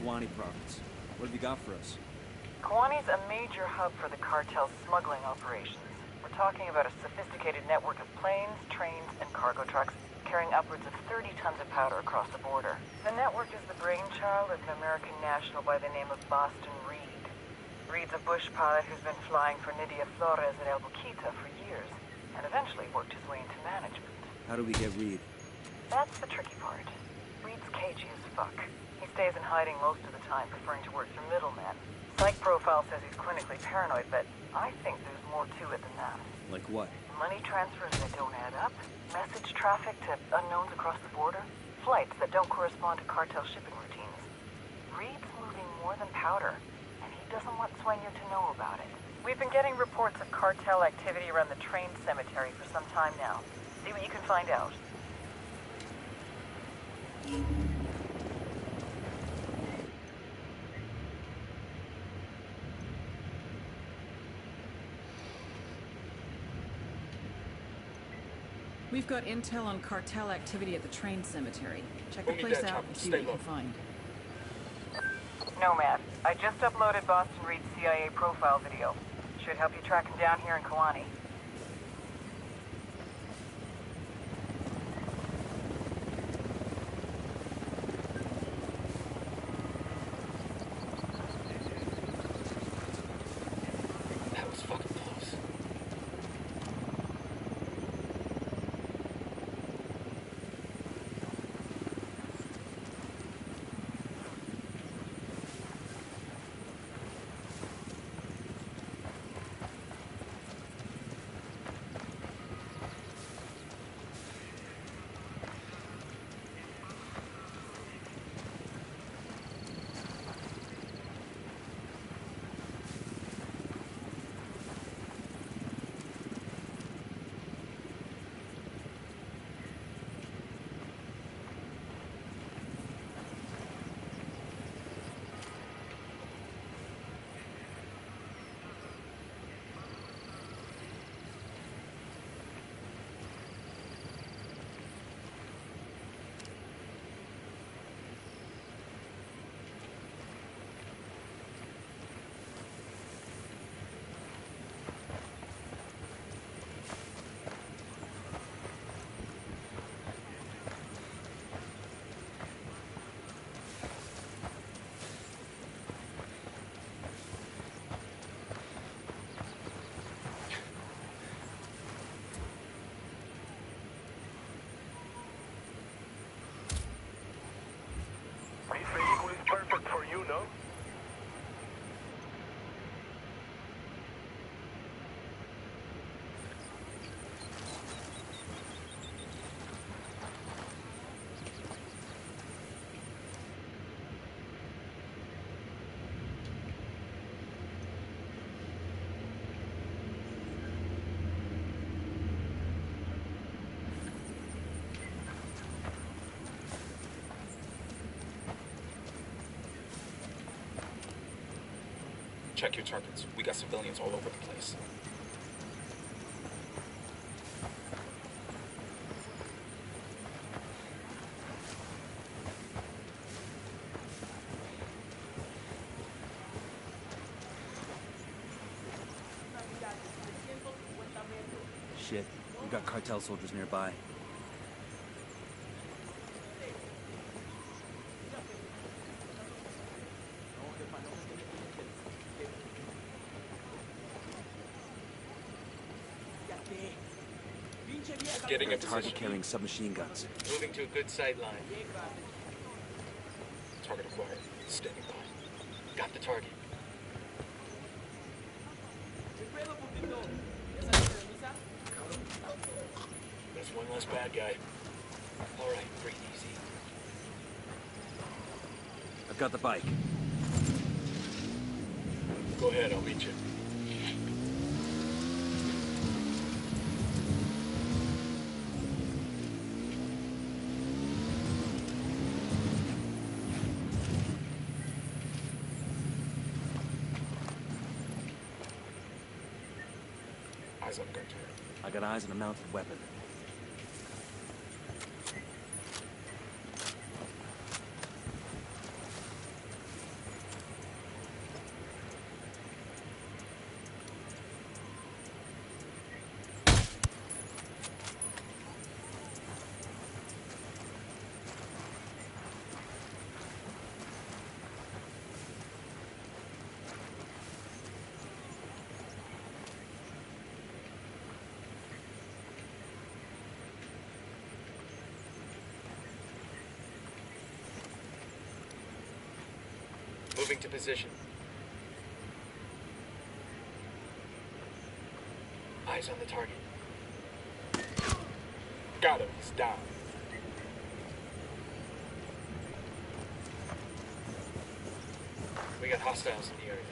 Kawani province. What have you got for us? Kawani's a major hub for the cartel's smuggling operations. We're talking about a sophisticated network of planes, trains, and cargo trucks carrying upwards of 30 tons of powder across the border. The network is the brainchild of an American national by the name of Boston Reed. Reed's a bush pilot who's been flying for Nydia Flores at Albuquerque for years, and eventually worked his way into management. How do we get Reed? That's the tricky part. Reed's cagey as fuck. He stays in hiding most of the time, preferring to work through middlemen. Psych profile says he's clinically paranoid, but I think there's more to it than that. Like what? Money transfers that don't add up, message traffic to unknowns across the border, flights that don't correspond to cartel shipping routines. Reed's moving more than powder, and he doesn't want Sueño to know about it. We've been getting reports of cartel activity around the train cemetery for some time now. See what you can find out. We've got intel on cartel activity at the train cemetery. Check the place out and see what you can find. Nomad, I just uploaded Boston Reed's CIA profile video. Should help you track him down here in Kawani. That was fucking close. Check your targets. We got civilians all over the place. Shit, we got cartel soldiers nearby. Getting a target carrying submachine guns. Moving to a good sight line. Target acquired. Standing by. Got the target. There's one less bad guy. All right, breathe easy. I've got the bike. Go ahead, I'll meet you. Eyes on gun turret. I got eyes on a mounted weapon. Moving to position. Eyes on the target. Got him. He's down. We got hostiles in the area.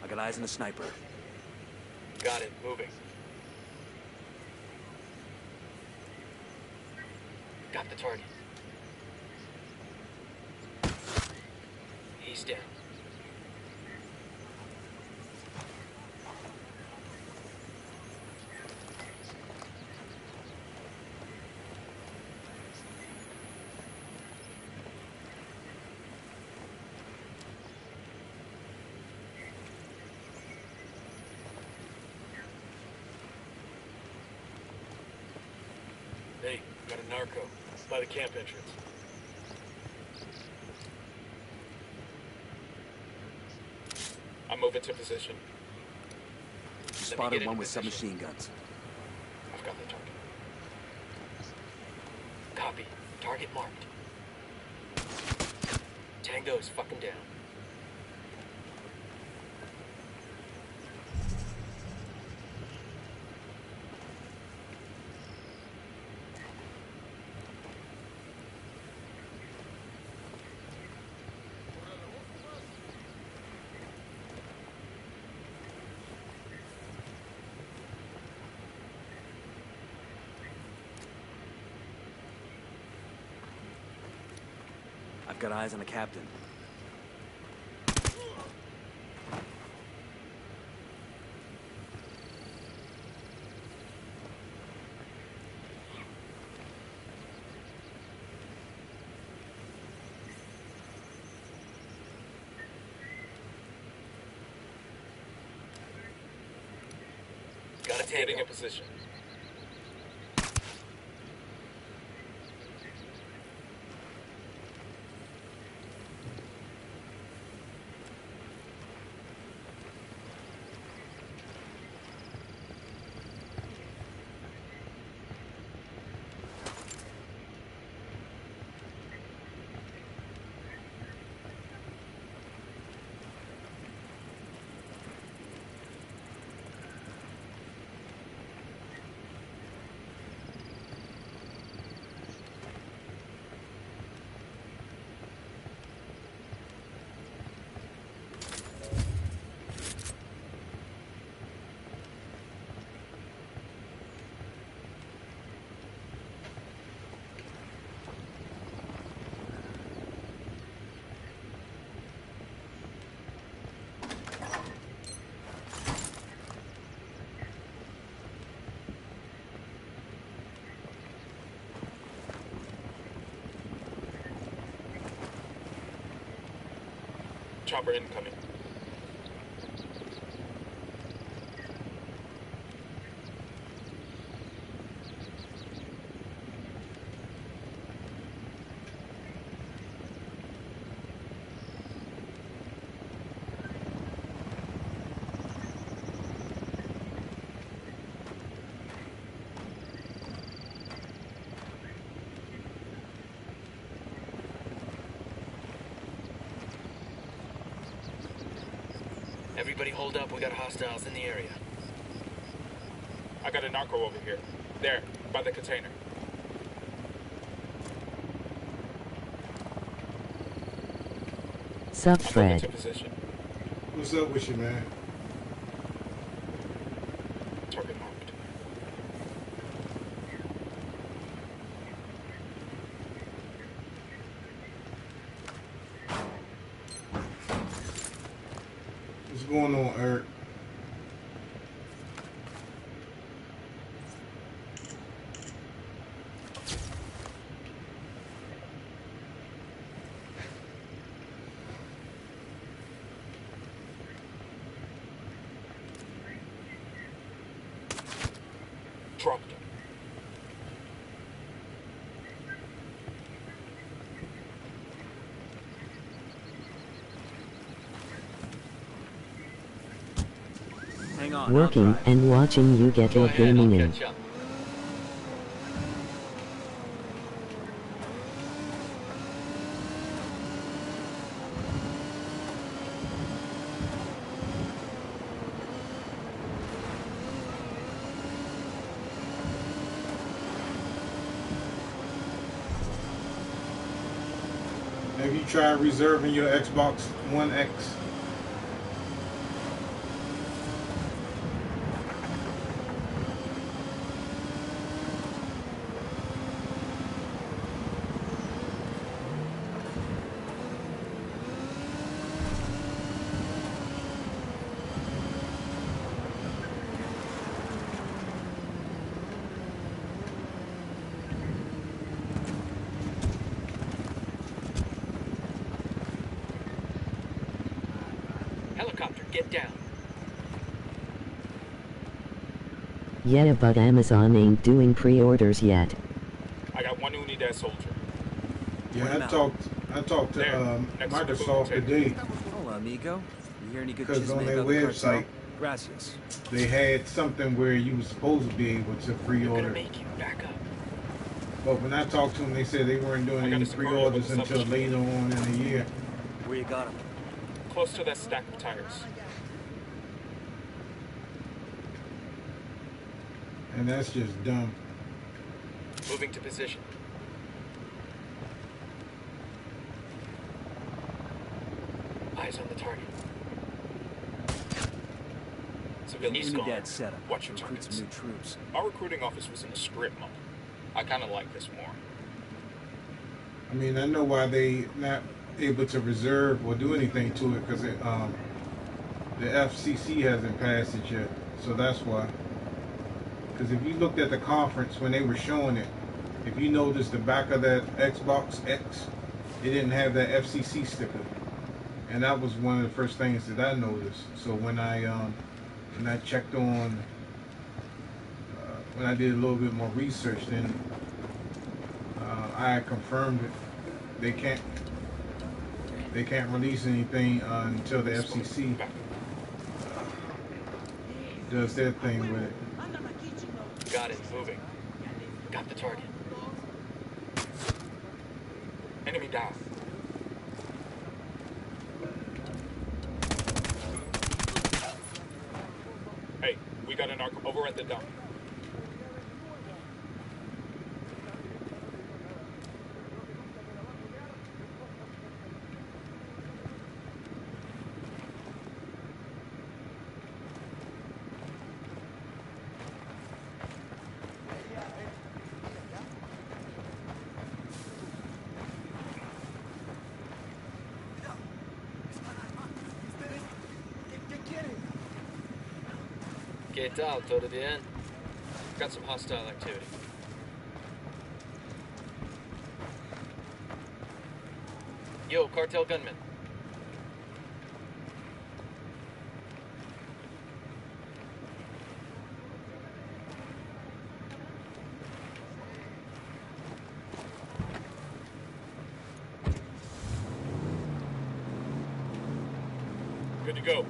I got eyes on a sniper. Got it. Moving. Got the target. He's down. Hey, got a narco by the camp entrance. I'm moving to position. Spotted one with submachine guns. I've got the target. Copy. Target marked. Tango is fucking down. I've got eyes on a captain. Got a Getting tango. in position. Chopper incoming. Everybody hold up. We got hostiles in the area. I got a narco over here. There, by the container. Sup, I'm moving to Fred? position. What's up with you, man? Target marked. What's going on, Eric? Dropped him. Hang on. Working and watching you get Go your ahead, gaming I'll in. catch up. Have you tried reserving your Xbox One X? Helicopter, get down. Yeah, but Amazon ain't doing pre-orders yet. I got one Unidad soldier. Yeah, I talked to There, next to the Microsoft moving today Hola, amigo. You hear any good because on chisme their about the website cartel? Gracias. they had something where you were supposed to be able to They're gonna pre-order. make you back up. But when I talked to them, they said they weren't doing I got any a Sicario pre-orders with a until submachine. later on in the year. Where you got him? Close to that stack of tires. And that's just dumb. Moving to position. Eyes on the target. Civilians gone. Unidad setup. Watch your Recruit targets. some new troops. Our recruiting office was in a strip mode. I kind of like this more. I mean, I know why they not able to reserve or do anything to it because the FCC hasn't passed it yet, so that's why. Because if you looked at the conference when they were showing it, if you noticed the back of that Xbox X, it didn't have that FCC sticker, and that was one of the first things that I noticed. So when I checked on, when I did a little bit more research, then I confirmed it. They can't release anything until the FCC does their thing with it. Got it, moving. Got the target. Enemy down. Hey, we got an arc over at the dump. ¿Qué tal? ¿Todo bien? Got some hostile activity. Yo, cartel gunman. Good to go.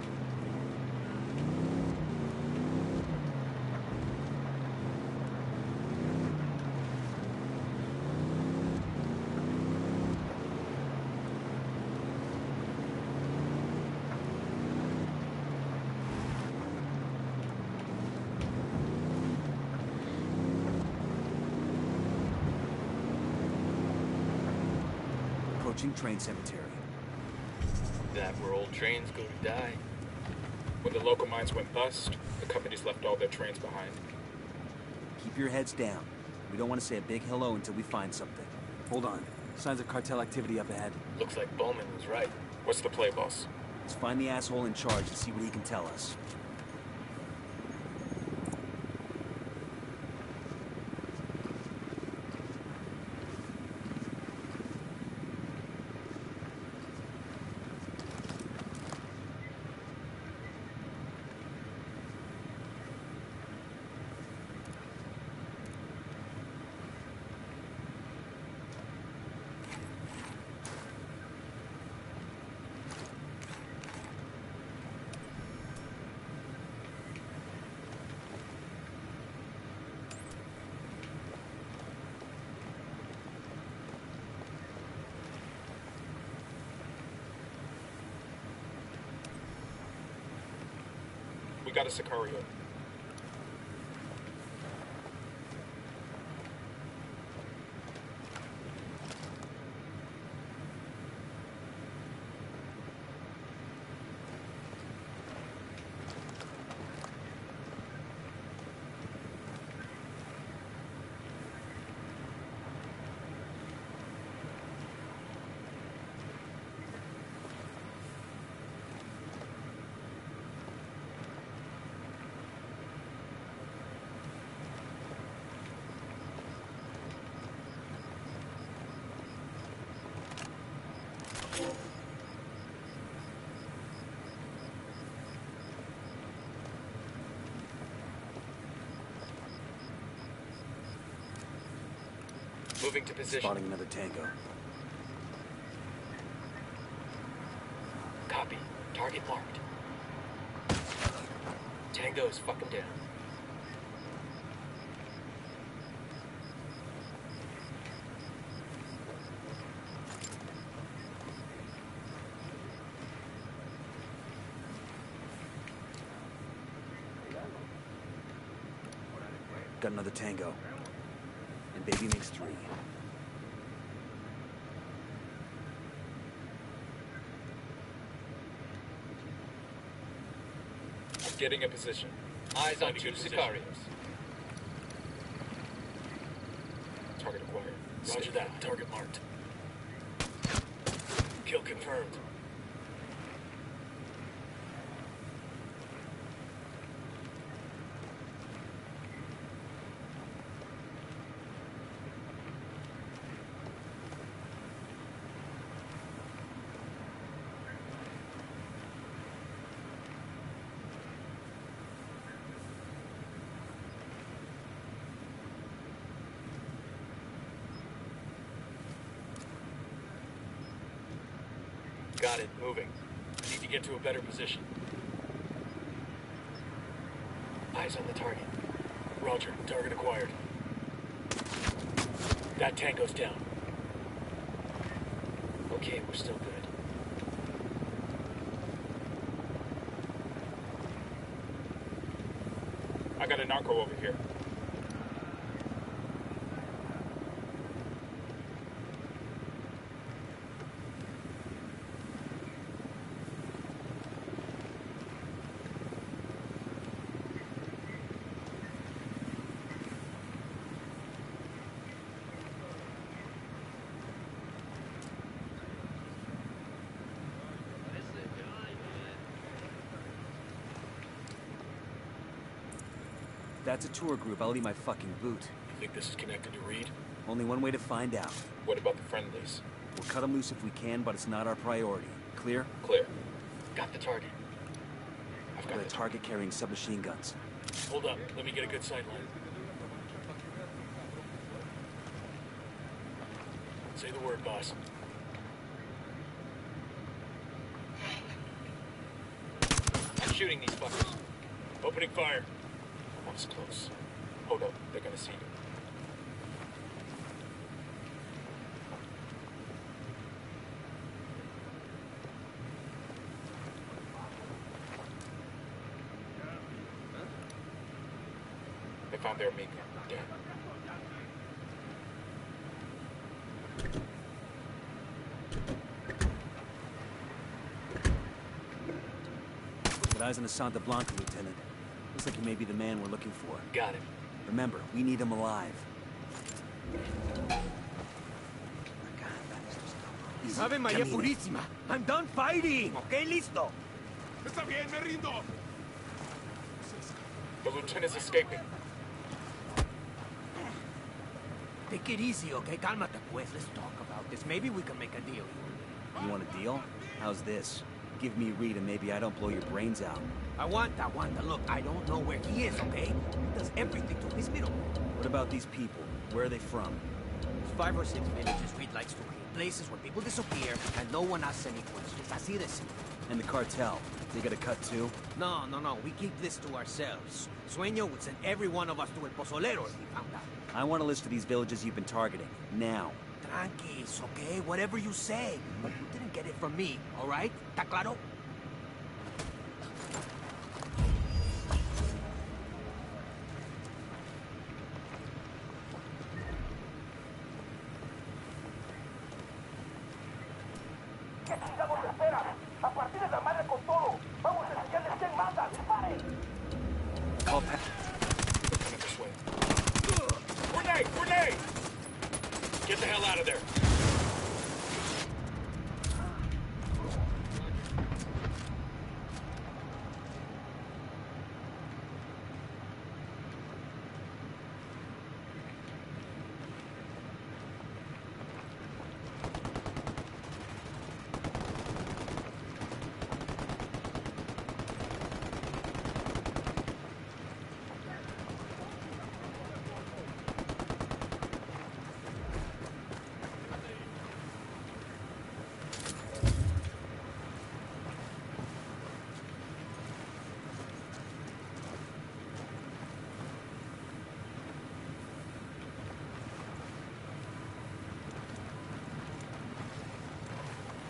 Approaching train cemetery. That where old trains go to die. When the local mines went bust, the companies left all their trains behind. Keep your heads down. We don't want to say a big hello until we find something. Hold on. Signs of cartel activity up ahead. Looks like Bowman was right. What's the play, boss? Let's find the asshole in charge and see what he can tell us. We got a Sicario. Moving to position. Spotting another tango. Copy. Target marked. Tango is fucking down. Got another tango. And baby makes 3. Getting a position. Eyes on 2 Sicarios. Target acquired. Roger that. Target marked. Kill confirmed. Got it. Moving. I need to get to a better position. Eyes on the target. Roger. Target acquired. That tango's down. Okay, we're still good. I got a narco over here. That's a tour group. I'll eat my fucking boot. You think this is connected to Reed? Only one way to find out. What about the friendlies? We'll cut them loose if we can, but it's not our priority. Clear? Clear. Got the target. I've Got got a the target carrying submachine guns. Hold up. Let me get a good sight line. Say the word, boss. I'm shooting these fuckers. Opening fire. One's close. Hold up. They're gonna see you. They found their amigo. Damn. Got eyes on the Santa Blanca, Lieutenant. Looks like he may be the man we're looking for. Got him. Remember, we need him alive. Ave Maria Purísima! I'm done fighting! Okay, listo! Está bien, me rindo. The lieutenant's escaping. Take it easy, okay? Cálmate, pues. Let's talk about this. Maybe we can make a deal. You want a deal? How's this? Give me Reed and maybe I don't blow your brains out. Aguanta. Look, I don't know where he is, okay? He does everything to his middle. What about these people? Where are they from? There's 5 or 6 villages Reed likes to raid. Places where people disappear and no one asks any questions. Así de simple. And the cartel? They got a cut too? No. We keep this to ourselves. Sueño would send every one of us to El Pozolero if he found out. I want a list of these villages you've been targeting. Now. Tranquis, okay? Whatever you say. But you didn't get it from me, all right? ¿Está claro?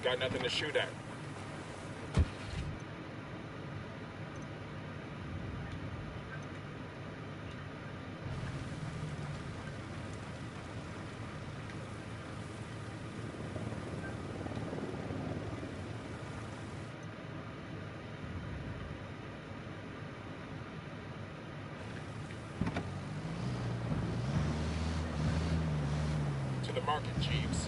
Got nothing to shoot at. To the market, Jeeves.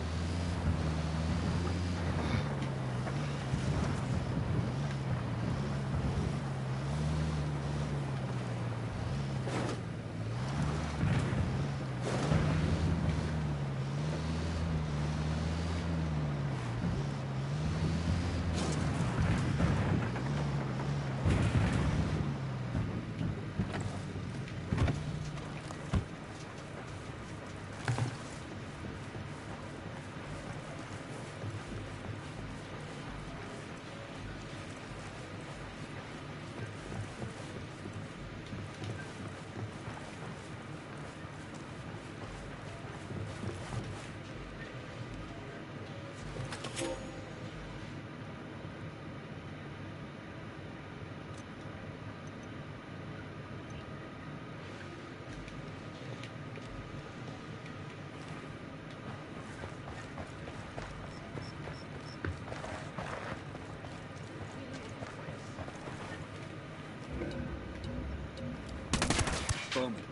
Bowman,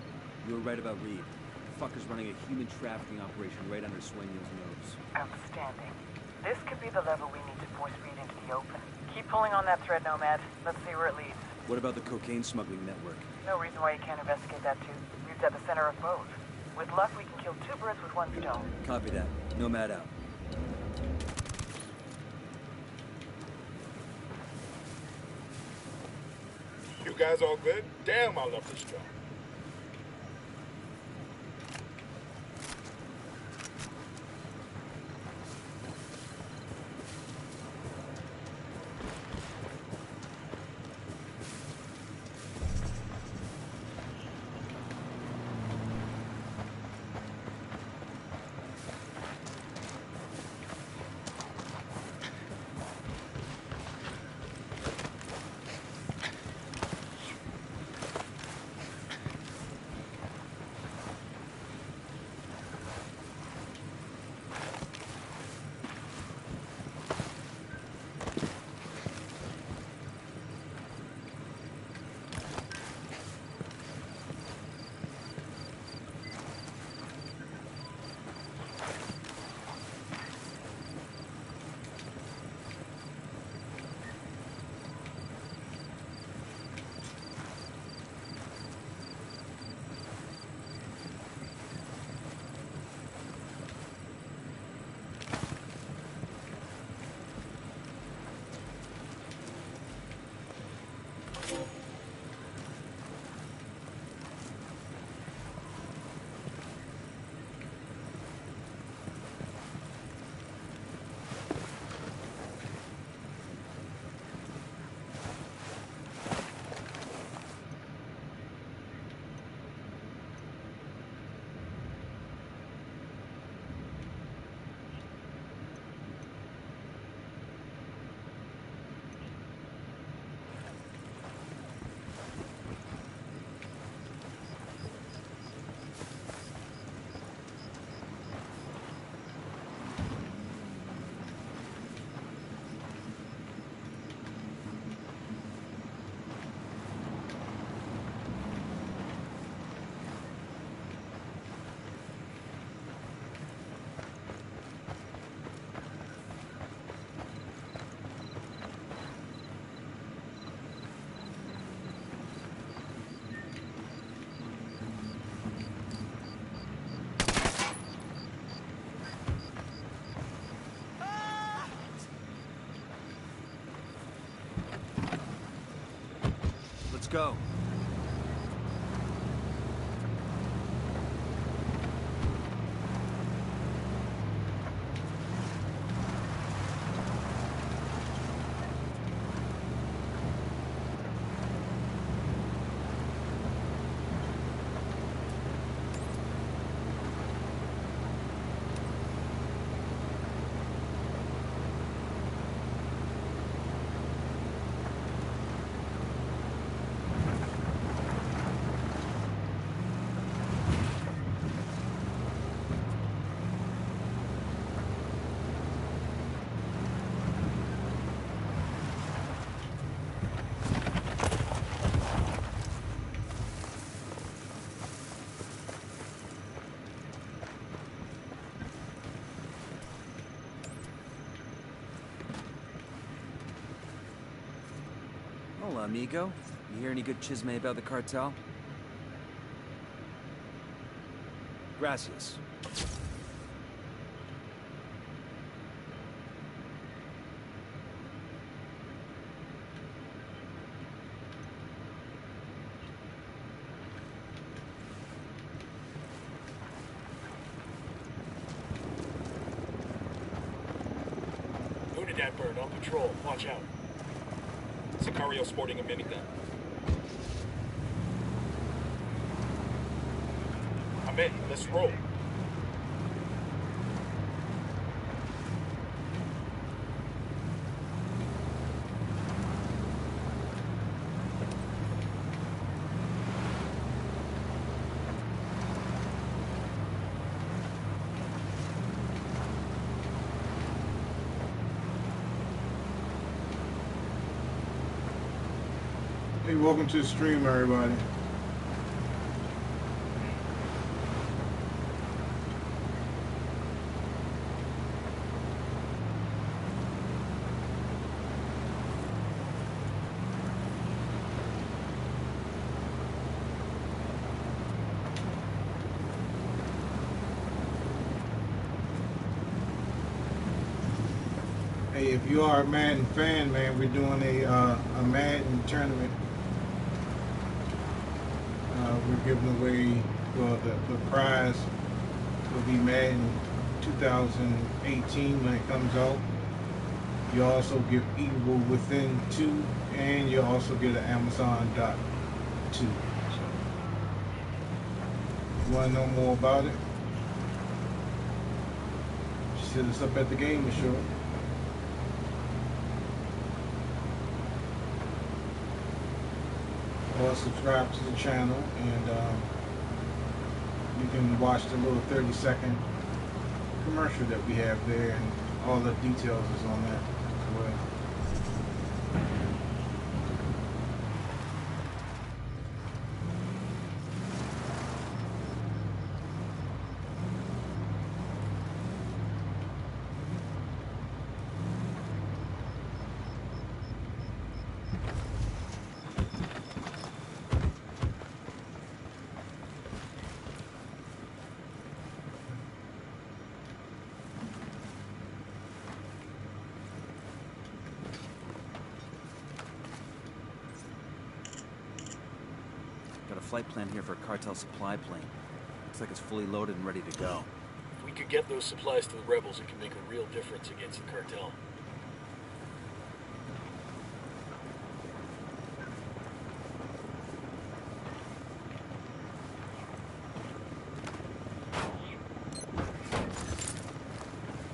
you were right about Reed. The fucker's running a human trafficking operation right under Swainyo's nose. Outstanding. This could be the level we need to force Reed into the open. Keep pulling on that thread, Nomad. Let's see where it leads. What about the cocaine smuggling network? No reason why you can't investigate that too. Reed's at the center of both. With luck, we can kill two birds with one stone. Copy that. Nomad out. You guys all good? Damn, I love this job. Let's go. Hola, amigo. You hear any good chisme about the cartel? Gracias. Unidad bird on patrol. Watch out. Sicario sporting a minigun. I'm in. Let's roll. Hey, welcome to the stream, everybody. Hey, if you are a Madden fan, man, we're doing a Madden tournament. We're giving away, well, the prize will be Madden 2018 when it comes out. You also get Evil Within 2, and you also get an Amazon Dot 2. So, if you want to know more about it, just hit us up at thagamersshow. Or subscribe to the channel, and you can watch the little 30-second commercial that we have there, and all the details is on that as well. Got a flight plan here for a cartel supply plane. Looks like it's fully loaded and ready to go. If we could get those supplies to the rebels, it could make a real difference against the cartel.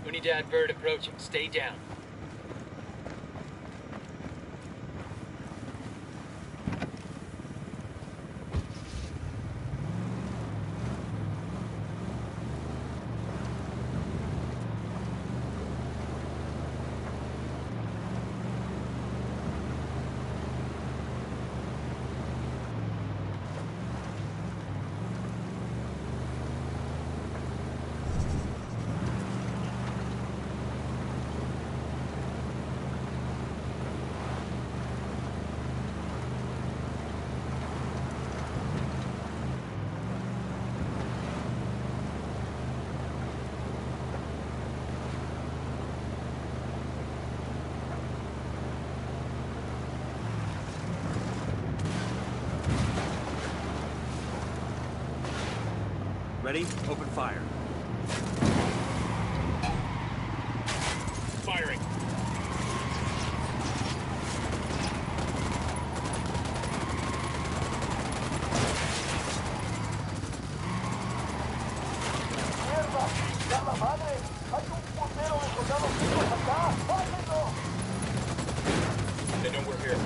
Unidad bird approaching. Stay down. Ready? Open fire. Firing. They know we're here.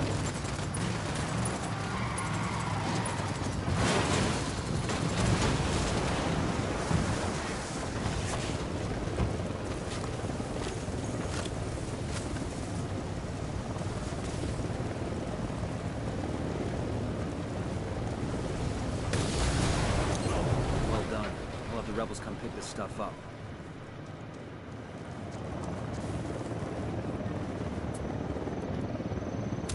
Well done. We'll have the rebels come pick this stuff up.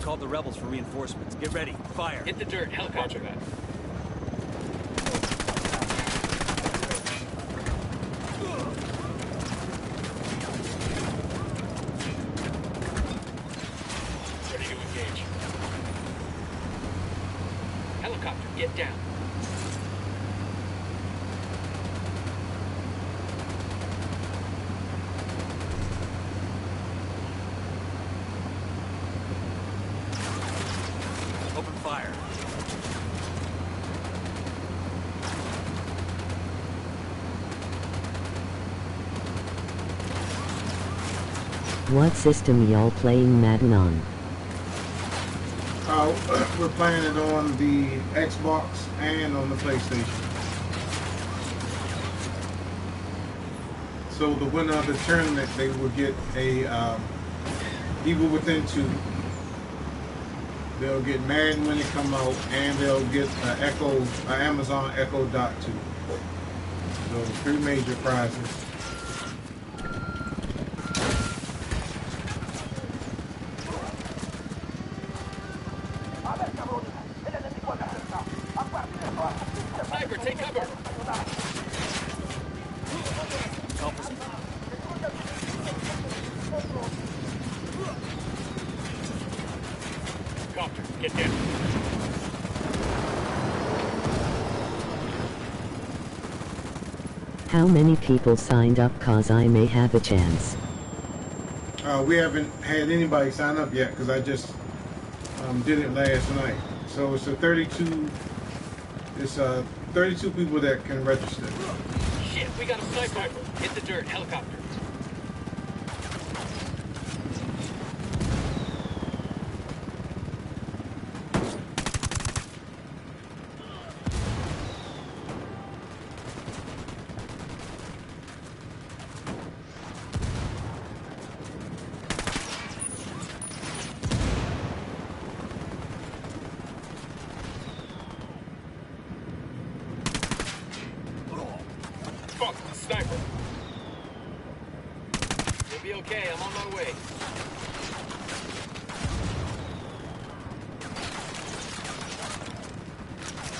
called the rebels for reinforcements. Get ready. Fire. Hit the dirt. Helicopter that. Ready to engage. Helicopter, get down. Open fire. What system y'all playing Madden on? We're playing it on the Xbox and on the PlayStation. So the winner of the tournament, they will get a Evil Within 2. They'll get Madden when it come out, and they'll get an Amazon Echo Dot 2. So 3 major prizes. Sniper, take cover. Copter, get down. How many people signed up cause I may have a chance? We haven't had anybody sign up yet because I just did it last night. So it's a 32. It's 32 people that can register. Shit, we got a sniper. Hit the dirt. Helicopter. Fuck, sniper. You'll be okay, I'm on my way.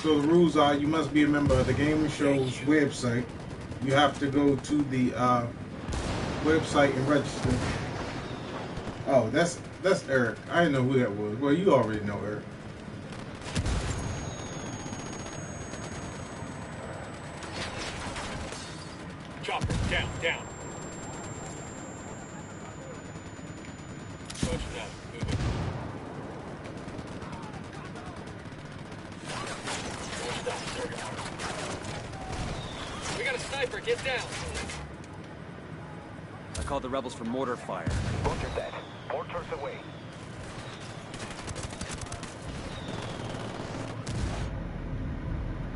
So the rules are you must be a member of the Gaming Show's website. You have to go to the website and register. Oh, that's Eric. I didn't know who that was. Well, you already know Eric. Chopper, down, down. Roger that, moving. Roger that, target mark. We got a sniper, get down. I called the rebels for mortar fire. Roger that. Mortars away.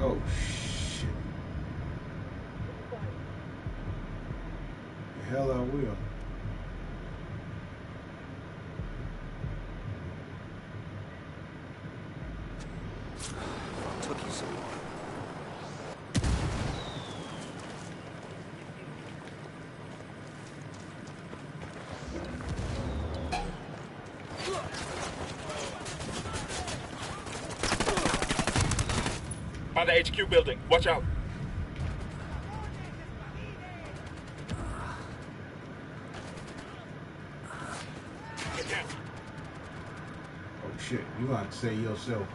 Oh shit. The hell I will. What took you so long? By the HQ building. Watch out. Get down. Oh shit. You got to say yourself.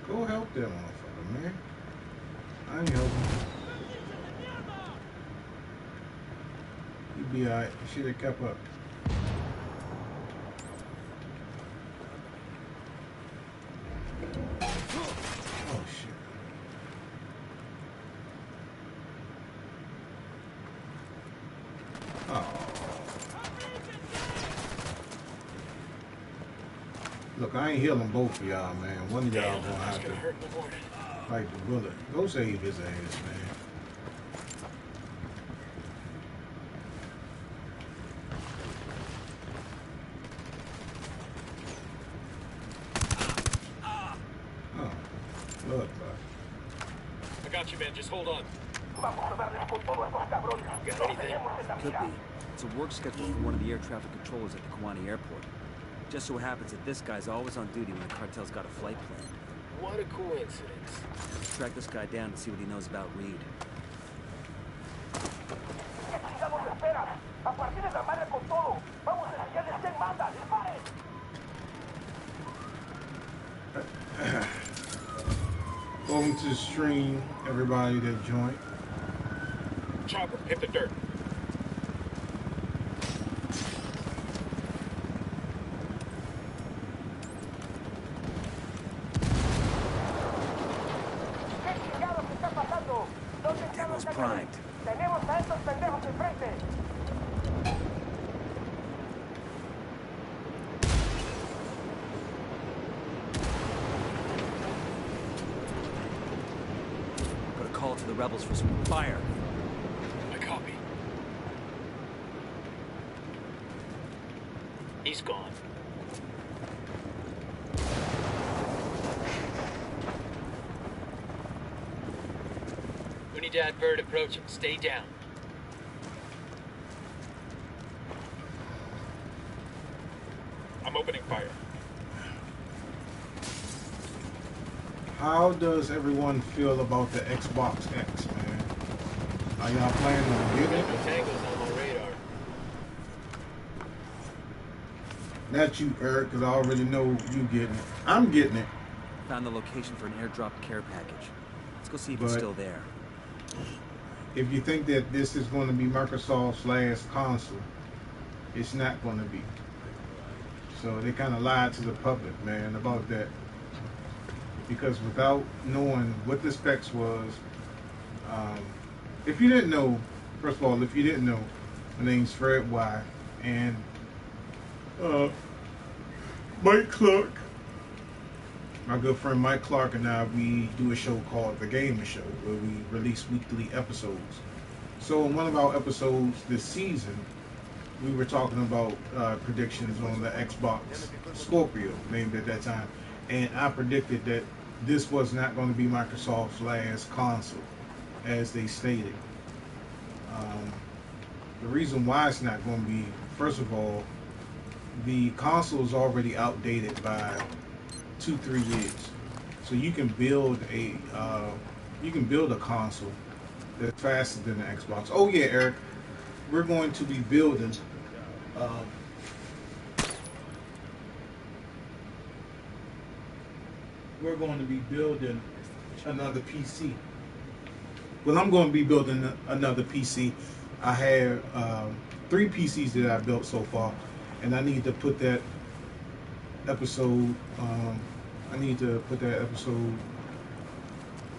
Go help that motherfucker, man. I ain't helping. You be alright. You should have kept up. Oh shit. Oh. Look, I ain't healing both of y'all, man. One of y'all gonna have to Hurt in the morning. fight the bullet. Go save his ass, man. Look, I got you, man. Just hold on. Got anything? Could be. It's a work schedule for one of the air traffic controllers at the Kawani airport. Just so happens that this guy's always on duty when the cartel's got a flight plan. What a coincidence. Let's track this guy down and see what he knows about Reed. Welcome to the stream, everybody that joined. Chopper, hit the dirt. Devil's primed. Got a call to the rebels for some fire. I copy. He's gone. Unidad bird approaching. Stay down. I'm opening fire. How does everyone feel about the Xbox X, man? Are y'all planning on getting it? No tangles on my radar. Not you, Eric, because I already know you getting it. I'm getting it. Found the location for an airdrop care package. Let's go see if it's But- still there. If you think that this is going to be Microsoft's last console, it's not going to be. So they kind of lied to the public, man, about that. Because without knowing what the specs was, if you didn't know, first of all, if you didn't know, my name's Fred Y. And Mike Clark, my good friend Mike Clark and I, we do a show called The Gamer Show, where we release weekly episodes. So in one of our episodes this season, we were talking about predictions on the Xbox Scorpio, named at that time. And I predicted that this was not going to be Microsoft's last console, as they stated. The reason why it's not going to be, first of all, the console is already outdated by 2-3 years. So you can build a console that's faster than the Xbox. Oh yeah, Eric, we're going to be building another PC. Well, I'm going to be building another PC. I have 3 PCs that I built so far, and I need to put that episode.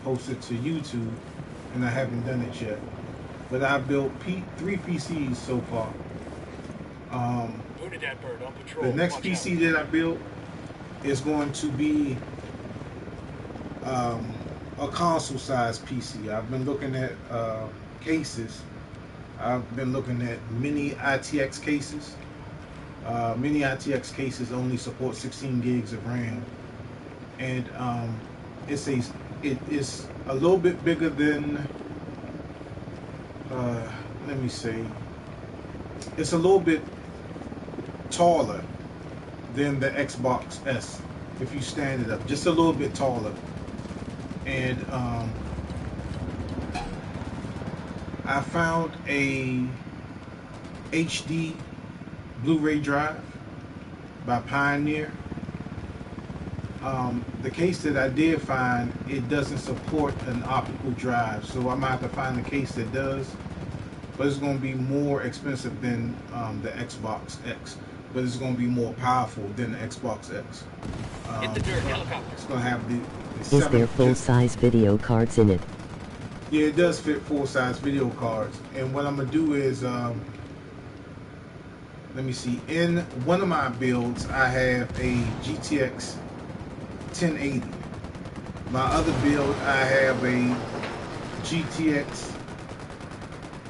Posted to YouTube, and I haven't done it yet. But I built 3 PCs so far. Unidad bird on patrol. The next Watch PC out. that I built is going to be a console-sized PC. I've been looking at cases. I've been looking at mini ITX cases. Mini ITX cases only support 16 gigs of RAM, and it is a little bit bigger than. Let me say, it's a little bit taller than the Xbox S if you stand it up, just a little bit taller. And I found a HD Blu-ray drive by Pioneer. The case that I did find, it doesn't support an optical drive, so I might have to find a case that does. But it's going to be more expensive than the Xbox X, but it's going to be more powerful than the Xbox X. Hit the dirt, helicopter. It's going to have the Is there full-size video cards in it? Yeah, it does fit full-size video cards. And what I'm going to do is, let me see, in one of my builds, I have a GTX 1080. My other build, I have a GTX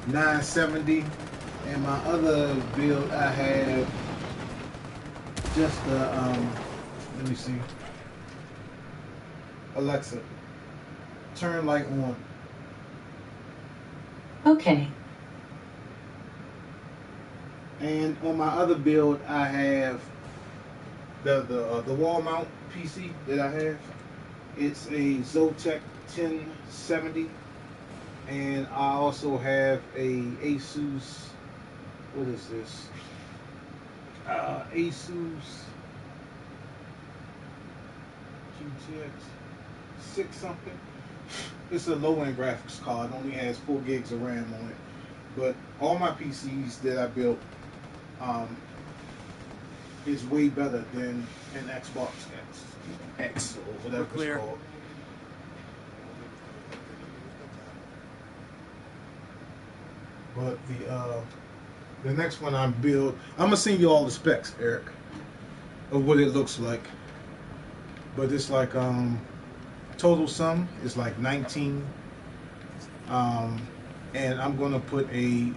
970. And my other build, I have just the, let me see, Alexa, turn light on. Okay. And on my other build, I have the wall mount PC that I have. It's a Zotac 1070, and I also have a Asus. What is this? Asus GTX 6 something. It's a low-end graphics card. It only has 4 gigs of RAM on it. But all my PCs that I built is way better than an Xbox X or whatever it's called. But the next one I'm gonna send you all the specs, Eric, of what it looks like. But it's like total sum is like 19, and I'm gonna put a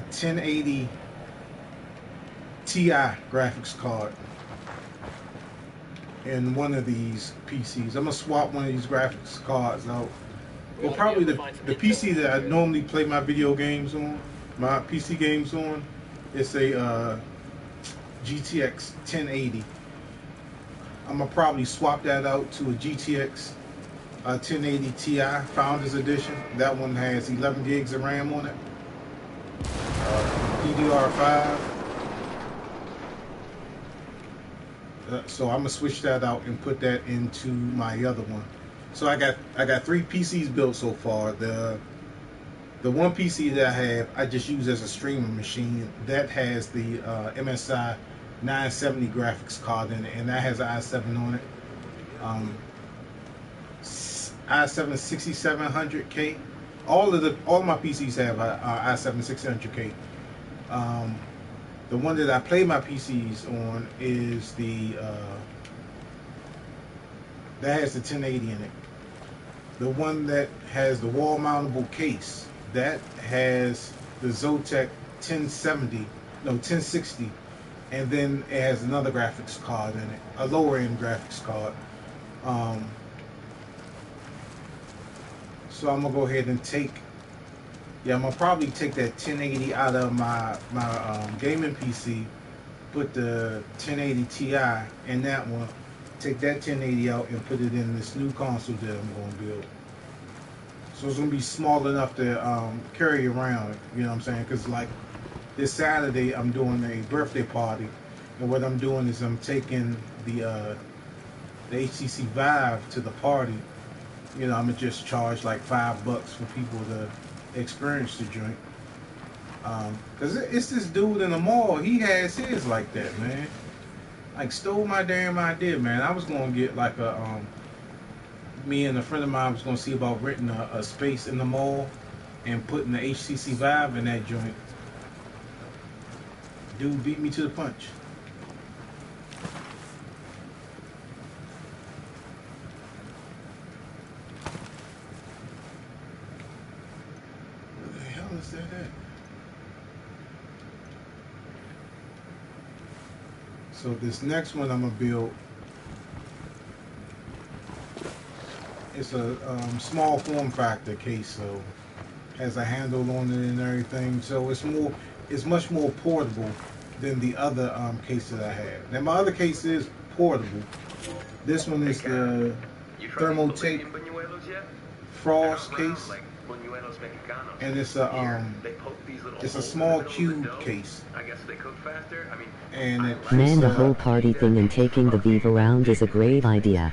1080 Ti graphics card in one of these PCs. I'm gonna swap one of these graphics cards out. Well, probably the PC that I normally play my video games on, my PC games on, it's a GTX 1080. I'm gonna probably swap that out to a GTX 1080 Ti Founders Edition. That one has 11 gigs of RAM on it. DDR5. So I'm gonna switch that out and put that into my other one. So I got 3 PCs built so far. The one PC that I have, I just use as a streaming machine. That has the MSI 970 graphics card in it, and that has an i7 on it. i7 6700K. All my PCs have i7 600K. The one that I play my PCs on is that has the 1080 in it. The one that has the wall mountable case, that has the Zotac 1060, and then it has another graphics card in it, a lower end graphics card. So I'm gonna go ahead and I'm gonna probably take that 1080 out of my gaming PC, put the 1080 Ti in that one, take that 1080 out and put it in this new console that I'm going to build. So it's going to be small enough to carry around, you know what I'm saying? Because like this Saturday I'm doing a birthday party, and what I'm doing is I'm taking the HTC Vive to the party. You know, I'm going to just charge like $5 for people to experience the joint. Because it's this dude in the mall, he has his like that, man. Like, stole my damn idea, man. I was gonna get like me and a friend of mine was gonna see about renting a space in the mall and putting the HTC Vive in that joint. Dude beat me to the punch. Where the hell is that at? So this next one I'm gonna build, it's a small form factor case, so has a handle on it and everything. So it's much more portable than the other case that I have. Now my other case is portable. This one is the Thermotape Frost case, and it's a small cube case. And Man, the whole party thing and taking the Vive around is a great idea.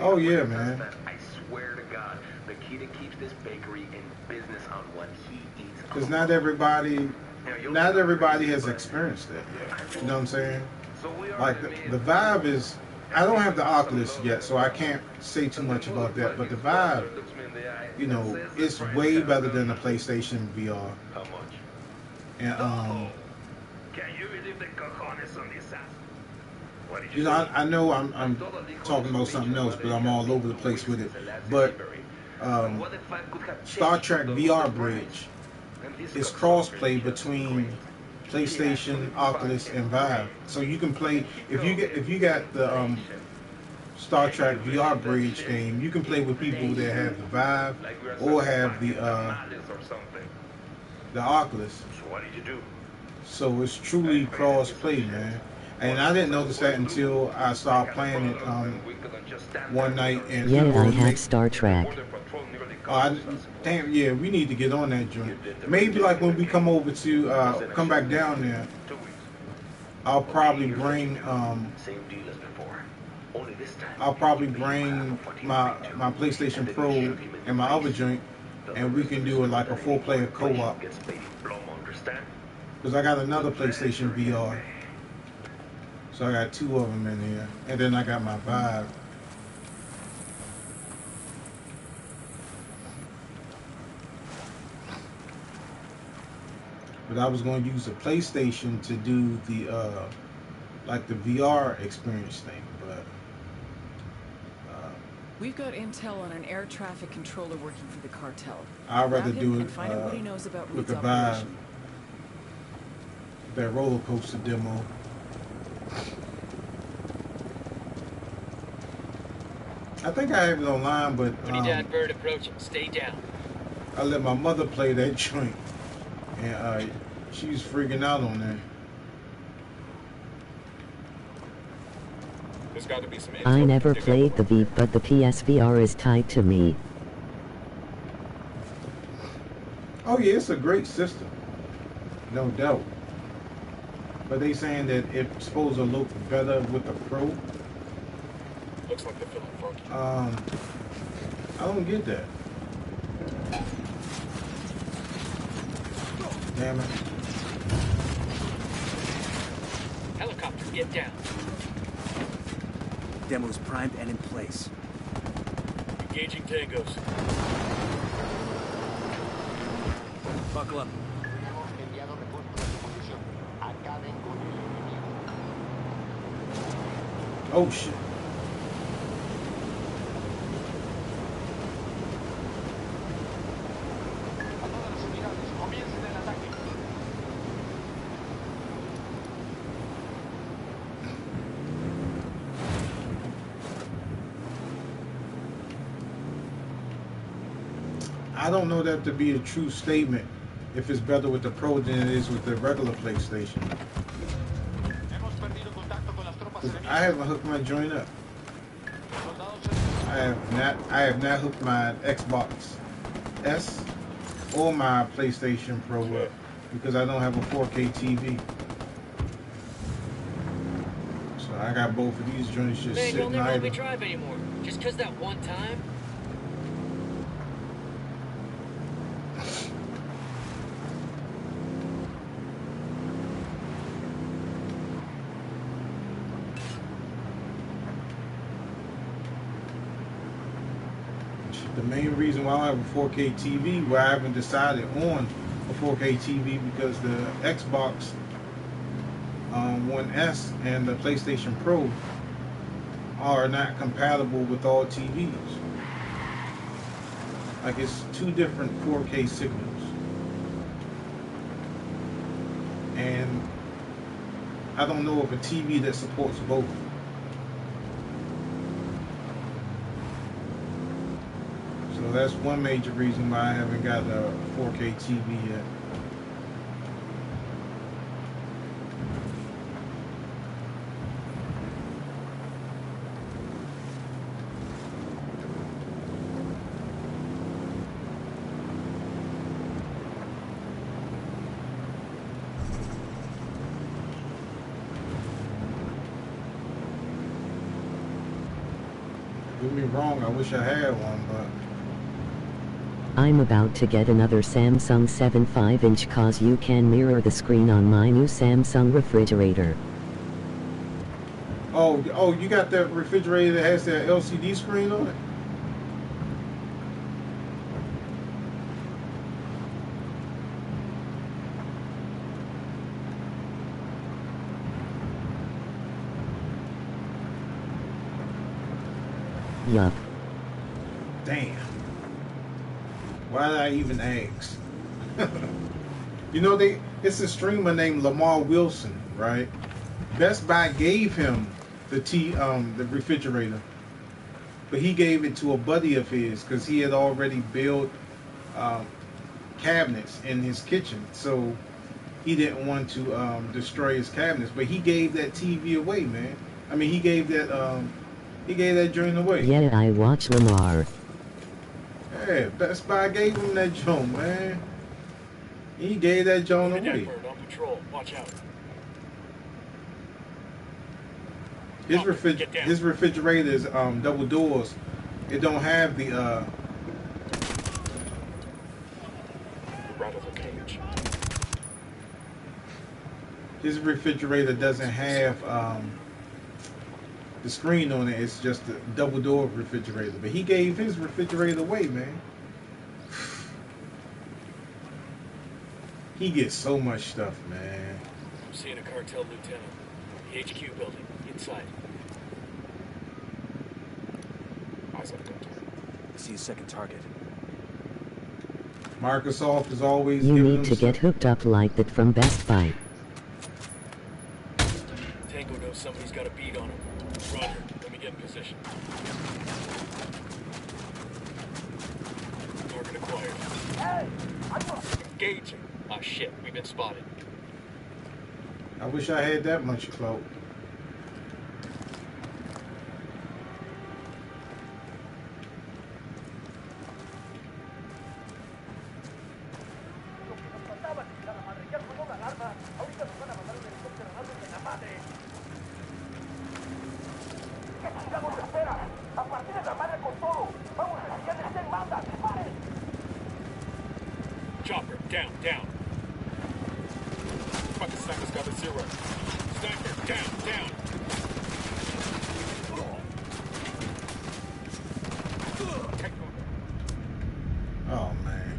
Oh yeah, man. I swear to God, the key that keeps this bakery in business on what he eats. Because not everybody has experienced that yet. You know what I'm saying? Like the Vive is, I don't have the Oculus yet, so I can't say too much about that. But the Vive, you know, it's way better than the PlayStation VR. How much? And Can you believe the cojones on this ass? you know, I know I'm talking about something else, but I'm all over the place with it. But Star Trek VR Bridge is cross-play between PlayStation, Oculus, and Vive. So you can play if you got the Star Trek VR bridge game. You can play with people that have the Vive or have the Oculus. So what did you do? So it's truly cross play, man. And I didn't notice that until I started playing it one night. And Yeah, people I were have Star Trek. Damn, yeah, we need to get on that joint. Maybe like when we come over to come back down there, I'll probably bring Same deal as before. Only this time. I'll probably bring my PlayStation Pro and my other joint, and we can do like a 4-player co-op. Because I got another PlayStation VR, so I got 2 of them in here, and then I got my Vive. But I was going to use the PlayStation to do the like the VR experience thing, but We've got intel on an air traffic controller working for the cartel. I'd rather Grab him do and it find out what he knows about with Reed's the Vive, operation. that roller coaster demo. I think I have it online, but Dad bird approaching. Stay down. I let my mother play that joint, and she was freaking out on that. There's got to be some I info never to dig played up. the V, but the PSVR is tied to me. Oh yeah, it's a great system, no doubt. But they saying that it's supposed to look better with the Pro. Looks like they're feeling funky. I don't get that. Damn it. Helicopter, get down. Demo's primed and in place. Engaging tangos. Buckle up. Oh shit. I don't know that to be a true statement if it's better with the Pro than it is with the regular PlayStation. 'Cause I haven't hooked my joint up. I have not hooked my Xbox S or my PlayStation Pro up because I don't have a 4K TV. So I got both of these joints just Man, you'll sitting never let me idle. drive anymore. Just 'cause that one time? The main reason why I have a 4K TV, where I haven't decided on a 4K TV, because the Xbox One S and the PlayStation Pro are not compatible with all TVs. Like, it's 2 different 4K signals. And I don't know of a TV that supports both. So that's one major reason why I haven't got a 4K TV yet. Don't get me wrong, I wish I had one, but I'm about to get another Samsung 7 5-inch cause you can mirror the screen on my new Samsung refrigerator. oh, you got that refrigerator that has that LCD screen on it? Yup. Damn. Why did I even ask? You know, it's a streamer named Lamar Wilson, right? Best Buy gave him the refrigerator but he gave it to a buddy of his because he had already built cabinets in his kitchen, so he didn't want to destroy his cabinets. But he gave that TV away, man. I mean, he gave that joint away. Yeah, I watch Lamar. Yeah, Best Buy gave him that joint, man. He gave that joint away. On patrol. Watch out. His refrigerator is double doors. It don't have the Rattle the cage. his refrigerator doesn't have the screen on it. It's just a double door refrigerator. But he gave his refrigerator away, man. He gets so much stuff, man. I'm seeing a cartel lieutenant. The HQ building. Inside. Eyes up, Gunter. I see a second target. Microsoft is always You giving need to them get hooked up like that from Best Buy. Tango knows somebody's got a beat on him. Roger. Let me get in position. Target acquired. Hey! Engaging. Ah, shit. We've been spotted. I wish I had that much clout. Chopper, down, down. Fucking sniper's got a 0. Sniper, down. Oh man,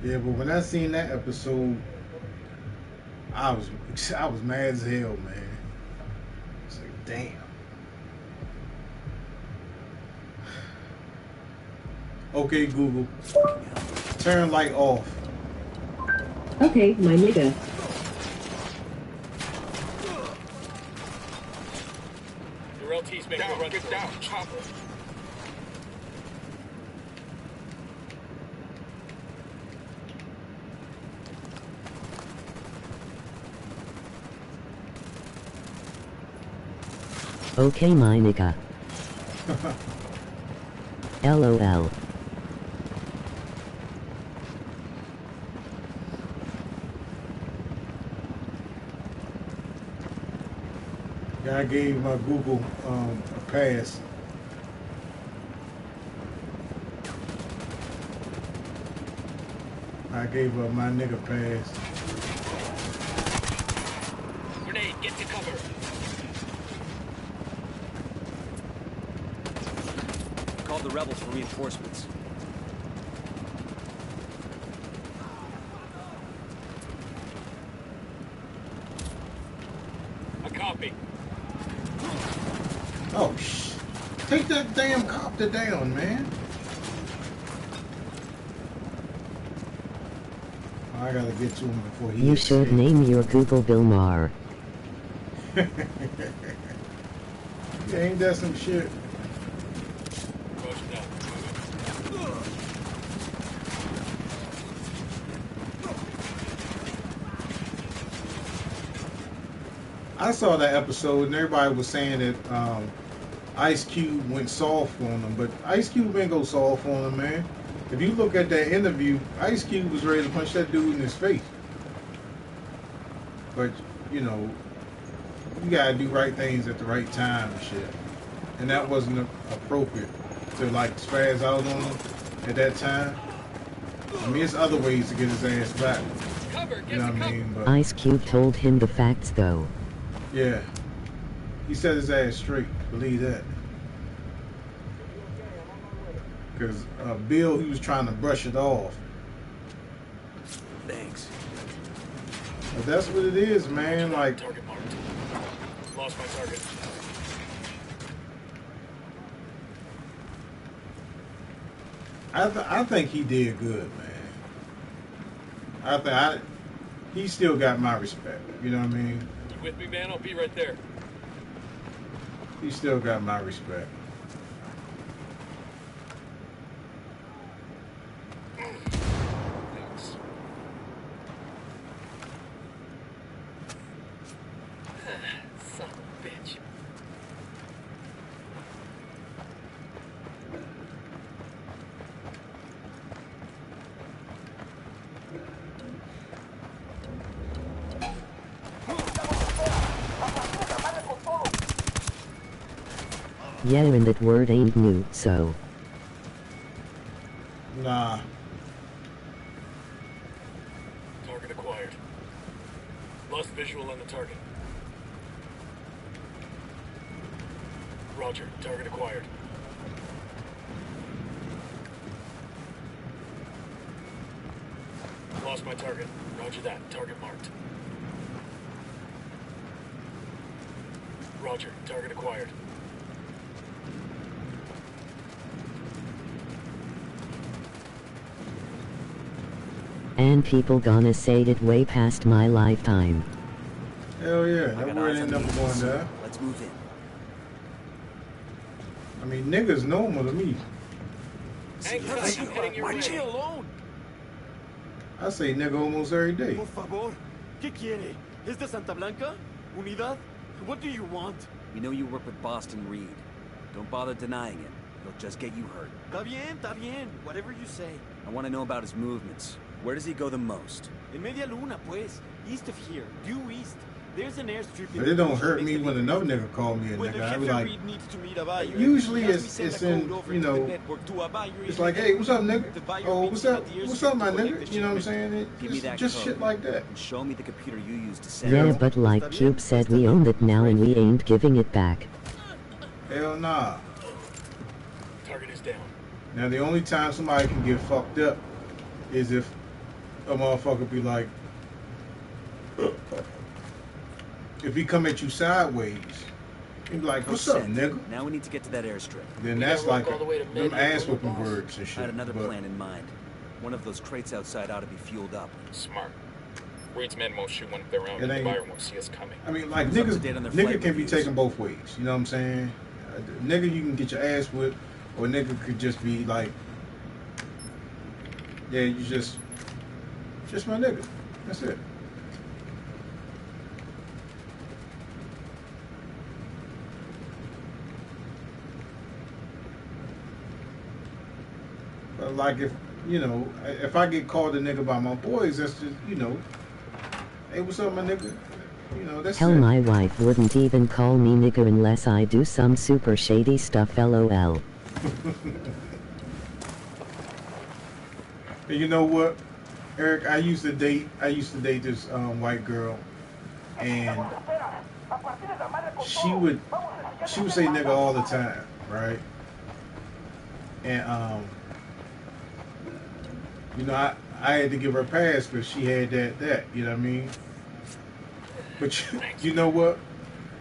yeah. But when I seen that episode, I was mad as hell, man. It's like, damn. Okay, Google, turn light off. Okay, my nigga. Your LT's making a run. Get down, chopper. Okay, my nigga. LOL. Yeah, I gave my Google a pass. I gave my nigga pass. Grenade, get to cover. Called the rebels for reinforcements. A copy. Oh, take that damn copter down, man. I gotta get to him before he You gets should hit. name your Google Bilmar. Yeah, ain't that some shit? Roger that. I saw that episode and everybody was saying that Ice Cube went soft on him, but Ice Cube ain't go soft on him, man. If you look at that interview, Ice Cube was ready to punch that dude in his face. But, you know, you gotta do right things at the right time and shit. And that wasn't appropriate to, like, spaz out on him at that time. I mean, there's other ways to get his ass back. You know what I mean? But, Ice Cube told him the facts though. yeah. He set his ass straight. Believe that. Because Bill, he was trying to brush it off. Thanks. But that's what it is, man. Like, Target marked. Lost my target. I think he did good, man. He still got my respect. You know what I mean? You with me, man? I'll be right there. He still got my respect. Yeah, and that word ain't new, so. Nah. Target acquired. Lost visual on the target. Roger, target acquired. Lost my target. Roger that. Target marked. Roger, target acquired. And people gonna say it way past my lifetime. Hell yeah, I that got word eyes ain't on never the going easy. there. Let's move in. I mean, niggas normal to me. Hang tight, I'm heading your way. alone. I say nigga almost every day. Por favor. ¿Qué quiere? ¿Es de Santa Blanca? ¿Unidad? What do you want? We know you work with Boston Reed. Don't bother denying it. He'll just get you hurt. Está bien. Whatever you say. I want to know about his movements. Where does he go the most? En Media Luna, pues. East of here. Due east. There's an airstrip. But it don't hurt me when another nigga call me a nigga. I be like, usually it's in, you know, it's like, hey, what's up, nigga? Oh, what's up, my nigga? You know what I'm saying? Give me that Just code, shit like that. and show me the computer you used to send Yeah, it. but like Cube said, we own it now and we ain't giving it back. Hell nah. Target is down. Now the only time somebody can get fucked up is if a motherfucker be like, if he come at you sideways, he be like, what's up, nigga? Now we need to get to that airstrip. Then We that's gotta like walk all the way to them Media ass Luna, whooping boss. words and shit. I had another but plan in mind. One of those crates outside ought to be fueled up. Smart. Reed's men won't shoot one of their own, It and the ain't- buyer won't see us coming. I mean, like Who's up to niggas, date on their nigga flight can be reviews? taken both ways. You know what I'm saying? Nigga, you can get your ass whipped, or nigga could just be like, yeah, you just my nigga. That's it. But like if I get called a nigga by my boys, that's just, you know, hey, what's up, my nigga? You know, that's Hell, it. my wife wouldn't even call me nigga unless I do some super shady stuff, lol. And you know what, Eric? I used to date this white girl, and she would say nigga all the time, right? And you know, I had to give her a pass because she had that, you know what I mean? But you know what?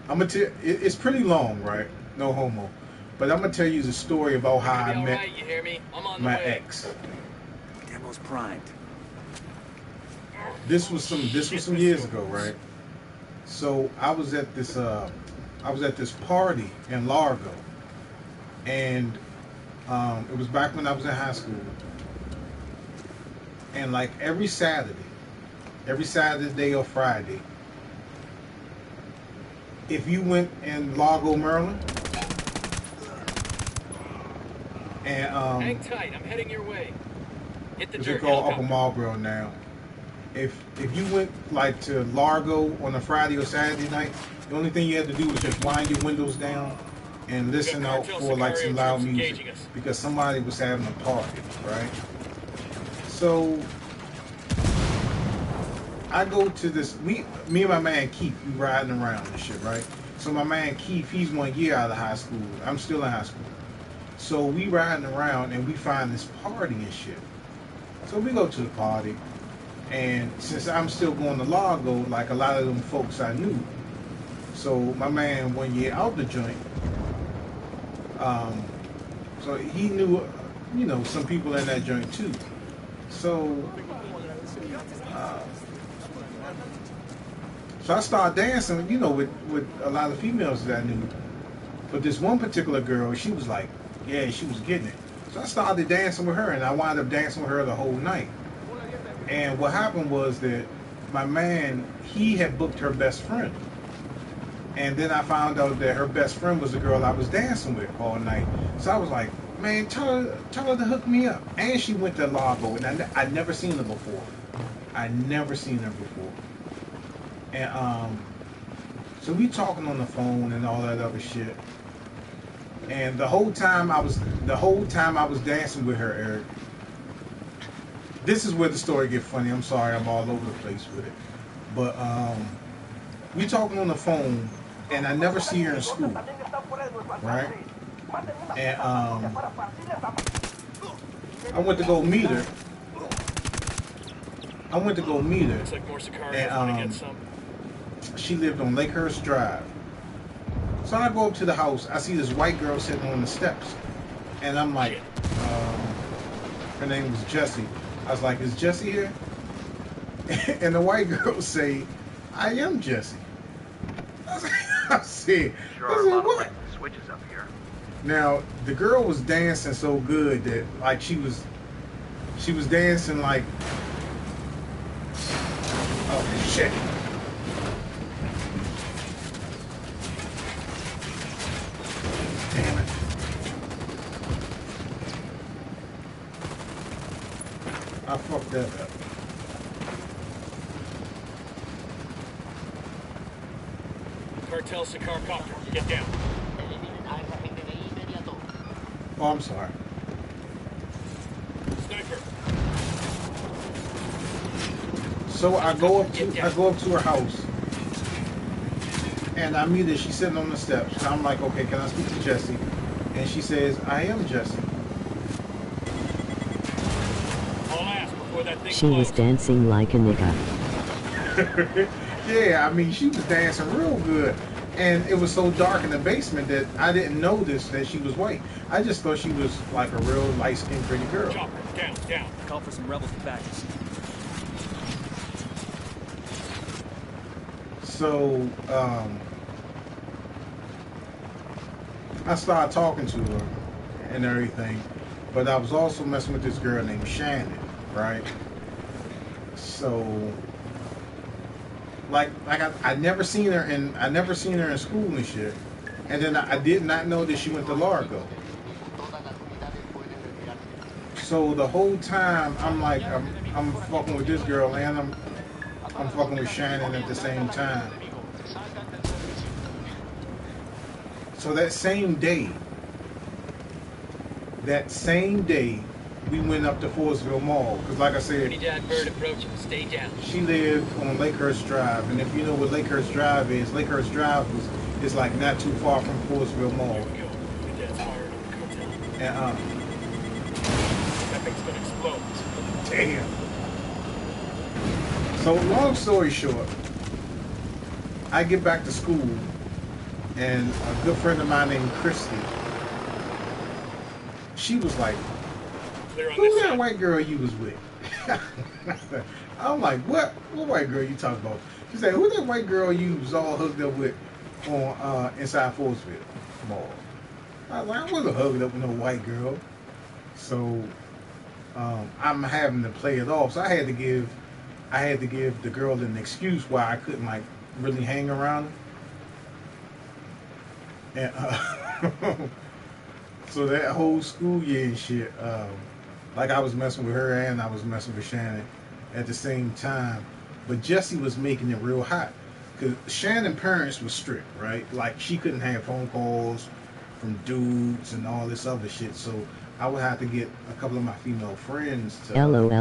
I'm gonna tell it's pretty long, right? No homo. But I'm gonna tell you the story about how I met Alright, you hear me? I'm on the my way. ex. Demo's primed. This was some years ago, right? So I was at this party in Largo, and it was back when I was in high school. And like every Saturday or Friday, if you went in Largo, Maryland, and Hang tight, I'm heading your way. Hit the which dirt. they call helicopter. Upper Marlboro now. If you went like to Largo on a Friday or Saturday night, the only thing you had to do was just wind your windows down and listen out for like some loud music because somebody was having a party, right? So I go to this. Me and my man Keith, we riding around and shit, right? So my man Keith, he's 1 year out of high school. I'm still in high school. So we riding around and we find this party and shit. So we go to the party, and since I'm still going to Largo, like a lot of them folks I knew. So my man 1 year out the joint. So he knew, you know, some people in that joint too. So I started dancing, you know, with a lot of females that I knew. But this one particular girl, she was like, yeah, she was getting it. So I started dancing with her, and I wound up dancing with her the whole night. And what happened was that my man, he had booked her best friend. And then I found out that her best friend was the girl I was dancing with all night. So I was like, man, tell her to hook me up. And she went to Largo, and I'd never seen her before. And so we talking on the phone and all that other shit. And the whole time I was dancing with her, Eric. This is where the story gets funny. I'm sorry, I'm all over the place with it. But we talking on the phone, and I never see her in school, right? And I went to go meet her. Looks like more Sicarios want to get some. She lived on Lakehurst Drive. So I go up to the house. I see this white girl sitting on the steps, and I'm like, her name was Jessie. I was like, is Jessie here? And the white girl say, I am Jessie. I said, what? Switches up here. Now the girl was dancing so good that like she was dancing like, oh shit. Damn it. I fucked that up. Cartel Sicar copter, get down. Oh, I'm sorry. Sniper. So I go up to her house, and I meet her. She's sitting on the steps. And I'm like, okay, can I speak to Jessie? And she says, I am Jessie. I'll ask before that thing She was dancing like a nigga. Yeah, I mean, she was dancing real good. And it was so dark in the basement that I didn't notice that she was white. I just thought she was like a real light-skinned, pretty girl. Chopper, down. Call for some rebels to back us. So, I started talking to her and everything, but I was also messing with this girl named Shannon, right? So, like I never seen her in school and shit, and then I did not know that she went to Largo. So the whole time I'm like I'm fucking with this girl and I'm fucking with Shannon at the same time. So that same day, we went up to Forestville Mall because, like I said, bird approaching. Stay down. she lived on Lakehurst Drive, and if you know what Lakehurst Drive is is like not too far from Forestville Mall. Here we go. Your dad's fired on the cartel. And That thing's gonna explode. damn. So long story short, I get back to school, and a good friend of mine named Christy, she was like, who's that white girl you was with? I'm like, what white girl you talking about? She said, who that white girl you was all hooked up with on inside Forestville Mall? I was like, I wasn't hooked up with no white girl. So I'm having to play it off. So I had to give the girl an excuse why I couldn't like really hang around her. And so that whole school year and shit, like I was messing with her and I was messing with Shannon at the same time. But Jessie was making it real hot. Because Shannon's parents were strict, right? Like she couldn't have phone calls from dudes and all this other shit. So I would have to get a couple of my female friends to... LOL.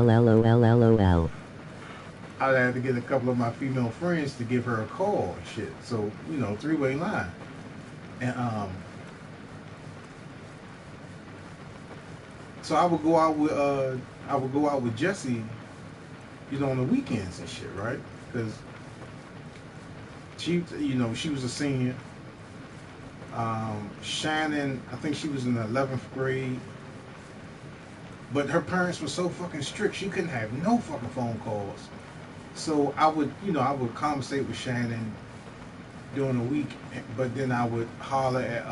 I would have to get a couple of my female friends to give her a call and shit. So, you know, three-way line. And, so I would go out with Jessie, you know, on the weekends and shit, right? Because she, you know, she was a senior. Shannon, I think she was in the 11th grade. But her parents were so fucking strict, she couldn't have no fucking phone calls. So I would conversate with Shannon during the week, but then I would holler at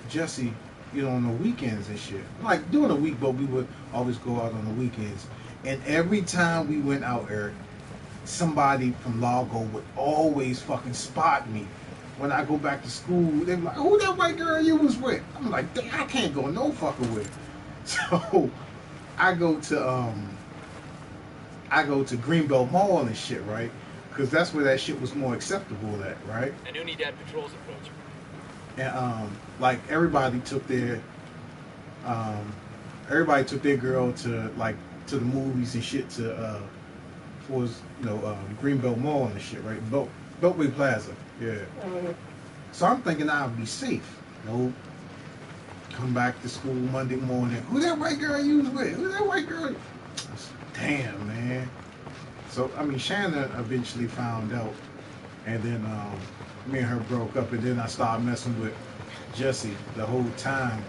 Jessie, you know, on the weekends and shit. Like during the week, but we would always go out on the weekends. And every time we went out, Eric, somebody from Largo would always fucking spot me. When I go back to school, they were like, who that white girl you was with? I'm like, damn, I can't go no fucking with. So I go to Greenbelt Mall and shit, right? Because that's where that shit was more acceptable at, right? And Unidad patrols approaching. And like everybody took their girl to like to the movies and shit to for Greenbelt Mall and shit, right? Beltway Plaza, yeah. So I'm thinking I'll be safe. Nope. Come back to school Monday morning. Who that white girl you was with? Who that white girl? Damn, man. So I mean, Shannon eventually found out, and then me and her broke up, and then I started messing with Jesse the whole time.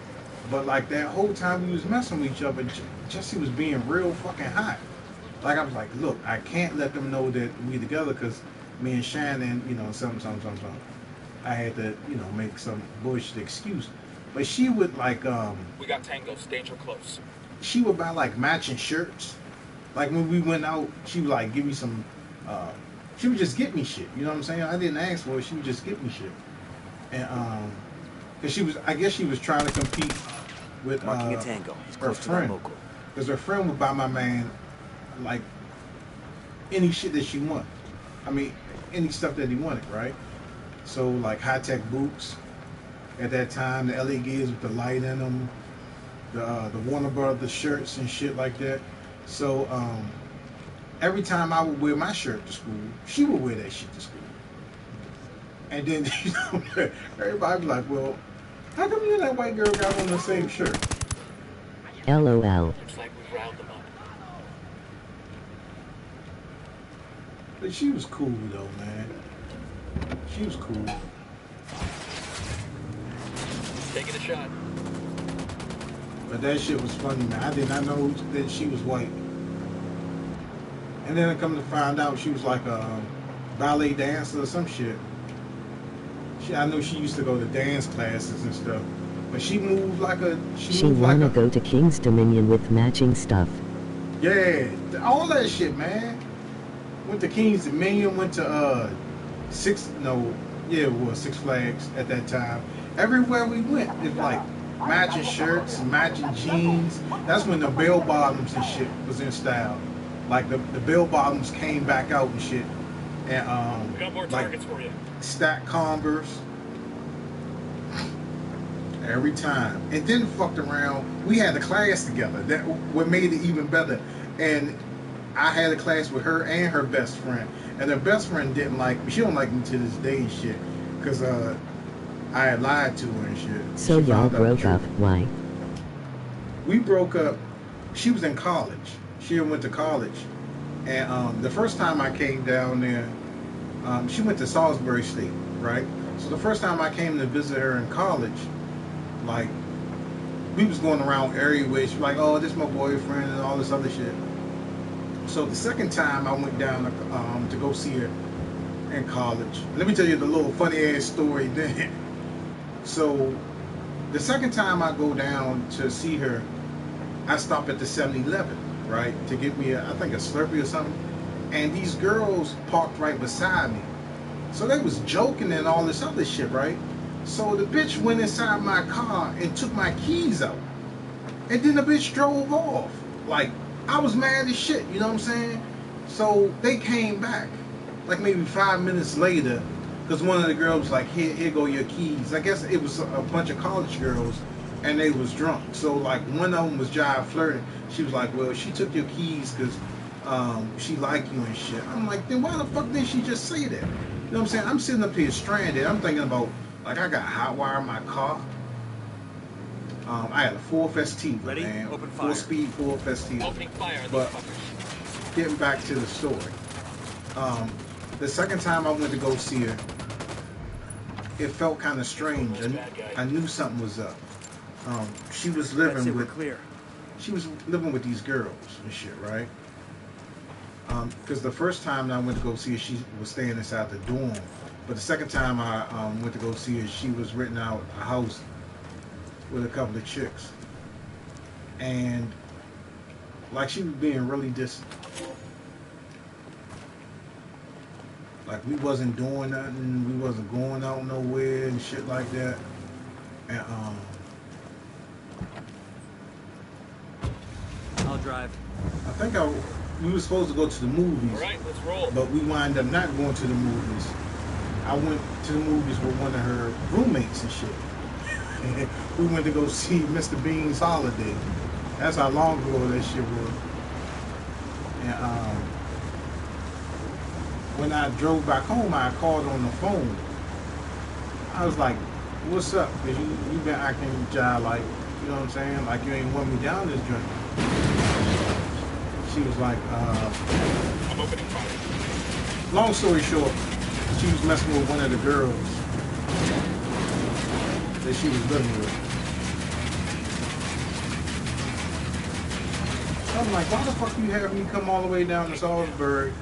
But like that whole time we was messing with each other, Jesse was being real fucking hot. Like I was like, look, I can't let them know that we together because me and Shannon, something. I had to, make some bullshit excuse. But she would like We got tangos, danger close. she would buy like matching shirts. Like when we went out, she would like give me some she would just get me shit. You know what I'm saying? I didn't ask for it, she would just get me shit. And cause I guess she was trying to compete with Marking a tango. It's her close to that friend. local. Because her friend would buy my man like any shit that she wanted. I mean, any stuff that he wanted, right? So like high-tech boots at that time, the LA Gears with the light in them, the Warner Brothers shirts and shit like that. So every time I would wear my shirt to school, she would wear that shit to school. And then everybody be like, well, how come you and that white girl got on the same shirt? LOL. Looks like we've riled them up. But she was cool though, man. She was cool. Taking a shot. But that shit was funny, man. I did not know that she was white. And then I come to find out she was like a ballet dancer or some shit. I know she used to go to dance classes and stuff. But she moved like a... She wanna go to King's Dominion with matching stuff. Yeah, all that shit, man. Went to King's Dominion, went to Six Flags at that time. Everywhere we went, it's like matching shirts, matching jeans. That's when the bell bottoms and shit was in style. Like the bell bottoms came back out and shit. And We got more targets for you. Stack Converse. Every time. And then fucked around. We had a class together. That what made it even better. And I had a class with her and her best friend. And her best friend didn't like me. She don't like me to this day and shit. Because I had lied to her and shit. So y'all broke up. Why? We broke up. She was in college. She went to college. And the first time I came down there, she went to Salisbury State, right? So the first time I came to visit her in college, like, we was going around everywhere. She was like, oh, this is my boyfriend and all this other shit. So the second time I went down to go see her in college. Let me tell you the little funny ass story then. So the second time I go down to see her, I stop at the 7-Eleven, right, to get me I think a Slurpee or something. And these girls parked right beside me. So they was joking and all this other shit, right? So the bitch went inside my car and took my keys out. And then the bitch drove off. Like, I was mad as shit, you know what I'm saying? So they came back, like maybe 5 minutes later, because one of the girls was like, here go your keys. I guess it was a bunch of college girls, and they was drunk. So like one of them was jive flirting. She was like, well, she took your keys because she liked you and shit. I'm like, then why the fuck didn't she just say that? You know what I'm saying? I'm sitting up here stranded. I'm thinking about, like, I got hot wire in my car. I had a Ford Festiva, Ready? man. Open fire. 4-speed Ford Festiva. Opening fire, But fuckers. getting back to the story. The second time I went to go see her, it felt kind of strange. I knew something was up. She was That's living it, we're with clear. she was living with these girls and shit, right? Because the first time I went to go see her, she was staying inside the dorm. But the second time I went to go see her, she was renting out a house with a couple of chicks. And like, she was being really distant. Like, we wasn't doing nothing, we wasn't going out nowhere and shit like that. And I'll drive. I think we were supposed to go to the movies. All right, let's roll. But we wind up not going to the movies. I went to the movies with one of her roommates and shit. We went to go see Mr. Bean's Holiday. That's how long ago that shit was. And when I drove back home, I called on the phone. I was like, "What's up?" Because you been acting jive like, you know what I'm saying? Like you ain't want me down this joint. She was like, I'm opening fire. long story short, she was messing with one of the girls that she was living with. So I'm like, why the fuck you have me come all the way down to Salisbury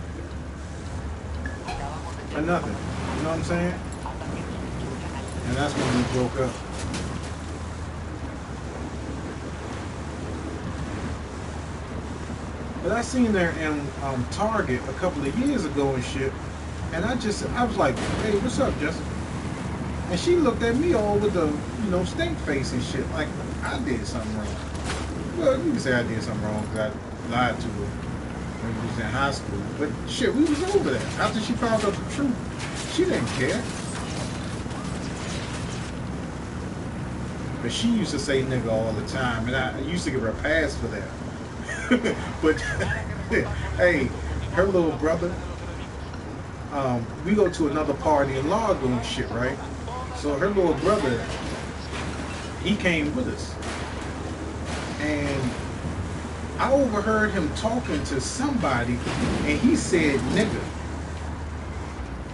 for nothing? You know what I'm saying? And that's when we broke up. But I seen her in Target a couple of years ago and shit, and I was like, "Hey, what's up, Jessica?" And she looked at me all with the, stink face and shit, like I did something wrong. Well, you can say I did something wrong because I lied to her when we was in high school. But shit, we was over that. After she found out the truth, she didn't care. But she used to say nigga all the time, and I used to give her a pass for that. But hey, her little brother, we go to another party in Largo and shit, right? So her little brother, he came with us, and I overheard him talking to somebody, and he said nigga.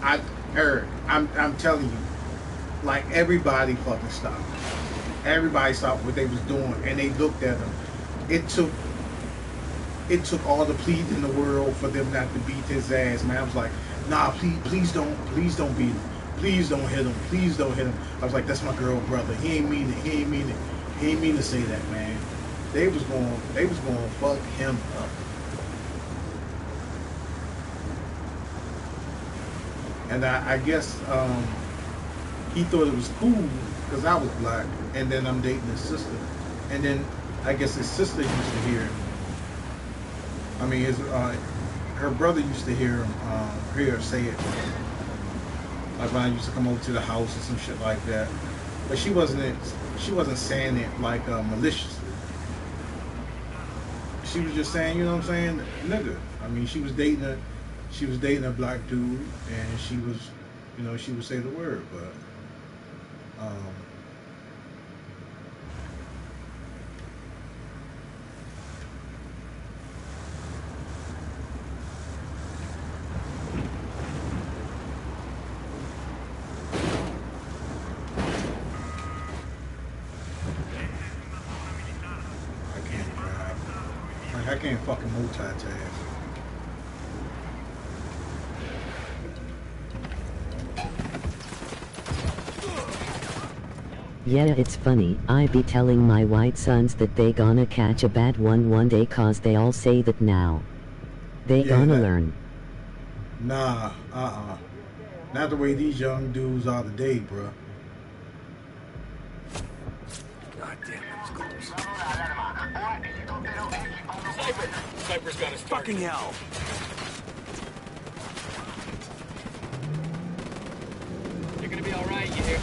I'm telling you, like everybody fucking stopped. Everybody stopped what they was doing, and they looked at him. It took all the plead in the world for them not to beat his ass, man. I was like, nah, please don't beat him. Please don't hit him. Please don't hit him. I was like, that's my girl brother. He ain't mean it. He ain't mean to say that, man. They was going to fuck him up. And I guess he thought it was cool because I was black, and then I'm dating his sister. And then I guess his sister used to hear him. I mean, her brother used to hear her say it, like when I used to come over to the house or some shit like that. But she wasn't saying it like maliciously. She was just saying, you know what I'm saying, nigga. I mean, she was dating a black dude, and she was, she would say the word, but I can't fucking multitask. Yeah, it's funny. I be telling my white sons that they gonna catch a bad one day cause they all say that now. They gonna learn. Nah, not the way these young dudes are today, bro. God damn, that was close. Sniper's got his target. Fucking hell. You're gonna be alright, you hear?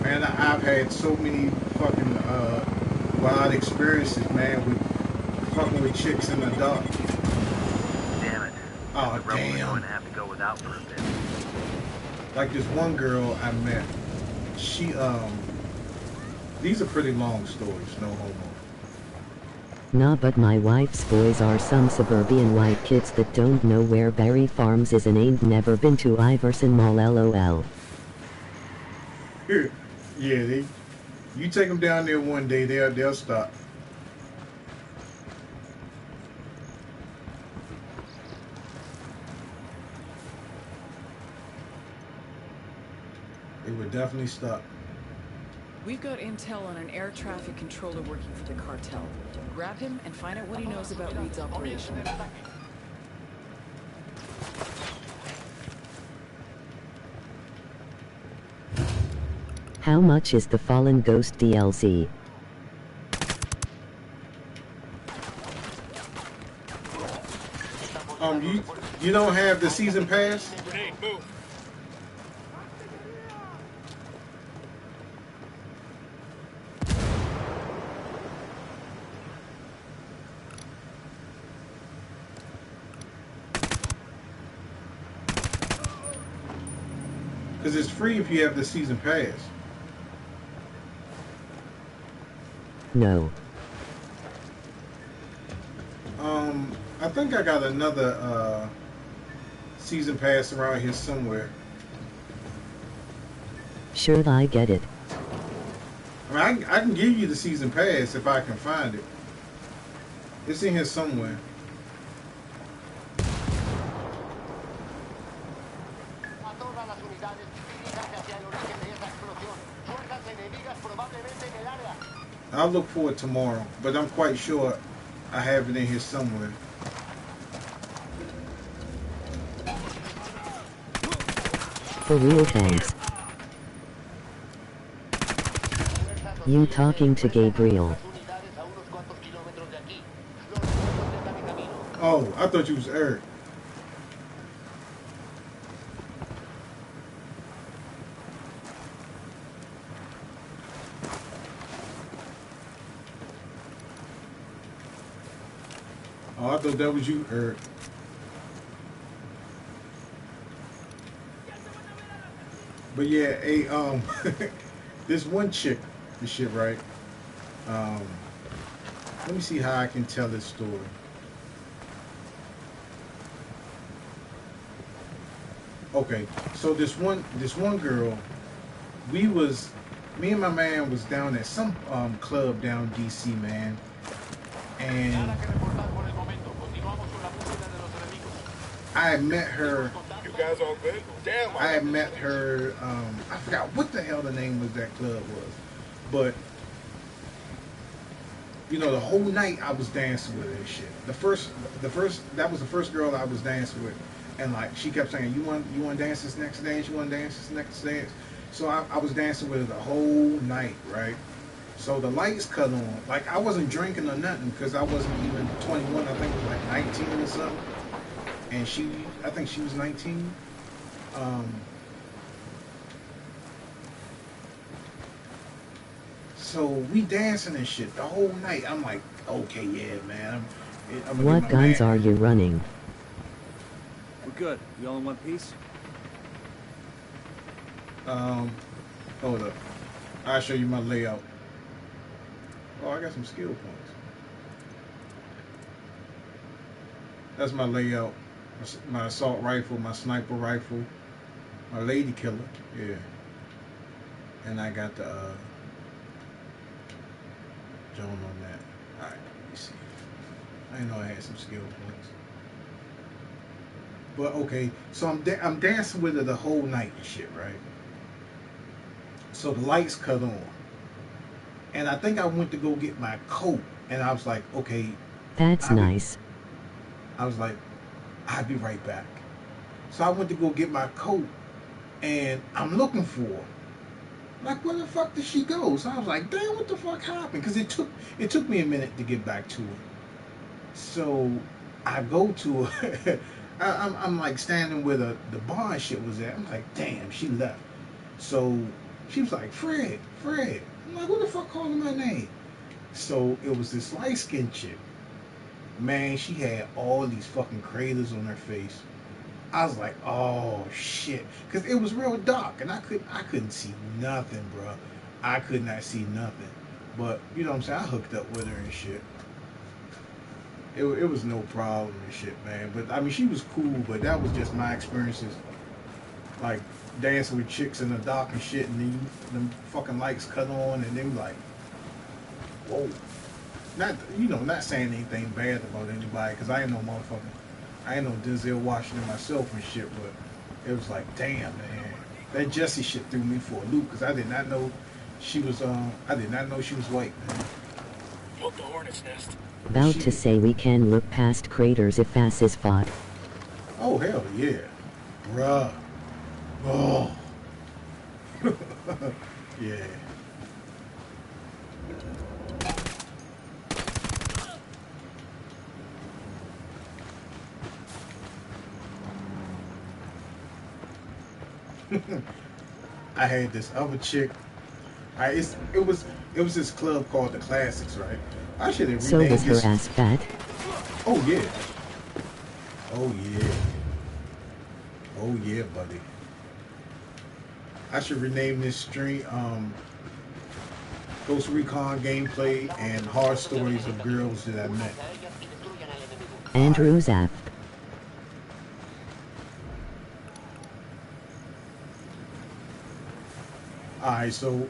Man, I've had so many fucking wild experiences, man, with fucking with chicks in the dark. Damn it. Oh, the rebels are damn. going to have to go without for a bit. Like this one girl I met, she, these are pretty long stories, no homo. Nah, but my wife's boys are some suburban white kids that don't know where Berry Farms is and ain't never been to Iverson Mall, lol. Yeah, you take them down there one day, they'll stop. They were definitely stuck. We've got intel on an air traffic controller working for the cartel. Grab him and find out what he knows about Reed's operation. How much is the Fallen Ghost DLC? You don't have the season pass? Grenade, move. Because it's free if you have the season pass. No. I think I got another season pass around here somewhere. Should I get it? I mean, I can give you the season pass if I can find it. It's in here somewhere. I'll look for it tomorrow, but I'm quite sure I have it in here somewhere. For real, thanks. You talking to Gabriel? Oh, I thought you was Eric. Oh, I thought that was you, Eric. But yeah, this one chick, this shit, right? Let me see how I can tell this story. Okay, so this one girl, me and my man was down at some club down DC, man, and I had met her. You guys all good? Damn. I had met her. I forgot what the hell the name of that club was, but you know, the whole night I was dancing with her and shit. That was the first girl I was dancing with, and like she kept saying, "You want to dance this next dance? You want to dance this next dance?" So I was dancing with her the whole night, right? So the lights cut on. Like I wasn't drinking or nothing because I wasn't even 21. I think it was like 19 or something. And I think she was 19. So we dancing and shit the whole night. I'm like, okay, yeah, man. I'm What guns are you running? We're good. We all in one piece? Hold up. I'll show you my layout. Oh, I got some skill points. That's my layout. My assault rifle, my sniper rifle, my lady killer, yeah. And I got the Joan on that. Alright, let me see. I didn't know I had some skill points. But okay, so I'm dancing with her the whole night and shit, right? So the lights cut on. And I think I went to go get my coat, and I was like, okay. That's nice. I was like, I'll be right back. So I went to go get my coat, and I'm looking for her. Like, where the fuck did she go? So I was like, damn, what the fuck happened? Because it took me a minute to get back to her. So I go to her. I'm like standing where the bar and shit was at. I'm like, damn, she left. So she was like, Fred. I'm like, what the fuck calling my name? So it was this light-skinned chick. Man, she had all these fucking craters on her face. I was like, oh shit, because it was real dark and I couldn't see nothing, bro. I could not see nothing. But you know what I'm saying? I hooked up with her and shit. It was no problem and shit, man. But I mean, she was cool, but that was just my experiences, like dancing with chicks in the dark and shit, and then them fucking lights cut on, and they were like, whoa. Not saying anything bad about anybody, because I ain't no motherfucker. I ain't no Denzel Washington myself and shit, but it was like, damn, man. That Jessie shit threw me for a loop because I did not know she was white, man. Look, the hornet's nest. About to say we can look past craters if ass is fought. Oh hell yeah. Bruh. Oh. Yeah. I had this other chick. It was this club called the Classics, right? I should have So renamed was her this. ass fat? Oh yeah. Oh yeah. Oh yeah, buddy. I should rename this stream Ghost Recon gameplay and hard stories of girls that I met. Andrew Zaft. Alright, so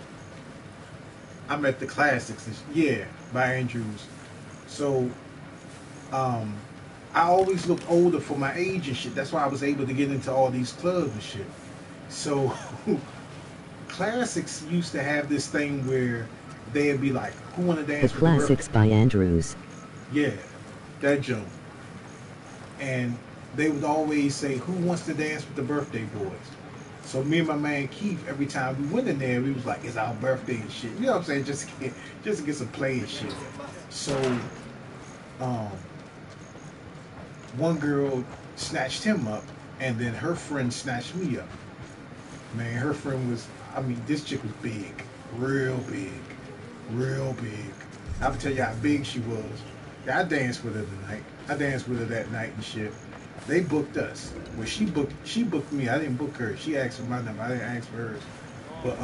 I'm at the Classics. Yeah, by Andrews. So I always looked older for my age and shit. That's why I was able to get into all these clubs and shit. So Classics used to have this thing where they'd be like, who wanna The dance with Classics by Andrews. Yeah, that jump. And they would always say, who wants to dance with the birthday boys? So me and my man Keith, every time we went in there, we was like, it's our birthday and shit. You know what I'm saying? Just to get some play and shit. So one girl snatched him up, and then her friend snatched me up. Man, her friend was, this chick was big. Real big. Real big. I'll tell you how big she was. Yeah, I danced with her tonight. I danced with her that night and shit. They booked us. Well, she booked me. I didn't book her. She asked for my number. I didn't ask for hers. But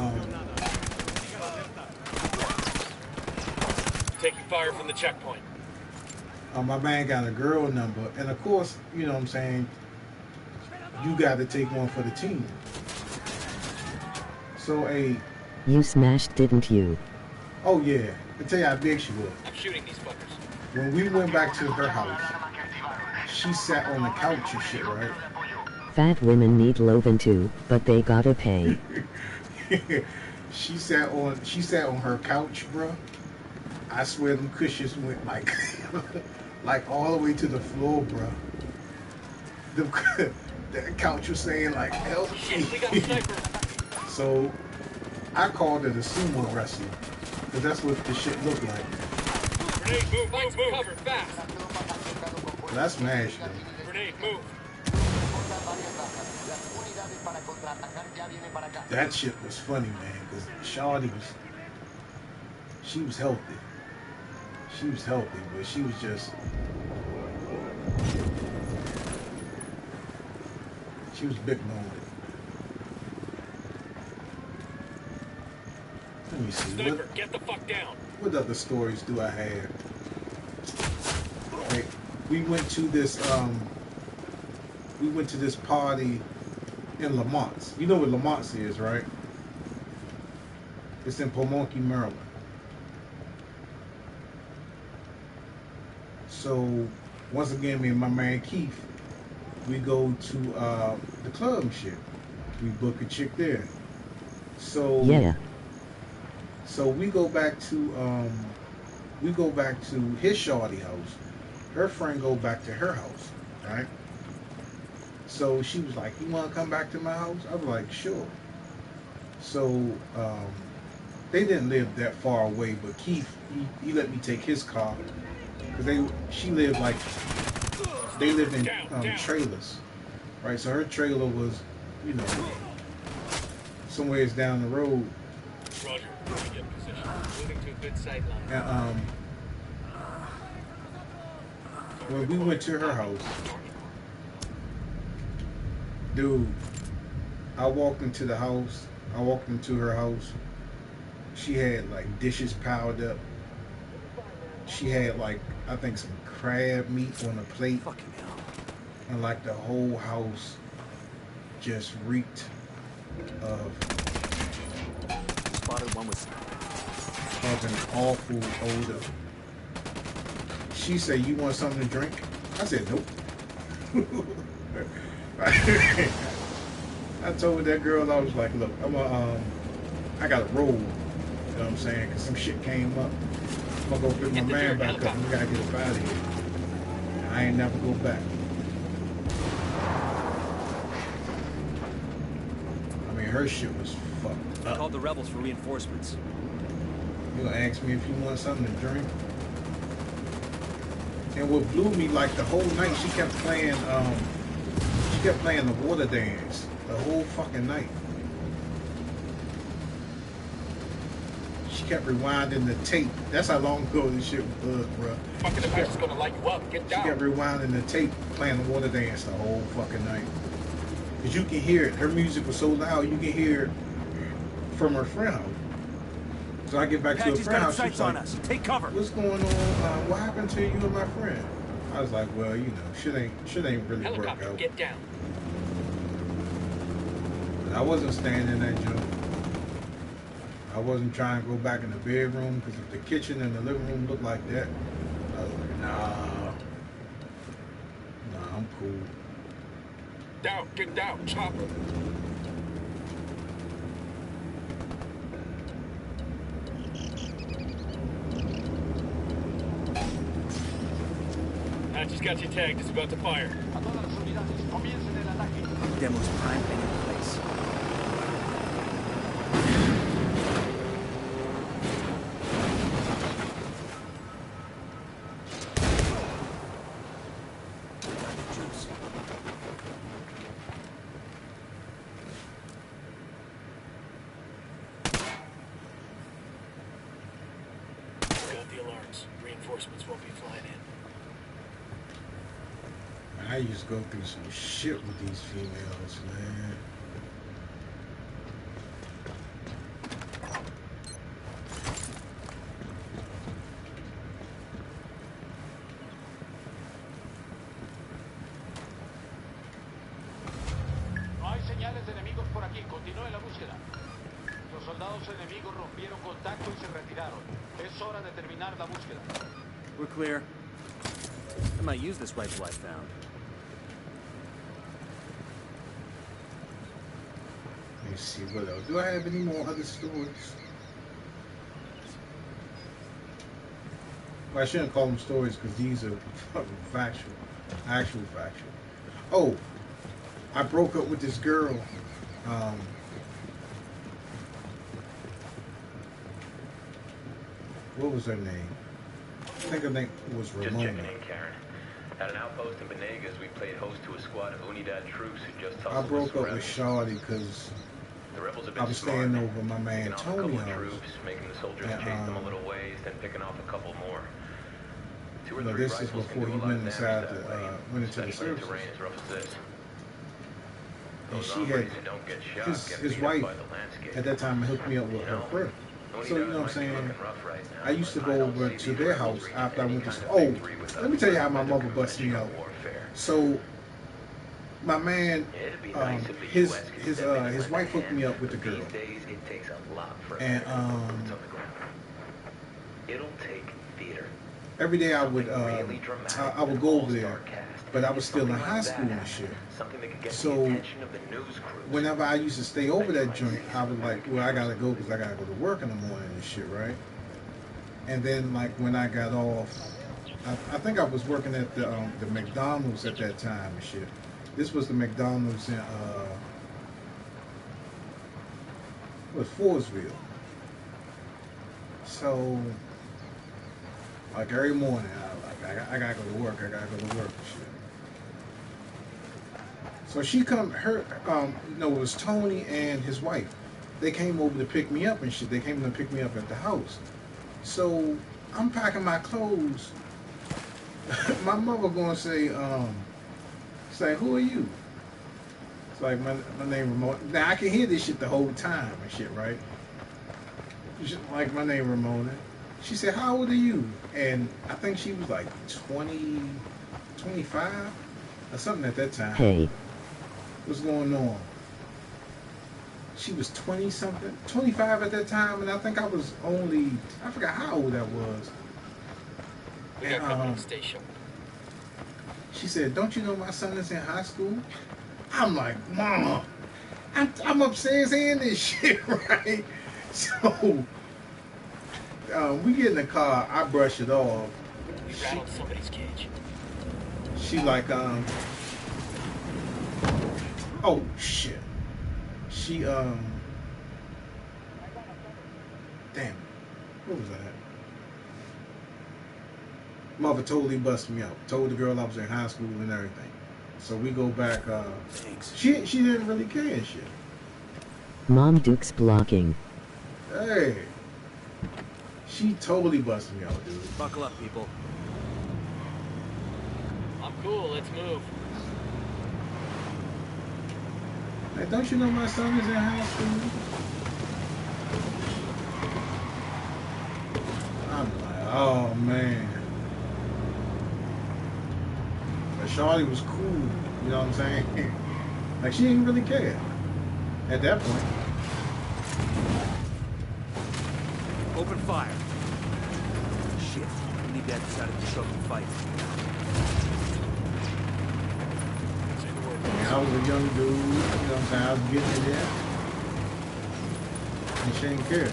Taking fire from the checkpoint. my man got a girl number, and of course, you know what I'm saying, you got to take one for the team. So You smashed, didn't you? oh yeah, I tell you how big she was. I'm shooting these fuckers. When we went back to her house, she sat on the couch and shit, right? Fat women need lovin' too, but they gotta pay. She sat on her couch, bro. I swear them cushions went like like all the way to the floor, bro. The couch was saying like help me. So I called it a sumo wrestling, because that's what the shit looked like. Grenade, move, cover, fast. But I smashed them. Grenade, move. That shit was funny, man, because Shawty she was healthy. She was healthy, but she was just, she was big lonely. Let me see. Sniper, get the fuck down. What other stories do I have? Right. We went to this party in Lamont. You know what Lamont is, right? It's in Pomonkey, Maryland. So once again, me and my man Keith, we go to the club and shit. We book a chick there. So Yeah. So we go back to his shawty house. Her friend go back to her house, right? So she was like, "You want to come back to my house?" I was like, "Sure." So they didn't live that far away, but Keith he let me take his car because they lived in trailers, right? So her trailer was, you know, somewhere down the road. Roger. Get in position. Moving to a good sight line. And when we went to her house, dude, I walked into her house. She had like dishes piled up. She had like, I think, some crab meat on a plate. Fucking hell. And like the whole house just reeked of Spotted one with an awful odor. She said, "You want something to drink?" I said, "Nope." I told that girl, I was like, look, I got to roll. You know what I'm saying? Because some shit came up. I'm going to go pick my man back up. We got to get up out of here. I ain't never go back. I mean, her shit was fucked I up. called the rebels for reinforcements. You gonna ask me if you want something to drink? And what blew me, like the whole night, she kept playing the water dance the whole fucking night. She kept rewinding the tape. That's how long ago this shit was, bro. Fucking the match is gonna light you up. Get down. She kept rewinding the tape, playing the water dance the whole fucking night. Cause you can hear it. Her music was so loud, you can hear it from her friend house. So I get back to her friend house. She's like, us. Take cover. what's going on? What happened to you and my friend? I was like, well, you know, shit ain't really work out. Get down. But I wasn't staying in that junk. I wasn't trying to go back in the bedroom because if the kitchen and the living room looked like that, I was like, nah, I'm cool. Down, get down, chopper. I just got you tagged. It's about to fire. Demo's prime and in place. Got the alarms. Reinforcements won't be flying in. I used to go through some shit with these females, man. No hay señales de enemigos por aquí. Continúe la búsqueda. Los soldados enemigos rompieron contacto y se retiraron. Es hora de terminar la búsqueda. We're clear. I might use this rifle I found. Let me see what else. Do I have any more other stories? Well, I shouldn't call them stories because these are fucking factual. Actual factual. Oh, I broke up with this girl. What was her name? I think her name was Ramona. Just checking in, Karen. At an outpost in Venegas, we played host to a squad of Unidad troops who just I broke up with Shawty because I was staying over my man Tony house. Making the soldiers chase them a little ways, then picking off a couple more. Two or three this is before he went inside went into the service. And she had his wife at that time hooked me up with her friend. So you know what I'm saying? I used to go over to their house after I went to school. Oh, let me tell you how my mother busted me out. So my man, his wife hooked me up with the girl, and every day I would go over there, but I was still in high school and shit. So whenever I used to stay over that joint, I was like, well, I gotta go because I gotta go to work in the morning and shit, right? And then like when I got off, I think I was working at the McDonald's at that time and shit. This was the McDonald's in Forestville. So like every morning, I gotta go to work. I gotta go to work and shit. So she it was Tony and his wife. They came over to pick me up and shit. They came to pick me up at the house. So I'm packing my clothes. My mother gonna say, who are you? It's like my name Ramona. Now I can hear this shit the whole time and shit, right? Like my name Ramona. She said, how old are you? And I think she was like 20, 25 or something at that time. Hey. What's going on? She was 20 something, 25 at that time, and I think I was I forgot how old I was. And she said, don't you know my son is in high school? I'm like, Mama, I'm upstairs saying this shit, right? So we get in the car. I brush it off. We rattled somebody's cage. She like oh shit. She damn it. What was that? Mother totally busted me out. Told the girl I was in high school and everything. So we go back. Thanks. She didn't really care and shit. Mom Duke's blocking. Hey, she totally busted me out, dude. Buckle up, people. I'm cool, let's move. Hey, don't you know my son is in high school? I'm like, oh man. But Shawty was cool, you know what I'm saying? Like she didn't really care at that point. Open fire. Shit. We need that decided to show them fight. I was a young dude, you know what I'm saying? I was getting it there. And she didn't care.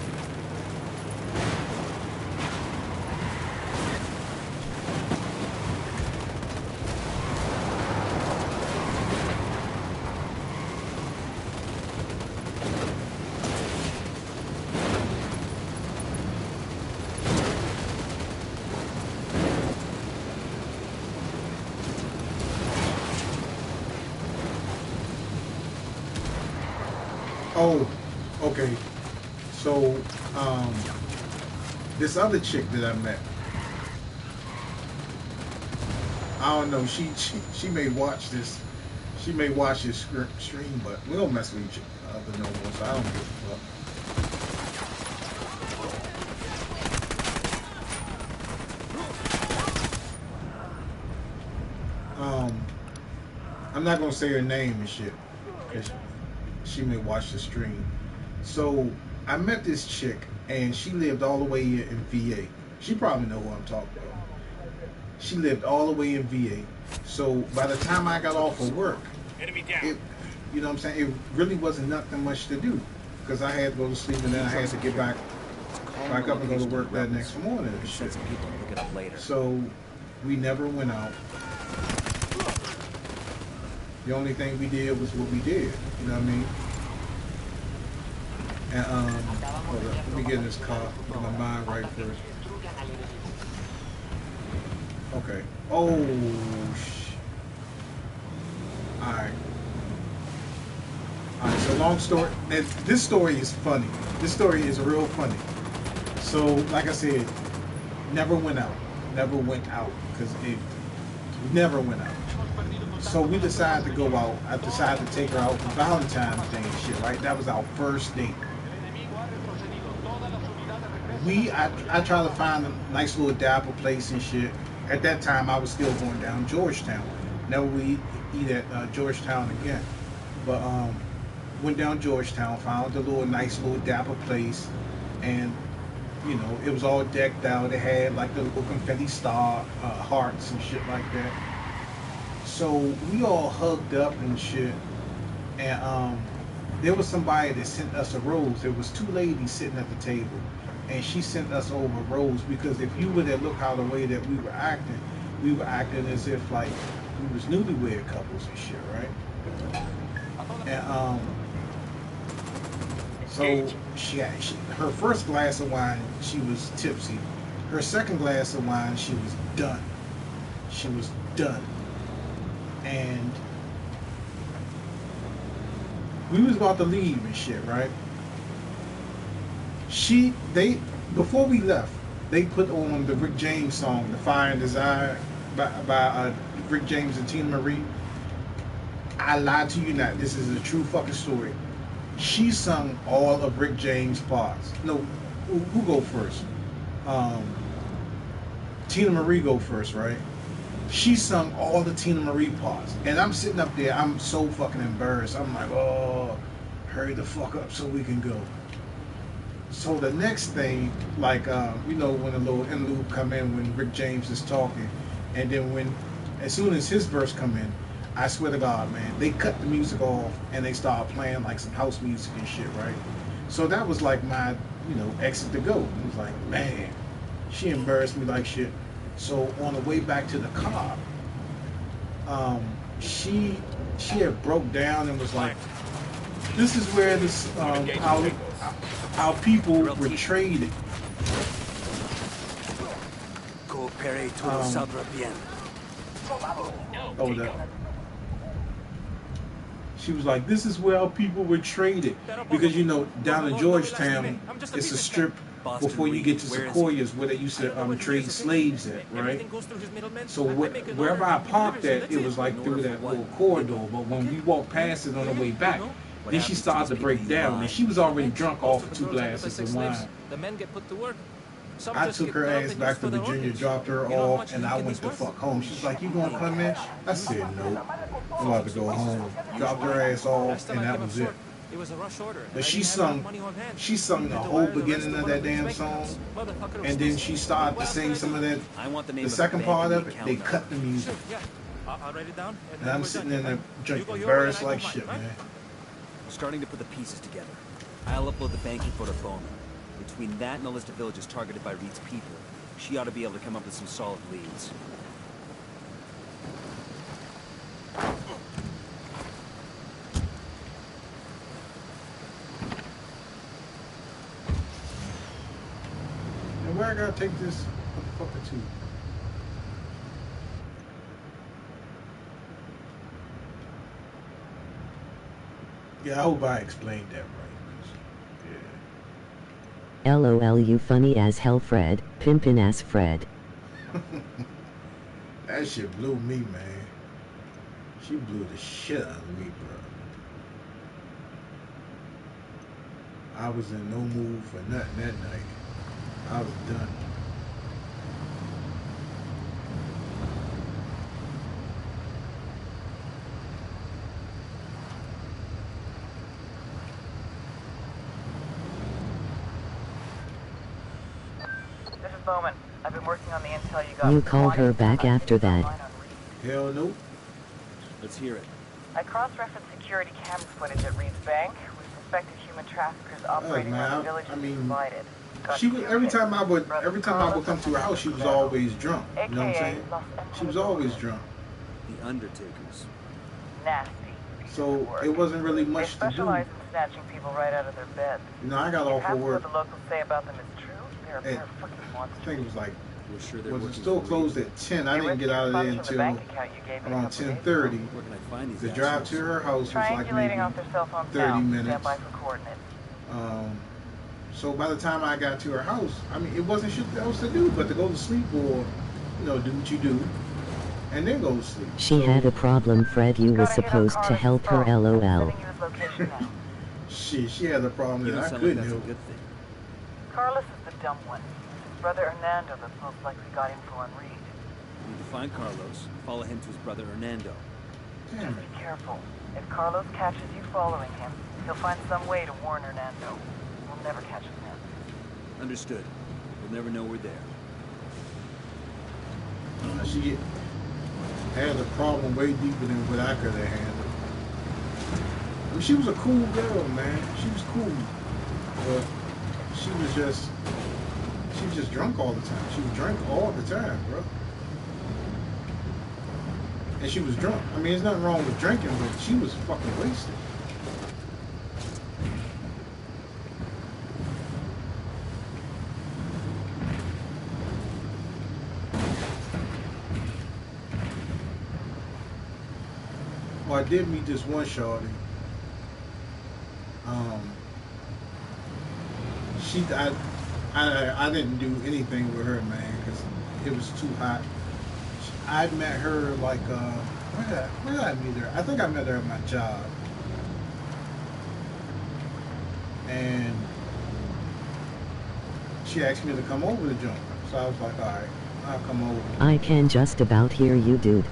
Oh, okay. So, this other chick that I met, I don't know. She may watch this. She may watch this stream, but we don't mess with each other no more. So I don't give a fuck. I'm not gonna say her name and shit, 'cause she may watch the stream. So I met this chick, and she lived all the way in VA. She probably know who I'm talking about. She lived all the way in VA. So by the time I got off of work, Enemy down. it, you know what I'm saying, it really wasn't nothing much to do, because I had to go to sleep and then I had to get back up and go to work that next morning and shit. Some people to pick it up later. So we never went out. The only thing we did was what we did. You know what I mean? And hold up, let me get in this car, get my mind right first. Okay. Oh Alright. Alright, so long story, and this story is funny. This story is real funny. So, like I said, never went out. Never went out, because it never went out. So we decided to go out. I decided to take her out for Valentine's Day and shit, right? That was our first date. I tried to find a nice little dapper place and shit. At that time, I was still going down Georgetown. Never we eat at Georgetown again. But went down Georgetown, found a little nice little dapper place, and you know, it was all decked out. It had like the little confetti star hearts and shit like that. So we all hugged up and shit, and there was somebody that sent us a rose. There was two ladies sitting at the table, and she sent us over a rose, because if you would have looked how the way that we were acting as if like we was newlywed couples and shit, right? And so she her first glass of wine, she was tipsy. Her second glass of wine, she was done. She was done. And we was about to leave and shit, right? Before we left, they put on the Rick James song, "The Fire and Desire" by Rick James and Tina Marie. I lied to you not. This is a true fucking story. She sung all of Rick James' parts. No, who go first? Tina Marie go first, right? She sung all the Tina Marie parts, and I'm sitting up there. I'm so fucking embarrassed. I'm like, oh, hurry the fuck up so we can go. So the next thing, like, you know, when a little interlude come in when Rick James is talking, and then as soon as his verse come in, I swear to God, man, they cut the music off and they started playing like some house music and shit, right? So that was like my, you know, exit to go. It was like, man, she embarrassed me like shit. So on the way back to the car, she had broke down and was like, this is where this our people were traded. Coopere todo saldrá bien. Hold up. She was like, this is where our people were traded. Because, you know, down in Georgetown, it's a strip before you get to Sequoia's where they used to trade slaves at, right? So wherever I parked at, it was like through that little corridor. But when we walked past it on the way back, then she started to break down. And she was already drunk off of 2 glasses of wine. The men get put to work. I took her ass back to Virginia, dropped her off, and I went the fuck home. She's like, you gonna come in? I said, no. I'm about to go home. Dropped her ass off, and that was it. It was a rush order. But she sung the whole beginning of that damn song, and then she started to sing some of that. The second part of it, they cut the music. I'll write it down. And I'm sitting in there drinking, embarrassed like shit, man. We're starting to put the pieces together. I'll upload the banking for her phone. Between that and the list of villages targeted by Reed's people, she ought to be able to come up with some solid leads. And where I gotta take this motherfucker to? Yeah, I hope I explained that right. LOL, you funny as hell, Fred. Pimpin' ass Fred. That shit blew me, man. She blew the shit out of me, bro. I was in no mood for nothing that night. I was done. Bowman, I've been working on the intel you got. You called her back after that. Hell no. Let's hear it. I cross-referenced security cam footage at Reed's Bank with suspected human traffickers operating on the village divided. She was every time I would come to her house, she was always drunk. You know what I'm saying? She was always drunk. The Undertakers. Nasty. So it wasn't really much to do. Specialize in snatching people right out of their beds. You know, I got off of work. What the locals say about them is true. They're a pair of fucking monsters. I think it was like, was it still closed at 10? I didn't get out of there until around 10:30. The drive to her house was like maybe 30 minutes. So by the time I got to her house, I mean, it wasn't shit else to do but to go to sleep or, you know, do what you do and then go to sleep. She had a problem, Fred. You were supposed to help her, LOL. Shit, she had a problem that I couldn't help. Carlos is the dumb one. His brother Hernando that's most likely got info on Reed. We need to find Carlos, follow him to his brother Hernando. Just be careful. If Carlos catches you following him, he'll find some way to warn Hernando. We'll never catch him then. Understood. We'll never know we're there. She had a problem way deeper than what I could have handled. I mean, she was a cool girl, man. She was cool. But she was just drunk all the time. She was drunk all the time, bro. And she was drunk. I mean, there's nothing wrong with drinking, but she was fucking wasted. Well, I did meet this one shorty. I didn't do anything with her, man, because it was too hot. I'd met her like, where did I meet her? I think I met her at my job. And she asked me to come over to jump. So I was like, all right, I'll come over. I can just about hear you, dude.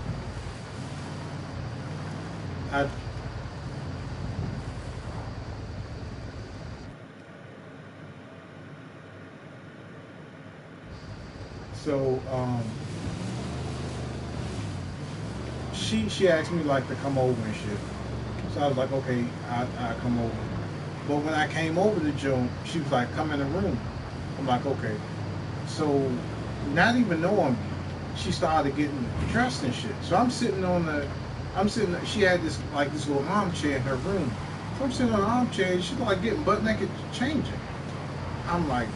she asked me like to come over and shit. So I was like, okay, I come over. But when I came over to Joan, she was like, come in the room. I'm like, okay. So not even knowing me, she started getting dressed and shit. So I'm sitting, she had this little armchair in her room. So I'm sitting on the armchair and she's like getting butt naked changing. I'm like,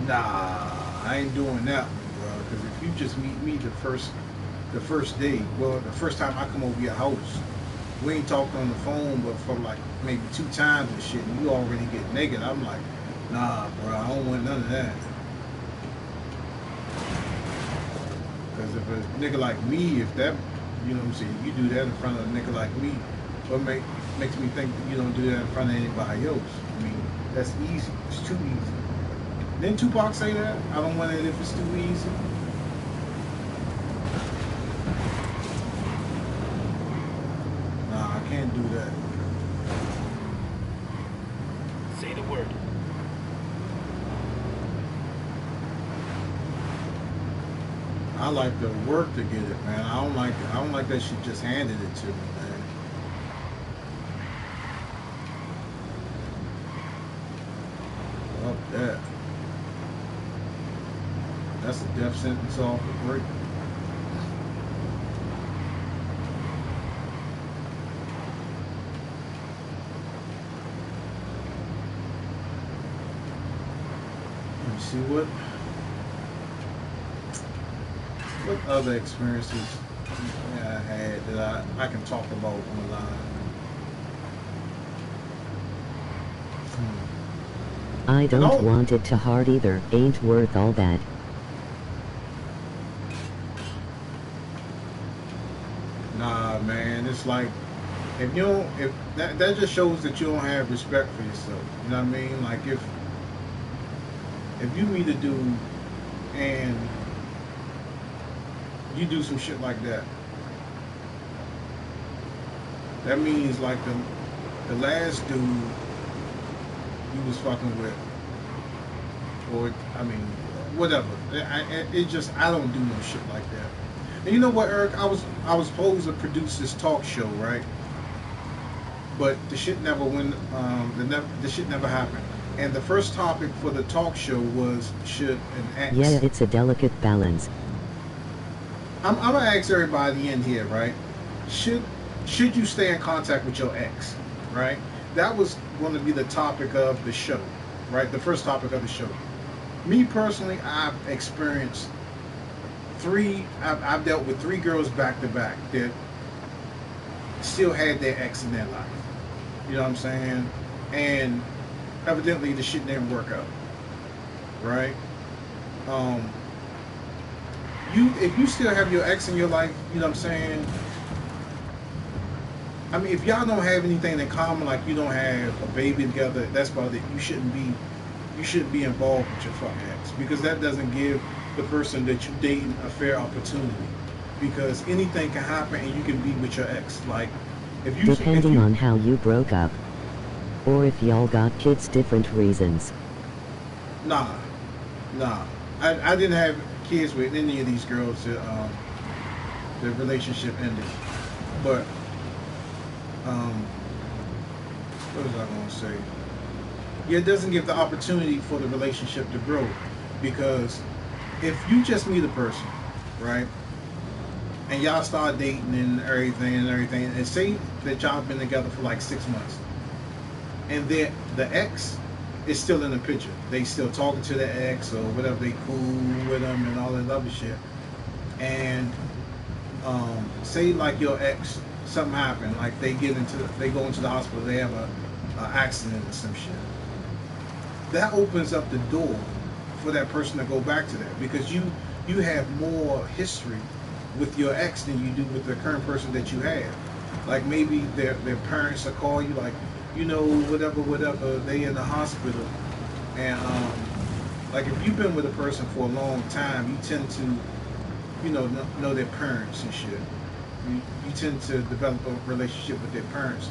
nah, I ain't doing that one, bro. Because if you just meet me the first day, well, the first time I come over your house, we ain't talked on the phone, but for like maybe 2 times and shit, and you already get naked. I'm like, nah, bro, I don't want none of that. Because if a nigga like me, if that, you know what I'm saying, you do that in front of a nigga like me, what makes me think that you don't do that in front of anybody else? I mean, that's easy. It's too easy. Didn't Tupac say that? I don't want it if it's too easy. Nah, I can't do that. Say the word. I like the work to get it, man. I don't like that shit just handed it to me, man. Fuck that. That's a death sentence off the break. Let me see what other experiences I had that I can talk about online. I don't want it to hard either. Ain't worth all that. Nah, man, it's like if that just shows that you don't have respect for yourself. You know what I mean? Like if you meet a dude and you do some shit like that, that means like the last dude you was fucking with, or I mean, whatever. I don't do no shit like that. And you know what, Eric? I was supposed to produce this talk show, right? But the shit never went. The shit never happened. And the first topic for the talk show was, should an ex? Yeah, it's a delicate balance. I'm gonna ask everybody in here, right? Should you stay in contact with your ex, right? That was going to be the topic of the show, right? The first topic of the show. Me personally, I've experienced I've dealt with 3 girls back to back that still had their ex in their life. You know what I'm saying? And evidently the shit didn't work out, right? If you still have your ex in your life, you know what I'm saying? I mean, if y'all don't have anything in common, like you don't have a baby together, that's about it. You shouldn't be involved with your fucking ex, because that doesn't give the person that you're dating a fair opportunity. Because anything can happen and you can be with your ex. Like, depending on how you broke up, or if y'all got kids, different reasons. Nah. I didn't have kids with any of these girls that the relationship ended. But what was I gonna say? Yeah, it doesn't give the opportunity for the relationship to grow, because if you just meet a person, right, and y'all start dating and everything, and say that y'all been together for like 6 months, and the ex is still in the picture, they still talking to the ex or whatever, they cool with them and all that other shit, and say like your ex, something happened, like they go into the hospital, they have a accident or some shit. That opens up the door for that person to go back to that, because you have more history with your ex than you do with the current person that you have. Like maybe their parents will call you, like, you know, whatever, they in the hospital, and like if you've been with a person for a long time, you tend to, you know their parents and shit. You tend to develop a relationship with their parents,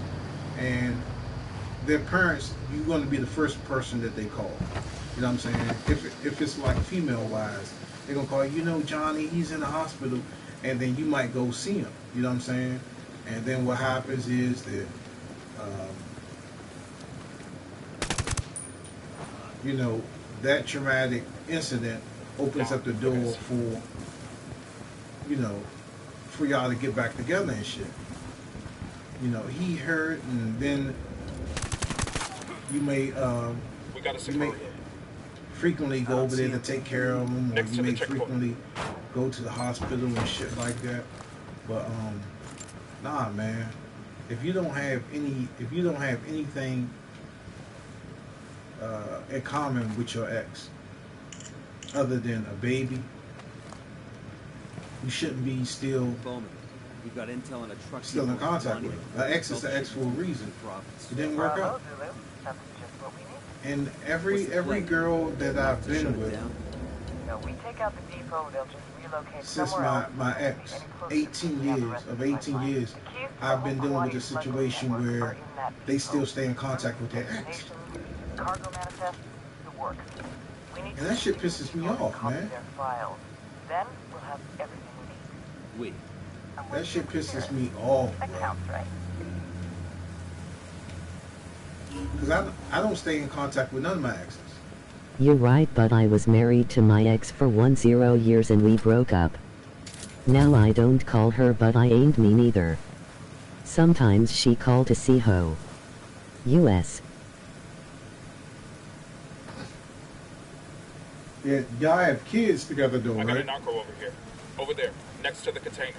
and their parents, you're going to be the first person that they call. You know what I'm saying? If it's like female wise, they're going to call you, you know, Johnny, he's in the hospital, and then you might go see them. You know what I'm saying? And then what happens is that, you know, that traumatic incident opens up the door for, you know, for y'all to get back together and shit. You know, he hurt, and then you may frequently go over there to take care of him, or you may frequently go to the hospital and shit like that. But nah, man. If you don't have anything in common with your ex, other than a baby, you shouldn't be still. Bowman, we've got intel on a truck. Still in contact with him. An ex is the ex for a reason. It didn't work out. And every girl that I've been with, we take out the depot, they'll just relocate since somewhere my ex, 18 years, I've been dealing with a situation where they still stay in contact with their ex. Cargo manifest, the works. And that shit pisses me off, man. Then we'll have everything we need. That shit pisses me off, That bro. counts, right? Because I don't stay in contact with none of my exes. You're right, but I was married to my ex for 10 years and we broke up. Now I don't call her, but I ain't me neither. Sometimes she call to see ho. US. Yeah, y'all have kids together though, I got a right? narco over here. Over there, next to the container.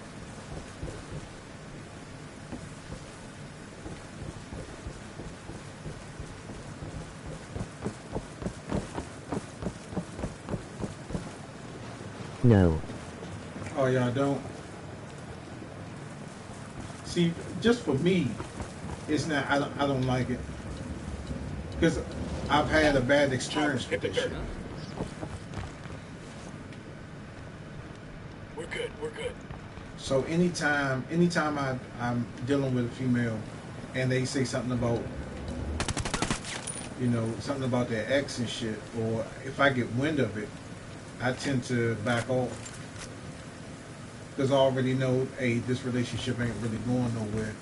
No. Oh, y'all don't? See, just for me, it's not, I don't like it. Because I've had a bad experience with this shit. We're good. So anytime I'm dealing with a female and they say something about, you know, something about their ex and shit, or if I get wind of it, I tend to back off. Because I already know, hey, this relationship ain't really going nowhere.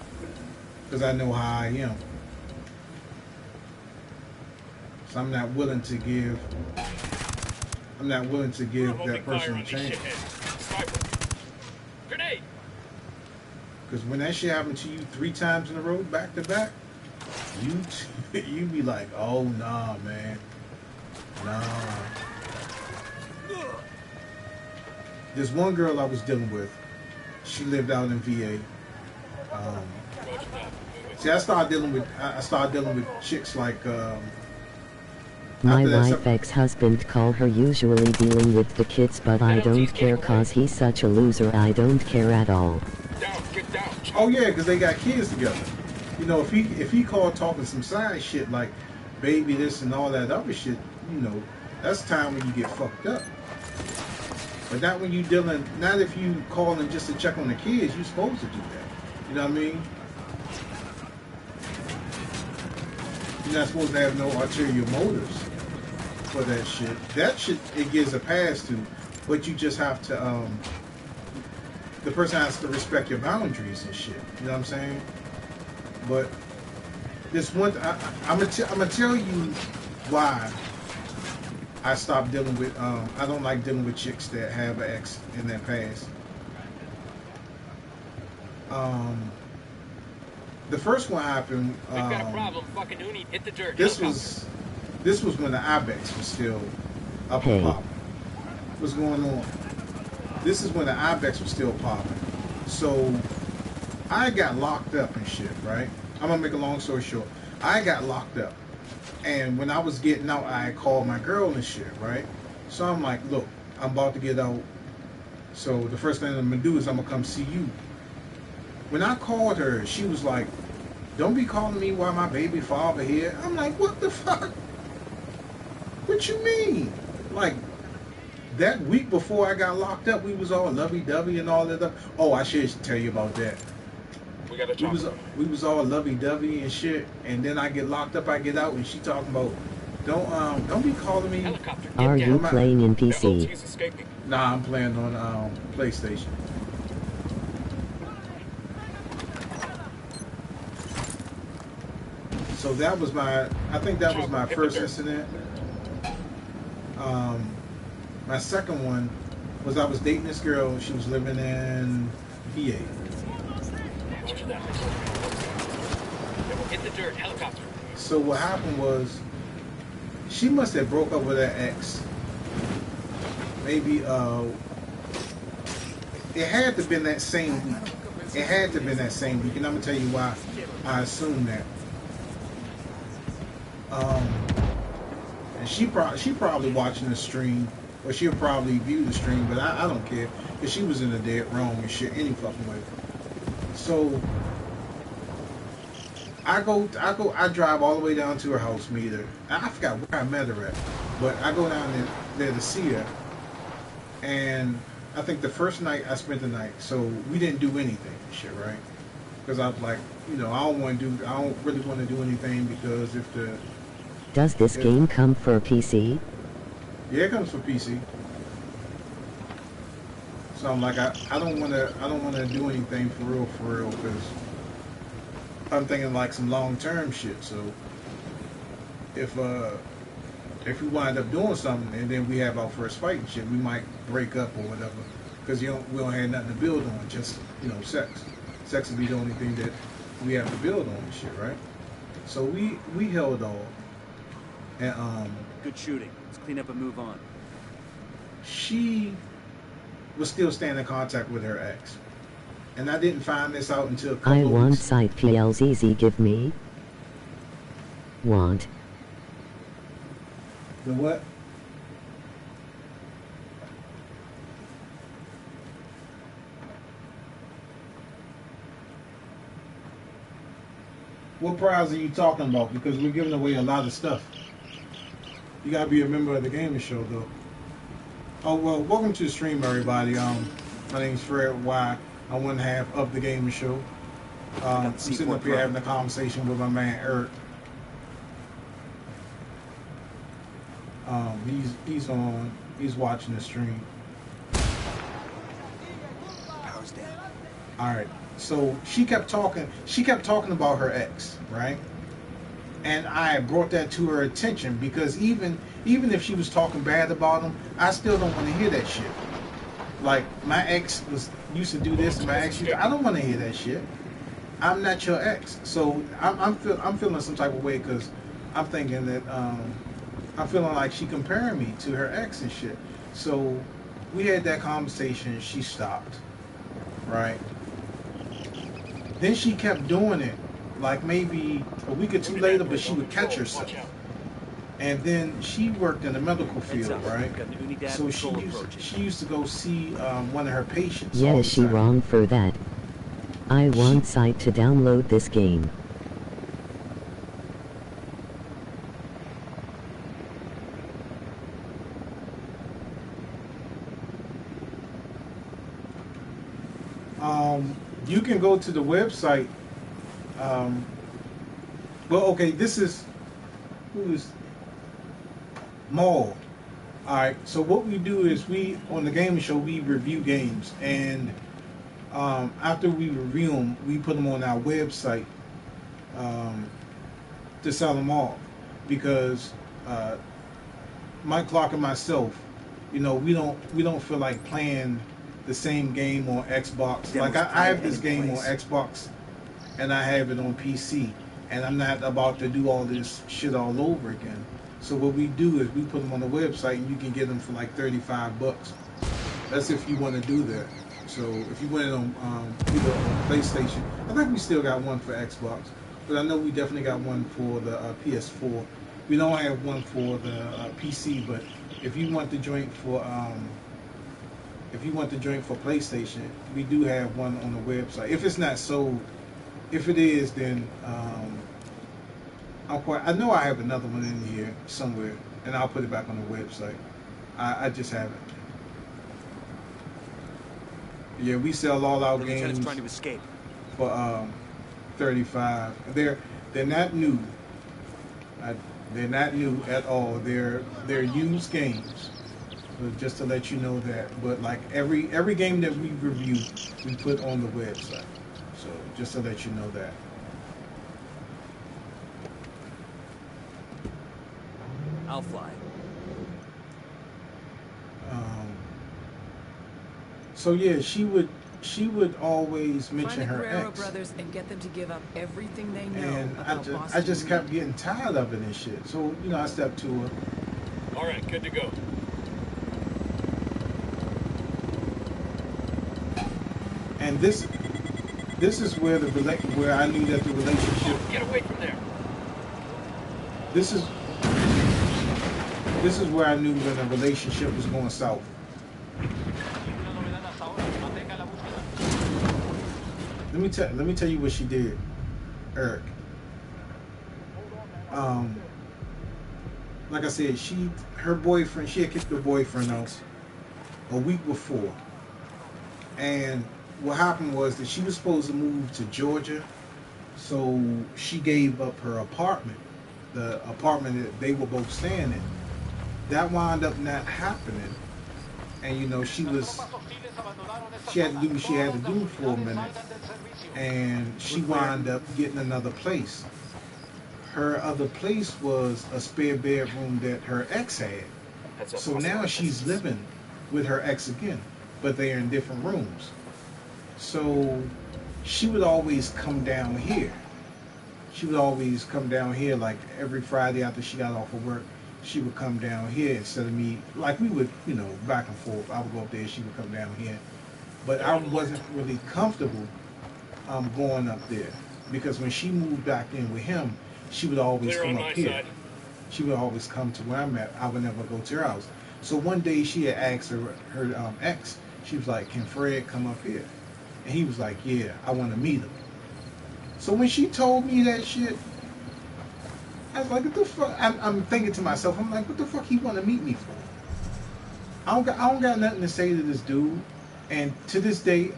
Because I know how I am. So I'm not willing to give that person a chance. Grenade! Because when that shit happened to you 3 times in a row, back to back, you be like, oh nah, man, nah. There's one girl I was dealing with. She lived out in VA. See, I started dealing with chicks like. My wife ex-husband call her usually dealing with the kids, but I don't care cause he's such a loser. I don't care at all. Oh yeah, because they got kids together. You know, if he called talking some side shit like baby this and all that other shit, you know, that's time when you get fucked up. But not when you dealing, not if you calling just to check on the kids. You're supposed to do that. You know what I mean? You're not supposed to have no ulterior motives for that shit. That shit, it gives a pass to, but you just have to, the person has to respect your boundaries and shit. You know what I'm saying? But this one, I'm gonna tell you why I stopped dealing with, I don't like dealing with chicks that have an ex in their past. The first one happened, We've got a problem. Fucking Uni, hit the dirt. this was when the Ibex was still up and popping. What's going on? This is when the Ibex was still popping. So I got locked up and shit, right? I'm gonna make a long story short. I got locked up. And when I was getting out, I called my girl and shit, right? So I'm like, look, I'm about to get out. So the first thing I'm gonna do is I'm gonna come see you. When I called her, she was like, don't be calling me while my baby father here. I'm like, what the fuck? What you mean? Like, that week before I got locked up, we was all lovey-dovey and all that stuff. Oh, I should tell you about that. We was all lovey-dovey and shit, and then I get locked up, I get out, and she talking about, don't be calling me. Are you playing in PC? Nah, I'm playing on PlayStation. So that was my, I think that was my first incident. My second one was I was dating this girl. She was living in VA. Hit the dirt, helicopter. So what happened was, she must have broke up with her ex. Maybe it had to have been that same week. It had to have been that same week, and I'm gonna tell you why I assume that. And she probably watching the stream, or she'll probably view the stream, but I don't care, because she was in the dead wrong and shit any fucking way. So I drive all the way down to her house, meet her. I forgot where I met her at, but I go down there to see her, and I think the first night I spent the night, so we didn't do anything and shit, right? Because I was like, you know, I don't really want to do anything, because Does this game come for PC? Yeah, it comes for PC. So I'm like, I don't want to do anything for real, because I'm thinking like some long-term shit. So if we wind up doing something and then we have our first fight and shit, we might break up or whatever, because we don't have nothing to build on, just, you know, sex. Sex would be the only thing that we have to build on and shit, right? So we held off, and Good shooting. Let's clean up and move on. She was still staying in contact with her ex, and I didn't find this out until a couple I of want weeks. site PLZZ give me. Want. The what? What prize are you talking about? Because we're giving away a lot of stuff. You gotta be a member of the gaming show, though. Oh well, welcome to the stream, everybody. My name's Fred Y. I'm one half of the gaming show. I'm sitting up here having a conversation with my man Eric. He's watching the stream. Power's down. All right. So she kept talking about her ex, right? And I brought that to her attention, because even if she was talking bad about him, I still don't want to hear that shit. Like, my ex used to do this, and my ex used to, I don't want to hear that shit. I'm not your ex. So I'm feeling some type of way, because I'm thinking that I'm feeling like she comparing me to her ex and shit. So we had that conversation. She stopped, right? Then she kept doing it, like maybe a week or two later, but she would catch herself. And then she worked in the medical field, right? So she used to go see one of her patients. Yeah, is she wrong for that? I want site to download this game. You can go to the website. Well, okay, who's Maul. Alright, so what we do is on the gaming show, we review games, and after we review them, we put them on our website to sell them off, because Mike Clark and myself, you know, we don't feel like playing the same game on Xbox. Like I have this game on Xbox, and I have it on PC, and I'm not about to do all this shit all over again. So what we do is we put them on the website, and you can get them for like $35. That's if you want to do that. So if you went on either on PlayStation, I think we still got one for Xbox, but I know we definitely got one for the PS4. We don't have one for the PC, but if you want the joint for PlayStation, we do have one on the website. If it's not sold, if it is, then I know I have another one in here somewhere, and I'll put it back on the website. I just haven't. Yeah, we sell all our games trying to escape for $35. They're not new. They're not new at all. They're used games. So just to let you know that. But like every game that we review, we put on the website. So just to let you know that. I'll fly. So yeah, she would always mention Find the her Guerrero ex, brothers and get them to give up everything they know and about I Boston. just kept getting tired of it and shit. So you know, I stepped to her. All right, good to go. And this is where where I knew that the relationship. Get away from there. This is where I knew that the relationship was going south. Let me tell you what she did, Eric. Like I said, she had kicked her boyfriend out a week before, and what happened was that she was supposed to move to Georgia, so she gave up her apartment, the apartment that they were both staying in. That wound up not happening, and you know she had to do what she had to do for a minute, and she wound up getting another place. Her other place was a spare bedroom that her ex had. So now she's living with her ex again, but they're in different rooms. So she would always come down here. She would always come down here like every Friday after she got off of work. She would come down here instead of me, like we would, you know, back and forth. I would go up there, she would come down here. But I wasn't really comfortable going up there because when she moved back in with him, she would always come up here. She would always come to where I'm at. I would never go to her house. So one day she had asked her ex, she was like, "Can Fred come up here?" And he was like, "Yeah, I want to meet him." So when she told me that shit, I was like, "What the fuck?" I'm thinking to myself, I'm like, "What the fuck he want to meet me for?" I don't got nothing to say to this dude. And to this day,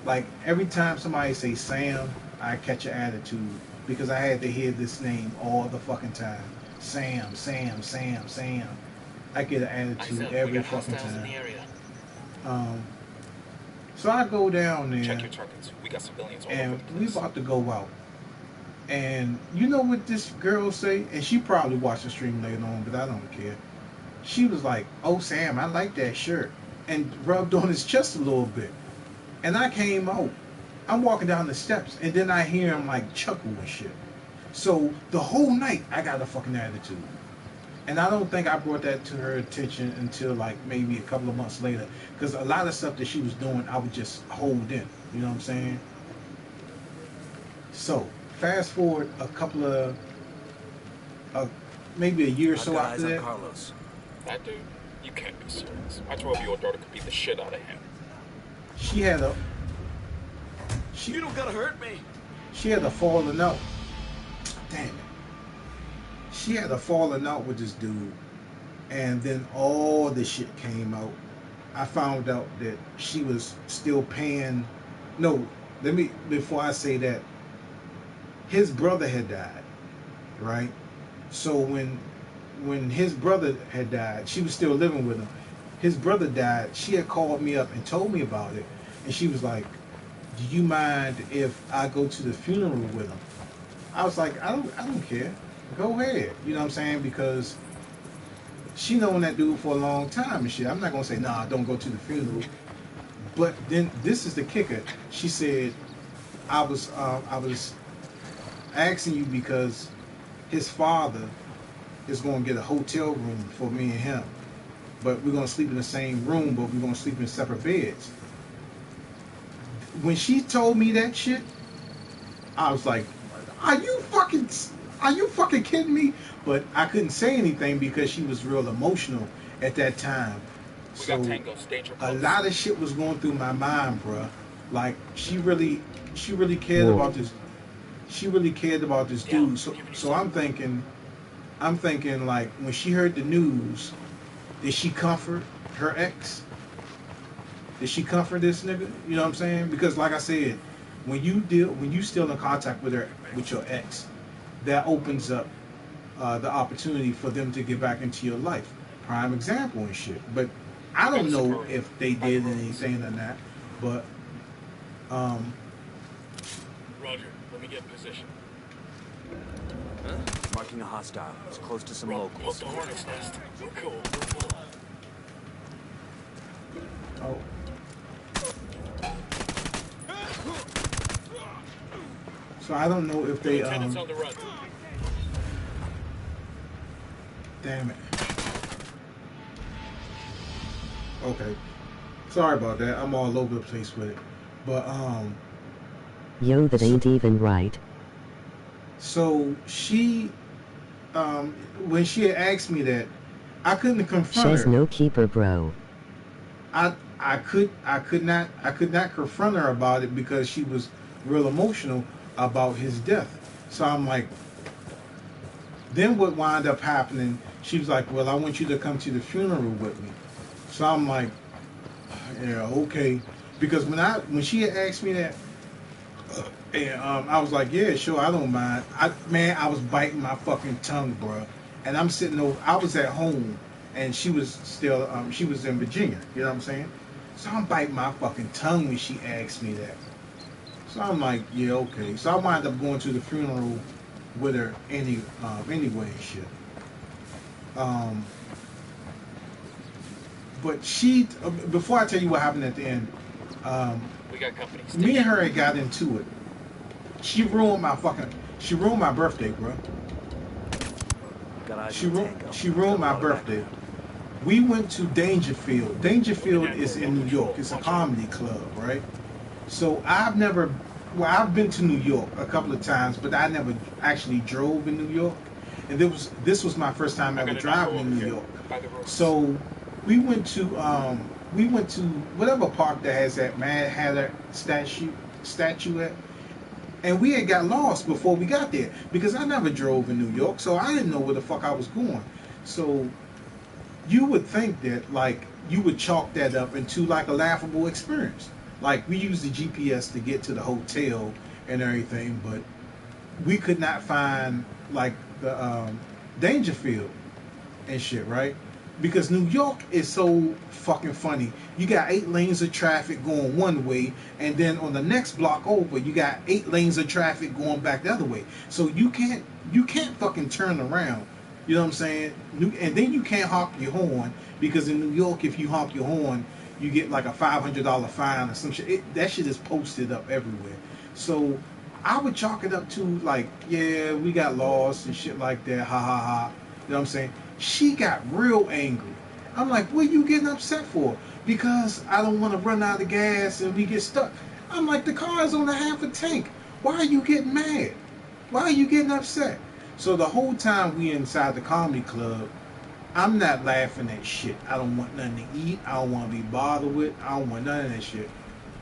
like every time somebody say Sam, I catch an attitude because I had to hear this name all the fucking time. Sam, Sam, Sam, Sam. I get an attitude every fucking time. So I go down there. Check your targets. We got civilians all and over the place. we about to go out. And you know what this girl say? And she probably watched the stream later on, but I don't care. She was like, "Oh Sam, I like that shirt," and rubbed on his chest a little bit. And I came out. I'm walking down the steps, and then I hear him like chuckle and shit. So the whole night, I got a fucking attitude. And I don't think I brought that to her attention until like maybe a couple of months later. Because a lot of stuff that she was doing, I would just hold in. You know what I'm saying? So, fast forward a couple of, maybe a year or so after that. Carlos. That dude? You can't be serious. My 12-year-old daughter could beat the shit out of him. She had a... You don't gotta hurt me. She had a falling out. Damn it. She had a falling out with this dude. And then all the shit came out. I found out that she was still paying... No, before I say that, his brother had died, right? So when his brother had died, she was still living with him. His brother died. She had called me up and told me about it. And she was like, "Do you mind if I go to the funeral with him?" I was like, I don't care. Go ahead. You know what I'm saying? Because she known that dude for a long time and shit. I'm not gonna say, "Nah, don't go to the funeral." But then this is the kicker. She said, I was asking you because his father is gonna get a hotel room for me and him. But we're gonna sleep in the same room, but we're gonna sleep in separate beds. When she told me that shit, I was like, Are you fucking kidding me? But I couldn't say anything because she was real emotional at that time. So a lot of shit was going through my mind, bruh. Like she really cared about this. She really cared about this dude. So I'm thinking like when she heard the news, did she comfort her ex? Did she comfort this nigga? You know what I'm saying? Because like I said, when you still in contact with your ex, that opens up the opportunity for them to get back into your life. Prime example and shit. But I don't know if they did anything or not. But Roger, let me get in position. Marking a hostile. It's close to some Broke locals. the hornet's nest. We're cool. We're cool. Oh. So I don't know if they Lieutenant's on the run. damn it. Okay. Sorry about that. I'm all over the place with it. But Yo, that ain't even right. so she when she had asked me that, I couldn't confront She's her. no keeper, bro. I could not confront her about it because she was real emotional about his death. So I'm like, then what wound up happening, she was like, well, I want you to come to the funeral with me. So I'm like, yeah, okay. Because when she had asked me that, and I was like, yeah, sure, I don't mind. I was biting my fucking tongue, bro. And I'm sitting over, I was at home, and she was still, she was in Virginia, you know what I'm saying? So I'm biting my fucking tongue when she asked me that. So I'm like, yeah, okay. So I wound up going to the funeral with her anyway and shit. But she, before I tell you what happened at the end, We got company. me and her had got into it. She ruined my birthday, bro. Got eyes She on the ruined Tango. my birthday. We went to Dangerfield. Dangerfield is in New York. It's a comedy club, right? So I've been to New York a couple of times, but I never actually drove in New York. And this was my first time ever driving in New York. So we went to whatever park that has that Mad Hatter statue at. And we had got lost before we got there because I never drove in New York, so I didn't know where the fuck I was going. So you would think that like you would chalk that up into like a laughable experience. Like we used the GPS to get to the hotel and everything, but we could not find like the Dangerfield and shit, right? Because New York is so fucking funny. You got 8 lanes of traffic going one way, and then on the next block over, you got 8 lanes of traffic going back the other way. So you can't fucking turn around. You know what I'm saying? And then you can't honk your horn because in New York, if you honk your horn, you get like a $500 fine or some shit. That shit is posted up everywhere. So I would chalk it up to like, yeah, we got lost and shit like that. Ha ha ha. You know what I'm saying? She got real angry. I'm like, what are you getting upset for? Because I don't want to run out of gas and we get stuck. I'm like, the car is on a half a tank. Why are you getting mad? Why are you getting upset? So the whole time we inside the comedy club, I'm not laughing at shit. I don't want nothing to eat. I don't want to be bothered with. I don't want none of that shit.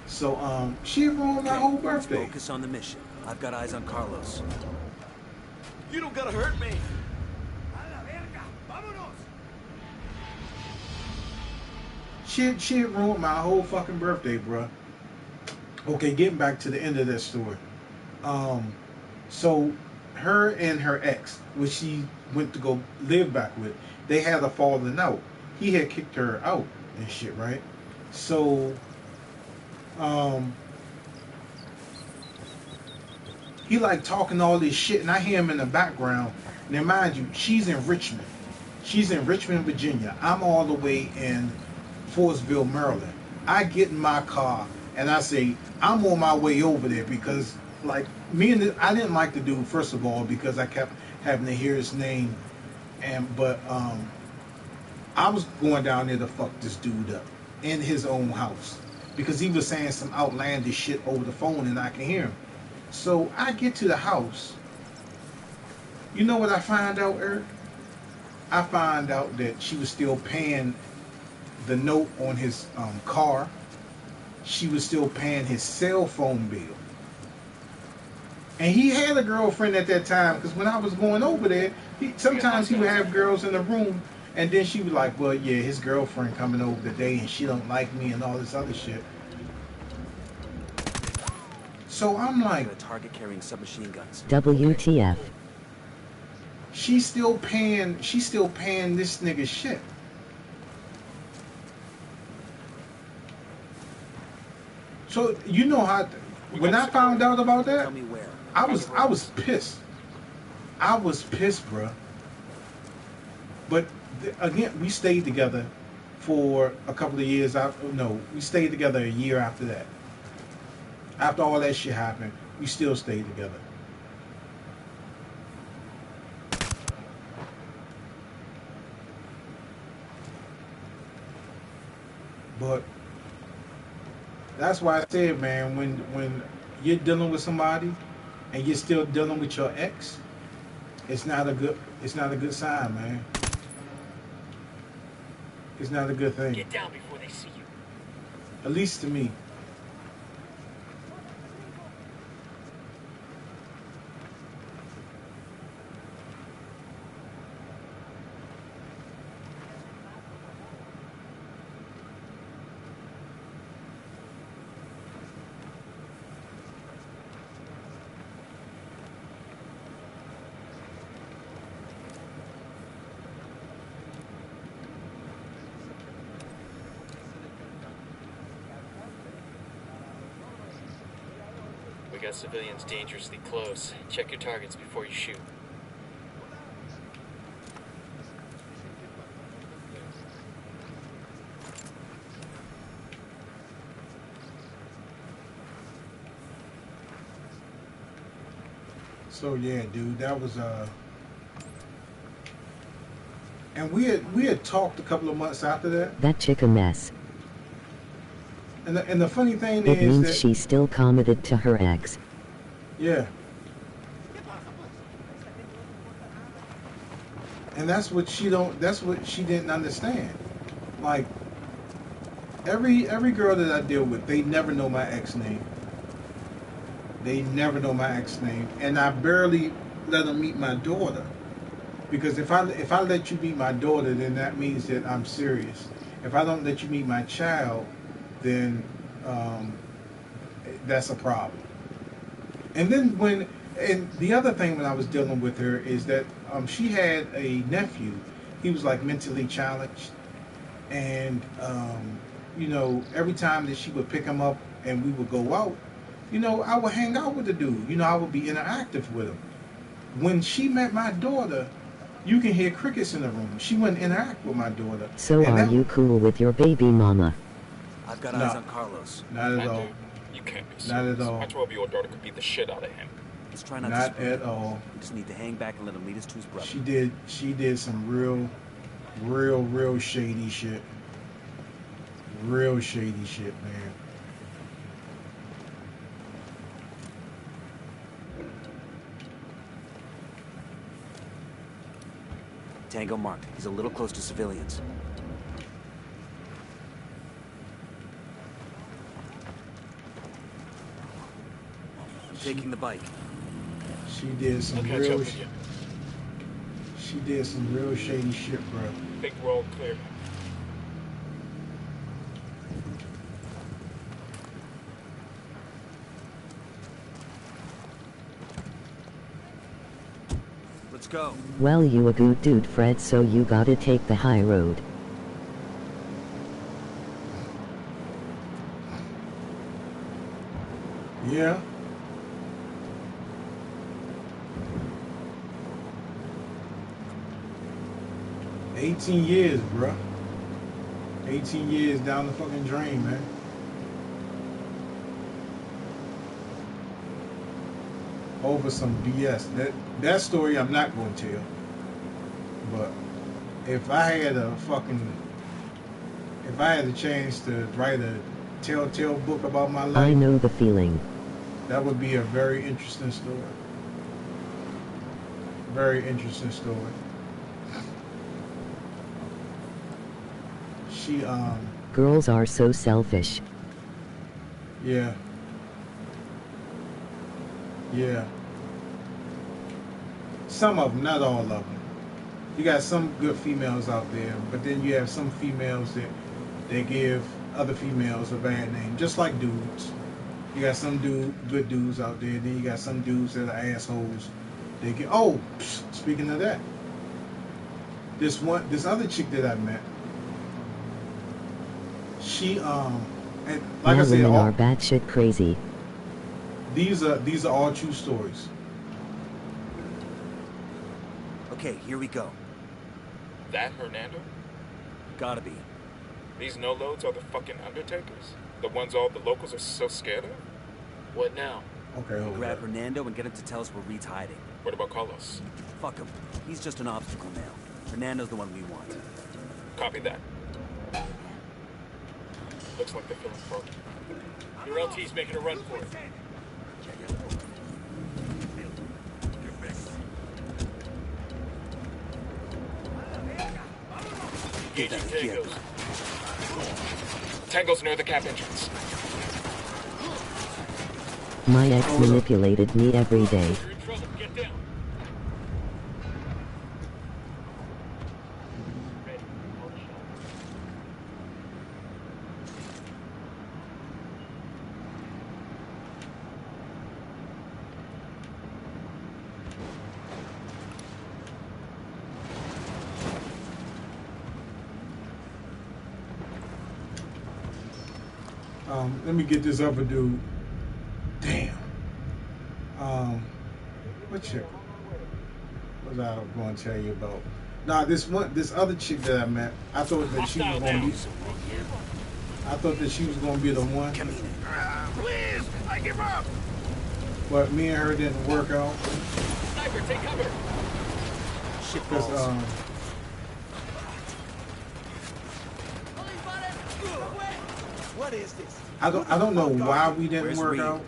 So she ruined my whole birthday. Focus on the mission. I've got eyes on Carlos. You don't gotta hurt me. She ruined my whole fucking birthday, bruh. Okay, getting back to the end of that story. So her and her ex, which she went to go live back with, they had a falling out. He had kicked her out and shit, right? So he like talking all this shit, and I hear him in the background. Now mind you, she's in Richmond. She's in Richmond, Virginia. I'm all the way in Forestville, Maryland. I get in my car and I say, I'm on my way over there because like I didn't like the dude, first of all, because I kept having to hear his name, but I was going down there to fuck this dude up in his own house because he was saying some outlandish shit over the phone and I can hear him. So I get to the house. You know what I find out, Eric? I find out that she was still paying the note on his car. She was still paying his cell phone bill. And he had a girlfriend at that time because when I was going over there, sometimes he would have girls in the room and then she was like, well, yeah, his girlfriend coming over today and she don't like me and all this other shit. So I'm like, a target carrying submachine guns. WTF. She's still paying this nigga shit. So you know how when I found out about that, I was pissed. I was pissed, bruh. But again, we stayed together for a couple of years. No, we stayed together a year after that. After all that shit happened, we still stayed together. But that's why I said, man, when you're dealing with somebody and you're still dealing with your ex, it's not a good sign, man. It's not a good thing. Get down before they see you. At least to me. We got civilians dangerously close. Check your targets before you shoot. So yeah, dude, that was and we had talked a couple of months after that. That chick a mess. And the funny thing It is means that she's still committed to her ex. yeah. And that's what she didn't understand. Like every girl that I deal with, they never know my ex name. They never know my ex name, and I barely let them meet my daughter. Because if I let you meet my daughter, then that means that I'm serious. If I don't let you meet my child, then that's a problem. And then and the other thing when I was dealing with her is that she had a nephew. He was like mentally challenged, and every time that she would pick him up and we would go out, I would hang out with the dude. I would be interactive with him. When she met my daughter, you can hear crickets in the room. She wouldn't interact with my daughter. So are you cool with your baby mama? I've got eyes on Carlos. Not at all. You can't be Not serious. at all. My 12-year-old daughter could beat the shit out of him. Let's try not Not to at all. We just need to hang back and let him lead us to his brother. She did some real shady shit. Real shady shit, man. Tango marked. He's a little close to civilians. I'm taking the bike. She did some I'll catch up real with you. She did some real shady shit, bro. Big roll clear. Let's go. Well, you a good dude, Fred, so you gotta take the high road. Yeah. $18 years, bruh. 18 years down the fucking drain, man. Over some BS. That story I'm not going to tell. But if I had a chance to write a telltale book about my life, I know the feeling. that would be a very interesting story. Very interesting story. She Girls are so selfish. yeah. Yeah. Some of them, not all of them. You got some good females out there, but then you have some females that they give other females a bad name, just like dudes. You got some good dudes out there, then you got some dudes that are assholes. They get speaking of that, this other chick that I met, she and like I said, Women are batshit crazy. these are all true stories. Okay, here we go. That Hernando? Gotta be. These no-loads are the fucking Undertakers? The ones all the locals are so scared of? What now? Okay, hold Grab up. Hernando and get him to tell us where Reed's hiding. What about Carlos? Fuck him. He's just an obstacle now. Hernando's the one we want. Copy that. Looks like they're feeling froggy. Your LT's making a run for it. Get that Engaging kid. Tangos. Tango's near the camp entrance. My ex manipulated me every day. You're in trouble. Get down. Ready. Hold the shot. Let me get this other dude. Damn. What chick was I going to tell you about? Nah, this other chick that I met, I thought that she was going to be. I thought that she was going to be the one. Please, I give up. But me and her didn't work out. Sniper, take cover. Because What is this? I don't know why we didn't Where's work Reed? out.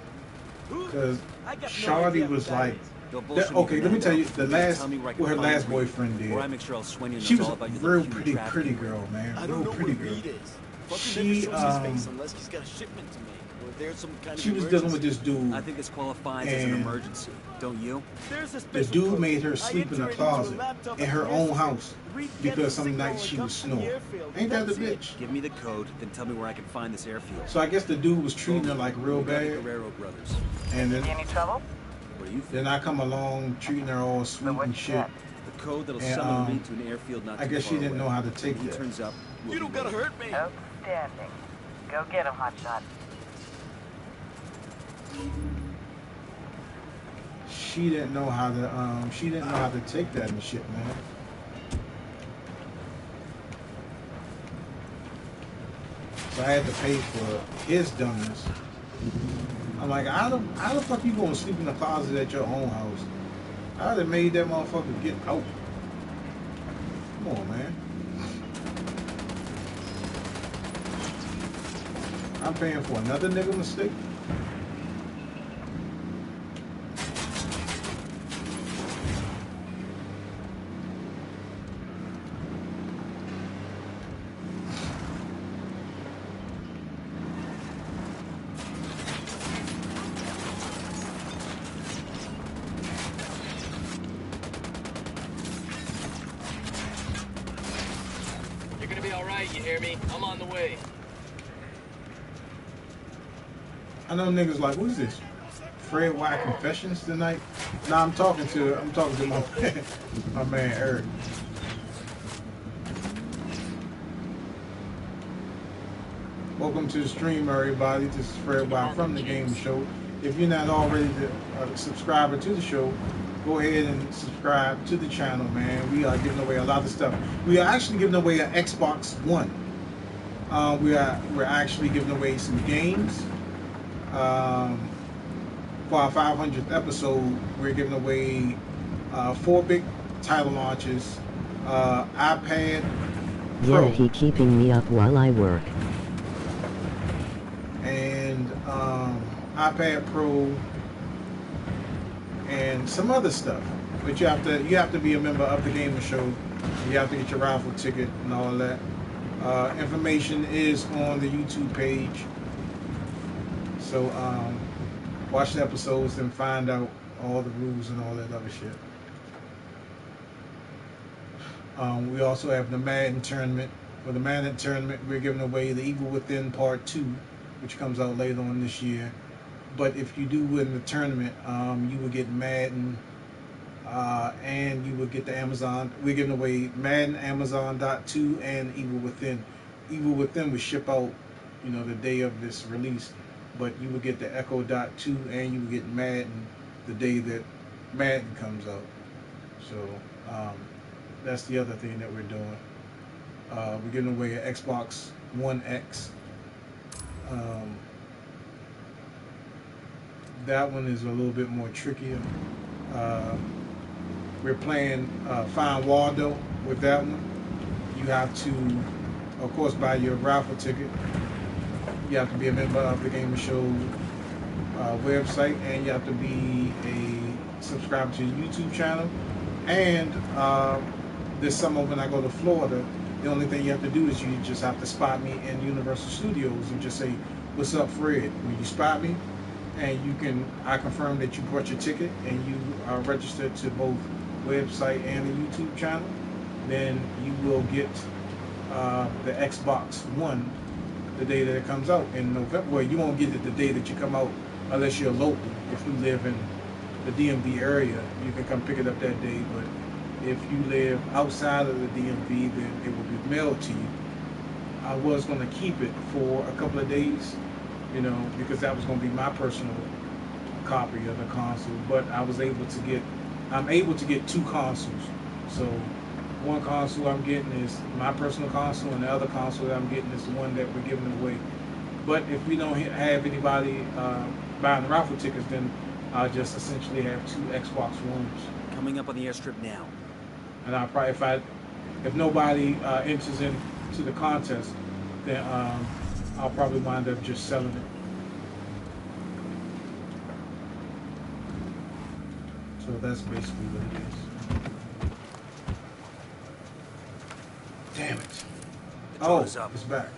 Because I got no Shawty idea was what that like, is. Don't bullshit me, okay, let me Hernando. tell you, the You're last, tell me where I can what her find last Reed, boyfriend or I did. make sure I'll swing you She was all a about your real little human pretty trafficking. girl, man. I Real don't know pretty where girl. Reed is. Fucker She, never shows his face unless he's got a shipment to make. Or if there's some kind She of was emergency. dealing with this dude. I think this qualifies as an And emergency, don't you? There's a The special dude code. made her I sleep in a enter it into a closet laptop in at her the own airstrip. house Reed gets because the some signal nights and she comes was to the snoring. airfield. Ain't that the That's it. bitch? Give me the code, then tell me where I can find this airfield. So I guess the dude was treating her like real We got the bad, Guerrero brothers. and Any trouble? What do you think? then I come along treating her all So sweet what'd and you shit. get? The code that'll And, summon Reed to an airfield not I too guess she far didn't away. know how to take When he that. turns up, we'll You be don't gotta ready. hurt me. Outstanding. Go get him, hotshot. She didn't know how to take that and shit, man. So I had to pay for his dumbness. I'm like, how the fuck you gonna sleep in the closet at your own house? I'd have made that motherfucker get out. Come on, man. I'm paying for another nigga mistake. You're gonna be alright, you hear me? I'm on the way. I know niggas like, what is this? Fred White Confessions tonight? Nah, I'm talking to my man Eric. Welcome to the stream, everybody. This is Fred White from the Game Show. If you're not already a subscriber to the show, go ahead and subscribe to the channel, man. We are giving away a lot of stuff. We are actually giving away an Xbox One. We're actually giving away some games. For our 500th episode, we're giving away 4 big title launches, iPad Pro, Yeah, he keeping me up while I work. and iPad Pro, and some other stuff. But you have to be a member of the Gamer Show. You have to get your raffle ticket and all that. Information is on the YouTube page. So watch the episodes and find out all the rules and all that other shit. We also have the Madden tournament. For the Madden tournament, we're giving away the Evil Within Part 2, which comes out later on this year. But if you do win the tournament, you will get Madden, and you will get the Amazon. We're giving away Madden, Amazon.2, and Evil Within. Evil Within will ship out, the day of this release. But you will get the Echo.2, and you will get Madden the day that Madden comes out. So That's the other thing that we're doing. We're giving away an Xbox One X. That one is a little bit more trickier. We're playing Find Waldo with that one. You have to, of course, buy your raffle ticket. You have to be a member of the Gamer Show website, and you have to be a subscriber to the YouTube channel. And this summer when I go to Florida, the only thing you have to do is you just have to spot me in Universal Studios and just say, "What's up, Fred?" When you spot me, and I confirm that you bought your ticket and you are registered to both website and the YouTube channel, then you will get the Xbox One the day that it comes out in November. Well, you won't get it the day that you come out unless you're local. If you live in the DMV area, you can come pick it up that day. But if you live outside of the DMV, then it will be mailed to you. I was going to keep it for a couple of days, you know, because that was going to be my personal copy of the console. But I'm able to get two consoles. So one console I'm getting is my personal console, and the other console that I'm getting is the one that we're giving away. But if we don't have anybody buying the raffle tickets, then I'll just essentially have two Xbox Ones. Coming up on the airstrip now. And I'll probably, if nobody enters into the contest, then I'll probably wind up just selling it. So that's basically what it is. Damn it. Oh, it's back.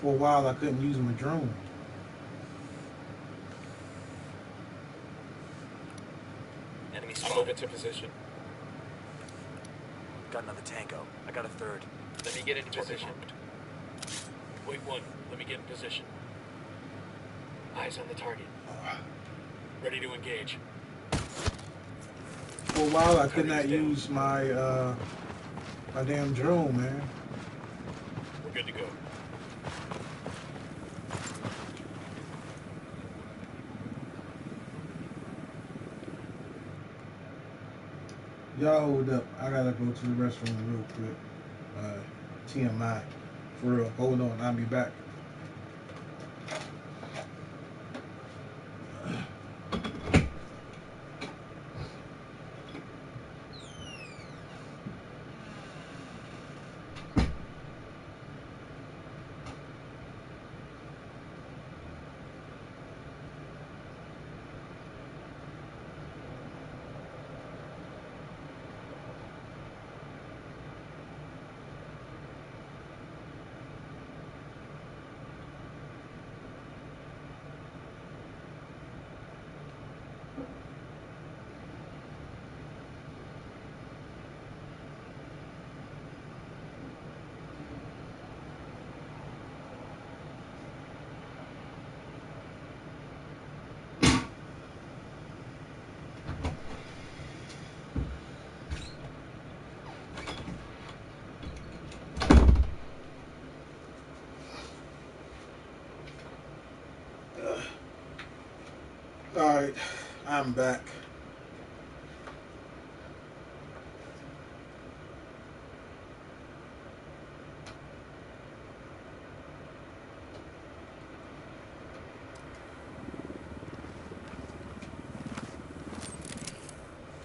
For a while I couldn't use my drone. Enemy I'm moving to position. Got another tango. I got a third. Let me get into position. Wait one. Let me get in position. Eyes on the target. Ready to engage. For a while I could not use my my damn drone, man. We're good to go. Y'all hold up. I gotta go to the restroom real quick. TMI. For real. Hold on. I'll be back. Alright, I'm back.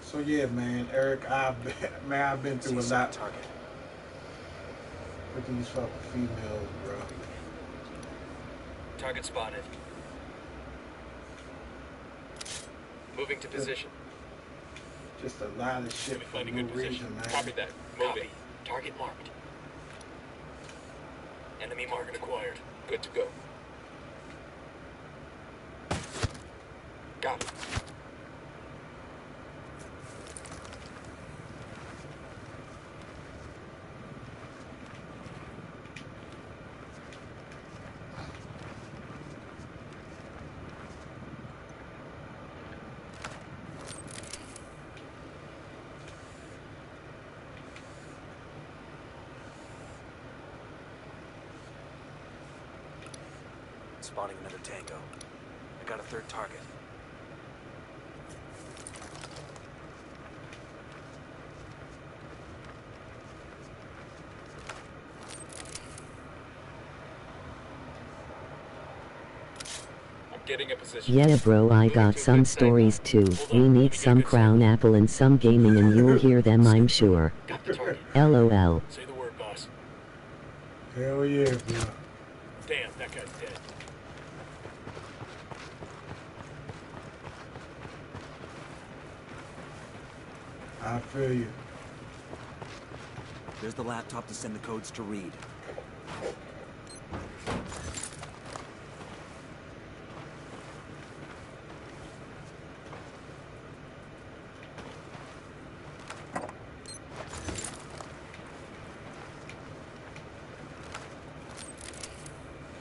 So yeah, man, Eric, I've been through a lot Target. with these fucking females, bro. Target spotted. Moving to position. Just a lot of shit for no reason, man. Copy that. Moving. Target marked. Enemy Target marked. acquired. Good to go. Got it. Spotting another tango. I got a third target. Getting a position. Yeah bro, I got some stories too. We need some crown apple and some gaming and you'll hear them I'm sure. Got the target. LOL. Say the word, boss. Hell yeah, bro. Damn, that guy's dead. I feel you. There's the laptop to send the codes to Reed.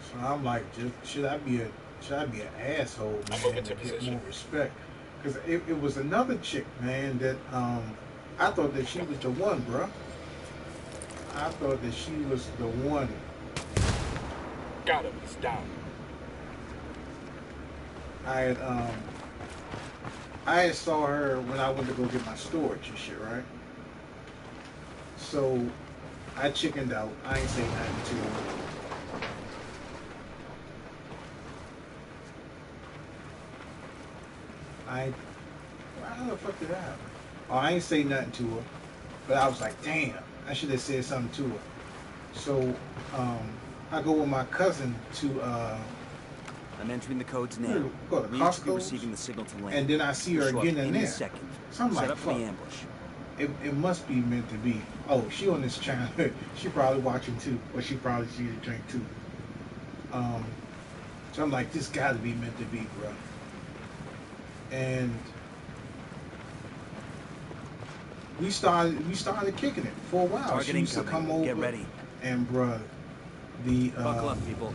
So I'm like, should I be an asshole, man, to get more respect? Because it was another chick, man, that I thought that she was the one, bro. I thought that she was the one. Got him. He's down. I had saw her when I went to go get my storage and shit, right? So I chickened out. I ain't say nothing to her. How the fuck did that happen? Oh, I ain't say nothing to her, but I was like, damn, I should have said something to her. So I go with my cousin to I'm entering the codes now. Go to Reed should be Costco, receiving the signal to land. and then I see her She'll again show up in any there. second. So I'm Set like, up for fuck. the ambush. It must be meant to be. Oh, she on this channel. She probably watching too, or she probably see the drink too. So I'm like, this got to be meant to be, bro. And we started kicking it for a while. Target She used to incoming. come over. Get ready. And bruh, Buckle up, people.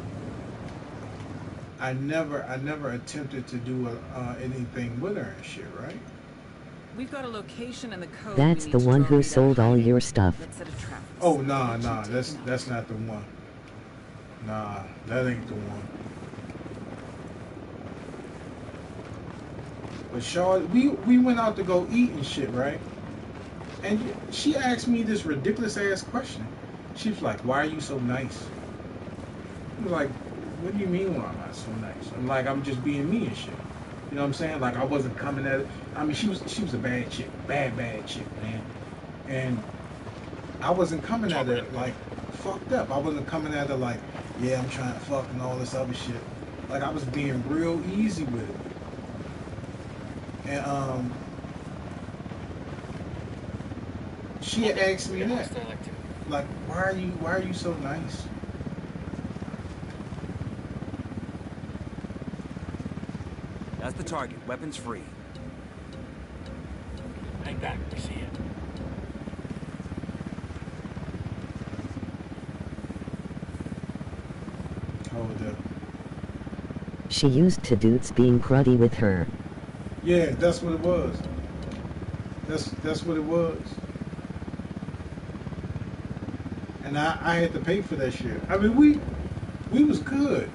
I never attempted to do anything with her and shit, right? We've got a location and the code. That's the one who sold all your stuff. Oh nah, that's not the one. Nah, that ain't the one. But Shaw, we went out to go eat and shit, right? And she asked me this ridiculous ass question. She was like, "Why are you so nice?" I was like, "What do you mean why am I so nice?" I'm like, "I'm just being me and shit." You know what I'm saying? Like I wasn't coming at it. I mean, she was a bad chick, bad chick, man. And I wasn't coming at her like fucked up. I wasn't coming at her like, yeah, I'm trying to fuck and all this other shit. Like I was being real easy with it. And she had asked me that, like, why are you so nice? That's the target. Weapons free. Hang back. We see it. Hold up. She used to dudes being cruddy with her. Yeah, that's what it was. That's what it was. And I had to pay for that shit. I mean, we was good.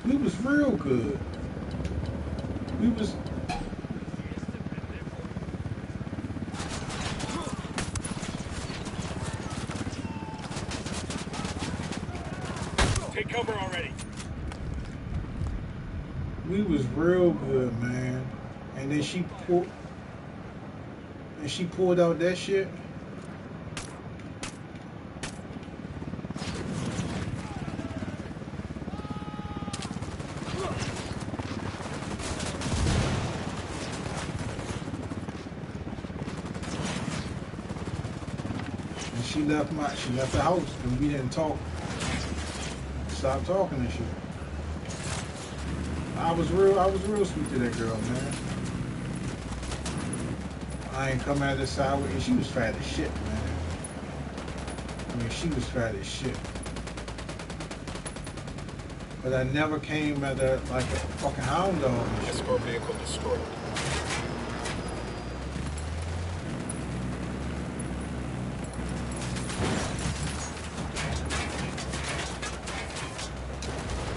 We was real good. We was. Take cover already. We was real good, man. And then she pulled out that shit. And she left the house and we didn't talk. Stopped talking and shit. I was real sweet to that girl, man. I ain't come at her sideways. And she was fat as shit, man. I mean, she was fat as shit. But I never came at her like a fucking hound dog. Escort vehicle destroyed.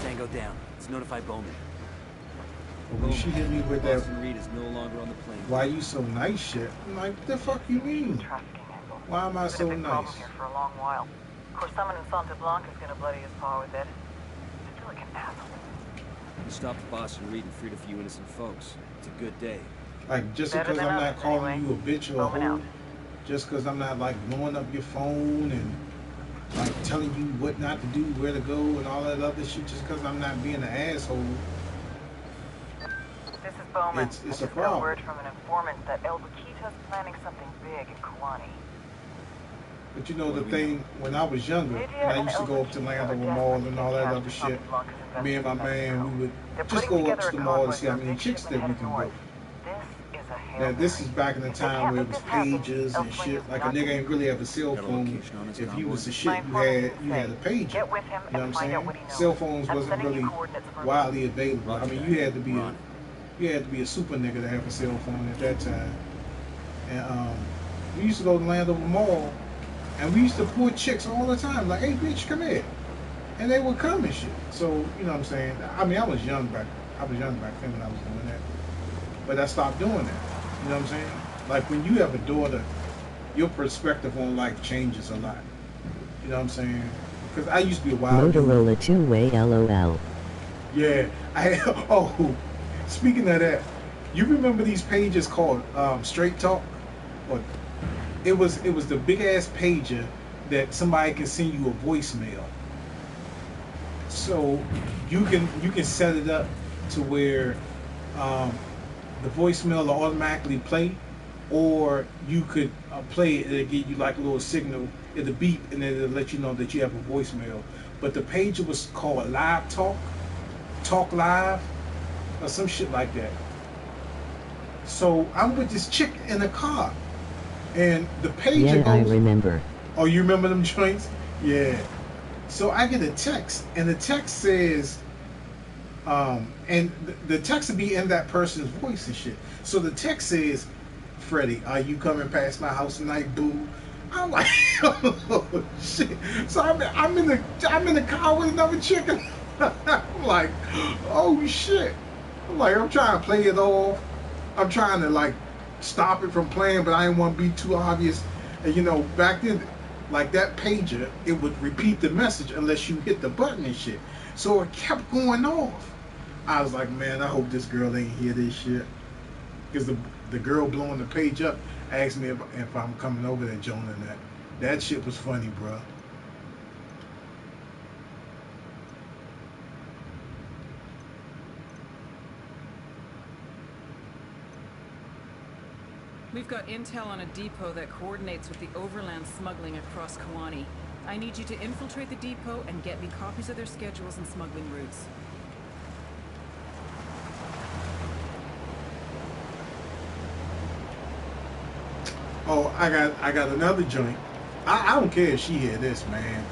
Tango down. Let's notify Bowman. When she hit me with that, Boston Reed is no longer on the plane. why you so nice shit? I'm like, what the fuck you mean? Why am I It's so been a big problem nice? here for a long while. Of course, someone in Santa Blanca is going to bloody his paw with it. I feel like an asshole. You stopped Boston Reed and freed a few innocent folks. It's a good day. Like, just Better because than I'm not others, calling anyway. you a bitch or a Bowman hoe, out. just because I'm not like blowing up your phone and like telling you what not to do, where to go, and all that other shit, just because I'm not being an asshole. This is Bowman. It's I a just got problem. word from an informant that El Vaquita's planning something big in Kawani. But you know the thing, when I was younger, Lydia and I and used to El go up to Vaquita are Landover Mall desperate to and get all that cash other to shit, fund Blanca's me and my investment in man, Mexico. we would They're just putting go up together to a the mall to convoy see for how a many big chicks that shipment we headed can north. go. This is a Hail Now this Mary. is back in the If they time can't where it make was this happen, pages El and Sueño's shit. Like a not nigga gonna ain't really have a cell Got a phone. location on this If you was the convoy? shit, My informant didn't you had say. a pager. Get with him You know and what I'm find out saying? what he knows. Cell phones I'm wasn't sending you really coordinates for widely available. I Roger mean, that. you had to be We're a on it. you had to be a super nigga to have a cell phone at that time. And we used to go to Landover Mall, and we used to pull chicks all the time. Like, hey, bitch, come here. And they would come and shit. So, you know what I'm saying? I mean, I was young back then when I was doing that. But I stopped doing that. You know what I'm saying? Like, when you have a daughter, your perspective on life changes a lot. You know what I'm saying? Because I used to be a wild Motorola two-way LOL. Yeah. Oh, speaking of that, you remember these pages called Straight Talk? Or it was the big ass pager that somebody can send you a voicemail. So you can set it up to where the voicemail will automatically play, or you could play it and it'll give you like a little signal, it'll beep, and then it'll let you know that you have a voicemail. But the page was called Live Talk Live, or some shit like that. So I'm with this chick in the car, and the pager Yeah, goes. I remember. Oh, you remember them joints? Yeah. So I get a text, and the text says, and the text would be in that person's voice and shit. So the text says, "Freddie, are you coming past my house tonight, boo?" I'm like, oh shit. So I'm in the car with another chick. I'm like, oh shit. I'm trying to play it off. I'm trying to like stop it from playing, but I didn't want to be too obvious. And you know, back then, like that pager, it would repeat the message unless you hit the button and shit. So it kept going off. I was like, man, I hope this girl ain't hear this shit. Because the girl blowing the page up asked me if I'm coming over there, Jonah, and that shit was funny, bro. We've got intel on a depot that coordinates with the overland smuggling across Kawani. I need you to infiltrate the depot and get me copies of their schedules and smuggling routes. Oh, I got another joint. I don't care if she hear this, man,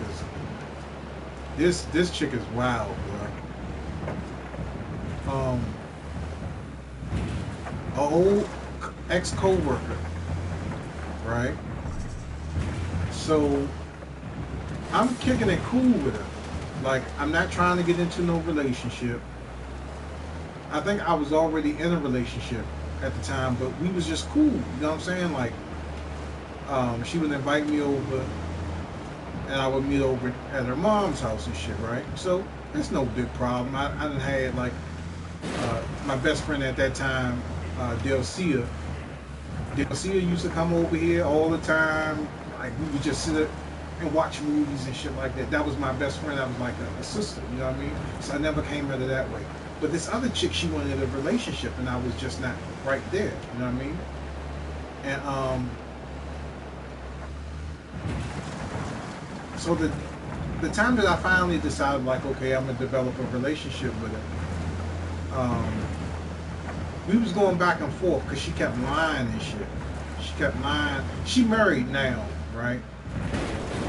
because this chick is wild, bro. An old ex-co-worker, right? So I'm kicking it cool with her. Like, I'm not trying to get into no relationship. I think I was already in a relationship at the time, but we was just cool. You know what I'm saying? Like, she would invite me over, and I would meet over at her mom's house and shit, right? So it's no big problem. I done had like my best friend at that time, Delcia. Delcia used to come over here all the time. Like, we would just sit up and watch movies and shit like that. That was my best friend. I was like a sister, you know what I mean? So I never came at her that way. But this other chick, she wanted a relationship, and I was just not right there, you know what I mean? And so the time that I finally decided, like, okay, I'm gonna develop a relationship with her, we was going back and forth because she kept lying and shit. She kept lying. She married now, right?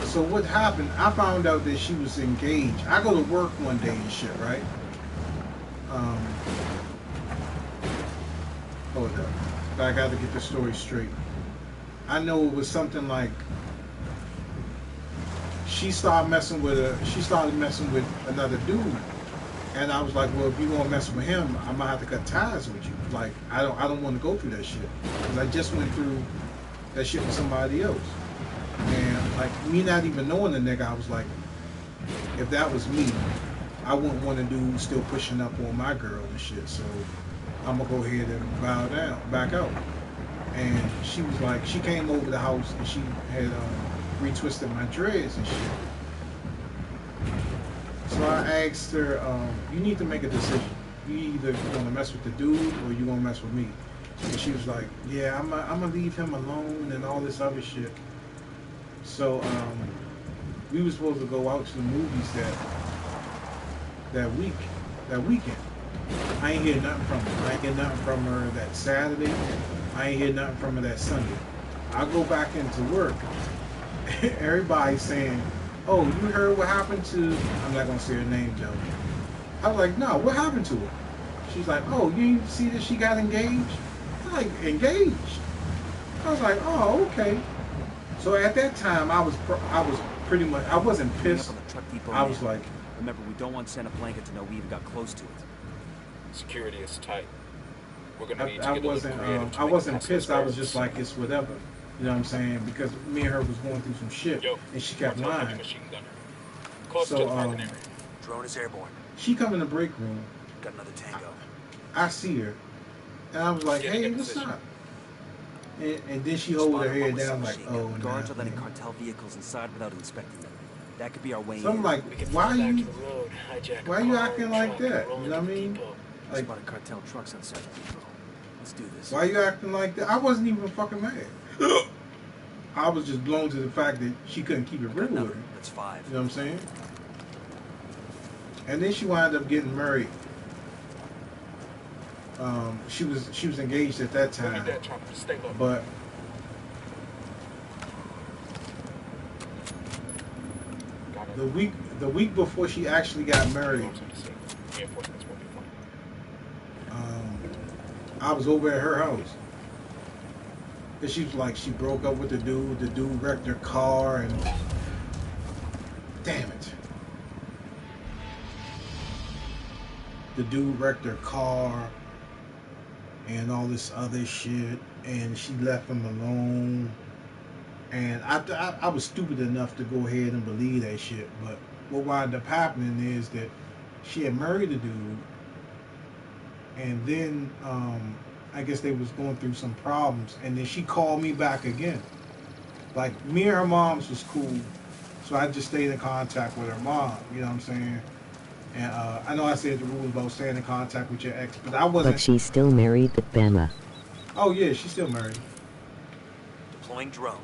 So what happened, I found out that she was engaged. I go to work one day and shit, right? Hold up. But I got to get the story straight. I know it was something like she started messing with another dude. And I was like, well, if you want to mess with him, I'm gonna have to cut ties with you. Like, I don't want to go through that shit, because I just went through that shit with somebody else. And like, me not even knowing the nigga, I was like, if that was me, I wouldn't want to do still pushing up on my girl and shit. So I'm gonna go ahead and back out. And she was like, she came over the house and she had retwisted my dreads and shit. So I asked her, you need to make a decision. You either gonna mess with the dude or you gonna mess with me. And she was like, yeah, I'm gonna leave him alone and all this other shit. So we were supposed to go out to the movies that weekend. I ain't hear nothing from her. I ain't get nothing from her that Saturday. I ain't hear nothing from her that Sunday. I go back into work. Everybody's saying, oh, you heard what happened to, I'm not going to say her name though. I was like, no, what happened to her? She's like, oh, you didn't see that she got engaged? I'm like, engaged? I was like, oh, okay. So at that time, I was pretty much, I wasn't pissed. I was like, remember, we don't want Santa Blanca to know we even got close to it. Security is tight. We're gonna need to I get a little creative to I make wasn't the pissed. I was process just like, it's whatever. You know what I'm saying? Because me and her was going through some shit, and she kept lying. Close to the parking area. Drone is airborne. She come in the break room. Got another tango. I see her, and I was like, hey, what's up? And then she hold her head down like, oh, guards are letting cartel vehicles inside without inspecting them. That could be our way in. So I'm like, why are you acting like that? You know what I mean? Like, spotted cartel trucks outside the depot. Let's do this. Why you acting like that? I wasn't even fucking mad. I was just blown to the fact that she couldn't keep it real with her. That's 5. You know what I'm saying? And then she wound up getting married. She was engaged at that time. But the week before she actually got married, I was over at her house. And she was like, she broke up with the dude wrecked her car, and damn it. The dude wrecked her car and all this other shit, and she left him alone. And I was stupid enough to go ahead and believe that shit, but what wound up happening is that she had married a dude, and then I guess they was going through some problems, and then she called me back again. Like, me and her moms was cool, so I just stayed in contact with her mom, you know what I'm saying? And I know I said the rules about staying in contact with your ex, but I wasn't. But she's still married to Bama. Oh yeah, she's still married. Deploying drone.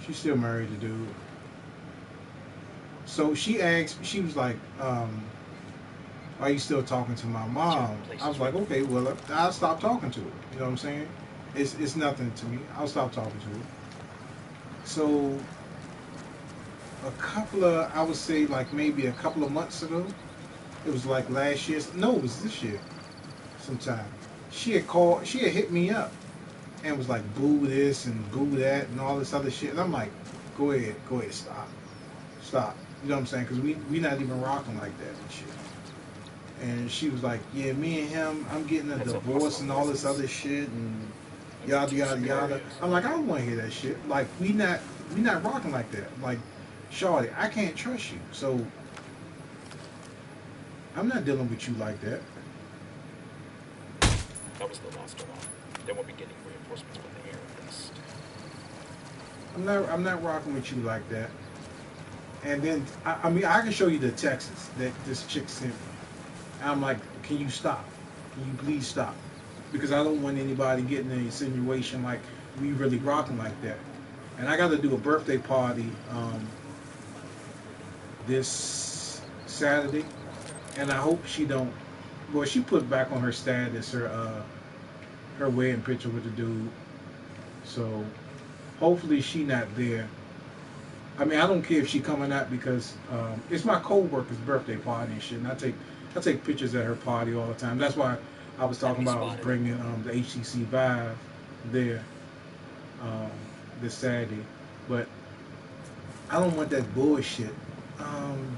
She's still married to dude. So she asked, she was like, are you still talking to my mom? I was like, okay, well, I'll stop talking to her. You know what I'm saying? It's nothing to me. I'll stop talking to her. So a couple of, I would say like maybe a couple of months ago, it was like last year, no, it was this year sometime. She had hit me up and was like, boo this and boo that and all this other shit. And I'm like, go ahead, stop. You know what I'm saying? Because we not even rocking like that and shit. And she was like, yeah, me and him, I'm getting a divorce and all this other shit and yada, yada, yada. I'm like, I don't want to hear that shit. Like, we not rocking like that. Like, shawty, I can't trust you. So, I'm not dealing with you like that. That was the last one. Then we'll be getting reinforcements with the air test. I'm not rocking with you like that. And then, I mean, I can show you the texts that this chick sent me. I'm like, can you stop? Can you please stop? Because I don't want anybody getting an insinuation like we really rocking like that. And I got to do a birthday party this Saturday, and I hope she don't. Well, she put back on her status her wedding picture with the dude, so hopefully she not there. I mean, I don't care if she coming out because it's my co-worker's birthday party and shit, and I take pictures at her party all the time. That's why I was talking about I was bringing the HTC Vive there this Saturday. But I don't want that bullshit.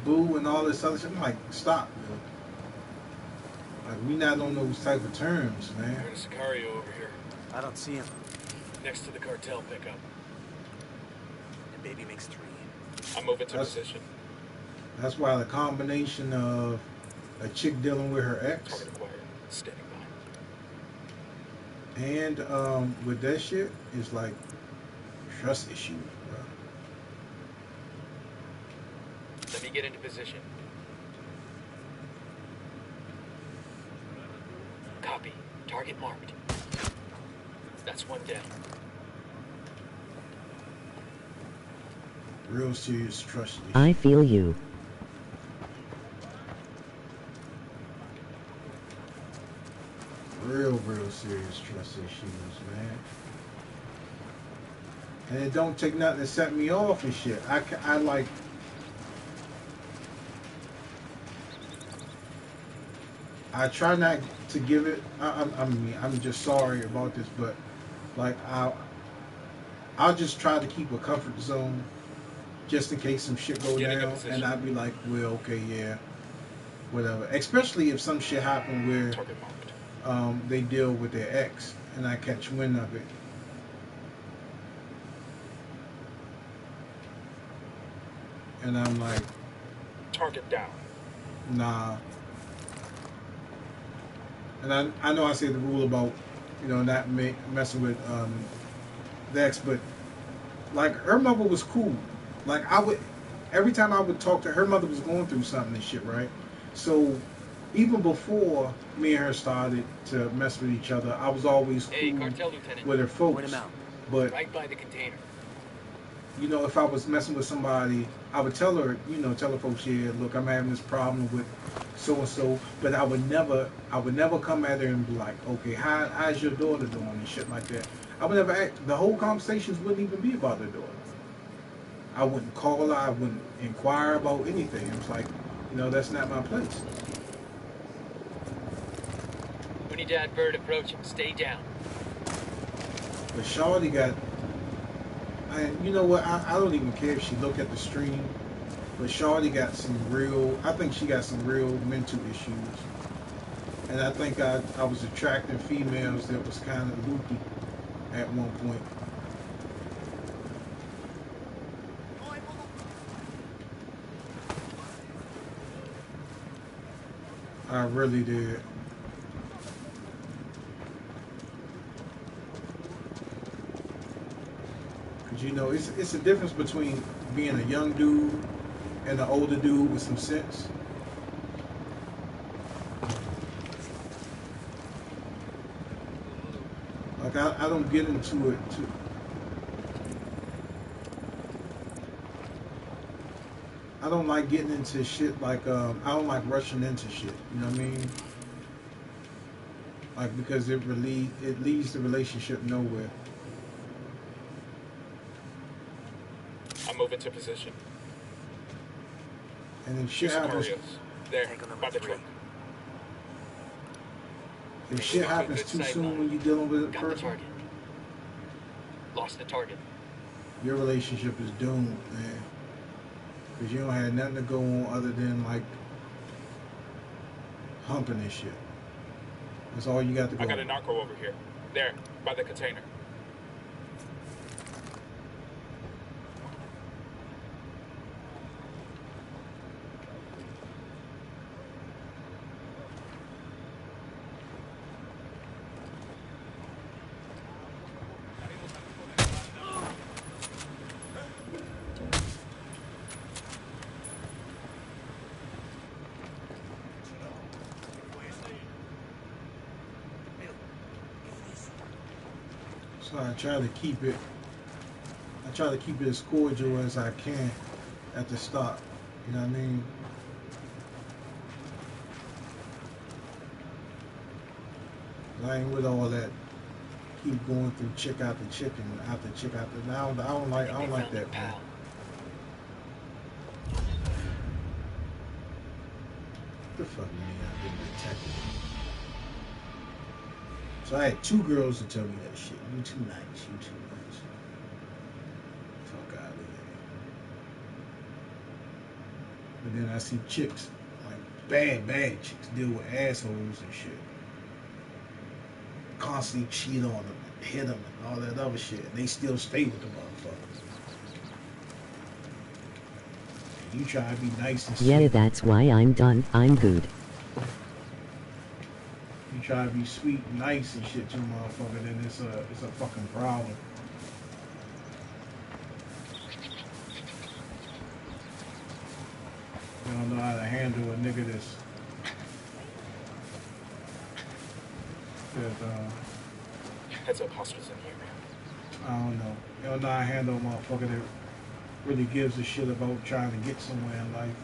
Boo and all this other shit. I'm like, stop, yo. Like, we not on those type of terms, man. There's Sicario over here. I don't see him. Next to the cartel pickup. And baby makes 3. I'm moving to position. That's why the combination of a chick dealing with her ex Target acquired. Standing by. and with that shit is like trust issues, bro. Let me get into position. Copy. Target marked. That's one down. Real serious trust issues. I feel you. Real serious trust issues, man. And it don't take nothing to set me off and shit. I like. I try not to give it. I'm just sorry about this, but like I'll just try to keep a comfort zone, just in case some shit go down, and I'd be like, well, okay, yeah, whatever. Especially if some shit happen where they deal with their ex, and I catch wind of it. And I'm like, Target down. nah. And I know I say the rule about, not messing with the ex, but like her mother was cool. Like every time I would talk to her, mother was going through something and shit, right? So even before me and her started to mess with each other, I was always cool with her folks. Point him out. But Right by the container. if I was messing with somebody, I would tell her, tell her folks, yeah, look, I'm having this problem with so and so, but I would never come at her and be like, okay, how's your daughter doing and shit like that. I would never act. The whole conversations wouldn't even be about her daughter. I wouldn't call her. I wouldn't inquire about anything. It was like, that's not my place. Unidad bird approaching. Stay down. But Shawty got. And you know what? I don't even care if she look at the stream, but Shawty got I think she got some real mental issues. And I think I was attracting females that was kind of loopy at one point. I really did. It's a difference between being a young dude and an older dude with some sense. Like I don't get into it I don't like getting into shit like I don't like rushing into shit. You know what I mean? Like because it leads the relationship nowhere. I'm moving to position. And if shit happens, there, by the truck. If shit happens too soon when you're dealing with a Got person, the target. Lost the target. your relationship is doomed, man. Because you don't have nothing to go on other than like humping and shit. That's all you got to go. I got a narco over here. There, by the container. So I try to keep it as cordial as I can at the start. You know what I mean? I ain't with all that. Keep going through chick after chick and after chick after. Now I don't like that, man. What the fuck, man? I've been detected. So I had 2 girls to tell me that shit. You too nice. You too nice. Fuck out of here. But then I see chicks, like bad chicks, deal with assholes and shit. Constantly cheat on them, and hit them, and all that other shit. And they still stay with the motherfuckers. You try to be nice and Yeah, sweet. that's why I'm done. I'm good. You try to be sweet and nice and shit to a motherfucker, then it's a fucking problem. You don't know how to handle a nigga that's Heads up, hostiles in here. I don't know. You don't know how to handle a motherfucker that really gives a shit about trying to get somewhere in life.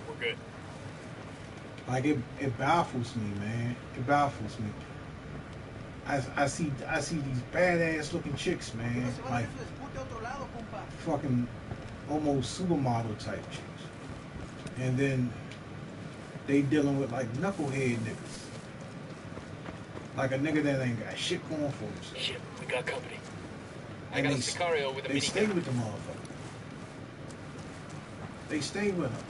We're good. Like it baffles me, man. It baffles me. I see these badass looking chicks, man. Like fucking almost supermodel type chicks. And then they dealing with like knucklehead niggas. Like a nigga that ain't got shit going for himself. Shit, we got company. I And got a they- Sicario with a They stay minigun. with the motherfucker. They stay with him.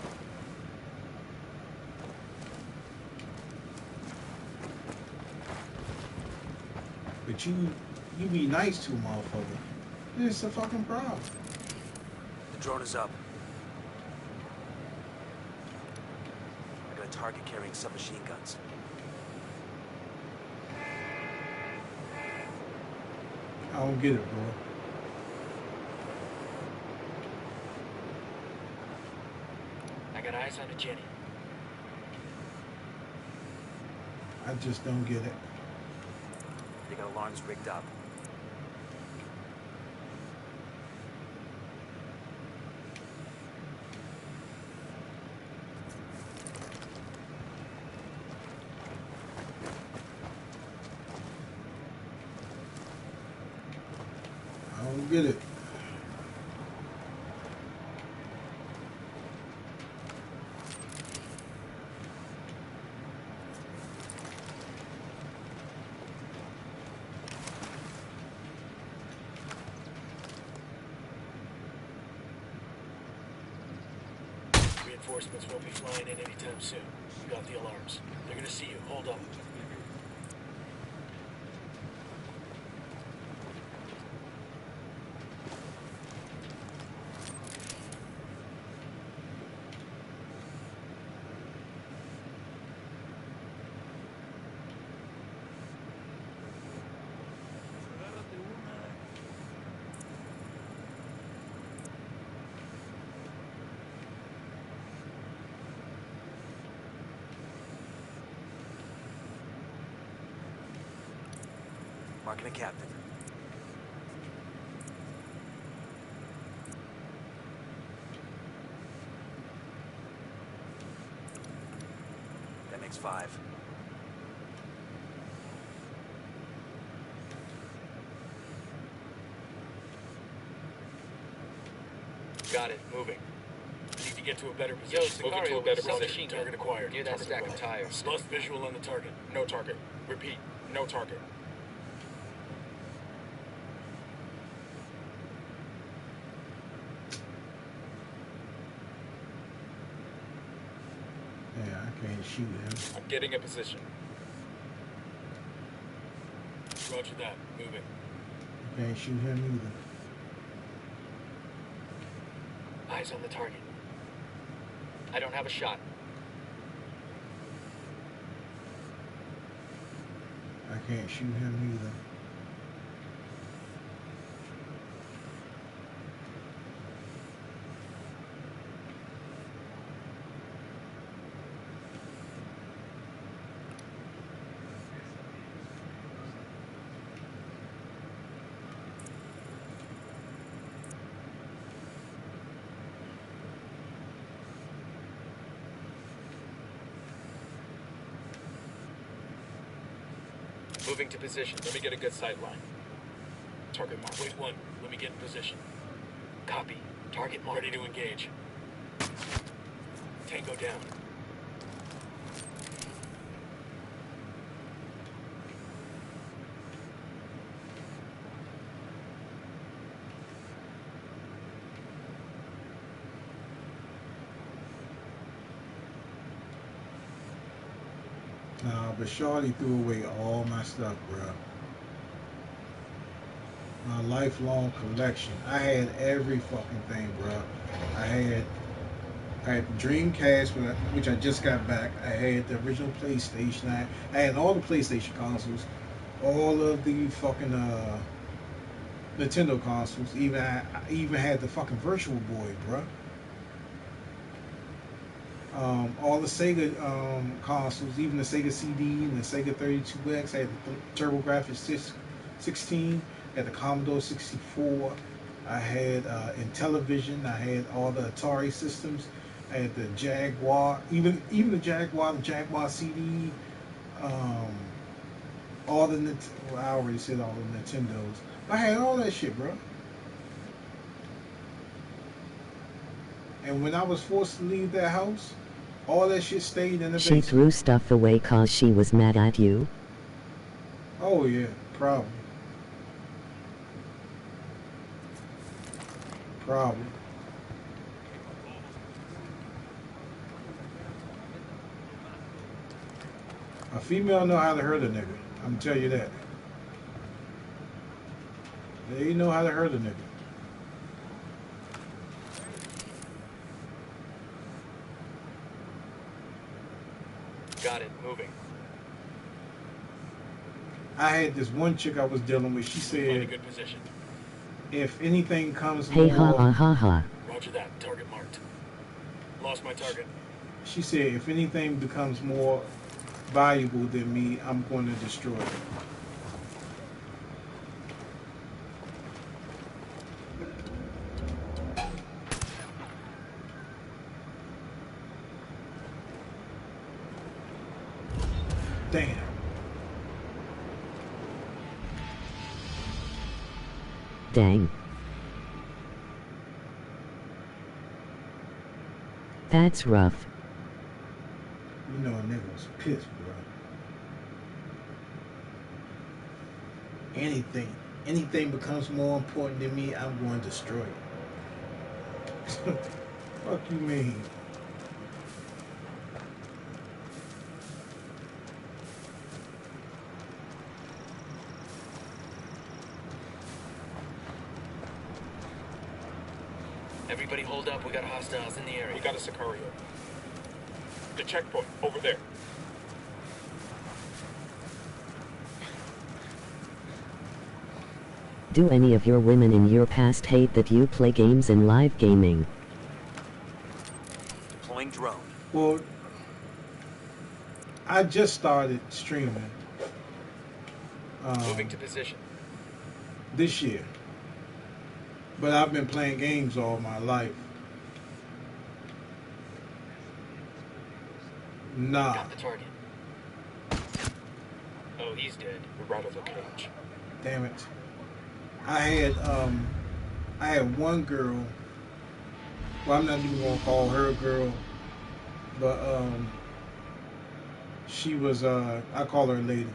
But you be nice to a motherfucker. It's a fucking problem. The drone is up. I got a target carrying submachine guns. I don't get it, bro. I got eyes on a Jenny. I just don't get it. They got alarms rigged up. I don't get it. Reinforcements won't be flying in anytime soon. You got the alarms. They're gonna see you. Hold on. Marking a captain. That makes 5. Got it. Moving. Need to get to a better Yo, position. Moving to a Sicario, better submachine position. gun. Target acquired. Near that Target stack of acquired. tires. Lost visual on the target. No target. Repeat. No target. Yeah, I can't shoot him. I'm getting a position. Roger that. Moving. I can't shoot him either. Eyes on the target. I don't have a shot. I can't shoot him either. Moving to position. Let me get a good sight line. Target mark. Wait 1. Let me get in position. Copy. Target mark. Ready to engage. Tango down. Nah, but Shorty threw away all my stuff, bro. My lifelong collection. I had every fucking thing, bro. I had Dreamcast, which I just got back. I had the original PlayStation. I had all the PlayStation consoles, all of the fucking Nintendo consoles. I even had the fucking Virtual Boy, bro. All the Sega consoles, even the Sega CD and the Sega 32X. I had the TurboGrafx 16. I had the Commodore 64. I had Intellivision. I had all the Atari systems. I had the Jaguar, even the Jaguar CD. All the well, I already said all the Nintendos. I had all that shit, bro. And when I was forced to leave that house, all that shit stayed in the basement. She threw stuff away cause she was mad at you? Oh yeah, probably. Probably. A female know how to hurt a nigga. I'm gonna tell you that. They know how to hurt a nigga. Got it. Moving. I had this one chick I was dealing with. She Find a said, good position. if anything comes Hey more, ha ha ha ha. Roger that. Target marked. Lost my target. she said, if anything becomes more valuable than me, I'm going to destroy it. Damn. Dang. That's rough. You know a nigga was pissed, bro. Anything becomes more important than me, I'm going to destroy it. Fuck you mean? Everybody hold up. We got hostiles in the area. We got a Sicario. The checkpoint, over there. Do any of your women in your past hate that you play games in live gaming? Deploying drone. Well, I just started streaming Moving to position. this year, but I've been playing games all my life. Nah. Got the target. Oh, he's dead. We're out of the cage. Damn it. I had one girl. Well, I'm not even gonna call her a girl, but she was I call her a lady. You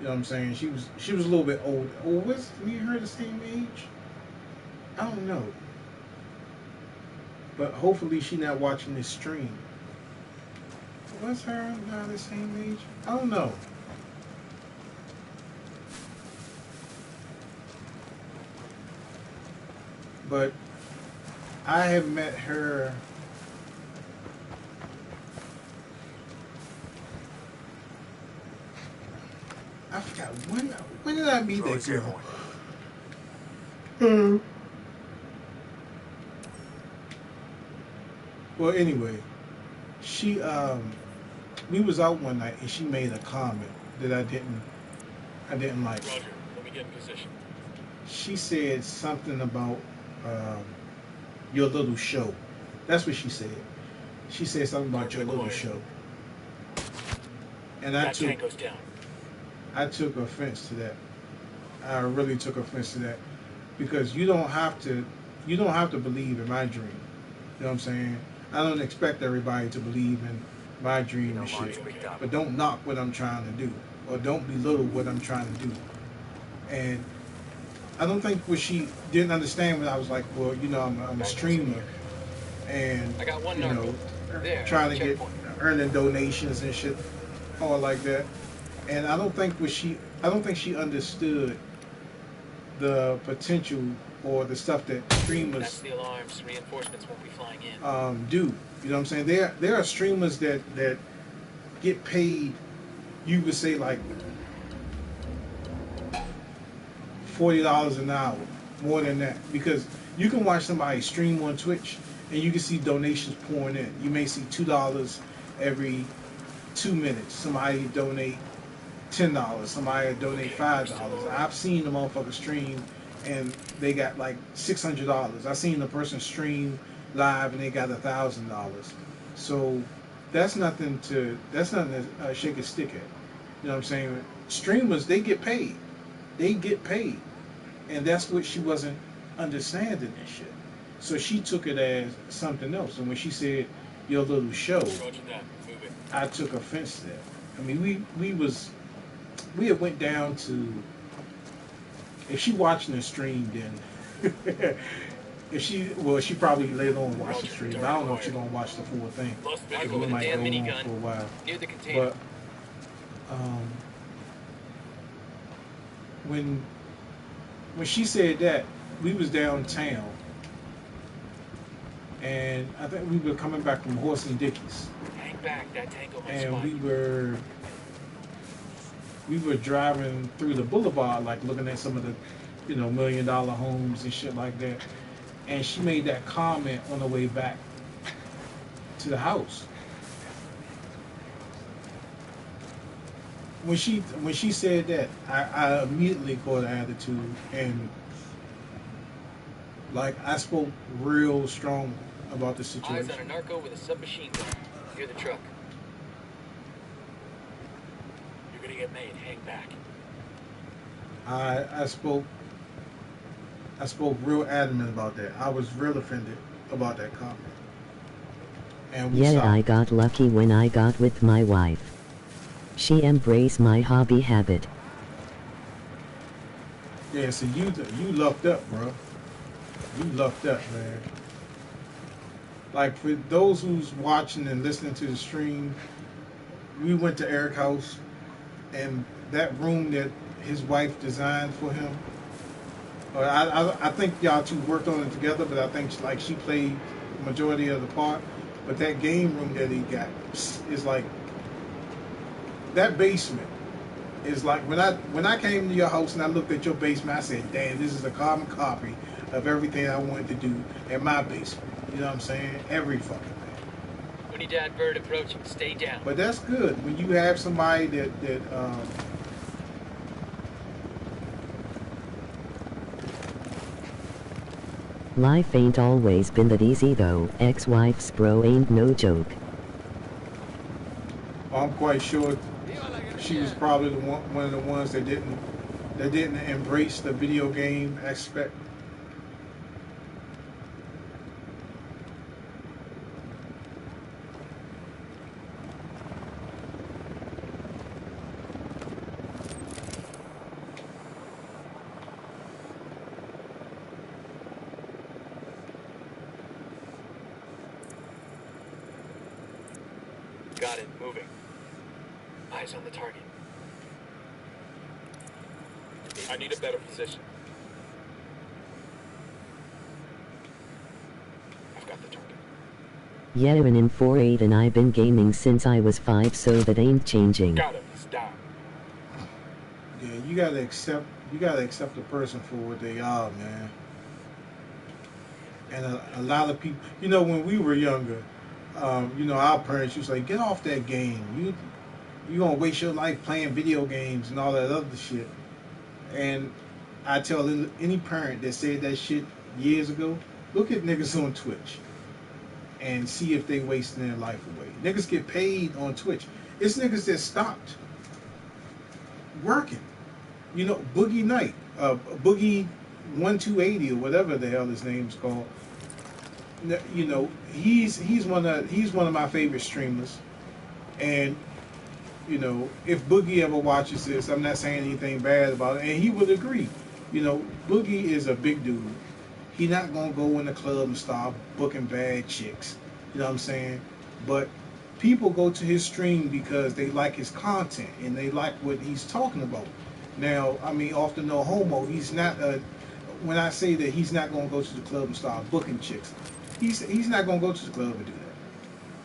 know what I'm saying? She was a little bit old. Oh, was me and her the same age? I don't know. But hopefully she not watching this stream. Was her and I the same age? I don't know. But I have met her. I forgot when did I meet that girl? Well, anyway, she we was out one night and she made a comment that I didn't like. Roger. Let me get in position. She said something about your little show. That's what she said. She said something about your little show. And That tank goes down. I took offense to that. I really took offense to that because you don't have to believe in my dream. You know what I'm saying? I don't expect everybody to believe in my dream and shit. But don't knock what I'm trying to do, or don't belittle what I'm trying to do. And I don't think what she didn't understand when I was like, well, you know, I'm a streamer, and I got one you know, there, trying to get earning donations and shit. or like that. And I don't think she understood the potential or the stuff that That's streamers the alarms. Reinforcements won't be flying in. do. You know what I'm saying? There are streamers that get paid. You would say like $40 an hour, more than that, because you can watch somebody stream on Twitch and you can see donations pouring in. You may see $2 every 2 minutes. Somebody donate $10. Somebody donate $5. I've seen the motherfucker stream and they got like $600. I seen the person stream live and they got $1,000. So that's nothing to shake a stick at. You know what I'm saying? Streamers, they get paid. They get paid. And that's what she wasn't understanding and shit. So she took it as something else. And when she said your little show, I took offense to that. I mean, we had went down to, if she watching the stream, then she probably later on watch the stream. I don't know if she's gonna watch the full thing. Michael with a might damn go on minigun for a while. near the container. But when she said that, we was downtown, and I think we were coming back from Horse and Dickies. Hang back, that tango might And spot we were driving through the boulevard, like looking at some of the, $1 million homes and shit like that. And she made that comment on the way back to the house. When she said that, I immediately caught an attitude, and like I spoke real strong about the situation. Eyes on a narco with a submachine gun. Near the truck. You're gonna get made. Hang back. I spoke real adamant about that. I was real offended about that comment. And we Yeah, stopped. I got lucky when I got with my wife. She embraced my hobby habit. Yeah, so you lucked up, bro. You lucked up, man. Like, for those who's watching and listening to the stream, we went to Eric's house, and that room that his wife designed for him, I think y'all two worked on it together, but I think like she played the majority of the part. But that game room that he got is like, that basement is like, when I came to your house and I looked at your basement, I said, damn, this is a carbon copy of everything I wanted to do in my basement. You know what I'm saying? Every fucking thing. Unidad bird approaching. Stay down. But that's good when you have somebody that Life ain't always been that easy though. Ex-wife's bro ain't no joke. I'm quite sure she was probably one of the ones that didn't embrace the video game aspect. Got it. Moving. Eyes on the target. I need a better position. I've got the target. Yeah, and in 4.8 and I've been gaming since I was 5, so that ain't changing. Got him. He's down. Yeah, you gotta accept the person for what they are, man. And a lot of people, when we were younger, our parents used to say, get off that game. You gonna waste your life playing video games and all that other shit. And I tell any parent that said that shit years ago, look at niggas on Twitch and see if they wasting their life away. Niggas get paid on Twitch. It's niggas that stopped working. Boogie Knight, Boogie 1280 or whatever the hell his name's called. He's one of my favorite streamers, and if Boogie ever watches this, I'm not saying anything bad about it, and he would agree. Boogie is a big dude. He not gonna go in the club and start booking bad chicks. You know what I'm saying? But people go to his stream because they like his content and they like what he's talking about. Now, I mean, off the no homo, he's not a. When I say that he's not going to go to the club and start booking chicks, he's not going to go to the club and do that.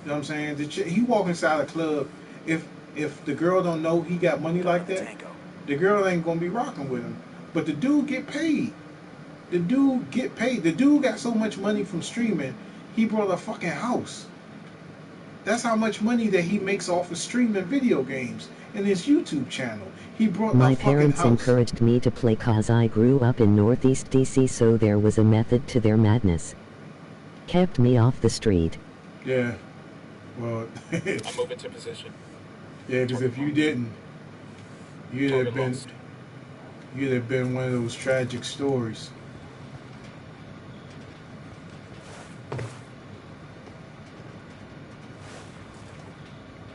You know what I'm saying? He walk inside a club. If the girl don't know he got money like that, the girl ain't going to be rocking with him. But the dude get paid. The dude get paid. The dude got so much money from streaming, he brought a fucking house. That's how much money that he makes off of streaming video games in his YouTube channel. He brought My a fucking parents house. encouraged me to play cause I grew up in Northeast DC, so there was a method to their madness. Kept me off the street. Yeah. Well, I'm moving to position. yeah, because if you didn't, you'd have been one of those tragic stories.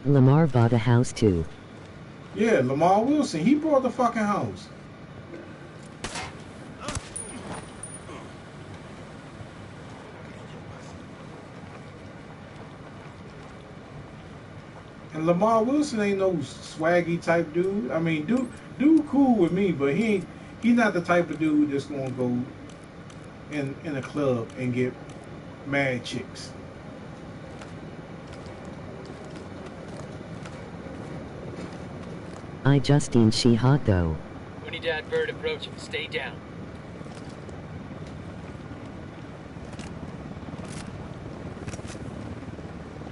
Lamar bought a house too. Yeah, Lamar Wilson, he bought the fucking house. And Lamar Wilson ain't no swaggy type dude. I mean, dude cool with me, but he not the type of dude that's gonna go in a club and get mad chicks. I Justine, she hot though. Unidad bird approaching. Stay down.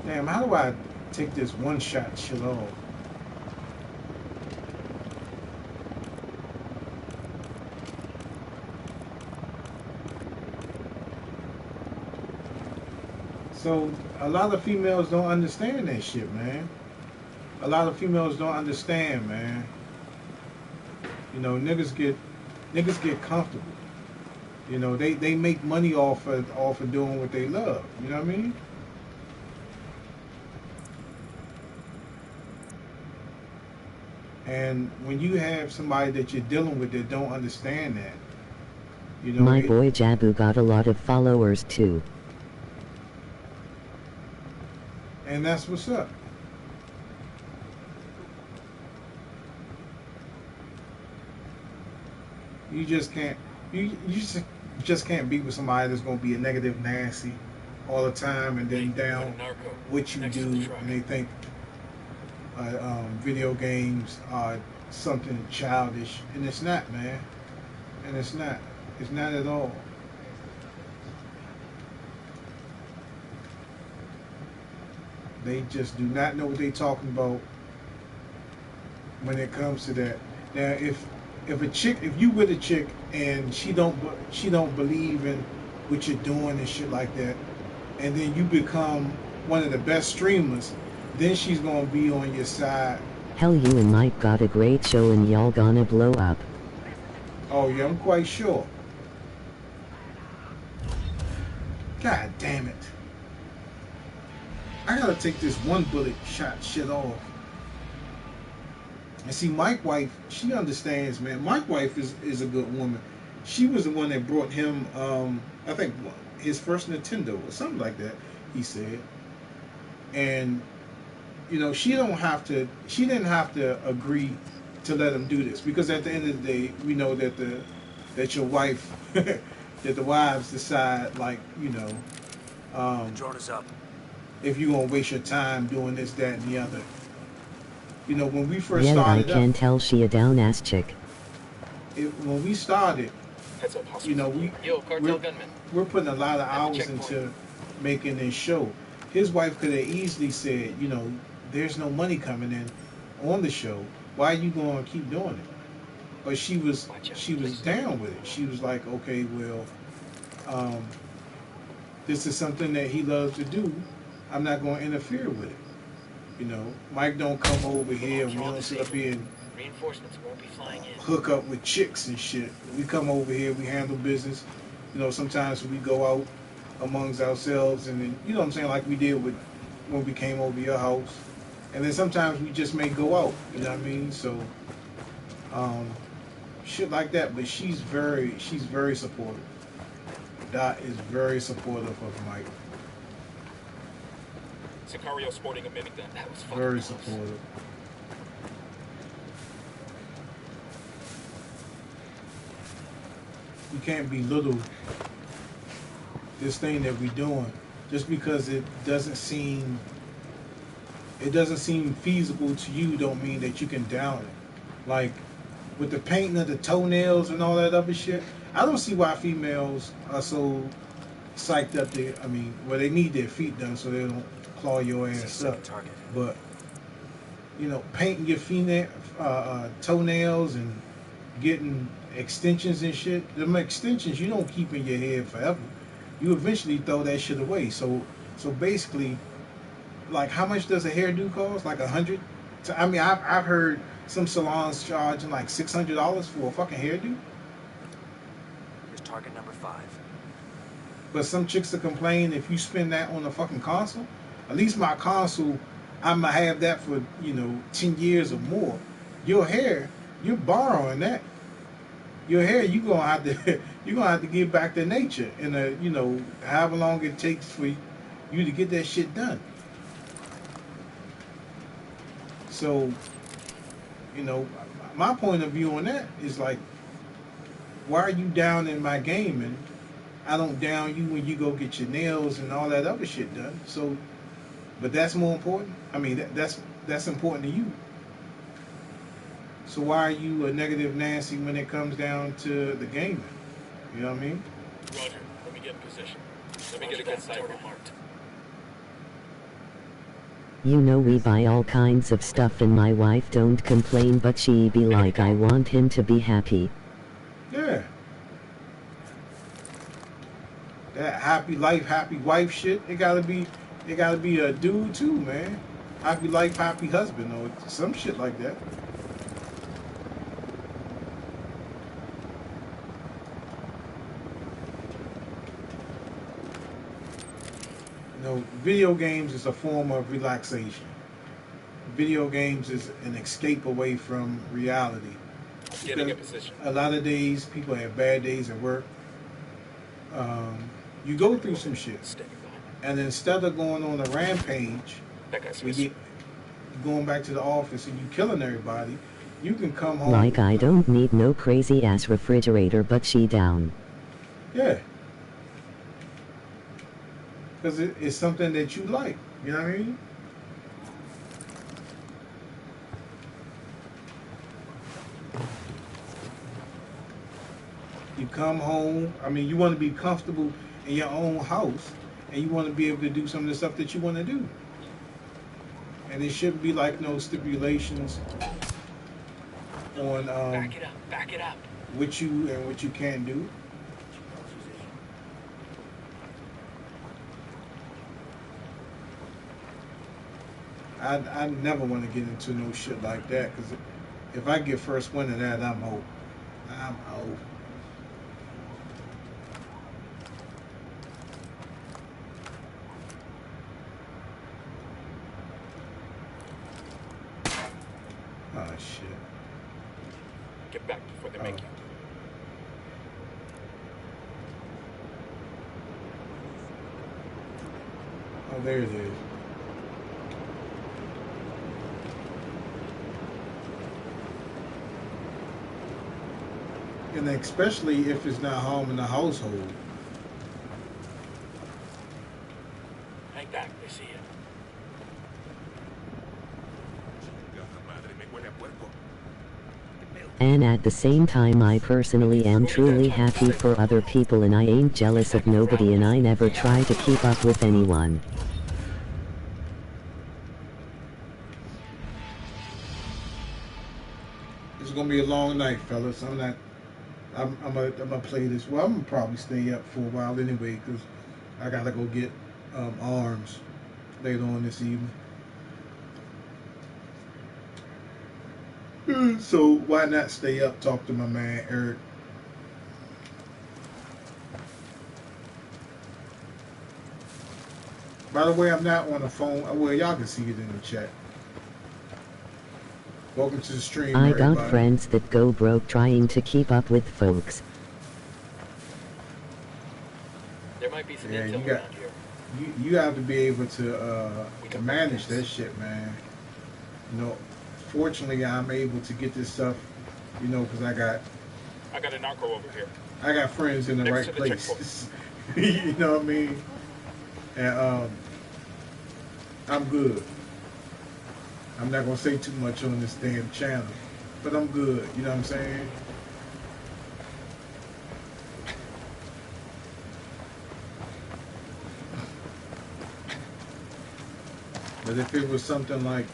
Damn, how do I take this one-shot shit off? So, a lot of females don't understand that shit, man. A lot of females don't understand, man. You know, niggas get comfortable. You know, they make money off of doing what they love. You know what I mean? And when you have somebody that you're dealing with that don't understand that, you know. My boy Jabu got a lot of followers too. And that's what's up. You just can't. You just can't be with somebody that's gonna be a negative Nancy all the time and then down what you do, and they think video games are something childish, and it's not, man. And it's not. It's not at all. They just do not know what they're talking about when it comes to that. Now, if you with a chick and she don't believe in what you're doing and shit like that, and then you become one of the best streamers, then she's gonna be on your side. Hell, you and Mike got a great show and y'all gonna blow up. Oh yeah, I'm quite sure. God damn it. I gotta take this one bullet shot shit off. And see, Mike's wife, she understands, man. Mike's wife is a good woman. She was the one that brought him, I think, his first Nintendo or something like that, he said. And, you know, she didn't have to agree to let him do this, because at the end of the day, we know that your wife, that the wives decide, like, you know, Drone is up. if you're gonna waste your time doing this, that, and the other. You know, when we first Yeah, I started can tell she a down ass chick. When we started, you know, we're putting a lot of hours into making this show. His wife could have easily said, you know, there's no money coming in on the show. Why are you going to keep doing it? But she was down with it. She was like, okay, well, this is something that he loves to do. I'm not going to interfere with it. You know, Mike don't come over here and we don't sit up here and Reinforcements won't be flying in. hook up with chicks and shit. We come over here, we handle business. You know, sometimes we go out amongst ourselves, and then, you know what I'm saying, like we did when we came over your house. And then sometimes we just may go out, you know what I mean? So, shit like that. But she's very supportive. Dot is very supportive of Mike. Sicario sporting a minigun. That was fucking Very close. supportive. You can't belittle this thing that we're doing just because it doesn't seem feasible to you. Don't mean that you can down it. Like with the painting of the toenails and all that other shit, I don't see why females are so psyched up there. I mean, well, they need their feet done so they don't claw your ass up. Target. But you know, painting your toenails and getting extensions and shit. Them extensions you don't keep in your head forever. You eventually throw that shit away. So basically, like, how much does a hairdo cost? Like $100? I mean, I've heard some salons charging like $600 for a fucking hairdo. Here's target number 5. But some chicks will complain if you spend that on a fucking console. At least my console, I'ma have that for 10 years or more. Your hair, you're borrowing that. Your hair, you're gonna have to give back to nature in however long it takes for you to get that shit done. So, my point of view on that is like, why are you down in my game and I don't down you when you go get your nails and all that other shit done? So, but that's more important. I mean, that's important to you. So why are you a negative Nancy when it comes down to the gaming? You know what I mean? Roger. Let me get in position. Let me get a good sight marked. You know we buy all kinds of stuff and my wife don't complain, but she be like, I want him to be happy. Yeah. That happy life, happy wife shit, it gotta be a dude too, man. Happy life, happy husband, or some shit like that. Video games is a form of relaxation. Video games is an escape away from reality. Getting a position. A lot of days, people have bad days at work. You go through some shit. And instead of going on a rampage, going back to the office and you killing everybody, you can come home. Like, I don't need no crazy ass refrigerator, but she down. Yeah. Because it's something that you like. You know what I mean? You come home. I mean, you want to be comfortable in your own house. And you want to be able to do some of the stuff that you want to do. And there shouldn't be like no stipulations on back it up. What you and what you can do. I never want to get into no shit like that, because if I get first wind of that, I'm out. I'm out. Oh shit. Get back before they make you. Oh, there it is. And especially if it's not home in the household. Hang back, they see you. And at the same time, I personally am truly happy for other people and I ain't jealous of nobody and I never try to keep up with anyone. It's gonna be a long night, fellas. I'm gonna play this. Well, I'm gonna probably stay up for a while anyway, because I gotta go get arms later on this evening. So why not stay up, talk to my man Eric. By the way, I'm not on the phone. Well, y'all can see it in the chat. Welcome to the stream, I everybody. got friends that go broke trying to keep up with folks. There might be some Yeah, intel you got around here. you have to be able to manage that shit, man. You know, fortunately, I'm able to get this stuff, you know, because I got a narco over here. I got friends in the Next right to the place. You know what I mean? And I'm good. I'm not gonna say too much on this damn channel, but I'm good. You know what I'm saying? But if it was something like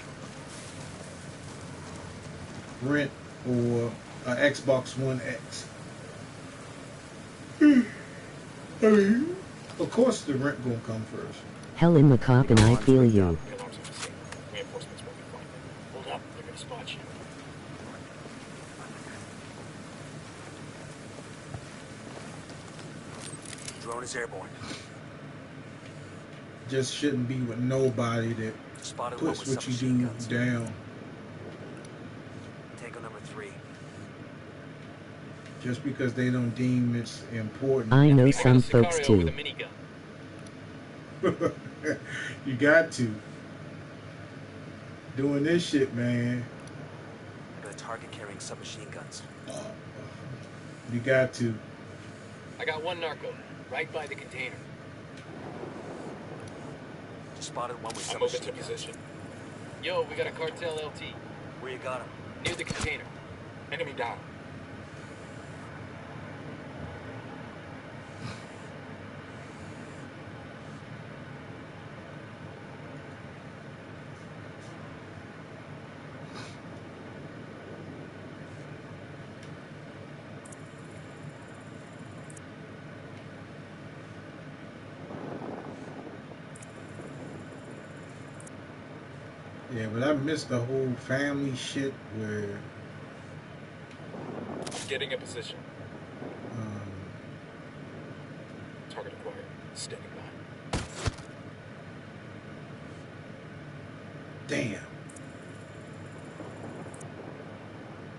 rent or an Xbox One X, I mean, of course the rent gonna come first. Helen McCopp and I feel you. The alarms are the same. Reinforcements won't be fine. Hold up, they're gonna spot you. Drone is airborne. Just shouldn't be with nobody that Spotted one puts with what you submachine do guns. down. Tango number 3. Just because they don't deem it's important. I know I got a some folks Sicario with a too. minigun. You got to. Doing this shit, man. Got a target carrying submachine guns. You got to. I got one narco, right by the container. Spotted one with I'm moving to submachine guns. position. Yo, we got a cartel LT. Where you got him? Near the container. Enemy down. Yeah, but I missed the whole family shit where Getting a position. um, Target acquired. Standing by. damn.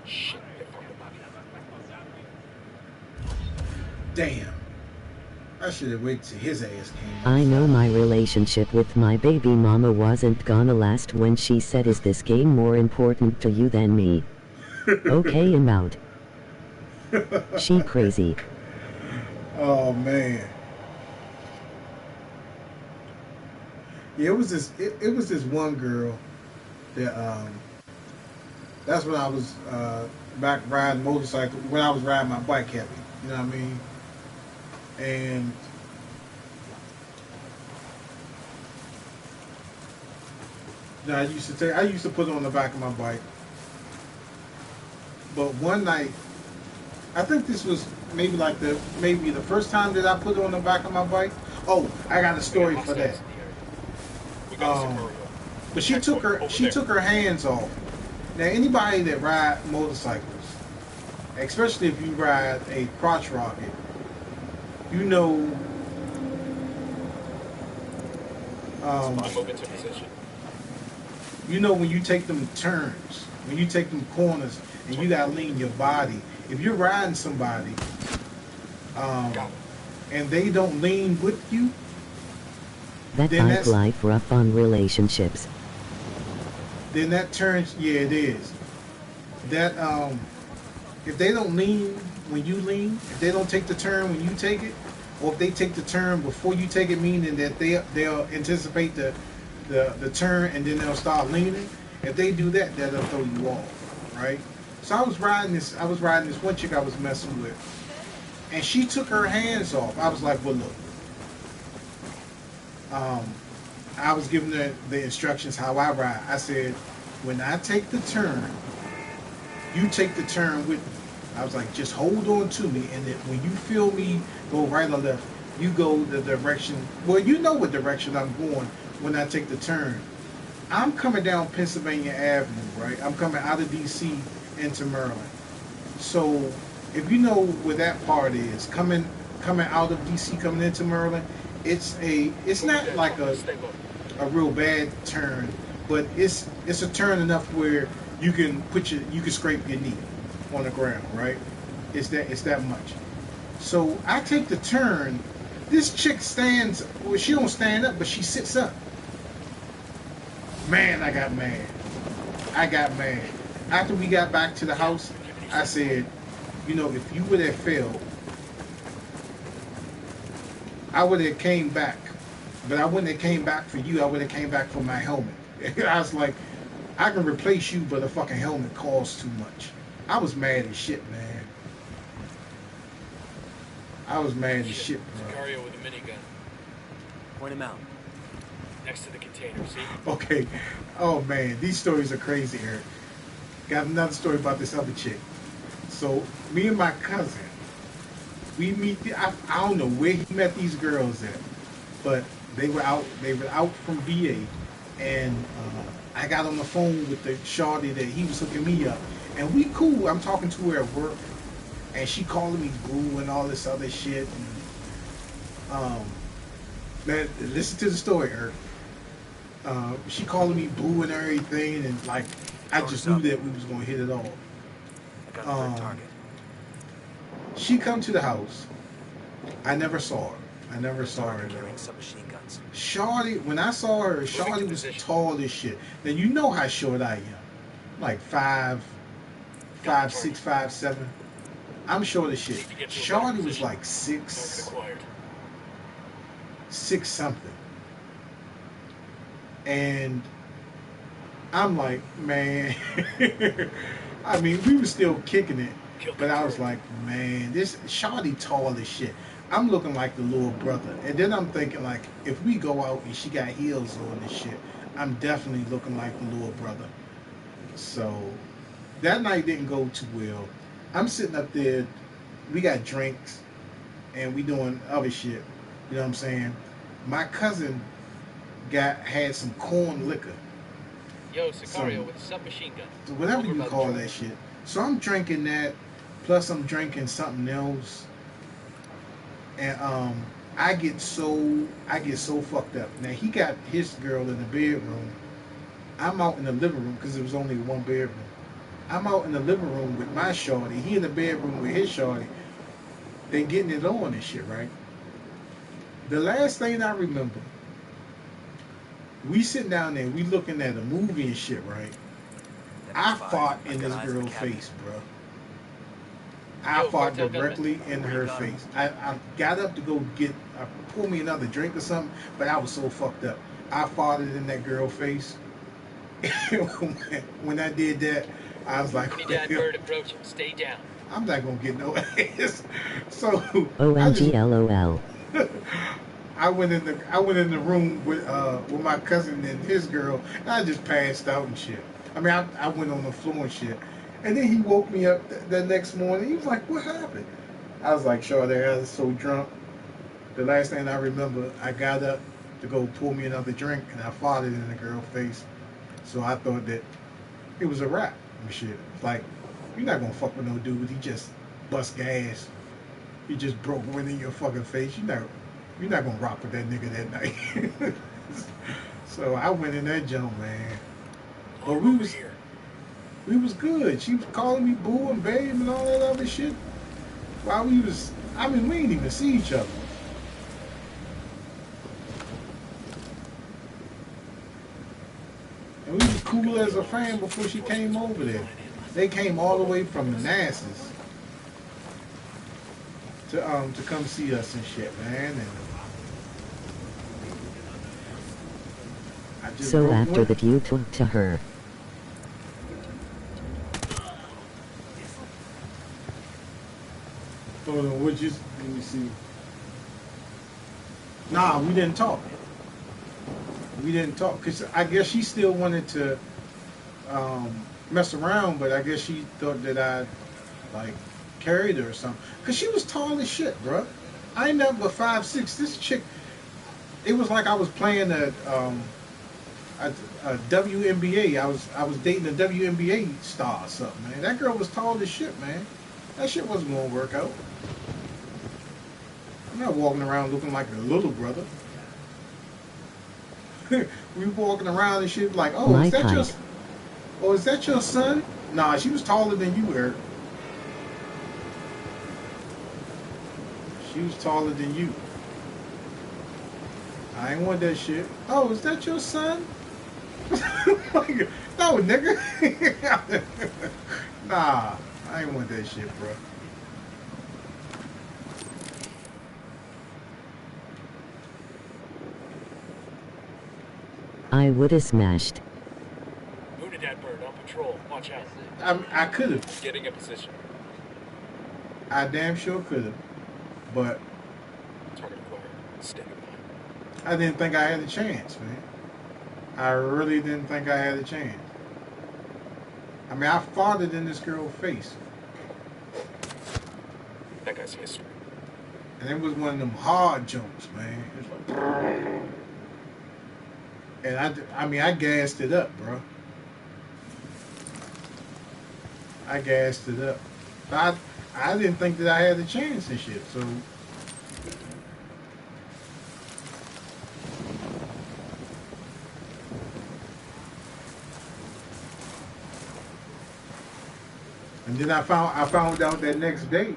Shit, they're firing. Damn. I should have waited till his ass came. I know my relationship with my baby mama wasn't gonna last when she said, "Is this game more important to you than me?" Okay, I'm out. She crazy. Oh man. Yeah, it was this. It was this one girl that that's when I was back riding motorcycle. When I was riding my bike heavy. You know what I mean? And you know, I used to put it on the back of my bike. But one night, I think this was maybe the first time that I put it on the back of my bike. Oh, I got a story for that. We got a Sicario. But she took her hands off. Now anybody that ride motorcycles, especially if you ride a crotch rocket, you know I'm moving to position. you know when you take them turns, when you take them corners, and you gotta lean your body. If you're riding somebody, and they don't lean with you, That then bike life rough on relationships. then that turns. Yeah, it is. That if they don't lean when you lean, if they don't take the turn when you take it, or if they take the turn before you take it, meaning that they'll anticipate the turn and then they'll start leaning. If they do that, that'll throw you off, right? So I was riding this one chick I was messing with, and she took her hands off. I was like, well, look. I was giving her the instructions how I ride. I said, when I take the turn, you take the turn with me. I was like, just hold on to me, and then when you feel me go right or left, you go the direction. Well, you know what direction I'm going when I take the turn. I'm coming down Pennsylvania Avenue, right? I'm coming out of D.C. into Maryland. So if you know where that part is, coming out of D.C. coming into Maryland, it's not like a real bad turn, but it's a turn enough where you can scrape your knee on the ground, right? It's that much. So I take the turn, This chick stands, well, she don't stand up, but she sits up. Man, I got mad. After we got back to the house, I said, you know, if you would have failed, I would have came back. But I wouldn't have came back for you. I would have came back for my helmet. I was like, I can replace you, but a fucking helmet costs too much. I was mad as shit, man. I was mad as shit, bro. Sicario with a minigun. Point him out. Next to the container, see? Okay. Oh, man. These stories are crazy, Eric. Got another story about this other chick. So, me and my cousin, we meet, I don't know where he met these girls at, but they were out from VA, and I got on the phone with the shawty that he was hooking me up, and we cool. I'm talking to her at work, and she calling me boo and all this other shit. And, man, listen to the story, Eric. She calling me boo and everything, and like I just knew that we was gonna hit it off. I got the third target. She come to the house. I never saw her. Carrying submachine guns. Shawty, when I saw her, Shawty was tall as shit. Now you know how short I am. Like 5'6", 5'7". I'm short as shit. Shawty was like 6 something. And I'm like, man. I mean, we were still kicking it. But I was like, man, this Shawty tall as shit. I'm looking like the little brother. And then I'm thinking, like, if we go out and she got heels on and shit, I'm definitely looking like the little brother. So that night didn't go too well. I'm sitting up there. We got drinks and we doing other shit. You know what I'm saying? My cousin had some corn liquor. Yo, Sicario with a submachine gun. Whatever you call that shit. So I'm drinking that, plus I'm drinking something else. And I get so fucked up. Now he got his girl in the bedroom. I'm out in the living room because it was only one bedroom. I'm out in the living room with my shorty. He in the bedroom with his shorty. They getting it on and shit, right? The last thing I remember, we sitting down there, we looking at a movie and shit, right? I fought in this girl's face, bro. I fought directly in her face. I got up to go pour me another drink or something, but I was so fucked up. I fought it in that girl's face. When I did that, I was like, Dad bird approaching. Stay down. I'm not gonna get no ass. So OMG LOL. I went in the room with my cousin and his girl, and I just passed out and shit. I mean, I went on the floor and shit. And then he woke me up the next morning. He was like, what happened? I was like, sure, I was so drunk. The last thing I remember, I got up to go pour me another drink, and I farted in the girl's face. So I thought that it was a wrap and shit. It's like, you're not going to fuck with no dude. He just bust gas. He just broke wind in your fucking face. You're not going to rock with that nigga that night. So I went in that jump, man. But we was good. She was calling me boo and babe and all that other shit. While we didn't even see each other. And we was cool as a fan before she came over there. They came all the way from Manassas to come see us and shit, man. And so after that you talked to her. Hold on, let me see. Nah, we didn't talk. Because I guess she still wanted to mess around, but I guess she thought that I like carried her or something. Because she was tall as shit, bro. I ain't nothing but 5'6". This chick, it was like I was playing a WNBA. I was dating a WNBA star or something, man. That girl was tall as shit, man. That shit wasn't gonna work out. I'm not walking around looking like a little brother. We walking around and shit like, oh, is that your son? Nah, she was taller than you, Eric. She was taller than you. I ain't want that shit. Oh, is that your son? No, nigga. Nah, I ain't want that shit, bro. I woulda smashed. Wounded that bird on patrol. Watch out. I could have. Getting a position. I damn sure could have. But Target acquired. Standing by. I didn't think I had a chance, man. I really didn't think I had a chance. I mean, I farted in this girl's face. That guy's history. And it was one of them hard jumps, man. It was like, and I mean, I gassed it up, bro. I gassed it up. But I didn't think that I had a chance and shit, so. And then I found out that next day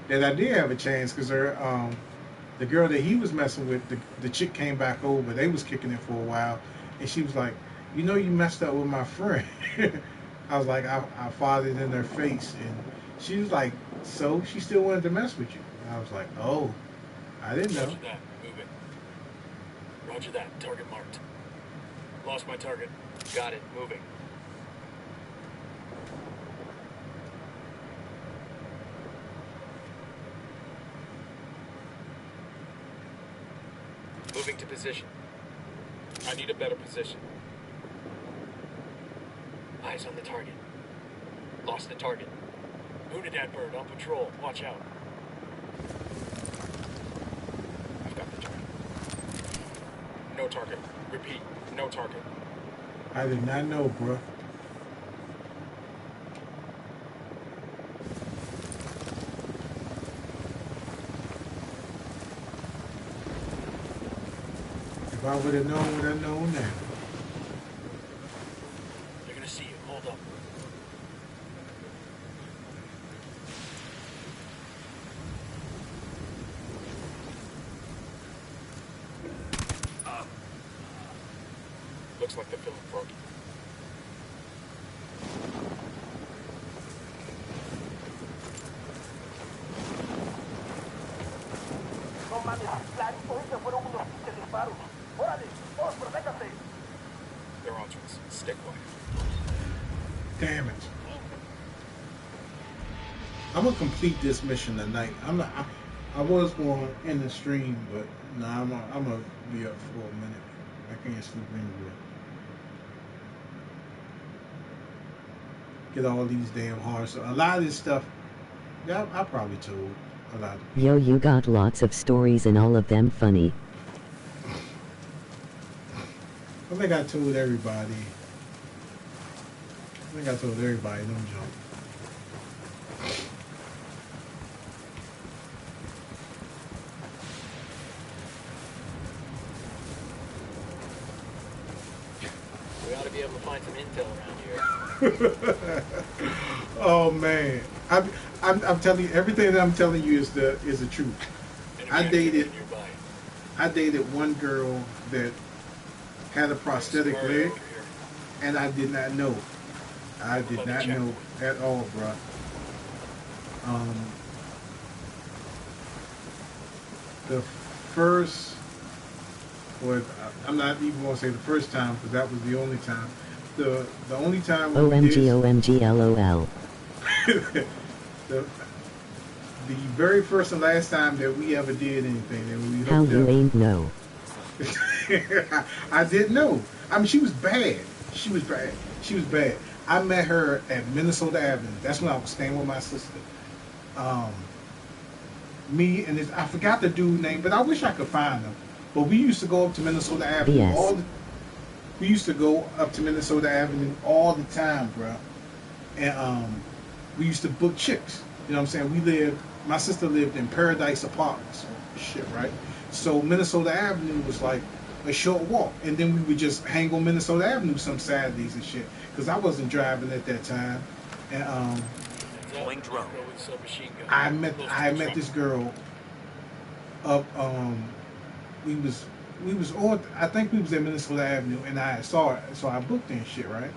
that I did have a chance because the girl that he was messing with, the chick came back over. They was kicking it for a while, and she was like, "You know, you messed up with my friend." I was like, I farted in her face, and she was like, "So she still wanted to mess with you?" And I was like, "Oh, I didn't know." Roger that. Moving. Roger that. Target marked. Lost my target. Got it. Moving. Moving to position. I need a better position. Eyes on the target. Lost the target. Wounded that bird on patrol. Watch out. I've got the target. No target. Repeat. No target. I did not know, bro. If I would have known what I know now. They're gonna see you. Hold up. Looks like they're feeling froggy. They're on to us. Stay quiet. Damn it. I'm gonna complete this mission tonight. I was going to end the stream, but no, I'm gonna be up for a minute. I can't sleep anyway. Get all these damn hard. So a lot of this stuff, yeah, I probably told a lot of people. Yo, you got lots of stories and all of them funny. I think I told everybody. Them jump. We ought to be able to find some intel around here. Oh man, I'm telling you, everything that I'm telling you is the truth. I dated one girl that had a prosthetic leg, and I did not know. I did not know at all, bro. The first, or I'm not even gonna say the first time because that was the only time. The only time. OMG, OMG, LOL. the very first and last time that we ever did anything, that we How you ain't know? I didn't know. I mean, she was bad. She was bad. I met her at Minnesota Avenue. That's when I was staying with my sister. Me and I forgot the dude's name, but I wish I could find him. But we used to go up to Minnesota Avenue. We used to go up to Minnesota Avenue all the time, bro. And we used to book chicks. You know what I'm saying? My sister lived in Paradise Apartments. Shit, right? So Minnesota Avenue was like a short walk. And then we would just hang on Minnesota Avenue some Saturdays and shit. Because I wasn't driving at that time. And drone. I met this girl up we we was on. I think we was at Minnesota Avenue, and I saw it, so I booked it and shit, right?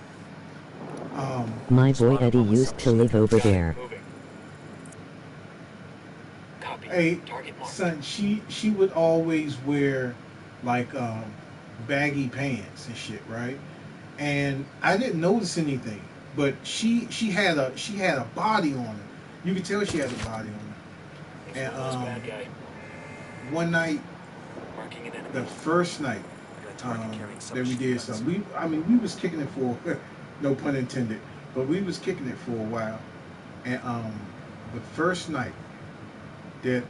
My boy Eddie used to live over there. Moving. Copy. Hey, Target marked. son, she would always wear like baggy pants and shit, right? And I didn't notice anything, but she had a body on her. You could tell she had a body on her. And Bad guy. one night, Marking an enemy. the first night that we did something, we was kicking it for no pun intended, but we was kicking it for a while. And the first night that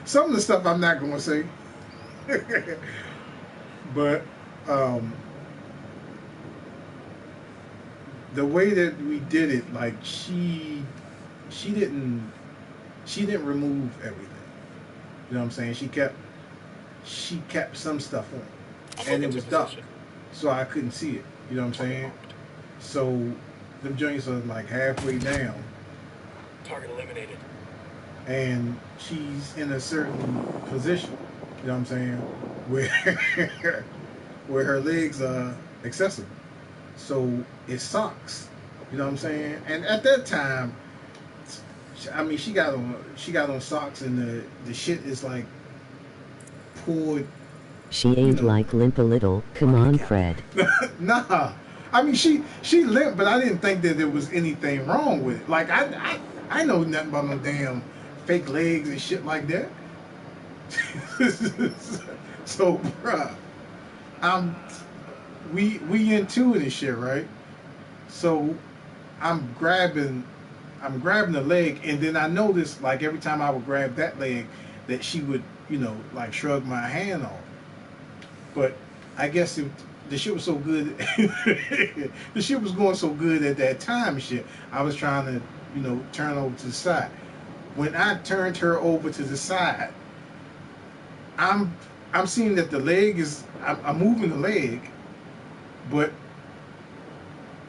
some of the stuff I'm not gonna say, but the way that we did it, like she didn't remove everything. You know what I'm saying? She kept some stuff on, and it was dark, so I couldn't see it. You know what I'm saying? So the joints are like halfway down. Target eliminated. And she's in a certain position, you know what I'm saying, where her legs are accessible. So it sucks, you know what I'm saying. And at that time, I mean, she got on socks, and the shit is like poured. She ain't like limp a little. Come on, Fred. Nah, I mean she limp, but I didn't think that there was anything wrong with it. Like I know nothing about no damn fake legs and shit like that. So, bruh, we into it and shit, right? So I'm grabbing the leg, and then I noticed, like, every time I would grab that leg, that she would, you know, like, shrug my hand off. But I guess the shit was so good, the shit was going so good at that time and shit, I was trying to, you know, turn over to the side. When I turned her over to the side, I'm seeing that the leg is, I'm moving the leg, but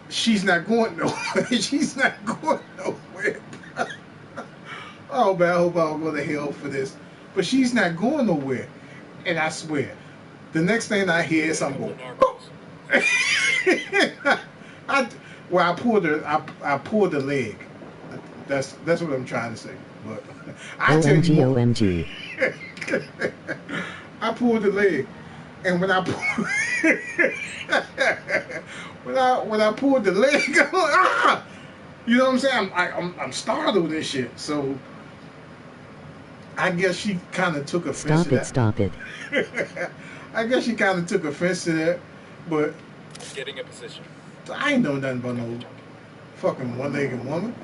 she's not going nowhere. She's not going nowhere. Oh man, I hope I don't go to hell for this. But she's not going nowhere. And I swear, the next thing I hear is something going, I pulled the leg. That's what I'm trying to say. But I tell you, OMG. I pulled the leg, and when I pulled the leg, I'm like, ah! You know what I'm saying? I'm startled and shit. So I guess she kind of took offense to that. Stop it. I guess she kind of took offense to that, but Getting a position. I ain't know nothing about no fucking one-legged woman.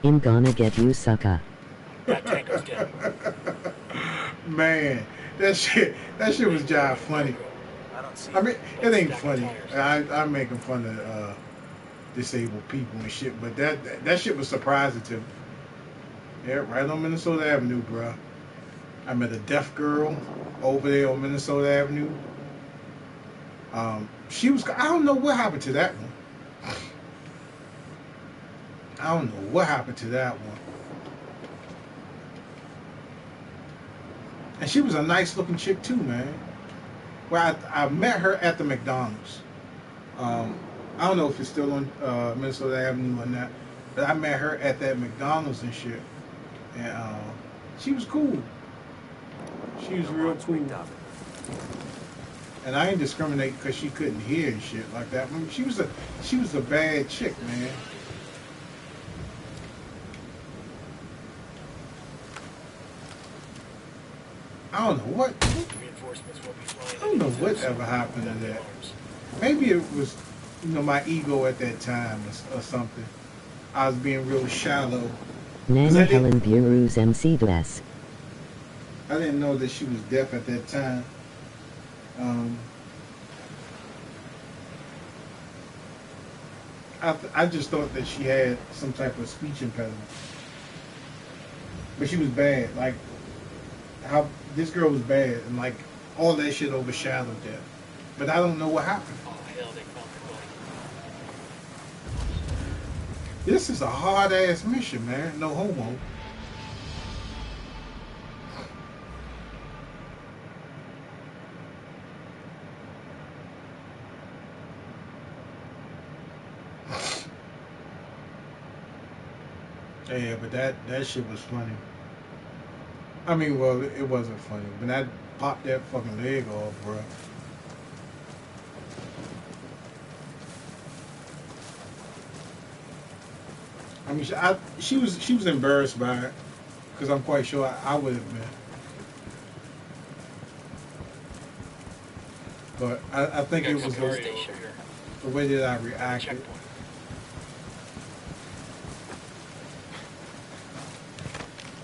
I'm gonna get you, sucker. That tango's down. Man, that shit was jive funny. I mean, it ain't funny. I'm making fun of disabled people and shit, but that shit was surprising to me. Yeah, right on Minnesota Avenue, bro. I met a deaf girl over there on Minnesota Avenue. She was, I don't know what happened to that one. I don't know what happened to that one. And she was a nice looking chick too, man. Well, I met her at the McDonald's. I don't know if it's still on Minnesota Avenue or not, but I met her at that McDonald's and shit. And she was cool. She was real cool. And I ain't discriminate because she couldn't hear and shit like that. I mean, she was a bad chick, man. I don't know what. I don't know what ever happened to that. Maybe it was, you know, my ego at that time or something. I was being real shallow. Nana Helen Bureau's MC Dress. I didn't know that she was deaf at that time. I just thought that she had some type of speech impediment. But she was bad. Like, how this girl was bad, and like all that shit overshadowed that. But I don't know what happened. Oh hell, they found This is a hard ass mission, man. No homo. Yeah, but that shit was funny. I mean, well, it wasn't funny, but I popped that fucking leg off, bro. I mean, she was embarrassed by it, because I'm quite sure I would have been. But I think it was the way that I reacted.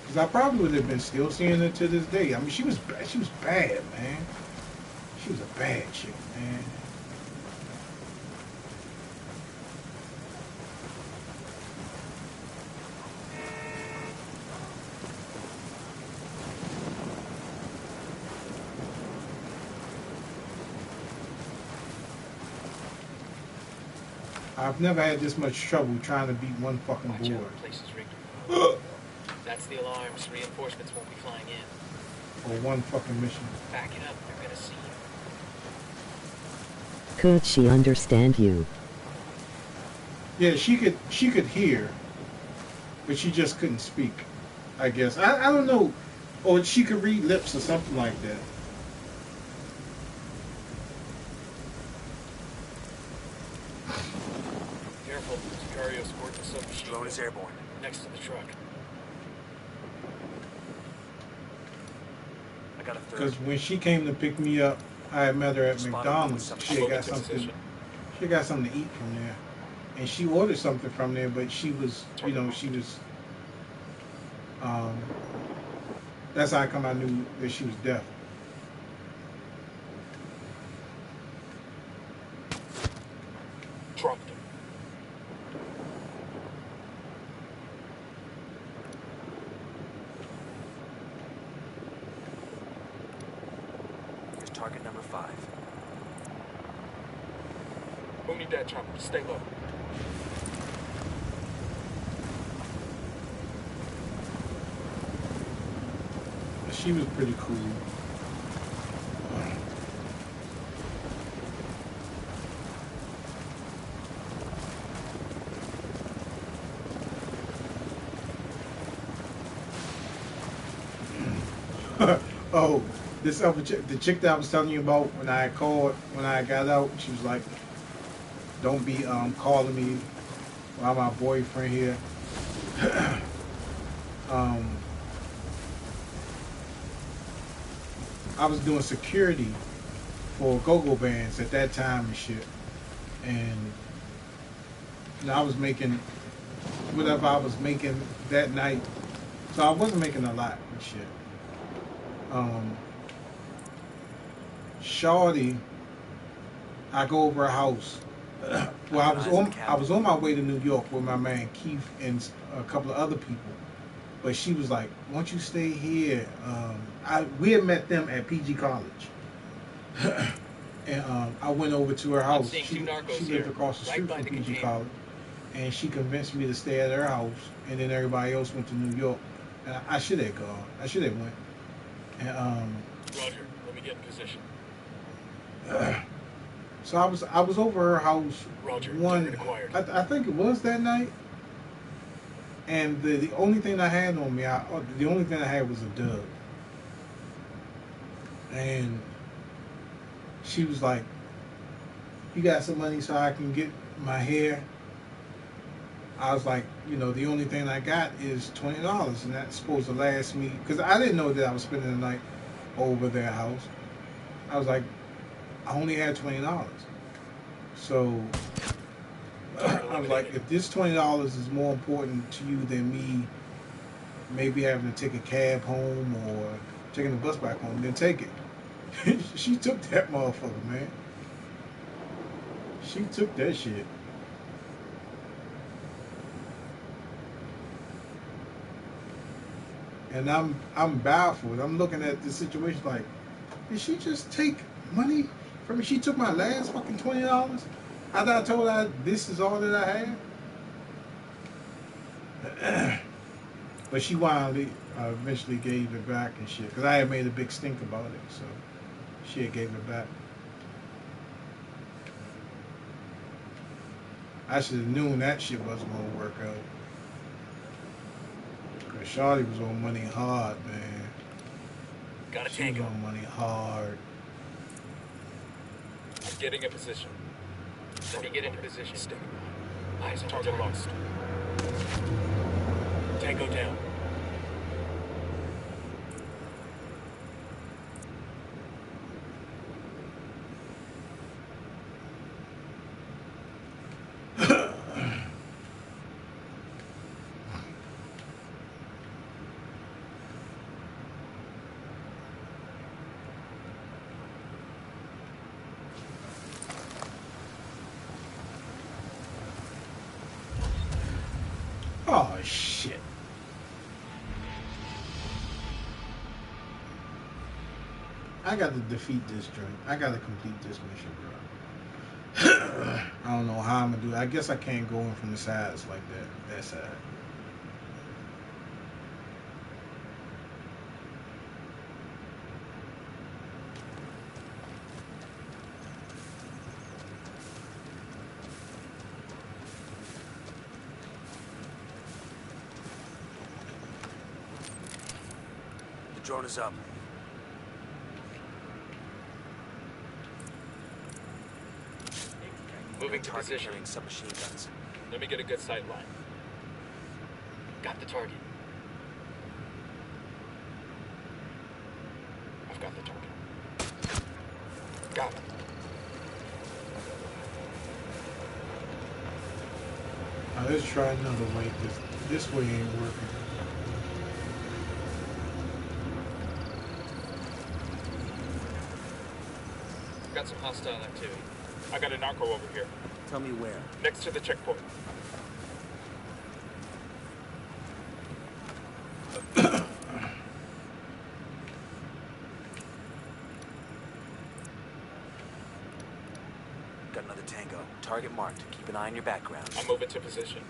Because I probably would have been still seeing her to this day. I mean, she was bad, man. She was a bad chick, man. I've never had this much trouble trying to beat one fucking board. Place is rigged. That's the alarms. Reinforcements won't be flying in. Or one fucking mission. Back it up. They're gonna see you. Could she understand you? Yeah, she could hear, but she just couldn't speak. I guess I don't know, or she could read lips or something like that. Careful, Sicario escorting the submachine. Drone is airborne. Next to the truck. I got a third. Because when she came to pick me up, I had met her at McDonald's. She had got something. She got something to eat from there, and she ordered something from there. But she was, you know, she was. That's how I knew that she was deaf. Dropped him. Here's target number 5. Who need that chopper? Stay low. She was pretty cool. Oh, this other chick, the chick that I was telling you about when I called, when I got out, she was like, "Don't be calling me while my boyfriend here." I was doing security for go-go bands at that time and shit, and you know, I was making whatever I was making that night, so I wasn't making a lot and shit. Shawty, I go over her house. Well, I was on my way to New York with my man Keith and a couple of other people, but she was like, "Why don't you stay here?" We had met them at PG College, and I went over to her house. She lived across the street from PG College, and she convinced me to stay at her house, and then everybody else went to New York. And I should have gone. I should have went. And Roger. Let me get in position. So I was over her house. Roger. I think it was that night. And the only thing I had on me, the only thing I had was a dub. And she was like, "You got some money so I can get my hair?" I was like, you know, the only thing I got is $20, and that's supposed to last me, because I didn't know that I was spending the night over their house. I was like, I only had $20. So I was like, if this $20 is more important to you than me maybe having to take a cab home or taking the bus back home, then take it. She took that motherfucker, man. She took that shit. And I'm baffled. I'm looking at the situation like, did she just take money from me? She took my last fucking $20. I thought I told her this is all that I had. But she finally eventually gave it back and shit. Because I had made a big stink about it. So she had gave it back. I should have known that shit wasn't going to work out. Because Shawty was on money hard, man. Got a She was tango. on money hard. I'm getting in position. Let me get into position. Stay. Eyes on Target lost. Tango down. Oh, shit. I got to defeat this joint. I got to complete this mission, bro. I don't know how I'm going to do it. I guess I can't go in from the sides like that. That side. The drone is up. Moving to Target position. carrying submachine guns. Let me get a good sight line. Got the target. I've got the target. Got it. Now, let's try another way. This way ain't working. Got some hostile activity. I got a narco over here. Tell me where. Next to the checkpoint. Got another tango. Target marked. Keep an eye on your background. I'm moving to position.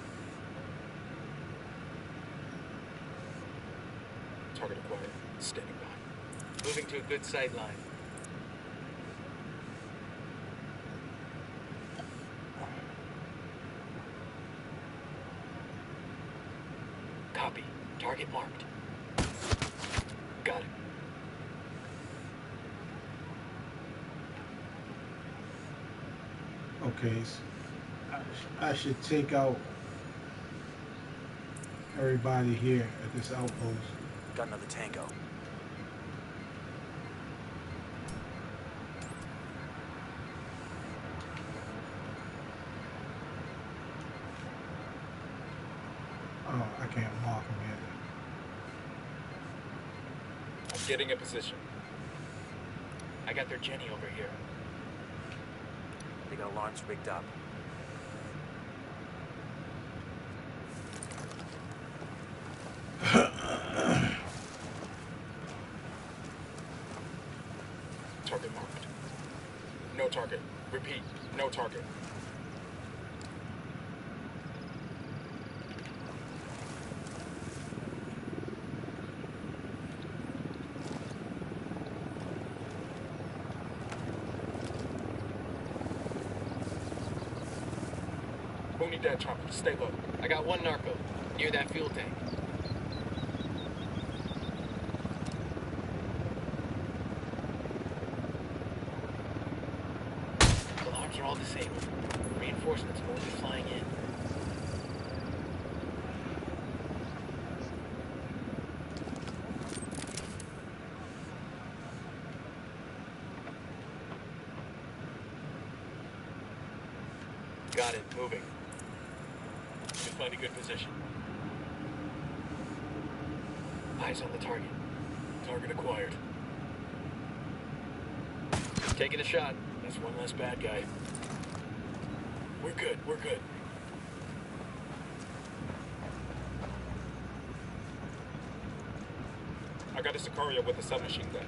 Target acquired. Standing by. Moving to a good sight line. Copy. Target marked. Got it. Okay, so I should take out everybody here at this outpost. Got another tango. Oh, I can't mark them yet. I'm getting in position. I got their Jenny over here. They got alarms rigged up. Target marked. No target. Repeat. No target. Who need that chopper? Stay low. I got one narco near that fuel tank. Alarms are all disabled. Reinforcements won't be flying in. Got it. Moving. Just find a good position. Eyes on the target. Target acquired. Taking a shot. That's one less bad guy. We're good. We're good. I got a Sicario with a submachine gun.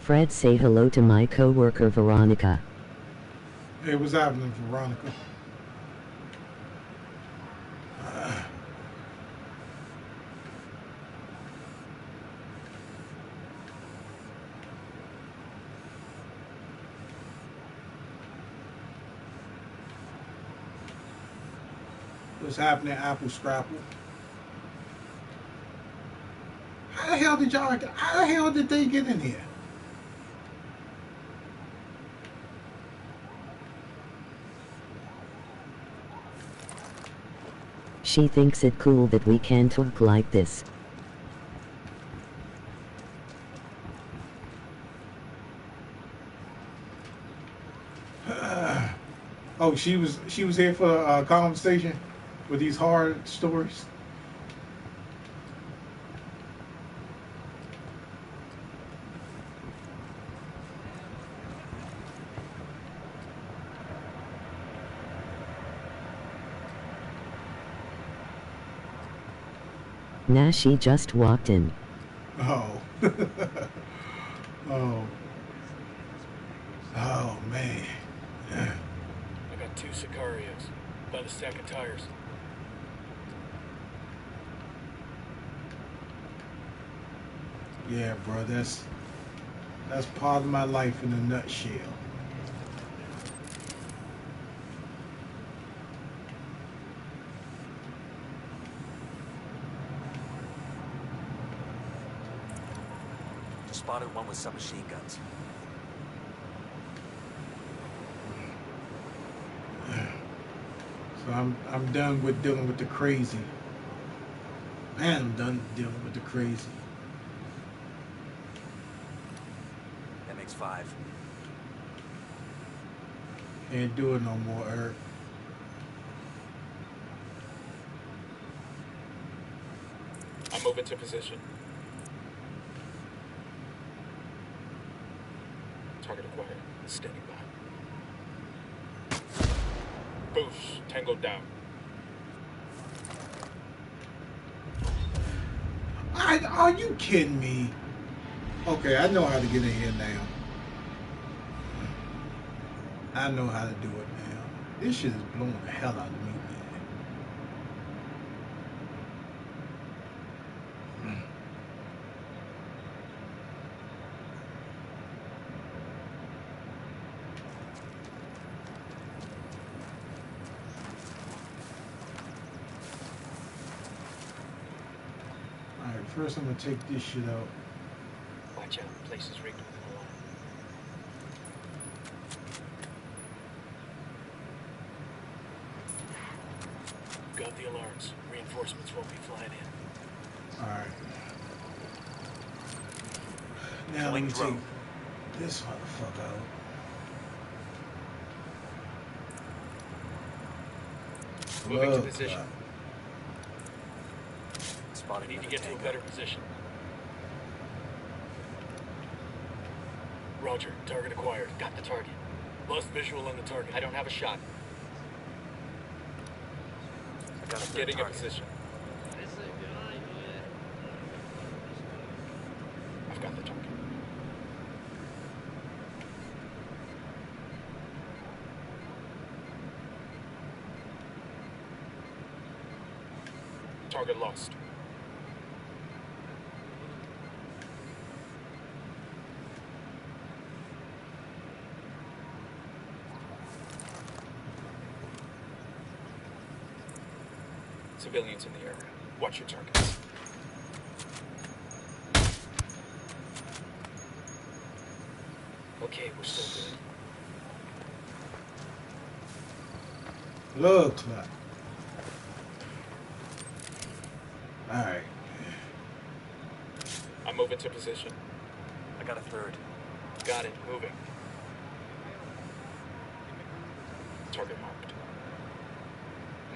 Fred, say hello to my coworker Veronica. Hey, what's happening, Veronica? What's happening, Apple Scrapple? How the hell did y'all get? How the hell did they get in here? She thinks it cool that we can talk like this. Oh, she was here for a conversation with these hard stories. Nah, she just walked in. Oh. Oh. Oh, man. I got 2 Sicarios by the stack of tires. Yeah, bro, that's part of my life in a nutshell. Just spotted one with submachine guns. So I'm done with dealing with the crazy. Man, I'm done dealing with the crazy. MX-5. Can't do it no more, Eric. I'm moving to position. Target acquired. Standing by. Boosh. Tango down. Are you kidding me? Okay, I know how to get in here now. I know how to do it now. This shit is blowing the hell out of me, man. Alright, first I'm gonna take this shit out. Watch out, place is rigged with an alarm. Got the alarms. Reinforcements won't be flying in. Alright. Now let me take this motherfucker out. Moving to position. Spotted. I need to get to a better position. Roger. Target acquired. Got the target. Lost visual on the target. I don't have a shot. I got a Getting target. a position. I've got the target. Target lost. Civilians in the area. Watch your targets. Okay, we're still good. Look, clock. Alright. I'm moving to position. I got a third. Got it. Moving. Target marked.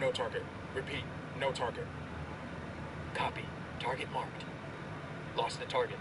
No target. Repeat. No target. Copy. Target marked. Lost the target.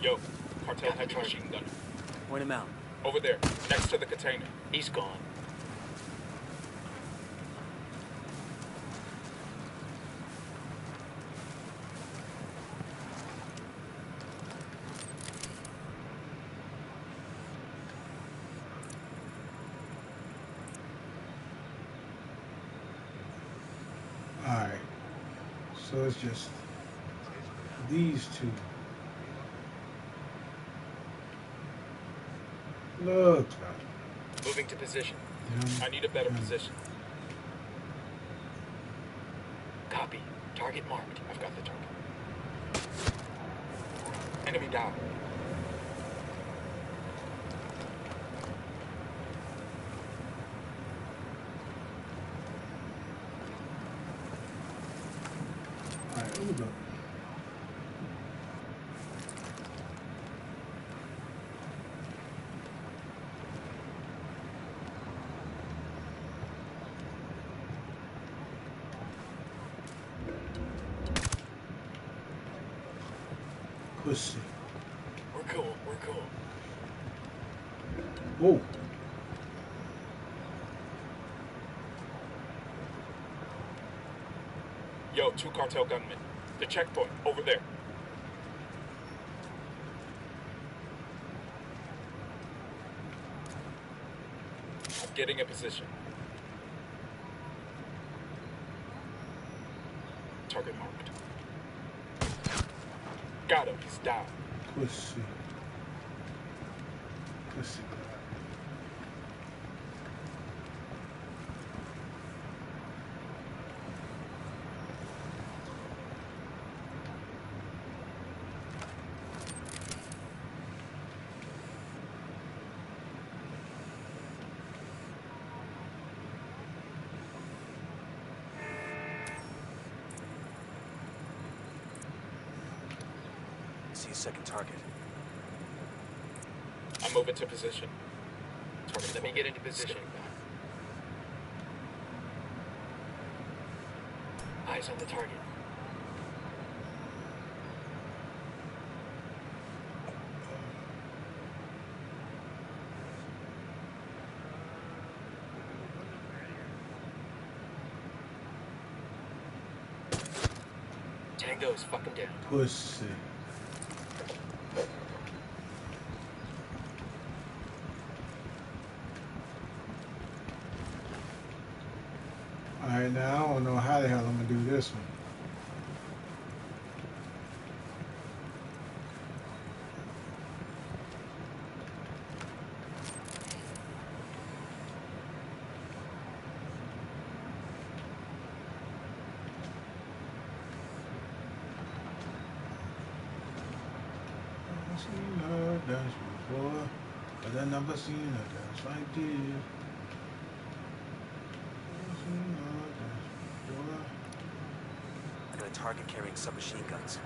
Yo, cartel heavy machine gun. Point him out. Over there, next to the container. He's gone. Alright. So it's just these two. Look. Moving to position. I need a better position. Copy. Target marked. I've got the target. Enemy down. Alright, here we go. Pussy. We're cool. We're cool. Whoa. Yo, 2 cartel gunmen. The checkpoint, over there. I'm getting a position. Target marked. Got him, he's down. Pussy. Pussy. See a second target. I'm moving to position. Target Let me get into position. Eyes on the target. Tango's fucking down. Pussy. Alright, now I don't know how the hell I'm gonna do this one. I've seen her dance before, but I never seen her dance like this. I got a target carrying submachine guns.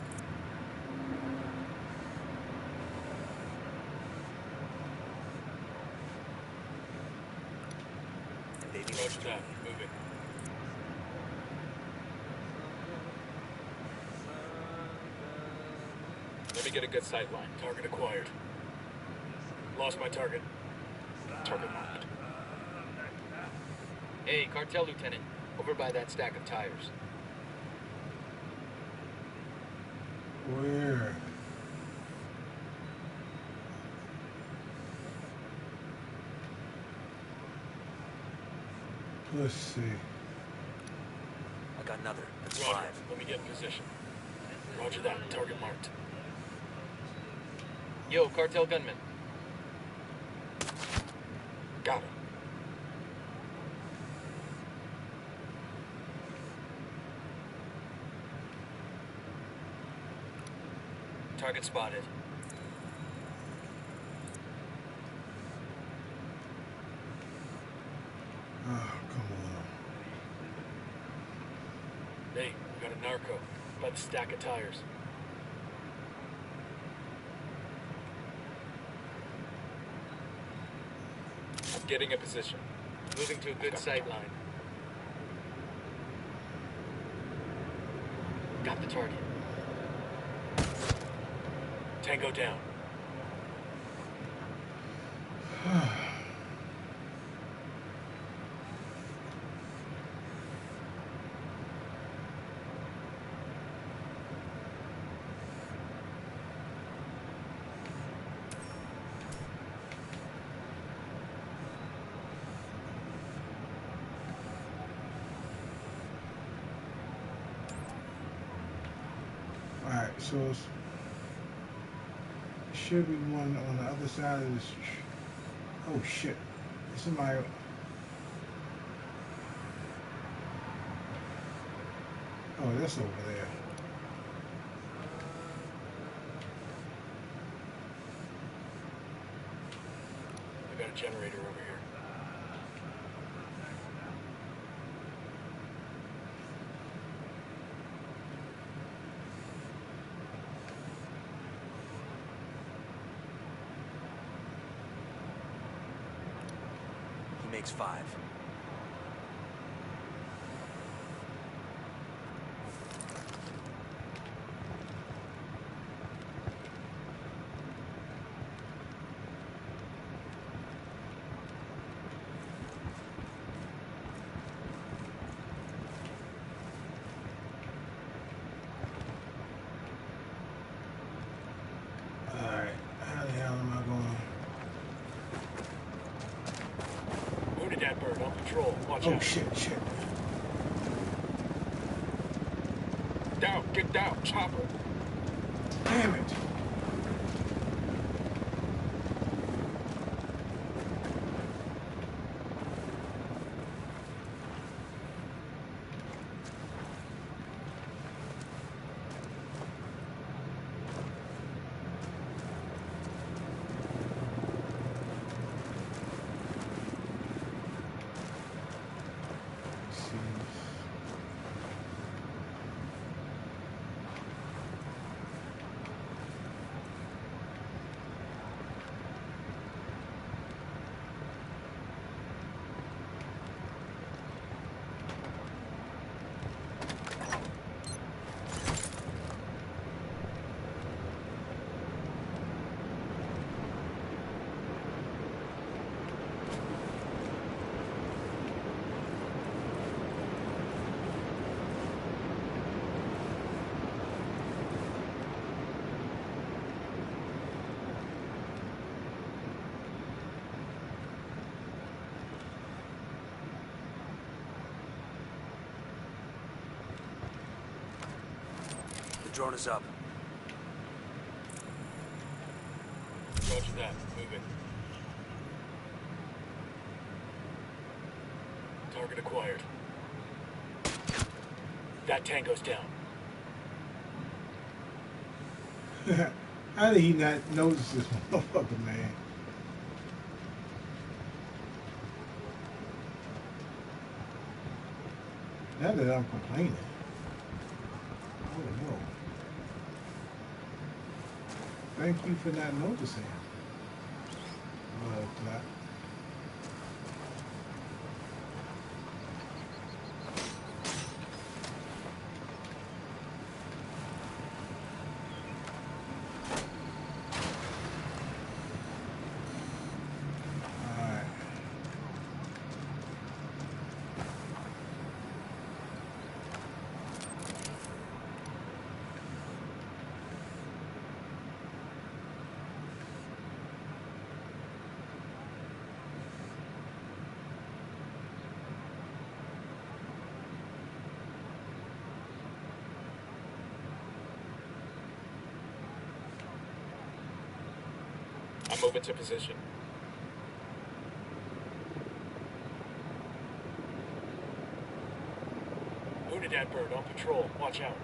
And baby Roger that. Moving. Let me get a good sight line. Target acquired. Lost my target. Target marked. Hey, cartel lieutenant. Over by that stack of tires. Where? Let's see. I got another. That's Roger. 5. Let me get in position. Roger that. Target marked. Yo, cartel gunman. Got him. Target spotted. Oh, come on. Hey, we got a narco. By the stack of tires. I'm getting a position. Moving to a good sight line. Got the target. Tango down. Alright, so it should be one on the other side of this. Oh shit. Somebody. Oh, that's over there. I got a generator over here. He makes 5. Alright, how the hell am I going? Wounded that bird on patrol. Watch Oh out. shit. Down, get down, chopper. Damn it. The drone is up. Roger that. Moving. Target acquired. That tango's down. How did he not notice this motherfucker, man? Now that I'm complaining. Oh no. Thank you for not noticing. Clap. I'm moving to position. Wounded that bird on patrol. Watch out.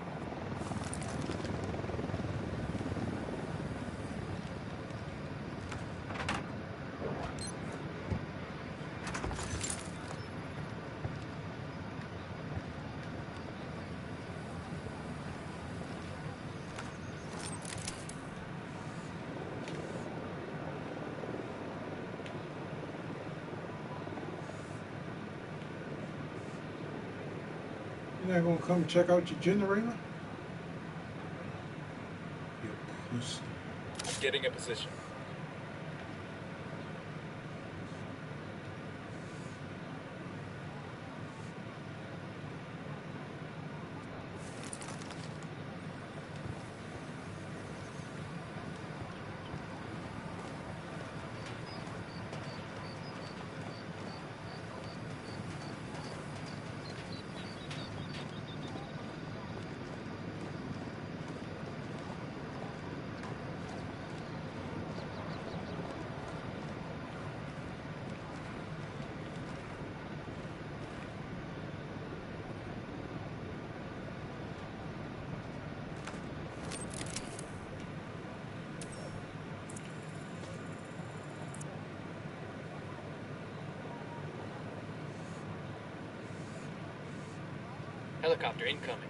You're not gonna come check out your generator? You pussy. I'm getting in position. Helicopter incoming.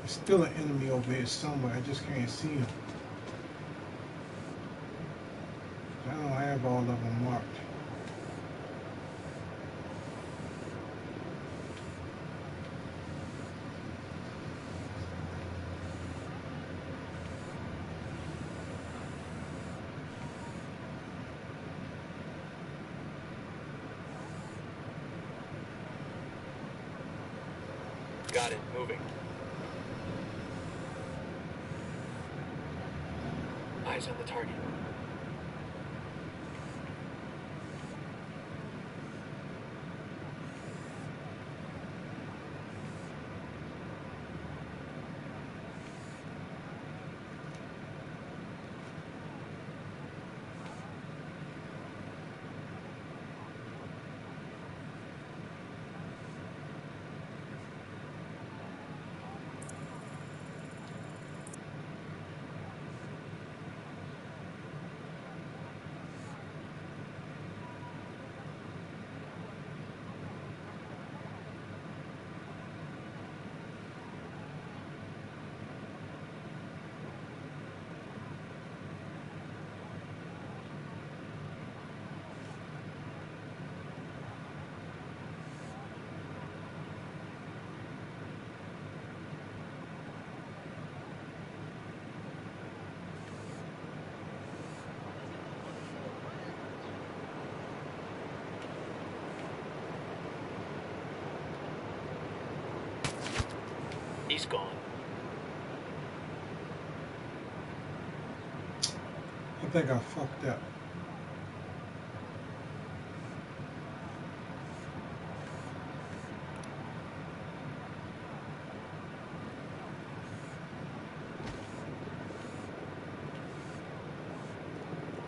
Still an enemy over here somewhere. I just can't see him. I don't have all of them marked. Got it. Moving. Eyes on the target. He's gone. I think I fucked up.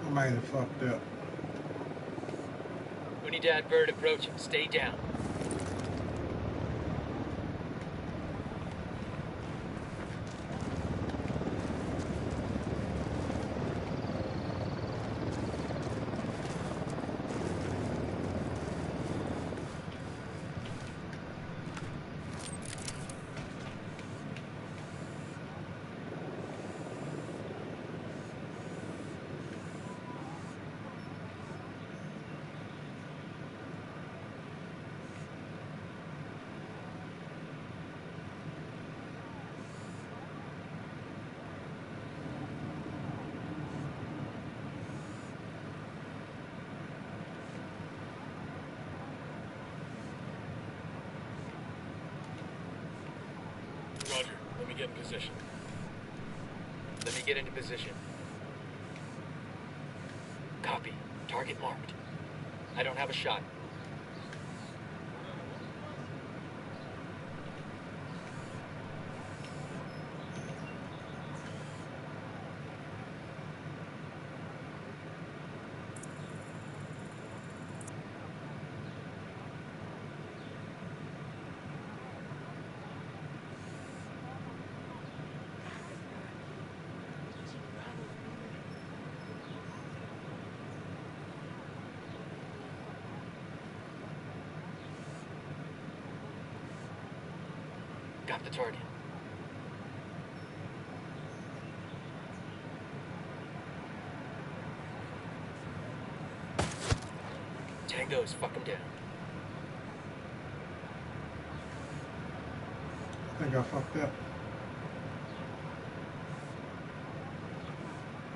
I might have fucked up. Unidad bird approaching. Stay down. Roger. Let me get in position. Let me get into position. Copy. Target marked. I don't have a shot. Got the target. Tangos, fuck him down. I think I fucked up.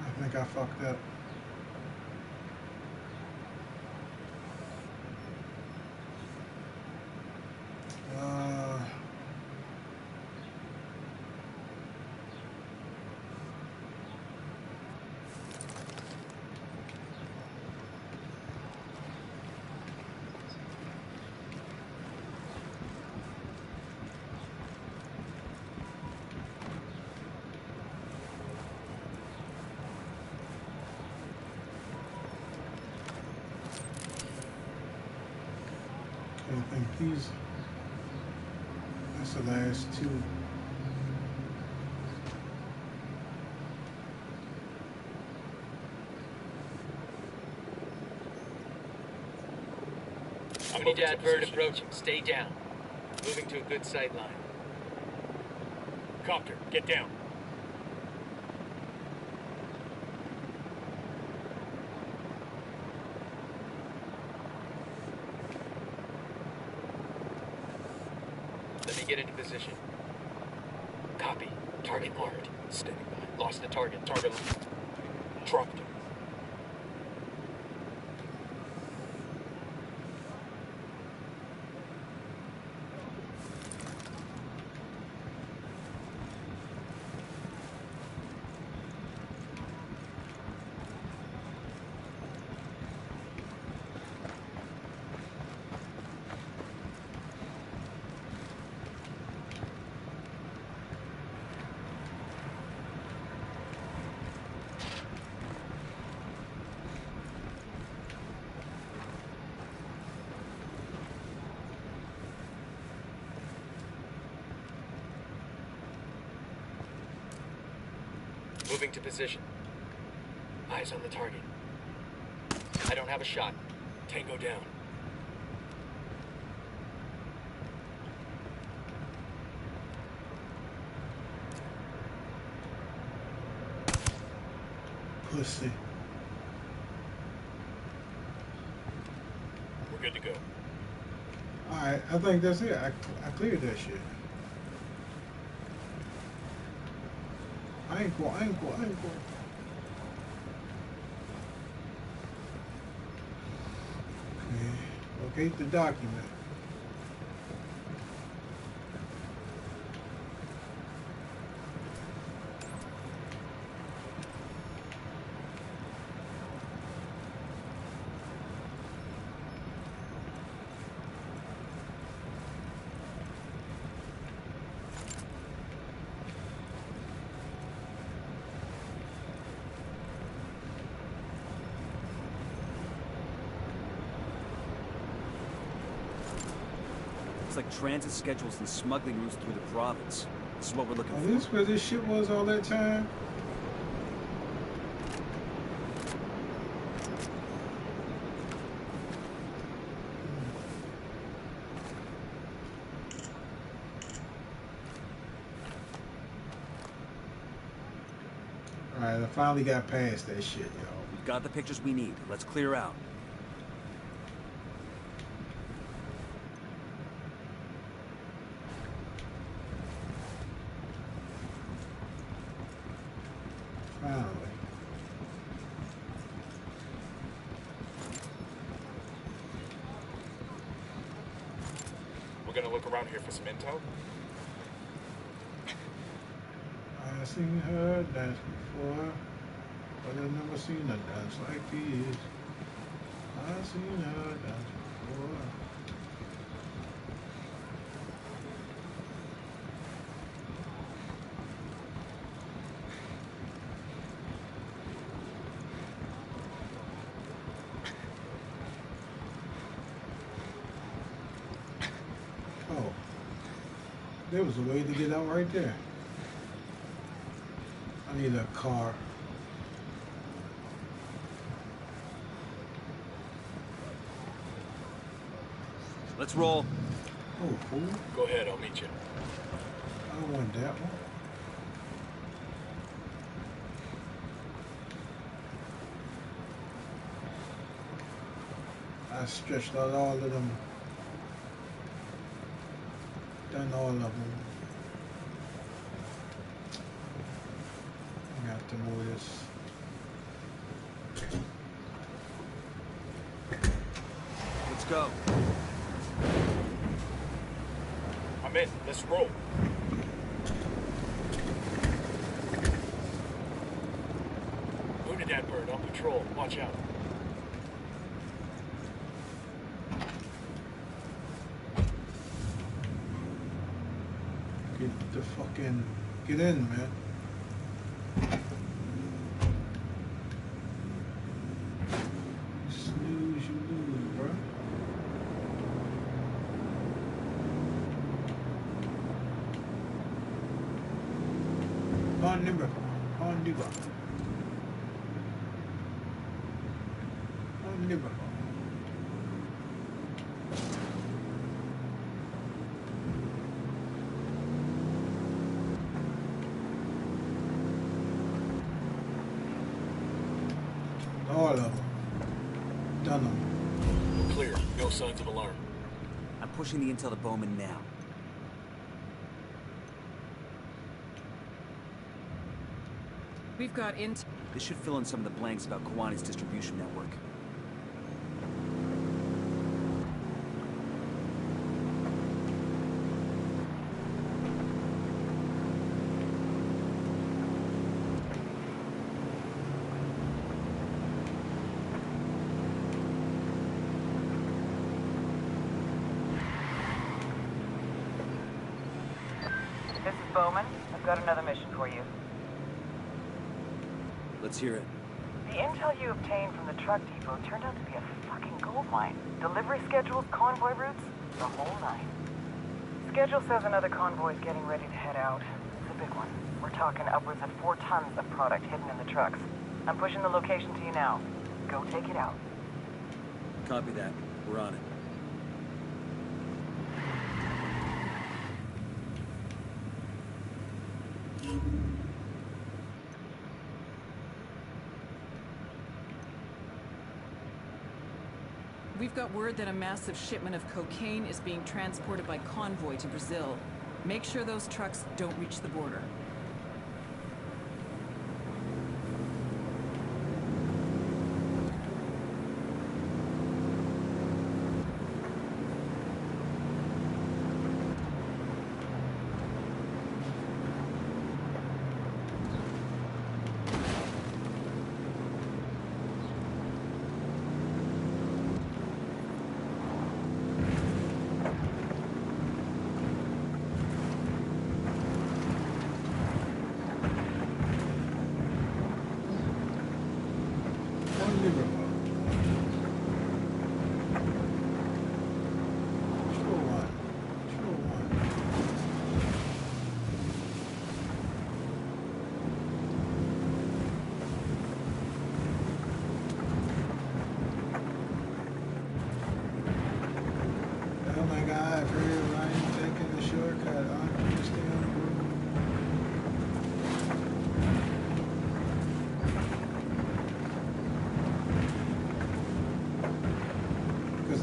I think I fucked up. these. That's the last two. Unidad bird approaching. Stay down. Moving to a good sight line. Copter, get down. Let me get into position. Copy. Target marked. Standing by. Lost the target. Target Dropped him. Moving to position. Eyes on the target. I don't have a shot. Tango down. Pussy. We're good to go. Alright, I think that's it. I cleared that shit. I ain't going. Okay, locate the document. Like transit schedules and smuggling routes through the province. This is what we're looking for. This where this shit was all that time? Alright, I finally got past that shit, y'all. We've got the pictures we need. Let's clear out. We're gonna look around here for some intel. I've seen her dance before, but I've never seen her dance like this. I've seen her dance before. Oh, there was a way to get out right there. I need a car. Let's roll. Oh, cool. Go ahead, I'll meet you. I don't want that one. I stretched out all of them. Done all of them. I got to move this. Let's go. I'm in. Let's roll. Wounded that bird on patrol. Watch out. Get the fucking... Get in, man. You snooze, you lose, bro. Unliver. All of them. Done them. We're clear. No signs of alarm. I'm pushing the intel to Bowman now. We've got int. This should fill in some of the blanks about Kawani's distribution network. This is Bowman. I've got another mission for you. Let's hear it. The intel you obtained from the truck depot turned out to be a fucking gold mine. Delivery schedules, convoy routes, the whole nine. Schedule says another convoy is getting ready to head out. It's a big one. We're talking upwards of 4 tons of product hidden in the trucks. I'm pushing the location to you now. Go take it out. Copy that. We're on it. We've got word that a massive shipment of cocaine is being transported by convoy to Brazil. Make sure those trucks don't reach the border.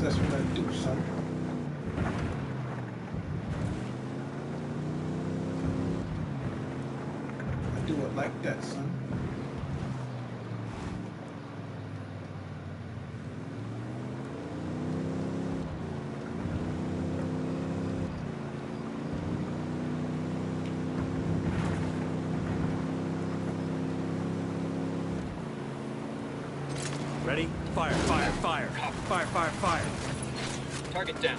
That's what I do, son. I do it like that, son. Ready? Fire, fire, fire. Fire, fire, fire. Target down.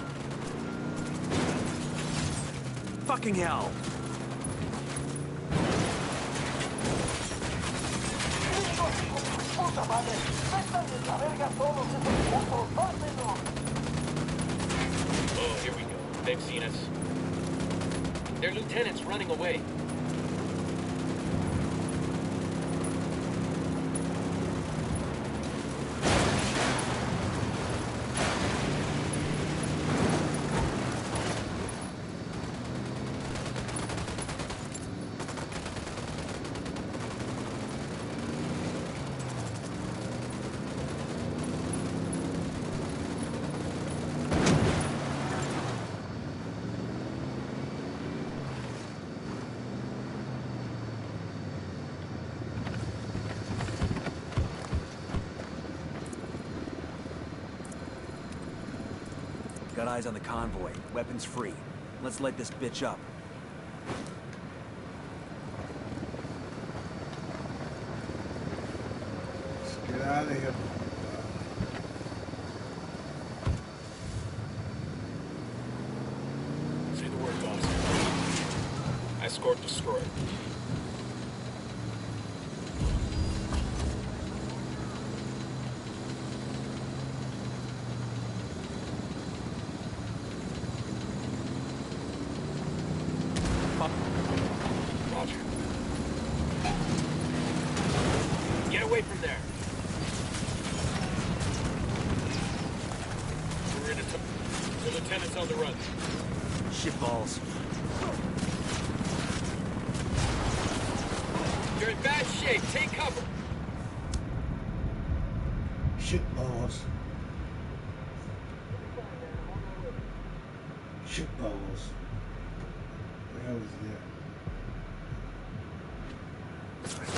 Fucking hell! Oh, here we go. They've seen us. Their lieutenant's running away. Got eyes on the convoy. Weapons free. Let's light this bitch up. Let's get out of here. Say the word, boss. Escort destroyed. Roger. away from there. We're in a the lieutenant's on the run. Shit balls. You're in bad shape. Take cover. Shit balls. Shit balls. Where the hell is that?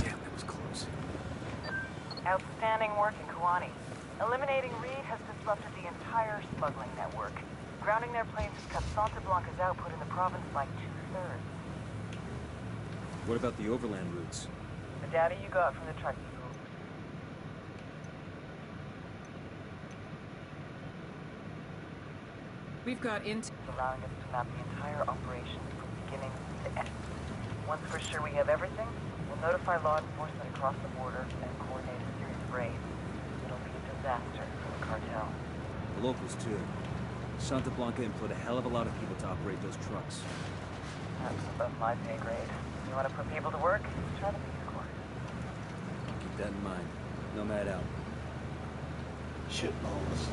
Damn, that was close. Outstanding work in Kawani. Eliminating Reed has disrupted the entire smuggling network. Grounding their planes has cut Santa Blanca's output in the province by 2/3. What about the overland routes? The data you got from the truck people. We've got intel. Allowing us to map the entire operation from beginning to end. Once we're sure we have everything, we'll notify law enforcement across the border and coordinate a series of raids. It'll be a disaster for the cartel. The locals, too. Santa Blanca employed a hell of a lot of people to operate those trucks. That's above my pay grade. You want to put people to work? Try the Peace Corps. Keep that in mind. Nomad out. Shit balls.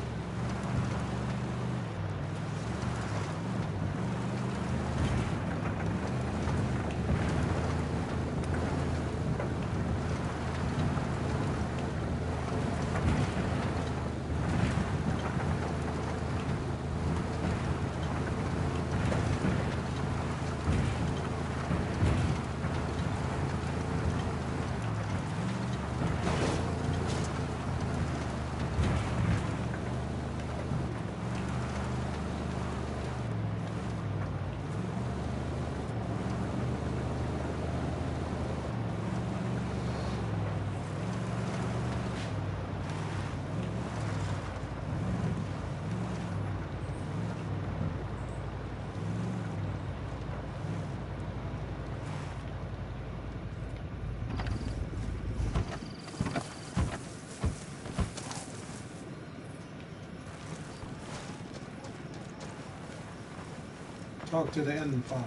Talk to the end farmer.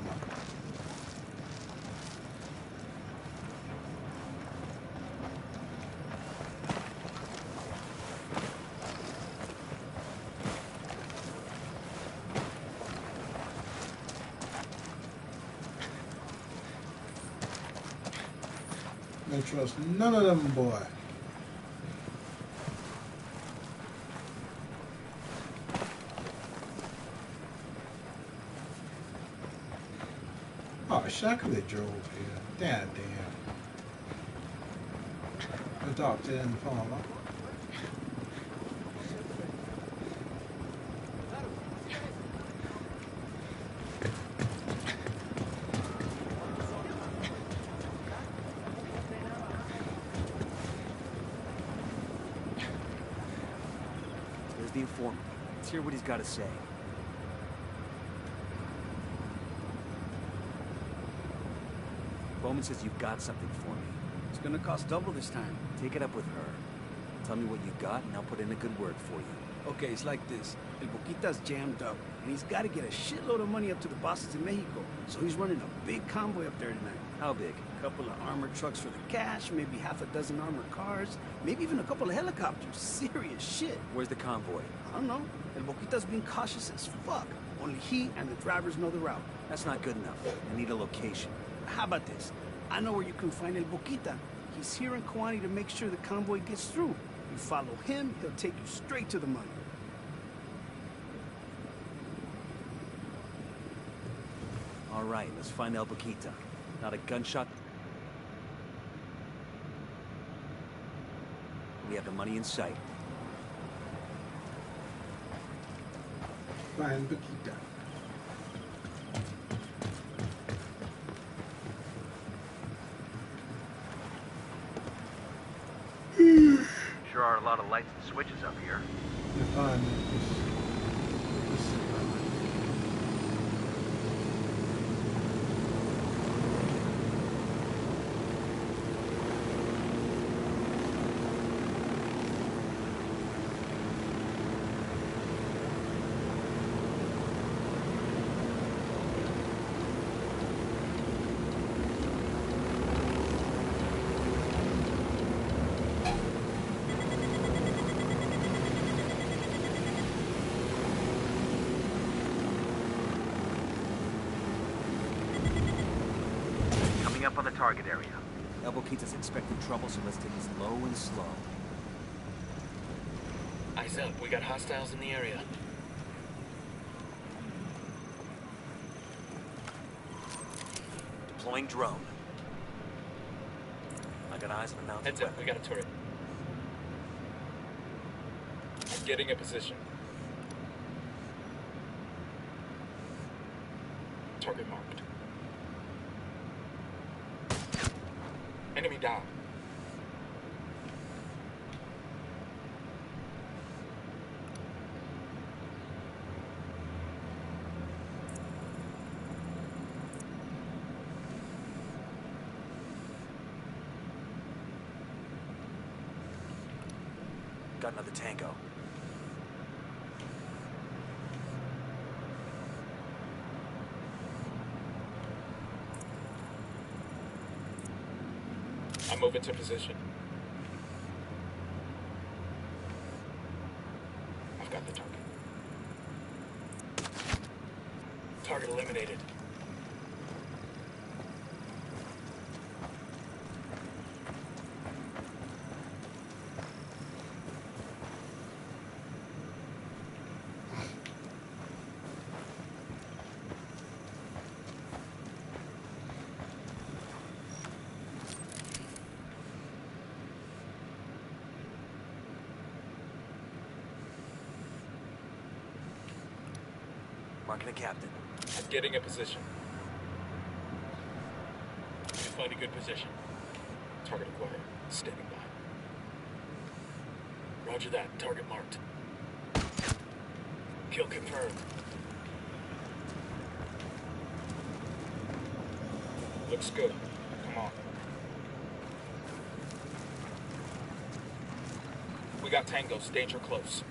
Don't trust none of them, boy. Oh, I could have drove here. Damn. I talked to the farmer. There's the informant. Let's hear what he's got to say. Bowman says you've got something for me. It's gonna cost double this time. Take it up with her. Tell me what you got, and I'll put in a good word for you. Okay, it's like this. El Boquita's jammed up, and he's got to get a shitload of money up to the bosses in Mexico. So he's running a big convoy up there tonight. How big? A couple of armored trucks for the cash, maybe half a dozen armored cars, maybe even a couple of helicopters. Serious shit. Where's the convoy? I don't know. El Boquita's being cautious as fuck. Only he and the drivers know the route. That's not good enough. I need a location. How about this? I know where you can find El Boquita. He's here in Kawani to make sure the convoy gets through. You follow him, he'll take you straight to the money. All right, let's find El Boquita. Not a gunshot. We have the money in sight. Find Boquita. Sure are a lot of lights and switches up here. Find on the target area. El Boquita's expecting trouble, so let's take this low and slow. Eyes up, we got hostiles in the area. Deploying drone. I got eyes on the mounted Heads up, we got a turret. I'm getting a position. Target marked. Enemy down. Got another tango. I'm moving to position. I've got the target. Target eliminated. Marking a captain. I'm getting a position. Find a good position. Target acquired. Standing by. Roger that. Target marked. Kill confirmed. Looks good. Come on. We got tangos. Danger close.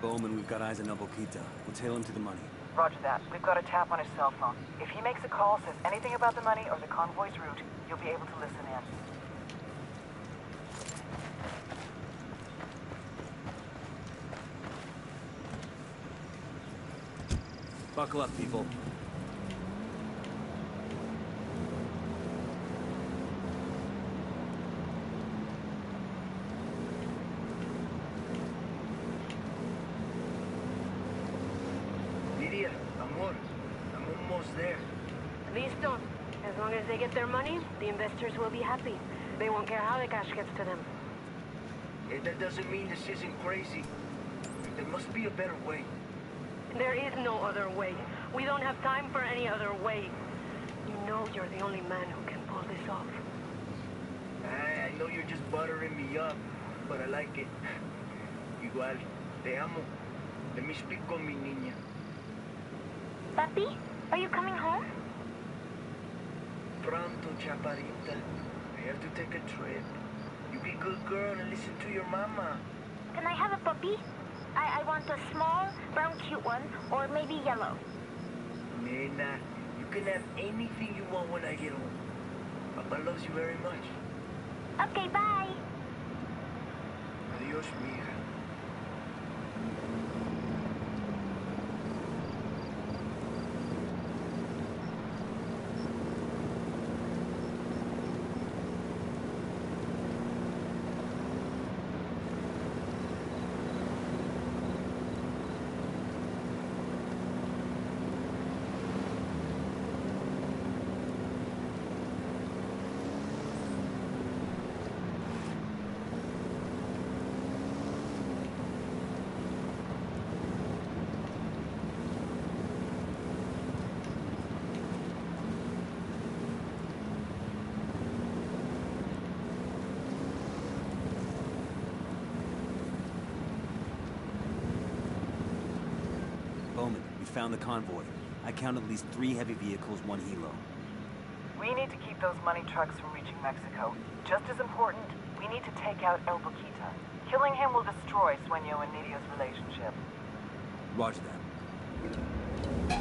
Bowman, we've got eyes on El Boquita. We'll tail him to the money. Roger that. We've got a tap on his cell phone. If he makes a call, says anything about the money or the convoy's route, you'll be able to listen in. Buckle up, people. Amor, I'm almost there. Listo. As long as they get their money, the investors will be happy. They won't care how the cash gets to them. That doesn't mean this isn't crazy. There must be a better way. There is no other way. We don't have time for any other way. You know you're the only man who can pull this off. I know you're just buttering me up, but I like it. Igual, te amo. Let me speak con mi niña. Papi, are you coming home? Pronto, chaparrita. I have to take a trip. You be a good girl and listen to your mama. Can I have a puppy? I want a small, brown, cute one, or maybe yellow. Nena, you can have anything you want when I get home. Papa loves you very much. Okay, bye. Adios, mija. Found the convoy. I counted at least 3 heavy vehicles, 1 helo. We need to keep those money trucks from reaching Mexico. Just as important, we need to take out El Boquita. Killing him will destroy Sueño and Nidio's relationship. Roger that.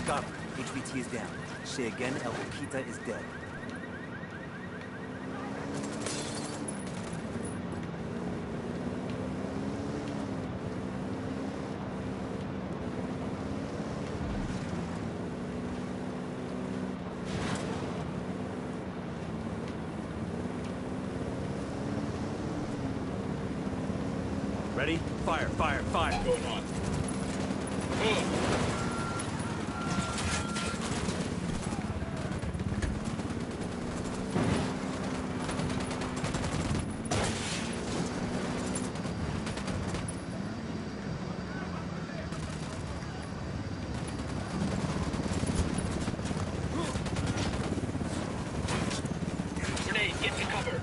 Got her. HVT is down. Say again, El Boquita is dead. Ready? Fire, fire, fire. What's going on? Grenade, get to cover.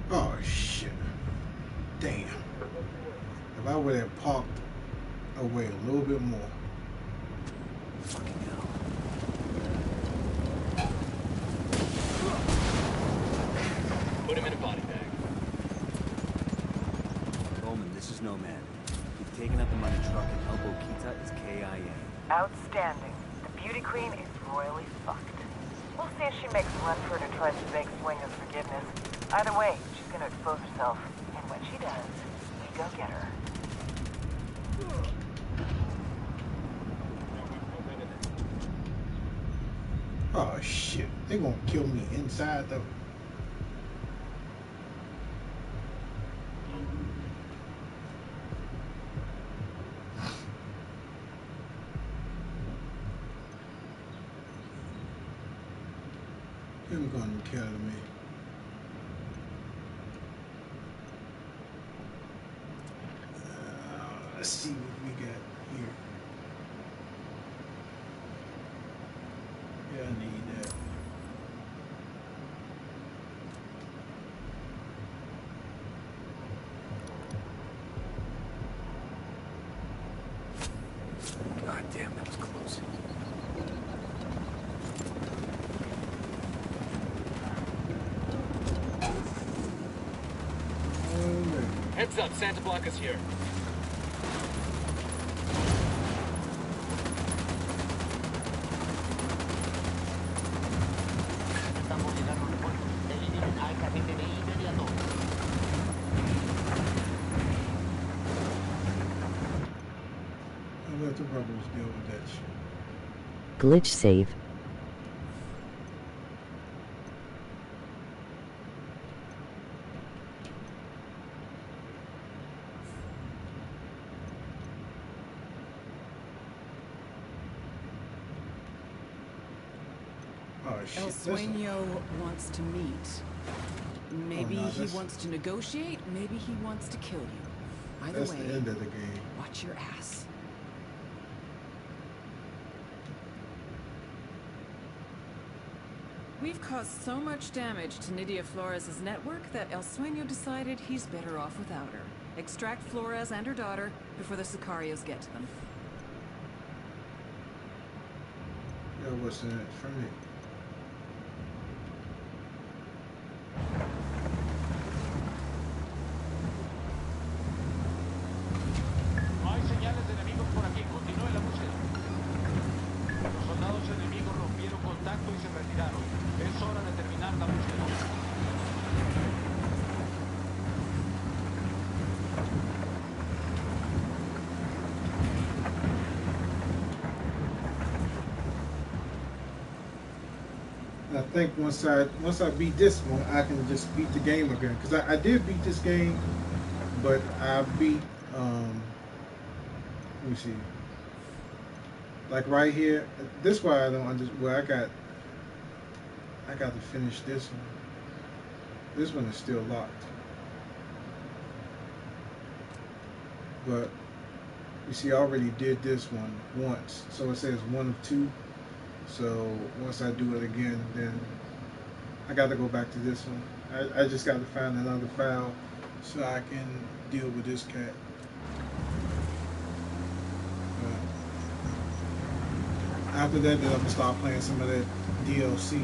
Oh shit. Damn. If I would have parked away a little bit more. Fucking hell. Put him in a body bag. Bowman, this is Nomad. We've taken out the money truck and El Boquita is KIA. Outstanding. The beauty queen is royally fucked. We'll see if she makes a run for it or tries to beg Sueño's forgiveness. Either way, she's gonna expose herself. And when she does, we go get her. Oh shit. They're gonna kill me inside though. They're gonna kill me. Let's see what we got here. Yeah, I need that. God damn, that was close. Heads up, Santa Blanca's here. I'll let the rebels deal with that shit. Glitch save. Oh shit. El Sueño wants to meet. Maybe no, he wants to negotiate, maybe he wants to kill you. Either That's way, the end of the game. watch your ass. We've caused so much damage to Nydia Flores' network that El Sueño decided he's better off without her. Extract Flores and her daughter before the Sicarios get to them. Yeah, what's in it for me? No hay señales de enemigos por aquí. Continúe la búsqueda. Los soldados enemigos rompieron contacto y se retiraron. Es hora de terminar la búsqueda. I think once I beat this one, I can just beat the game again. Cause I did beat this game, but I beat let me see. Like right here, this why I don't understand. Well, I got to finish this one. This one is still locked. But you see, I already did this one once, so it says 1 of 2. So once I do it again, then I got to go back to this one. I just got to find another file so I can deal with this cat. After that, then I'm gonna start playing some of that DLC.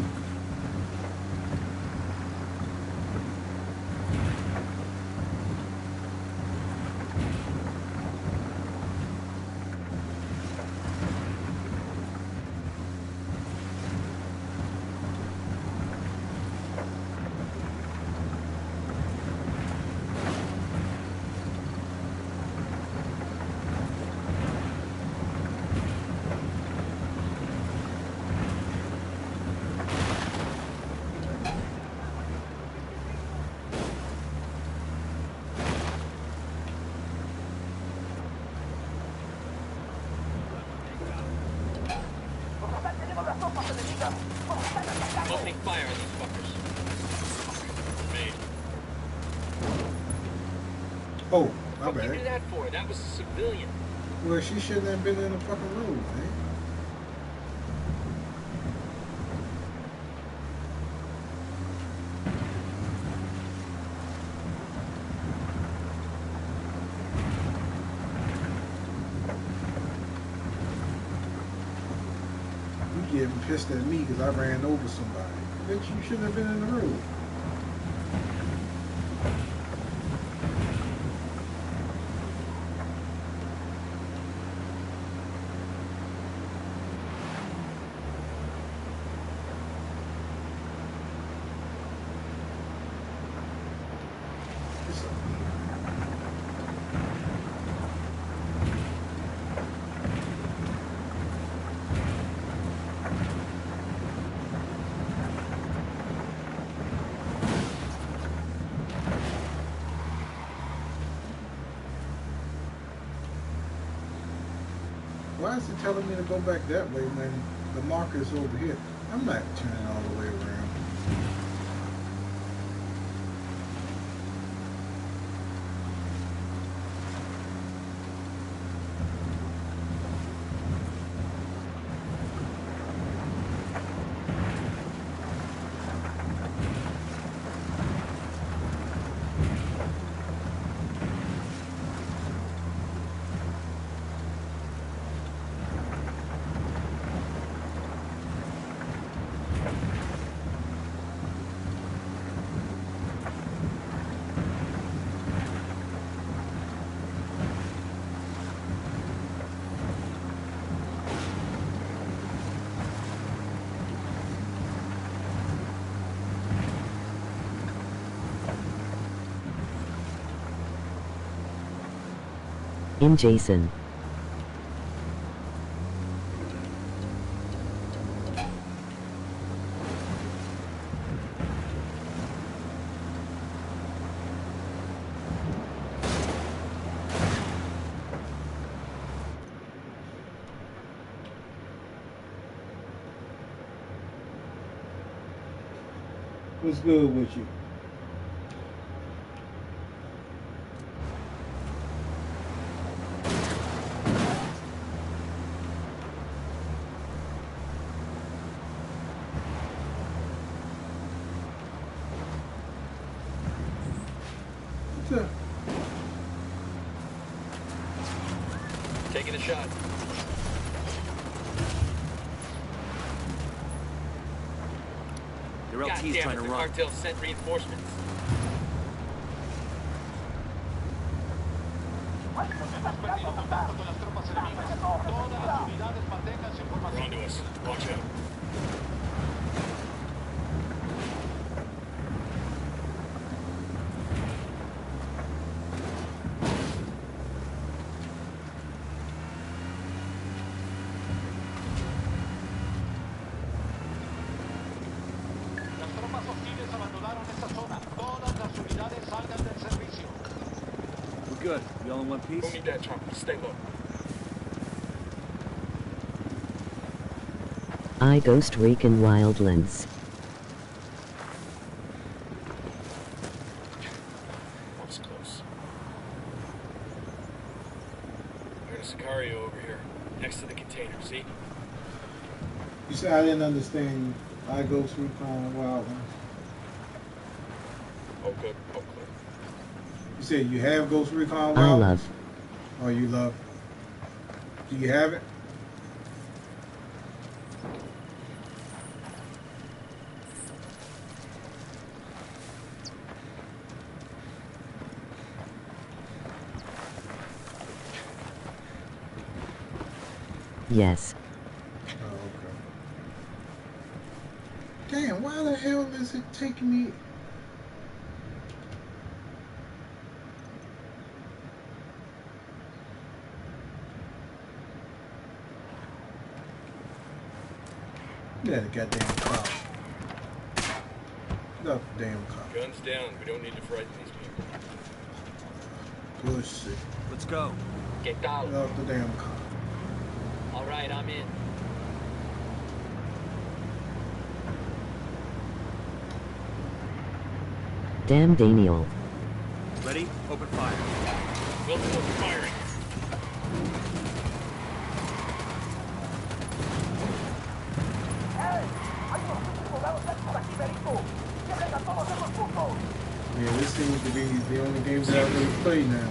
Oh, my What did you bad. do that for? That was a civilian. Well, she shouldn't have been in the fucking road, man. You getting pissed at me because I ran over somebody. Bitch, you shouldn't have been in the road. Why is it telling me to go back that way when the marker's over here? I'm not turning all the way around. In Jason. What's good with you? Taking a shot. Your LT's God damn trying it, to the run. cartel sent reinforcements. They're onto us. Watch out. We're good. We all in one piece? Don't need that chopper. Stay low. I ghost Recon Wildlands. That was close. There's a Sicario over here, next to the container, see? You said I didn't understand. I go through Recon Wildlands. Oh, good. Oh, clear. You said you have Ghost Recon Wildlands? I love. Oh, you love. Do you have it? Yes. Oh, okay. Damn, why the hell is it taking me? Get out of the goddamn car. Get out the damn car. Guns down. We don't need to frighten these people. Pussy. Let's go. Get out. Get out the damn car. All right, I'm in. Damn Daniel. Ready? Open fire. Multiple firing. Yeah, this seems to be the only game that I really play now.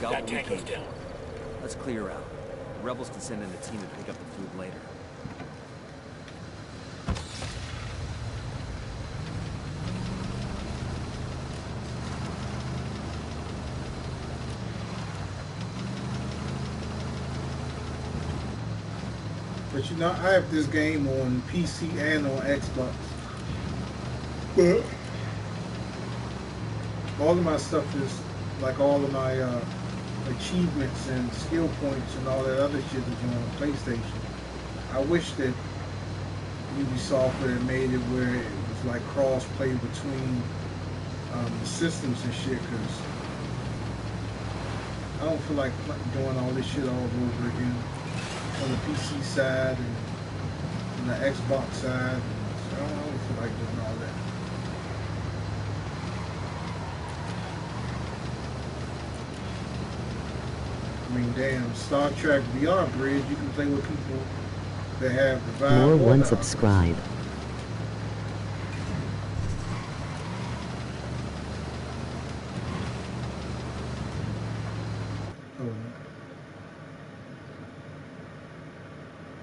That tank goes down. Let's clear out. The rebels can send in a team to pick up the food later. But you know, I have this game on PC and on Xbox. But all of my stuff is, like all of my achievements and skill points and all that other shit is on PlayStation. I wish that Ubisoft had made it where it was like cross-play between the systems and shit, because I don't feel like doing all this shit all over again on the PC side and on the Xbox side. So I don't feel like doing all that. I mean, damn, Star Trek VR Bridge, you can play with people that have the Vive. More one subscribe.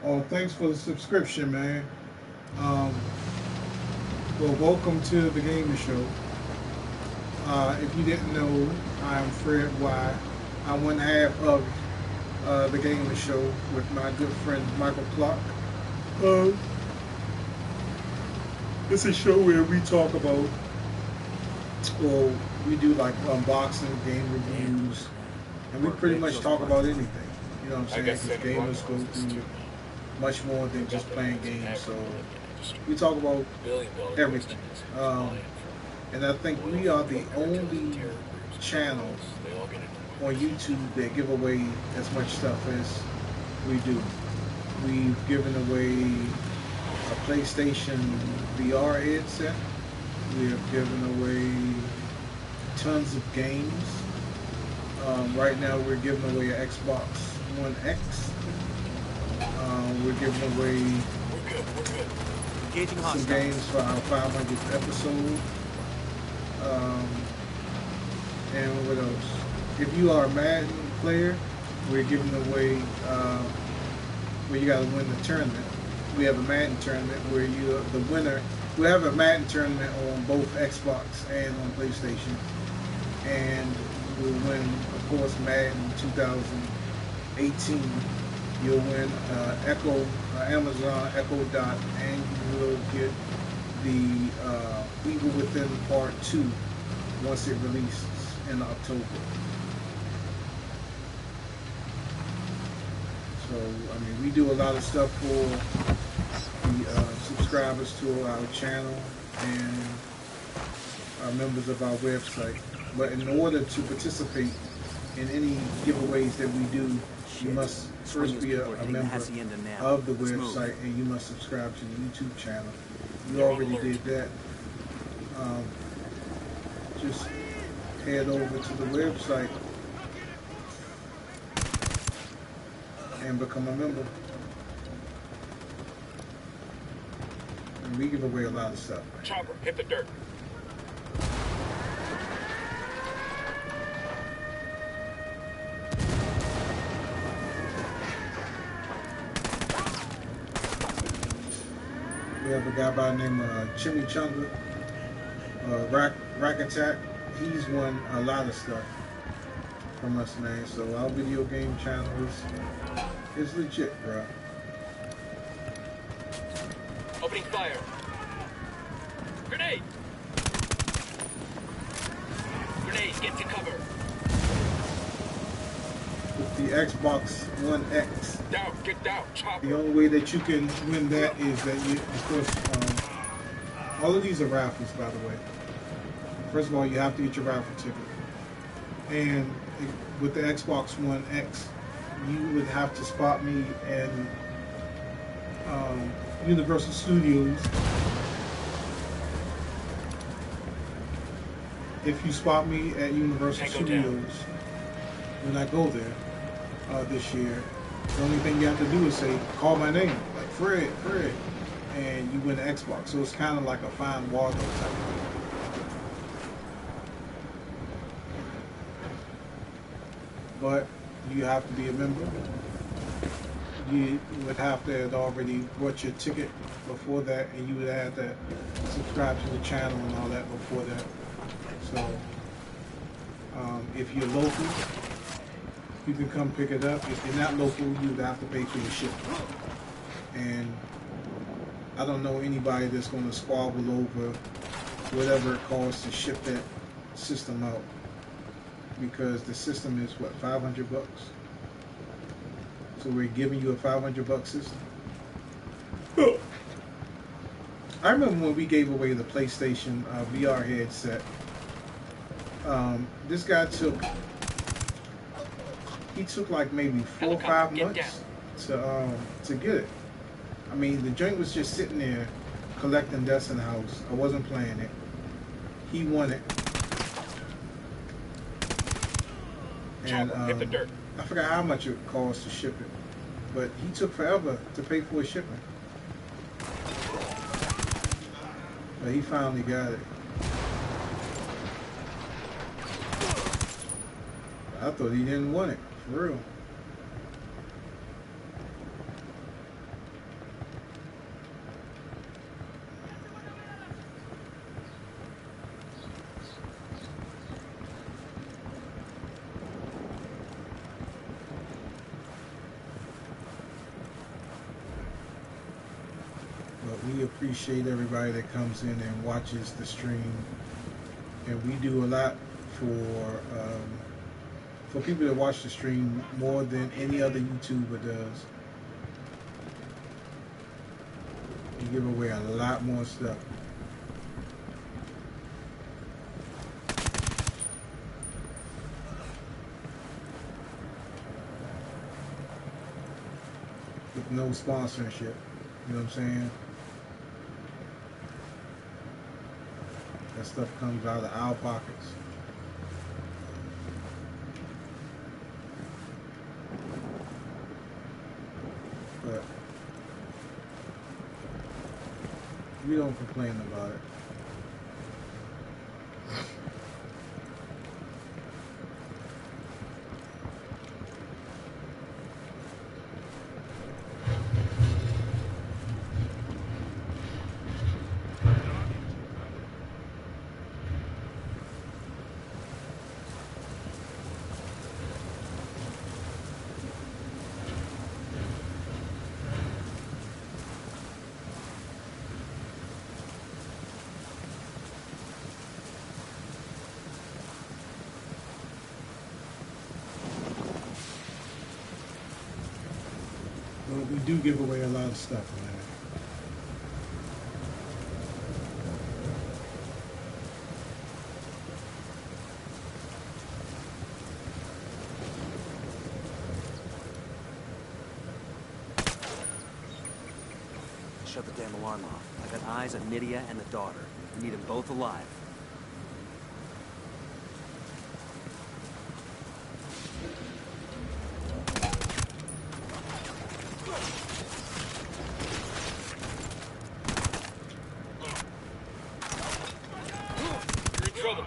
Oh, thanks for the subscription, man. Well, welcome to the Gamer Show. If you didn't know, I'm Fred Y. I'm one half of the Gamer Show with my good friend Michael Clark. It's a show where we talk about, well, we do like unboxing, game reviews, and we pretty much talk about anything. You know what I'm saying? Because gamers go through much more than just playing games. So we talk about everything. And I think we are the only channel on YouTube that give away as much stuff as we do. We've given away a PlayStation VR headset. We have given away tons of games. Right now we're giving away an Xbox One X. We're giving away some games for our 500th episode. And what else? If you are a Madden player, we're giving away where you got to win the tournament. We have a Madden tournament where you the winner. We have a Madden tournament on both Xbox and on PlayStation, and we'll win, of course, Madden 2018. You'll win Amazon Echo Dot, and you will get the Evil Within Part 2 once it releases in October. So, I mean, we do a lot of stuff for the subscribers to our channel and our members of our website. But in order to participate in any giveaways that we do, you must first be a member of the website, and you must subscribe to the YouTube channel. You already did that. Just head over to the website and become a member. And we give away a lot of stuff. Chopper, hit the dirt. We have a guy by the name of Chimichanga, Rack Attack. he's won a lot of stuff from us, man. So our video game channel is legit, bro. Opening fire. Grenade! Grenade, get to cover. With the Xbox One X, Down, get down, chopper. the only way that you can win that is that you, of course, all of these are raffles, by the way. First of all, you have to get your raffle ticket. And with the Xbox One X, you would have to spot me in Universal Studios. If you spot me at Universal Studios when I go there this year, the only thing you have to do is say, call my name, like Fred, and you win the Xbox. So it's kind of like a Find Waldo type thing. But you have to be a member. You would have to have already bought your ticket before that, and you would have to subscribe to the channel and all that before that. So if you're local, you can come pick it up. If you're not local, you would have to pay for your shipping. And I don't know anybody that's going to squabble over whatever it costs to ship that system out, because the system is what, $500 bucks. So we're giving you a $500 system. I remember when we gave away the PlayStation VR headset. This guy took like maybe 4 or 5 months to get it. I mean, the joint was just sitting there collecting dust in the house. I wasn't playing it. He won it. And hit the dirt. I forgot how much it cost to ship it, but he took forever to pay for his shipping. But he finally got it. I thought he didn't want it, for real. We appreciate everybody that comes in and watches the stream, and we do a lot for people that watch the stream more than any other YouTuber does. We give away a lot more stuff. With no sponsorship, you know what I'm saying? That stuff comes out of our pockets. But we don't complain about it. We do give away a lot of stuff on that. Shut the damn alarm off. I got eyes on Nydia and the daughter. I need them both alive.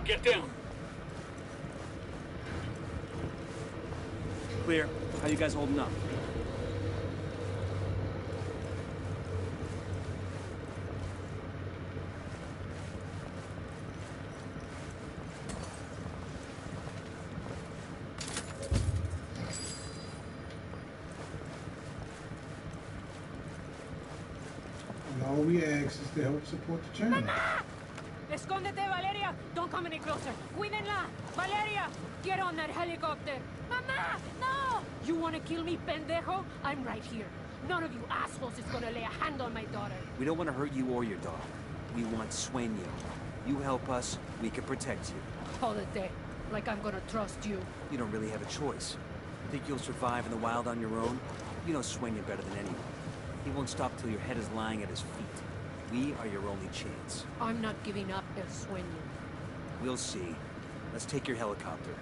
Get down. Clear. How you guys holding up? All we ask is to help support the channel. Escóndete, Valeria! Don't come any closer! Cuídenla! Valeria! Get on that helicopter! Mama! No! You wanna kill me, pendejo? I'm right here. None of you assholes is gonna lay a hand on my daughter. We don't want to hurt you or your daughter. We want Sueño. You help us, we can protect you. Hold it there. Like I'm gonna trust you. You don't really have a choice. Think you'll survive in the wild on your own? You know Sueño better than anyone. He won't stop till your head is lying at his feet. We are your only chance. I'm not giving up, El Sueño. We'll see. Let's take your helicopter.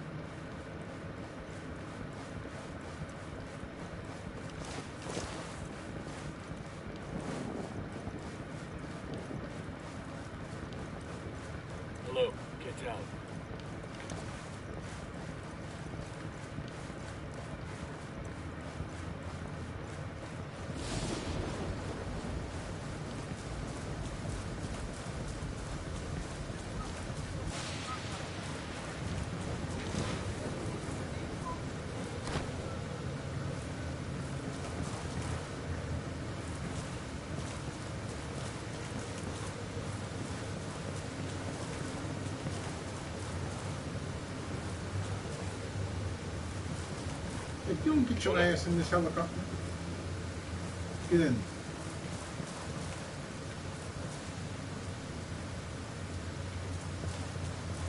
Hello, get out. If you don't get your ass in this helicopter, get in.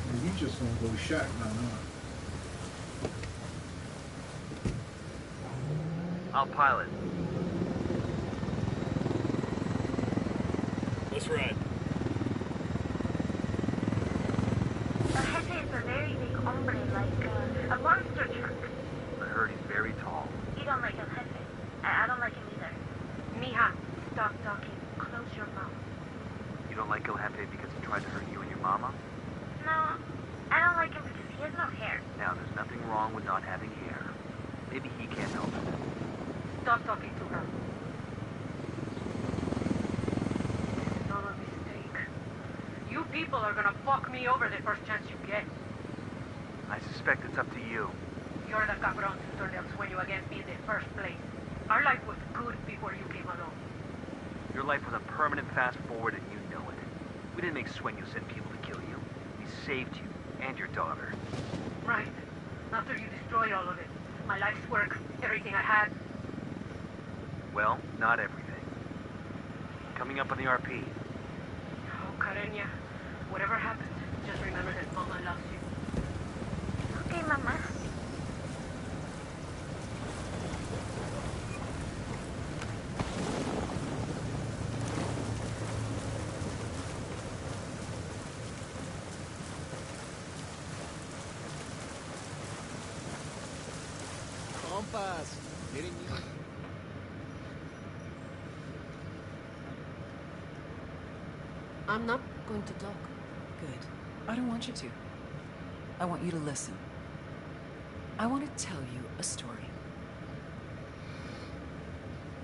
And you just gonna go shot now, I'll pilot. Let's ride. El Jefe is a very big hombre, like a monster truck. I heard he's very tall. You don't like El Jefe. I don't like him either. Mija, stop talking. Close your mouth. You don't like El Jefe because he tried to hurt you and your mama? No, I don't like him because he has no hair. Now, there's nothing wrong with not having hair. Maybe he can't help it. Stop talking to her. This is all a mistake. You people are gonna fuck me over the first chance you get. I suspect it's up to you. You're the cabrón who turned El Sueño against me in the first place. Our life was good before you came along. Your life was a permanent fast forward and you know it. We didn't make Sueño send people to kill you. We saved you and your daughter. Right. After you destroyed all of it. My life's work, everything I had. Well, not everything. Coming up on the RP. Oh, Carenya. Whatever happens, just remember that Mama loves you. Okay, Mama. Compas, getting you. I'm not going to talk. Good. I don't want you to. I want you to listen. I want to tell you a story.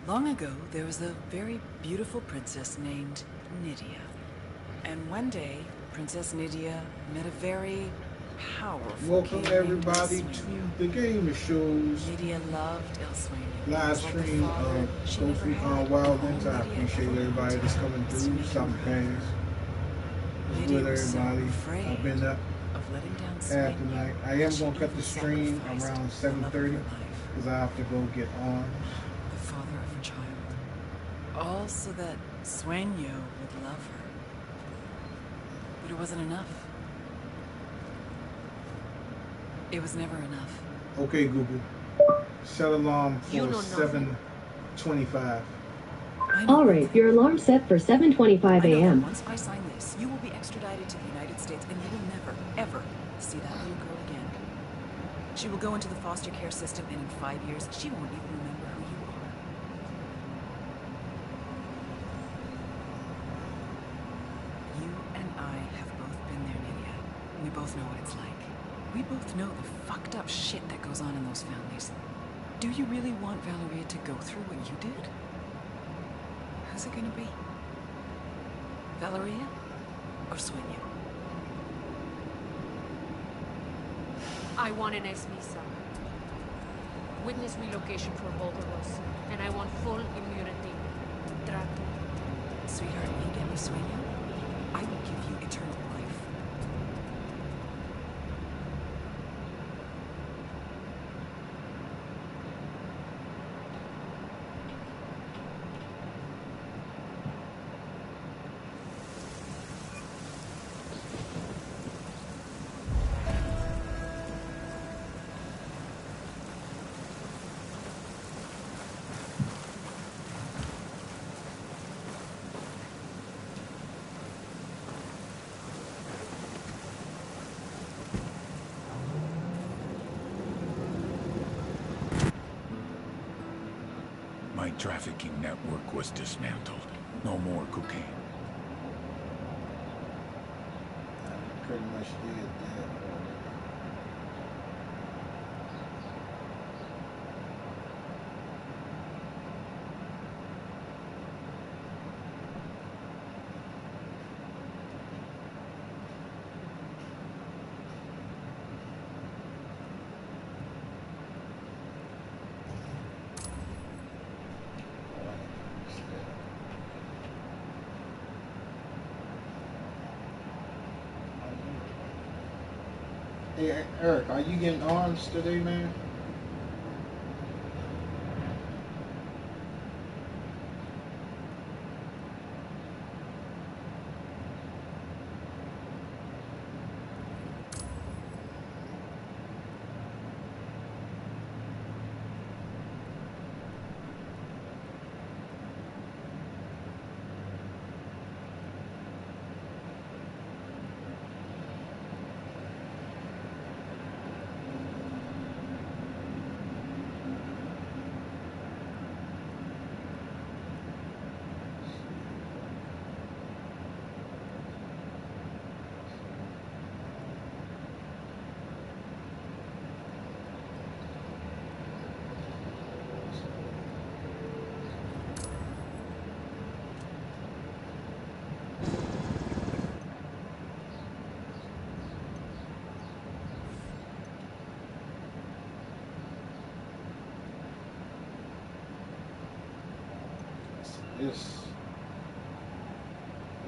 Long ago, there was a very beautiful princess named Nydia. And one day, Princess Nydia met a very powerful welcome king everybody named to Sueño. the Gamer Show's Nydia loved El Sueño. live Like a stream father, of she Go never Recon had. Wildlands. I Nydia appreciate ever everybody that's coming wanted through, to stopping make her past. What's Nydia good, was so everybody? afraid I've been up of letting down half Sueño. the night. I am She going to cut even the stream sacrificed around the love of her 7:30 life. because I have to go get arms. The father of her child. All so that Sueño would love her. But it wasn't enough. It was never enough. Okay, Google. Set alarm You for know nothing. 7:25. All right, your alarm set for 7:25 I know that a.m. once I sign this, you will be extradited to the United States and you will never, ever see that little girl again. She will go into the foster care system and in 5 years, she won't even remember who you are. You and I have both been there, Nydia. We both know what it's like. We both know the fucked up shit that goes on in those families. Do you really want Valeria to go through what you did? Who's it gonna be? Valeria or Sueño? I want an S visa. Witness relocation for both of us. And I want full immunity. Trato. So you persuade him, I will give you eternal life. My trafficking network was dismantled. No more cocaine. I pretty much did that. Hey, Eric, are you getting arms today, man?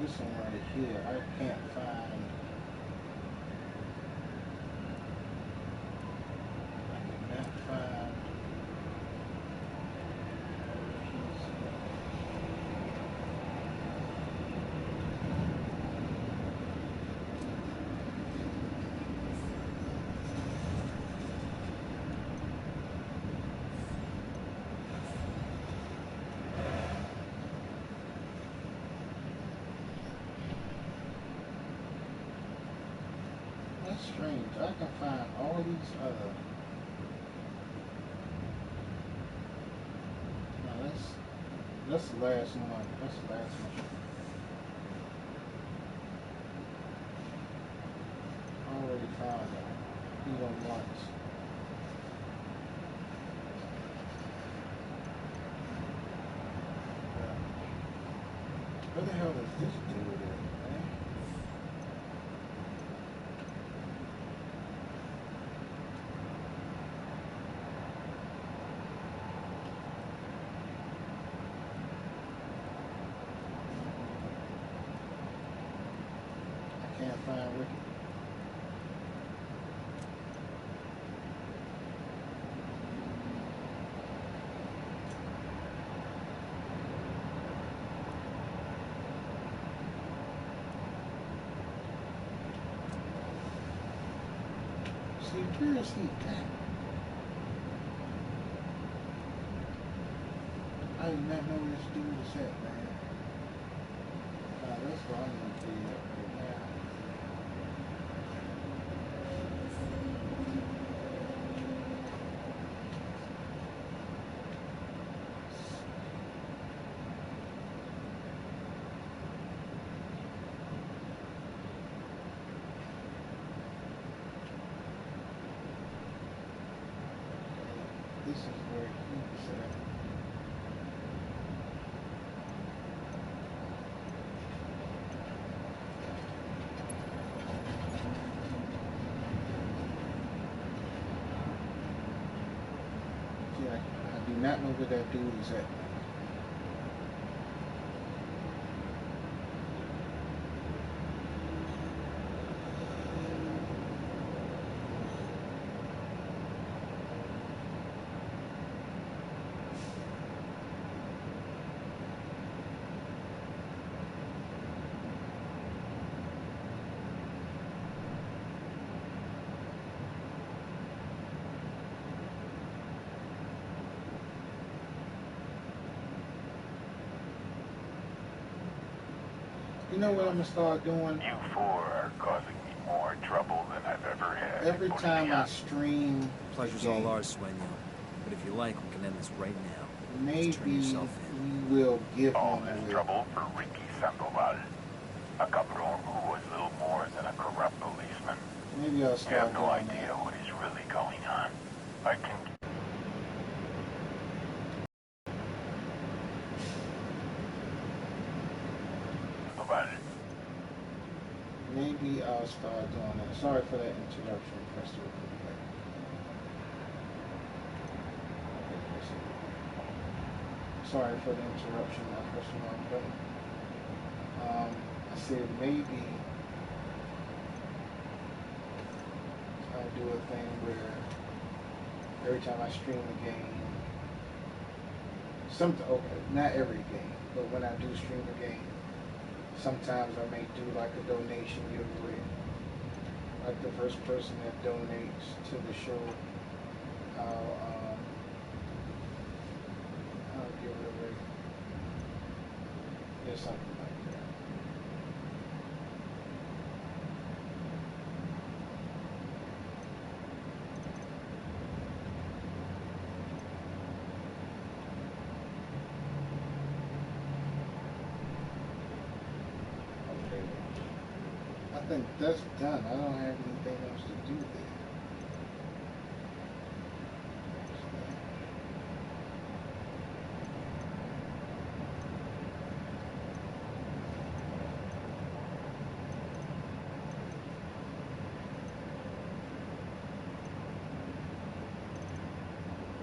This one right here, I can't find. I cannot find. That's strange. I can find all these other. No, that's the last one. That's the last one. I already found it. Even once. Where the hell does this dude at, man? I can't find Ricky. See, where is he at? I did not know this dude was at, man. That's what I'm gonna do right now. This is where he was at. See, I do not know where that dude is at. You know what I'm gonna start doing? You four are causing me more trouble than I've ever had. Every time I stream, Pleasure's all ours, Sueño. But if you like, we can end this right now. maybe Just turn yourself in. we will give All him this away. trouble for Ricky Sandoval, a cabron who was little more than a corrupt policeman. Maybe I'll You start have no doing idea that. what is really going on. I can... Maybe I'll start doing that. Sorry for that interruption, Preston. Sorry for the interruption. I pressed the wrong button. I said maybe I'll do a thing where every time I stream a game, okay, not every game, but when I do stream a game, sometimes I may do like a donation giveaway. Like the first person that donates to the show, I'll give it away. Yeah, something like that. I think that's done. I don't have anything else to do there.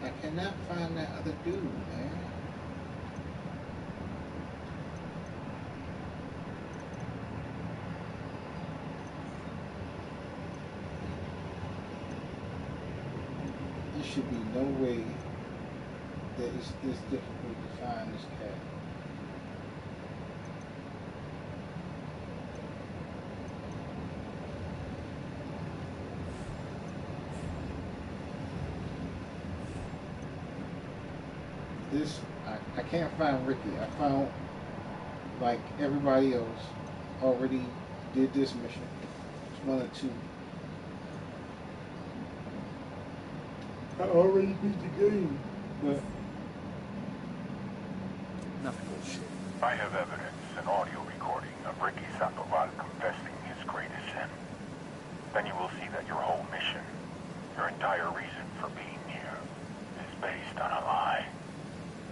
I cannot find that other dude, man. There should be no way that it's this difficult to find this cat. This, I can't find Ricky. I found, like everybody else, already did this mission. It's one or two. I already beat the game, but enough bullshit. I have evidence, an audio recording of Ricky Sandoval confessing his greatest sin. Then you will see that your whole mission, your entire reason for being here, is based on a lie.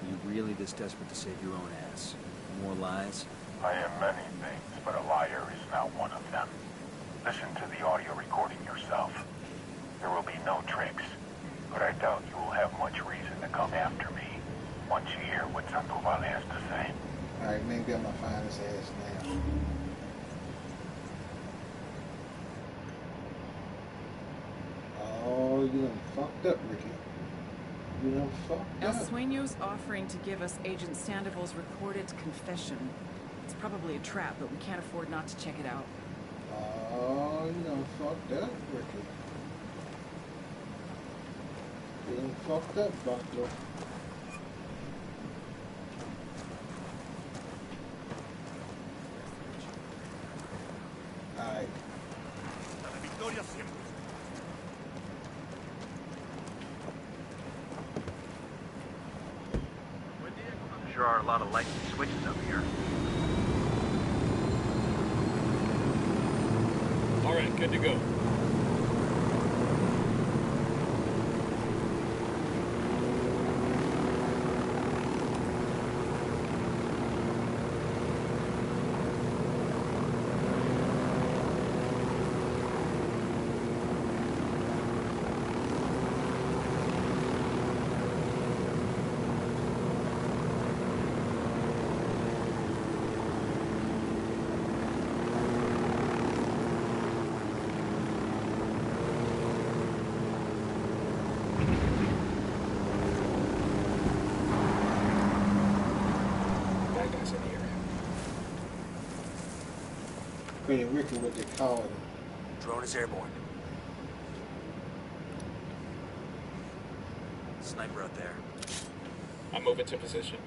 Are you really this desperate to save your own ass? More lies? I am many things, but a liar is not one of them. Listen to the audio recording yourself. There will be no tricks, but I doubt you will have much reason to come after me once you hear what Sandoval has to say. alright, maybe I'm gonna find his ass now. Oh, you done fucked up, Ricky. You done fucked El up. Sueño's offering to give us Agent Sandoval's recorded confession. It's probably a trap, but we can't afford not to check it out. Oh, you done fucked up, Ricky. You done fucked up, Buckler. Alright. Sure are a lot of lights and switches up here. All right, good to go. Pretty Ricky, what they call him. Drone is airborne. Sniper out there. I'm moving to position.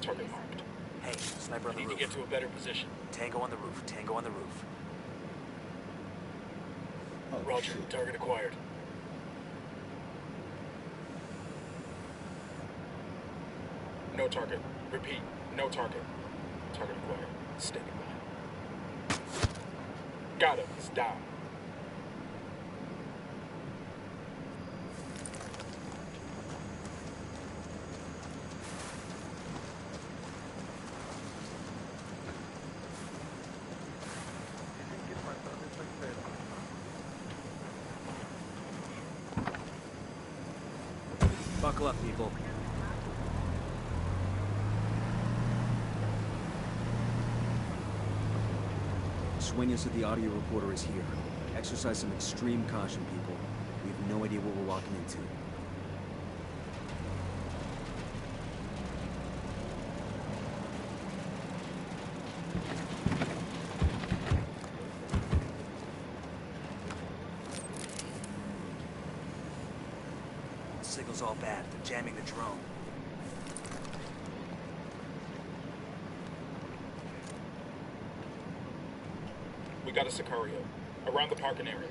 Target marked. Hey, sniper on the Need roof. to get to a better position. Tango on the roof. Tango on the roof. Oh, Roger. shit. Target acquired. No target. Repeat. No target. Target acquired. Standing by. Got him. He's down. Buckle up, people. Sueños said the audio recorder is here. Exercise some extreme caution, people. We have no idea what we're walking into. The signal's all bad. They're jamming the drone. We got a Sicario. Around the parking area.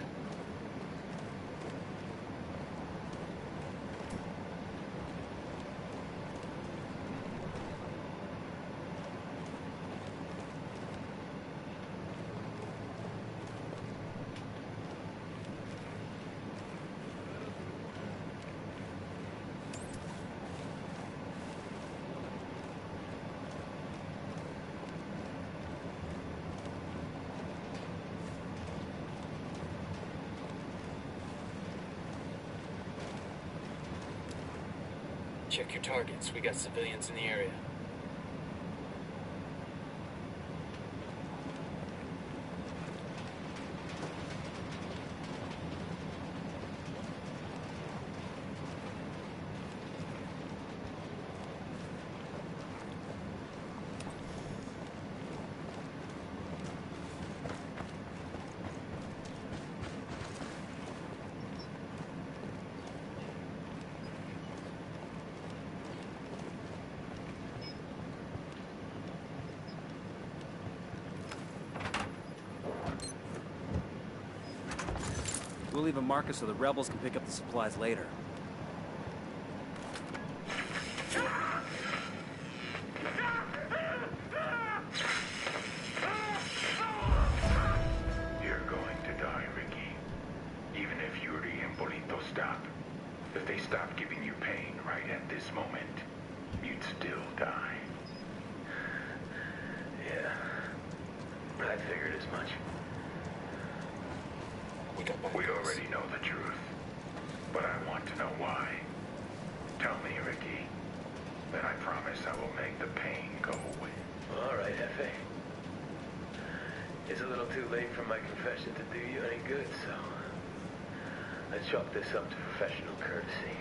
Check your targets. We got civilians in the area. We'll leave a marker so the rebels can pick up the supplies later. You're going to die, Ricky. Even if Yuri and Bolito stop. If they stop giving you pain right at this moment, you'd still die. Yeah. I figured as much. We already know the truth, but I want to know why. Tell me, Ricky. Then I promise I will make the pain go away. All right, Hefe. It's a little too late for my confession to do you any good, so I chalk this up to professional courtesy.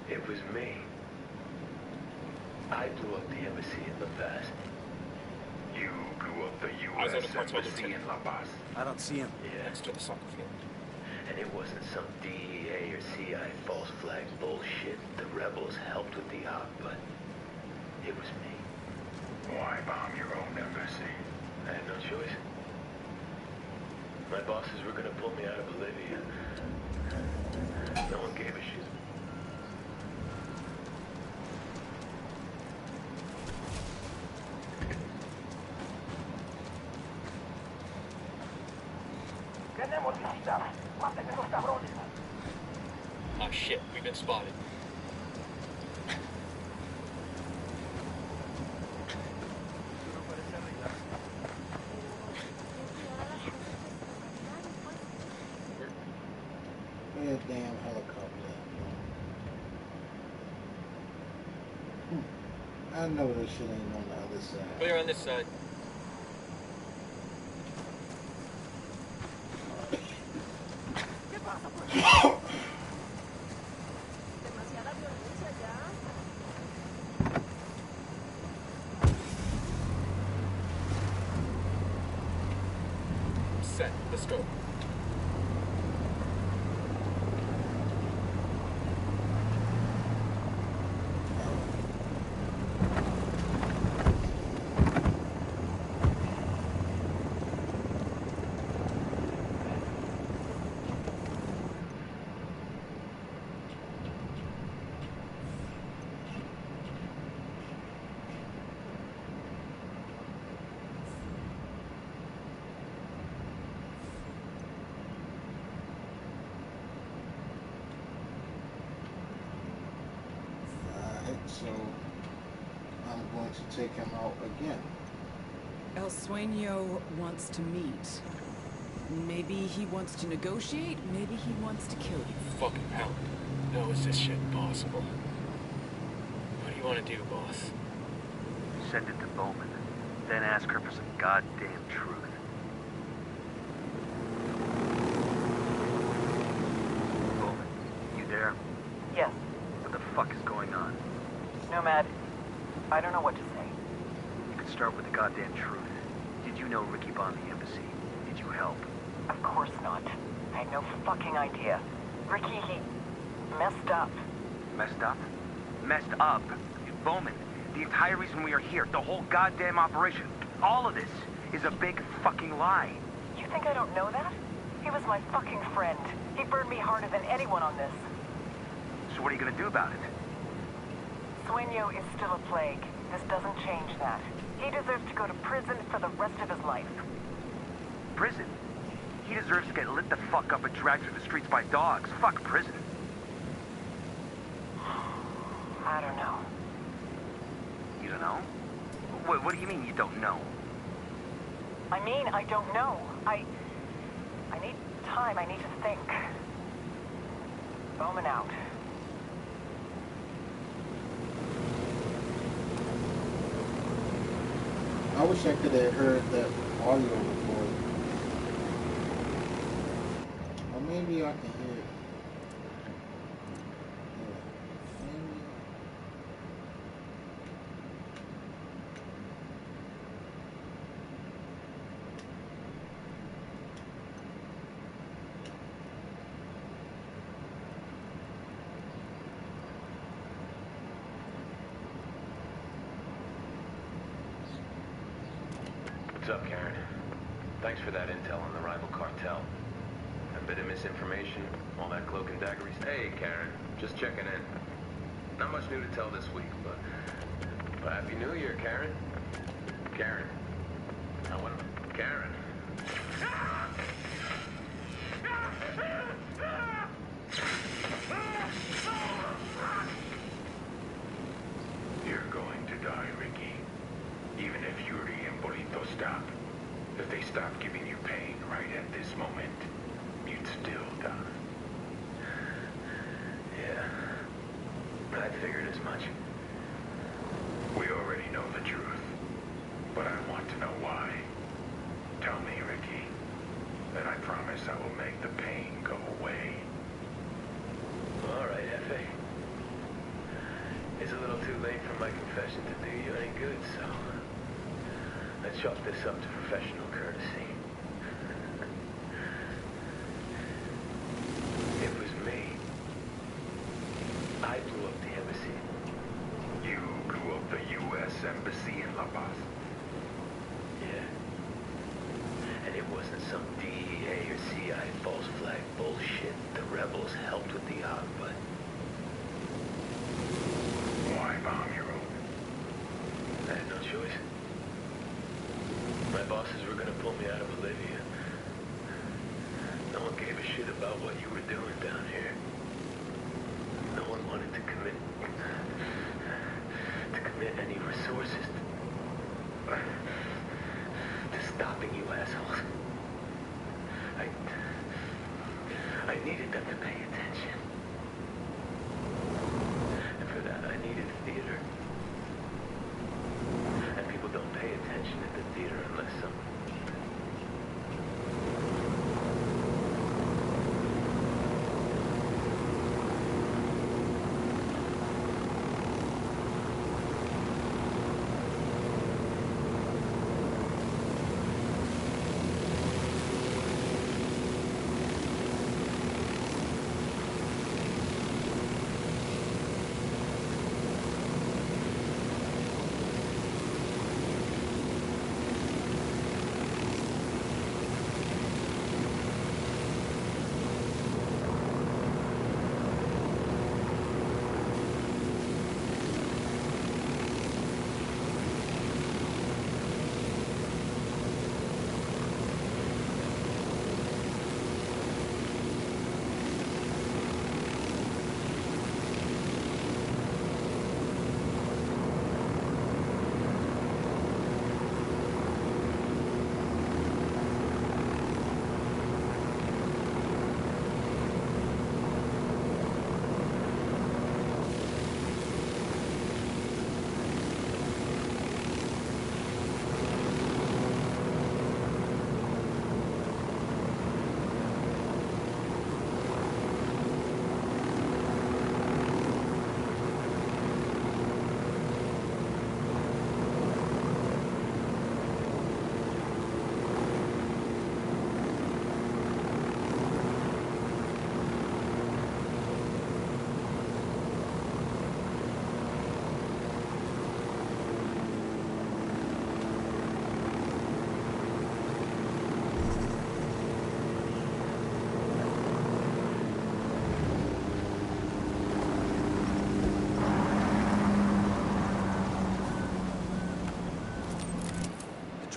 It was me. I blew up the embassy in La Paz. You blew up the Eyes on the U.S. cartel Embassy lieutenant. in La Paz. I don't see him. Yeah. Next to the soccer field. And it wasn't some DEA or CIA false flag bullshit. The rebels helped with the op, but it was me. Why bomb your own embassy? I had no choice. My bosses were gonna pull me out of Bolivia. No one gave a shit. Ah, shit. We've been spotted. Where's the damn helicopter? I know this shit ain't on the other side. Clear on this side. Set. Let's go. so I'm going to take him out again. El Sueño wants to meet. Maybe he wants to negotiate, maybe he wants to kill you. Fucking hell. No, is this shit possible? What do you want to do, boss? Send it to Bowman. Then ask her for some goddamn truth. Bowman, you there? Yes. What the fuck is going on? Nomad, I don't know what to say. You could start with the goddamn truth. Did you know Ricky bombed the embassy? Did you help? Of course not. I had no fucking idea. Ricky, he messed up. Messed up? Messed up? Bowman, the entire reason we are here, the whole goddamn operation, all of this is a big fucking lie. You think I don't know that? He was my fucking friend. He burned me harder than anyone on this. So what are you gonna do about it? Sueño is still a plague. This doesn't change that. He deserves to go to prison for the rest of his life. Prison? He deserves to get lit the fuck up and dragged through the streets by dogs. Fuck prison. I don't know. You don't know? What do you mean you don't know? I mean, I don't know. I need time. I need to think. Bowman out. I wish I could have heard that audio recording. Or maybe I can hear it. Yeah, maybe. What's up, Karen? Thanks for that intel on the rival cartel. A bit of misinformation, all that cloak and daggery. Hey, Karen, just checking in. Not much new to tell this week, but Happy New Year, Karen. Karen. Karen. You're going to die, Ricky. Even if Yuri and Bolito stop. If they stop giving you pain right at this moment, you'd still die. Yeah. I figured as much. We already know the truth. But I want to know why. Tell me, Ricky. Then I promise I will make the pain go away. All right, Hefe. It's a little too late for my confession to do you any good, so let's chalk this up to professional courtesy. It was me. I blew up the embassy. You blew up the U.S. Embassy in La Paz? Yeah. And it wasn't some DEA or CIA false flag bullshit. The rebels helped with the op, but... Why bomb your own? I had no choice. My bosses were gonna pull me out of Bolivia. No one gave a shit about what you were doing down here. No one wanted to commit any resources to stopping you assholes. I needed them to pay attention.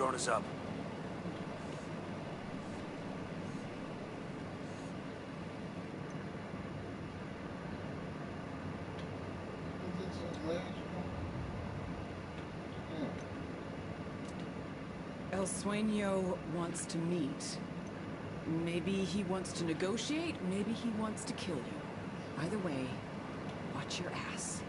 Drone is up. El Sueño wants to meet. Maybe he wants to negotiate, maybe he wants to kill you. Either way, watch your ass.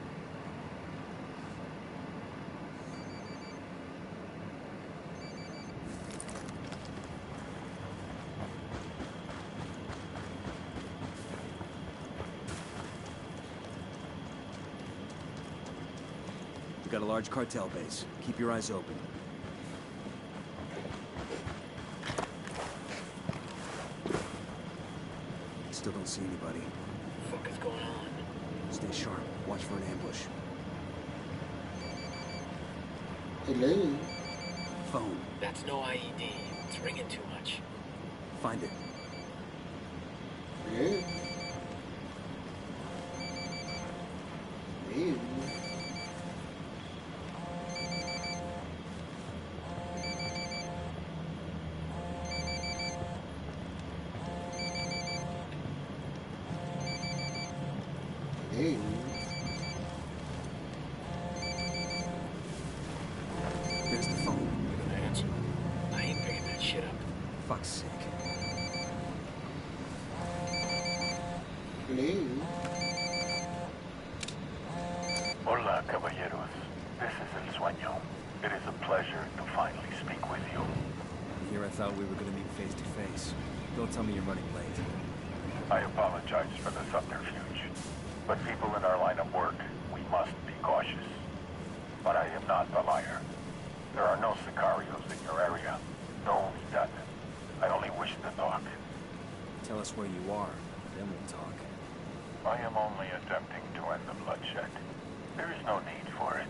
We got a large cartel base. Keep your eyes open. Still don't see anybody. What the fuck is going on? Stay sharp. Watch for an ambush. Hello. Phone. That's no IED. It's ringing too much. Find it. Hello. Hello. Hey. There's the phone. You're gonna answer? I ain't picking that shit up. Fuck's sake. Hello. Hola, caballeros. This is El Sueño. It is a pleasure to finally speak with you. Here I thought we were gonna meet face to face. Don't tell me you're running late. I apologize for the subterfuge, but people in our line of work, we must be cautious. But I am not the liar. There are no sicarios in your area. No, he doesn't. I only wish to talk. Tell us where you are, then we'll talk. I am only attempting to end the bloodshed. There is no need for it.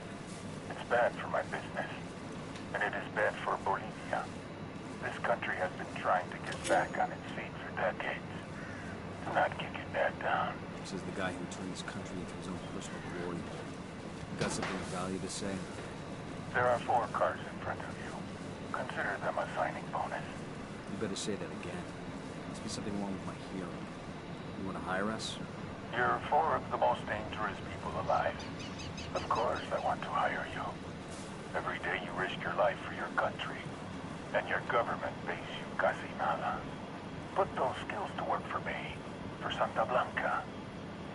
It's bad for my business, and it is bad for Bolivia. This country has been trying to get back on its feet for decades. Do not kick it back down. Says the guy who turned this country into his own personal glory hole. Got something of value to say? There are 4 cars in front of you. Consider them a signing bonus. You better say that again. Must be something wrong with my hearing. You want to hire us? You're 4 of the most dangerous people alive. Of course I want to hire you. Every day you risk your life for your country, and your government pays you casi nada. Put those skills to work for me, for Santa Blanca.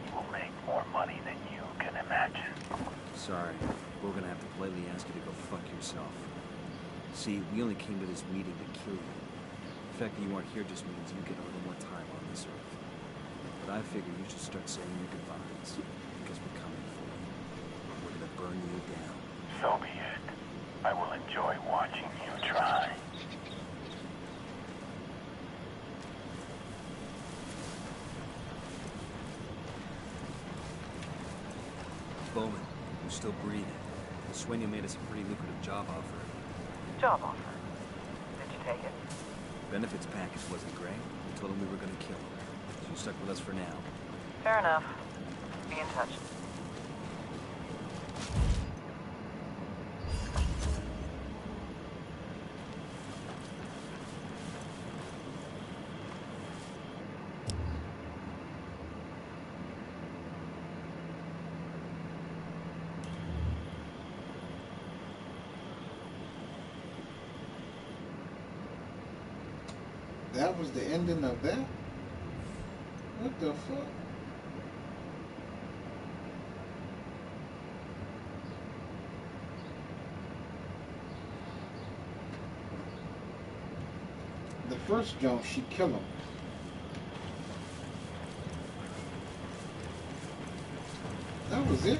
You will make more money than you can imagine. Sorry, we're gonna have to politely ask you to go fuck yourself. See, we only came to this meeting to kill you. The fact that you aren't here just means you get a little more time on this earth. But I figure you should start saying your goodbyes, because we're coming for you. We're gonna burn you down. So be it. I will enjoy watching you try. Bowman, you're still breathing. Sueño made us a pretty lucrative job offer. Job offer. Did you take it? Benefits package wasn't great. We told him we were gonna kill him. So you stuck with us for now. Fair enough. Be in touch. That was the ending of that? What the fuck? The first jump, she killed him. That was it?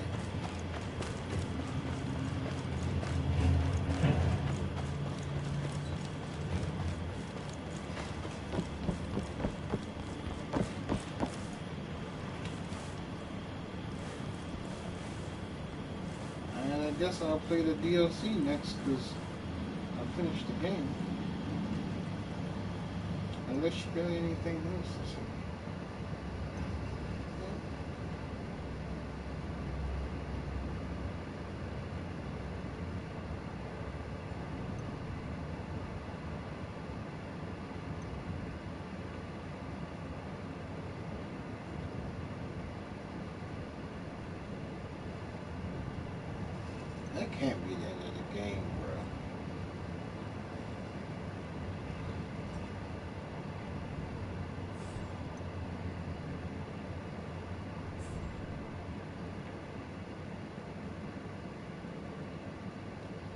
And I guess I'll play the DLC next because I finished the game. Unless you got anything else to say. That can't be the end of the game, bro.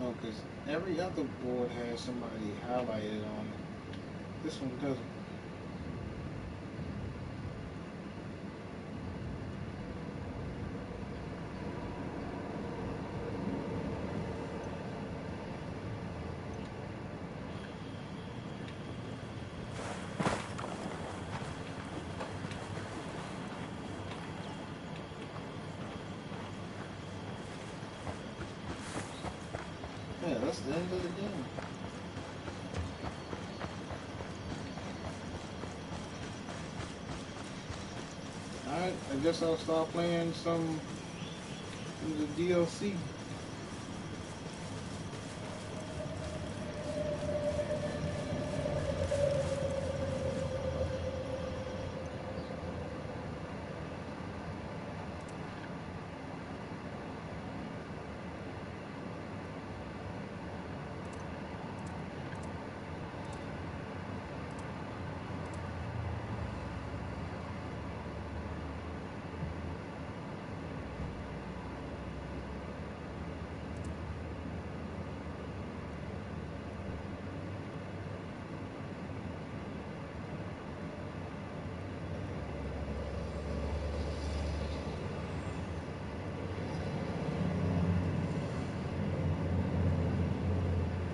No, because every other board has somebody highlighted on it. This one doesn't. Yeah, that's the end of the game. Alright, I guess I'll start playing some of the DLC.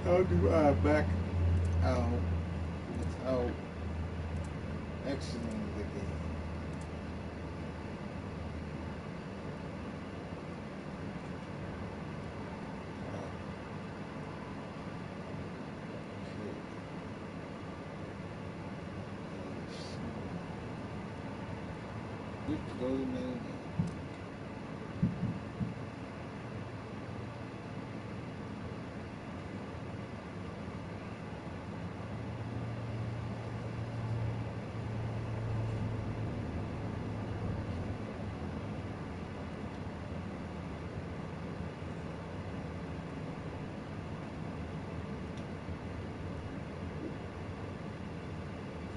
How do I back out without exiting the game? Go to the main game.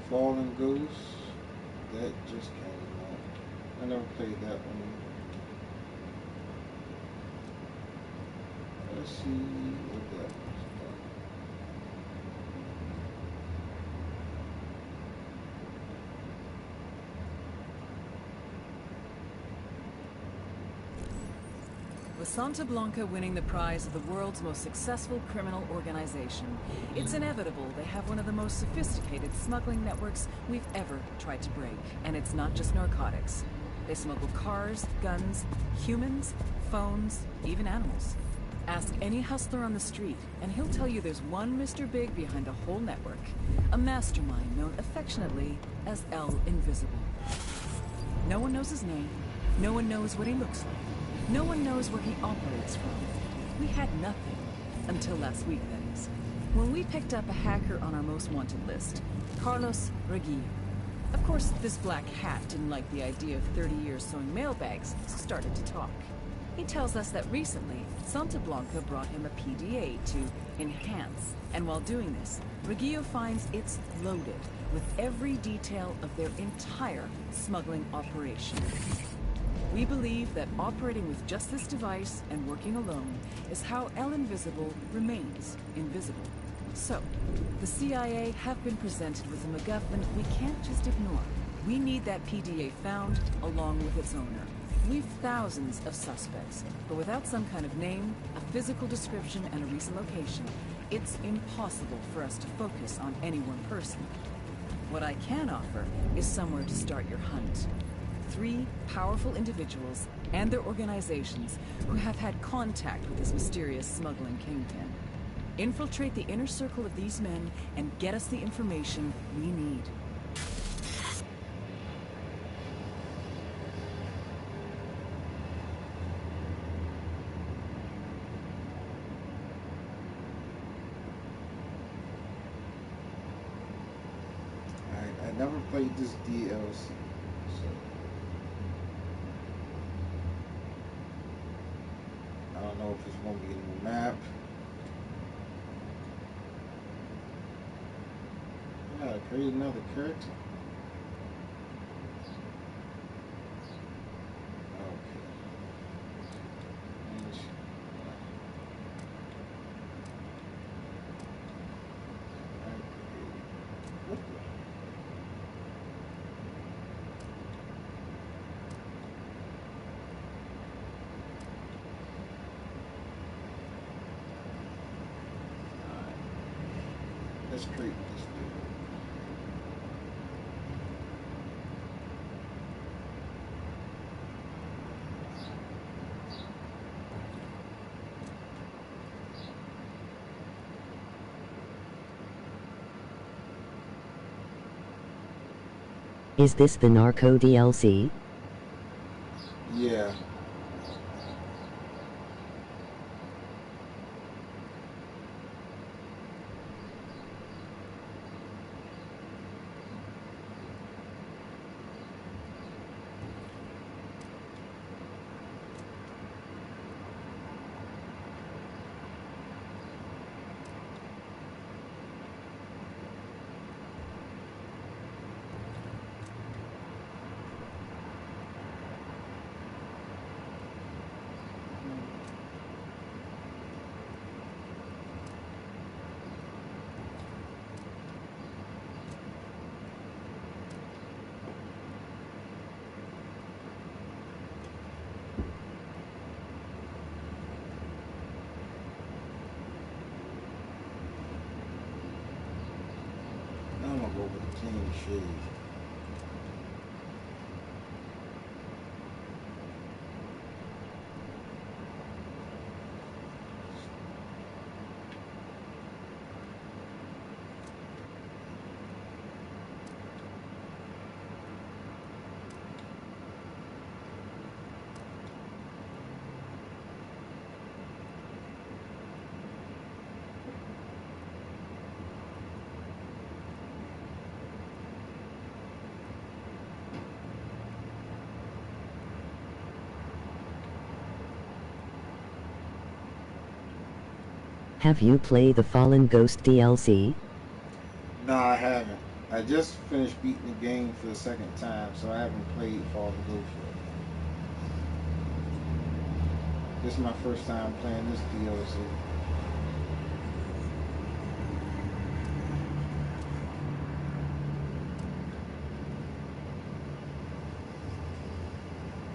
Fallen Ghost, that just came out. I never played that one. Let's see what that was about. With Santa Blanca winning the prize of the world's most successful criminal organization, it's inevitable they have one of the most sophisticated smuggling networks we've ever tried to break. And it's not just narcotics. They smuggle cars, guns, humans, phones, even animals. Ask any hustler on the street, and he'll tell you there's one Mr. Big behind the whole network. A mastermind known affectionately as El Invisible. No one knows his name. No one knows what he looks like. No one knows where he operates from. We had nothing. Until last week, that is. When we picked up a hacker on our most wanted list, Carlos Reguillo. Of course, this black hat didn't like the idea of 30 years sewing mailbags, so started to talk. He tells us that recently, Santa Blanca brought him a PDA to enhance. And while doing this, Reguillo finds it's loaded with every detail of their entire smuggling operation. We believe that operating with just this device and working alone is how El Invisible remains invisible. So, the CIA have been presented with a MacGuffin we can't just ignore. We need that PDA found along with its owner. We've thousands of suspects, but without some kind of name, a physical description, and a recent location, it's impossible for us to focus on any one person. What I can offer is somewhere to start your hunt. 3 powerful individuals and their organizations who have had contact with this mysterious smuggling kingpin. Infiltrate the inner circle of these men and get us the information we need. I never played this DLC, so I don't know if it's going to be a new map. I gotta create another character. Let's create this dude. Is this the Narco DLC? Yeah. I'm gonna go with the clean shave. Have you played the Fallen Ghost DLC? No, I haven't. I just finished beating the game for the second time, so I haven't played Fallen Ghost yet. This is my first time playing this DLC.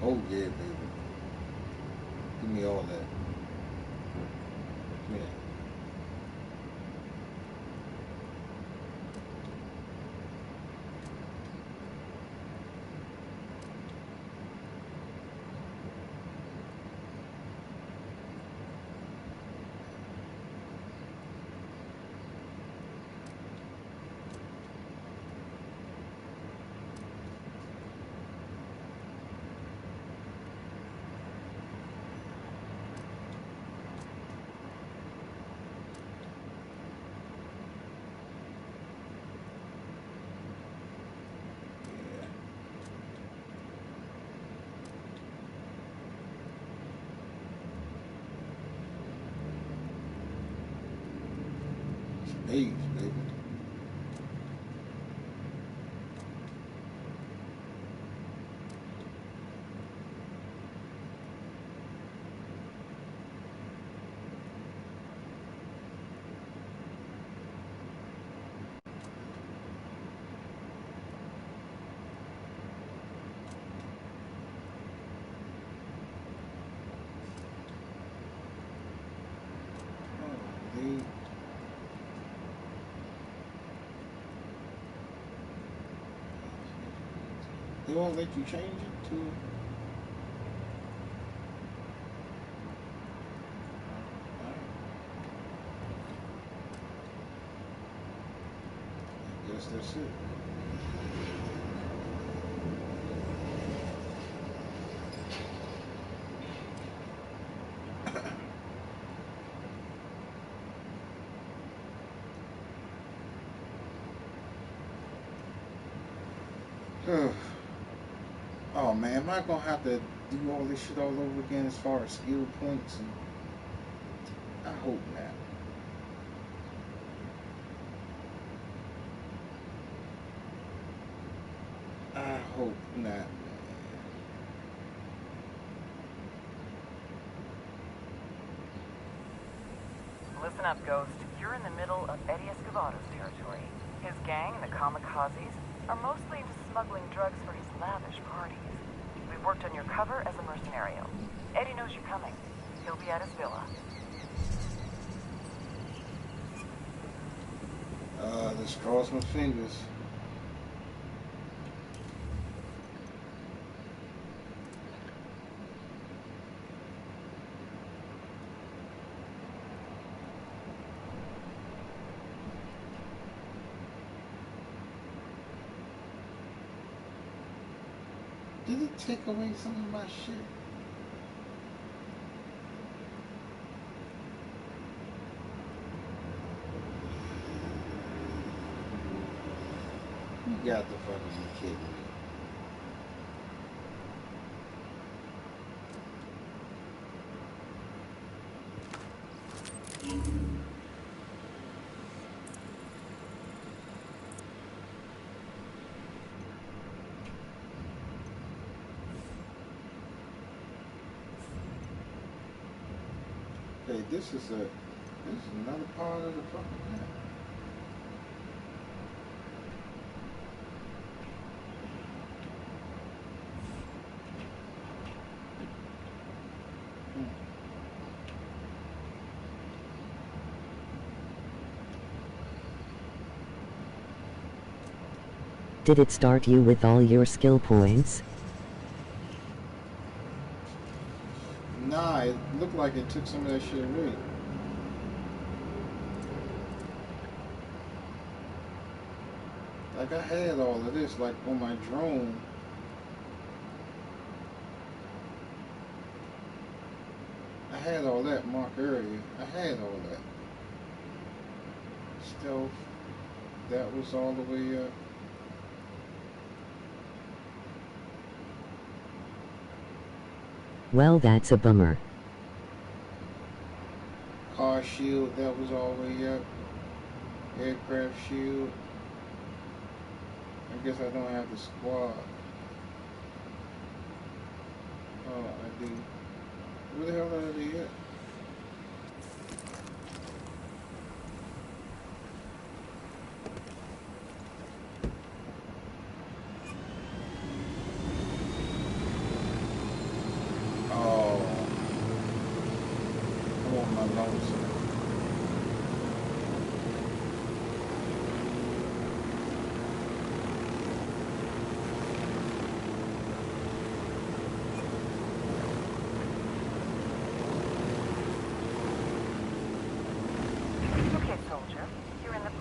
Oh yeah, baby. Give me all that. Give me that. Age, baby. They won't let you change it to. I guess that's it. Oh man, am I gonna have to do all this shit all over again as far as skill points and I hope not. I hope not. Listen up, Ghost. You're in the middle of Eddie Escobar's territory. His gang, the Kamikazes, are mostly into smuggling drugs for his lavish parties. We've worked on your cover as a mercenario. Eddie knows you're coming. He'll be at his villa. Let's cross my fingers. Did it take away some of my shit? You got to fucking be kidding me. Hey, this is another part of the fucking map. Did it start you with all your skill points? Nah, it looked like it took some of that shit away. Like I had all of this, like on my drone. I had all that marked earlier. I had all that. Stealth, that was all the way up. Well, that's a bummer. Car shield, that was all the way up. Aircraft shield. I guess I don't have the squad. Oh, I do. Where the hell are they at?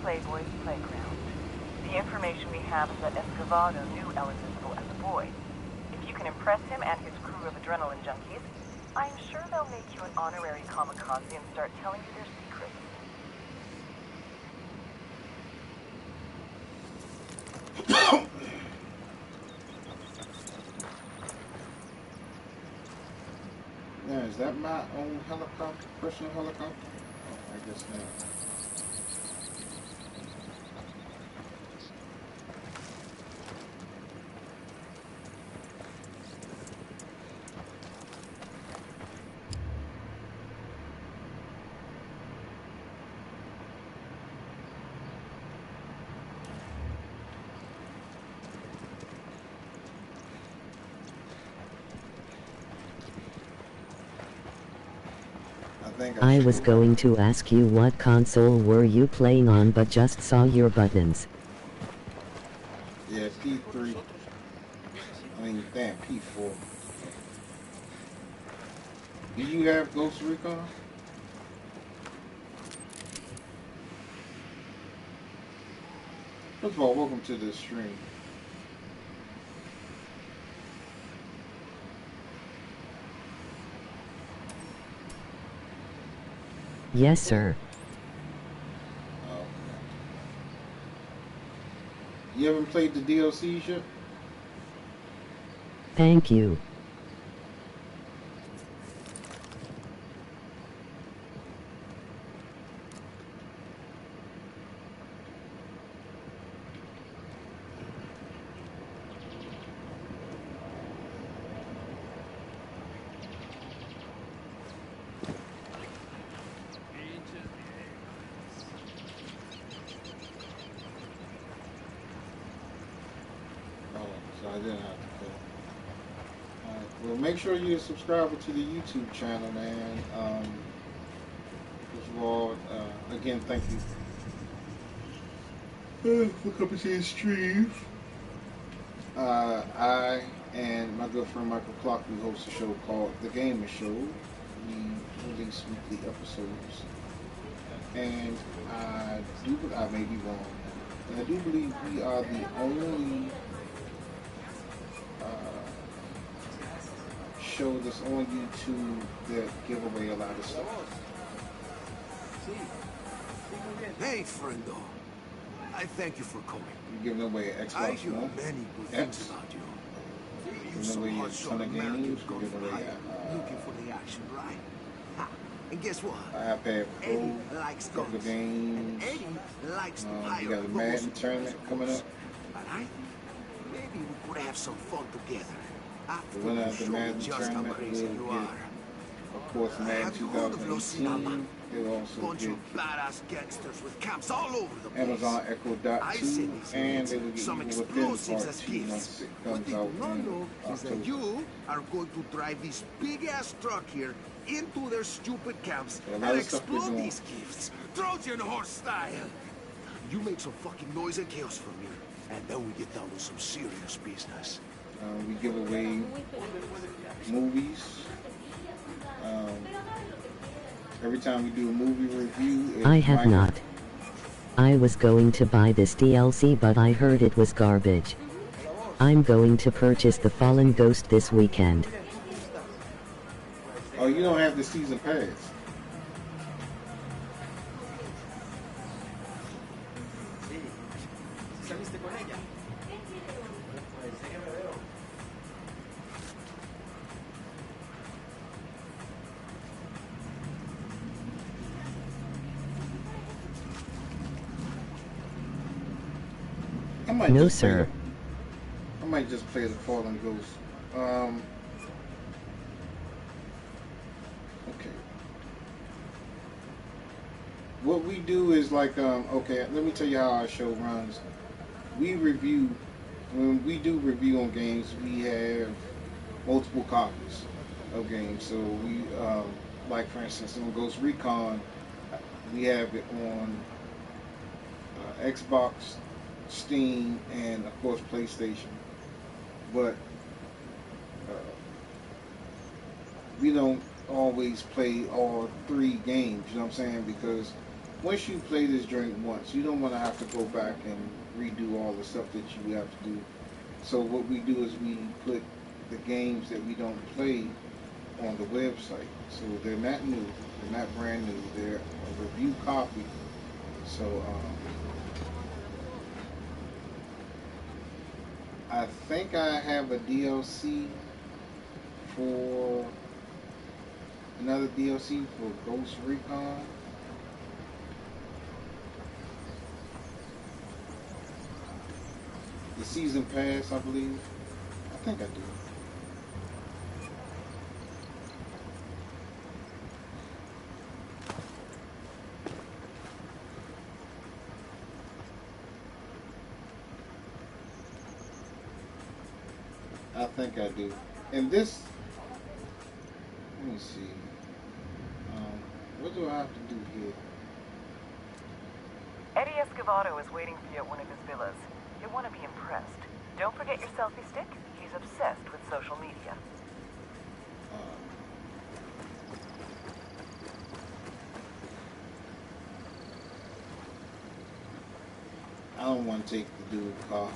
Playboy's playground. The information we have is that Escobar knew El Invisible as a boy. If you can impress him and his crew of adrenaline junkies, I'm sure they'll make you an honorary kamikaze and start telling you their secrets. Now, is that my own helicopter, personal helicopter? Oh, I guess not. I was going to ask you what console were you playing on, but just saw your buttons. Yeah, P3. I mean, damn, P4. Do you have Ghost Recon? First of all, welcome to the stream. Yes, sir. Oh. You haven't played the DLCs yet? Thank you. I didn't have to call. Alright, well, make sure you're a subscriber to the YouTube channel, man. First of all, again, thank you for coming to the stream. I and my good friend Michael Clark, we host a show called The Gamer Show. We release weekly episodes. And I may be wrong, and I do believe we are the only show that's on YouTube that give away a lot of stuff. Hey, friendo. I thank you for coming. You're giving away an Xbox I hear One, many good things about you. You're some hotshot American going for hire, looking for the action, right? Ha. And guess what? iPad Pro, Eddie likes couple guns. games. And Eddie likes to You hire got a Madden tournament coming up. But I think maybe we could have some fun together. After The winner you of the show me Madden just how tournament crazy will you get, are. of course, Madden Have you heard of Los 2018. They'll also Bunch get of badass gangsters with camps all over the place. Amazon Echo Dot I 2, see these and they will kids, get some Evil Within explosives Part as 2 gifts. once it What comes they out do not in know is that October. you are going to drive this big-ass truck here into their stupid camps A lot and of stuff we're explode doing. these gifts, Trojan horse style. You make some fucking noise and chaos for me, and then we get down to some serious business. We give away movies. Every time we do a movie review, I have not. I was going to buy this DLC, but I heard it was garbage. I'm going to purchase The Fallen Ghost this weekend. Oh, you don't have the season pass. No, sir. I might just play The Fallen Ghost. Okay. What we do is like, okay, let me tell you how our show runs. We review, when we do review on games, we have multiple copies of games. So we, like for instance, on Ghost Recon, we have it on Xbox, Steam, and of course PlayStation. But we don't always play all three games, you know what I'm saying? Because once you play this joint once, you don't want to have to go back and redo all the stuff that you have to do. So what we do is we put the games that we don't play on the website. So they're not new, they're not brand new, they're a review copy. So I think I have a DLC for another DLC for Ghost Recon. The season pass, I believe. I think I do. I think I do. And this, let me see. What do I have to do here? Eddie Escovedo is waiting for you at one of his villas. You'll want to be impressed. Don't forget your selfie stick. He's obsessed with social media. I don't want to take the dude car.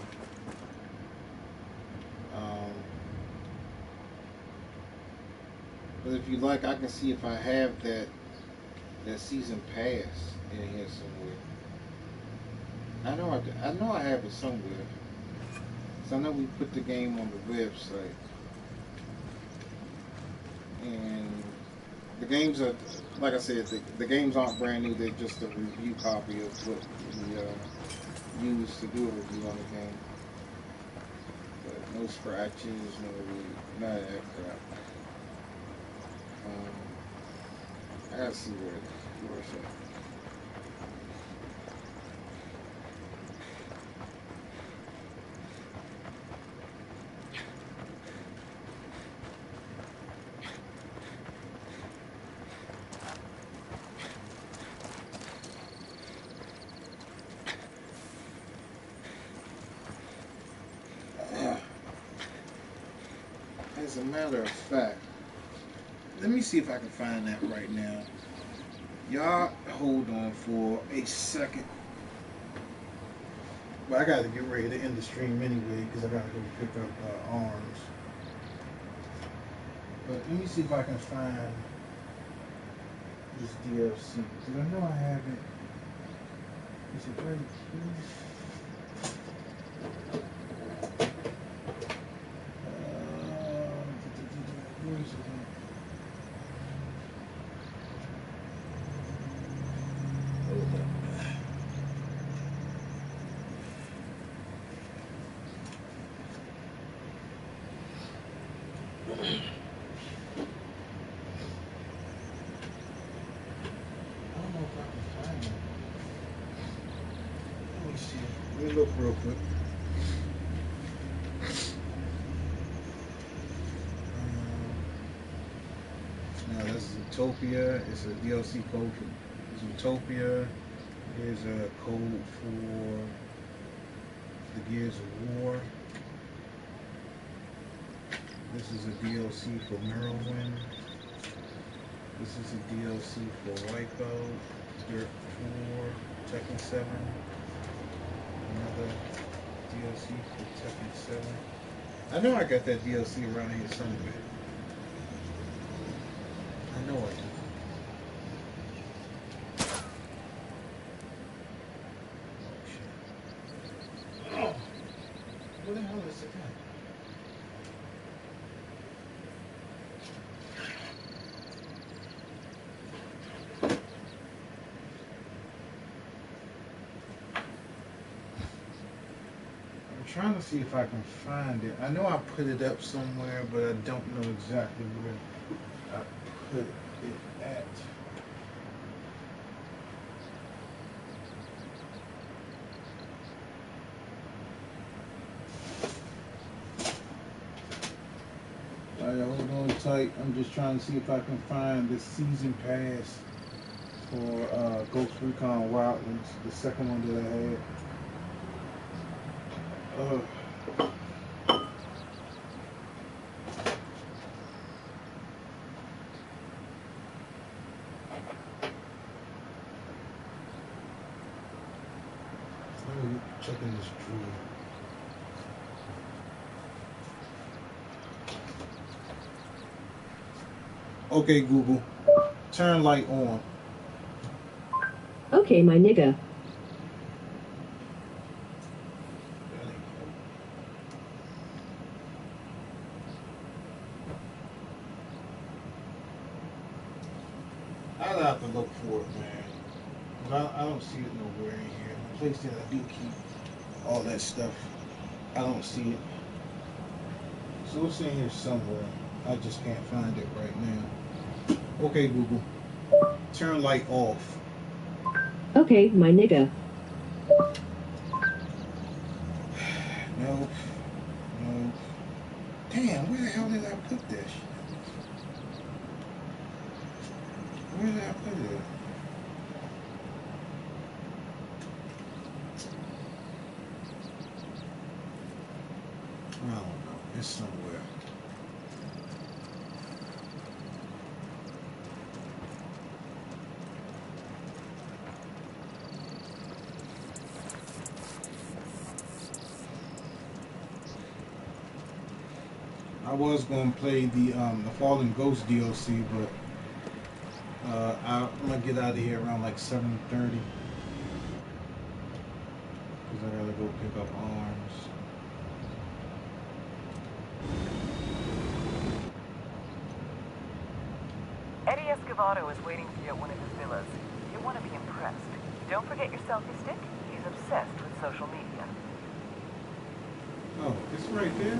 But if you like, I can see if I have that season pass in here somewhere. I know I have it somewhere. So I know we put the game on the website, and the games are, like I said, the games aren't brand new. They're just a review copy of what we use to do a review on the game. But no scratches, none of that crap. I gotta see where it's at. As a matter of fact, let me see if I can find that right now. Y'all hold on for a second. But I gotta get ready to end the stream anyway because I gotta go pick up arms. But let me see if I can find this DLC because I know I have it. Is it right here? Where is it at? Hold up. Let me look real quick. Now this is Utopia. It's a DLC code for Utopia. Here's a code for the Gears of War. This is a DLC for Merwin. This is a DLC for Wipeout, Dirt 4, Tekken 7. Another DLC for Tekken 7. I know I got that DLC around here somewhere. I know I do. Oh, where the hell is it at? Trying to see if I can find it. I know I put it up somewhere, but I don't know exactly where I put it at. Alright, hold on tight. I'm just trying to see if I can find the season pass for Ghost Recon Wildlands, the second one that I had. Let me check in this drawer. Okay, Google, turn light on. Okay, my nigga. I'll have to look for it, man. But I don't see it nowhere in here. The place that I do keep all that stuff, I don't see it. So it's in here somewhere. I just can't find it right now. Okay, Google, turn light off. Okay, my nigga. No. No. Damn, where the hell did I put this? Where did I put it? I don't know. It's somewhere. I was going to play the Fallen Ghost DLC, but I'm going to get out of here around like 7:30 because I got to go pick up arms. Eddie Escovedo is waiting for you at one of his villas. You want to be impressed. Don't forget your selfie stick. He's obsessed with social media. Oh, it's right there.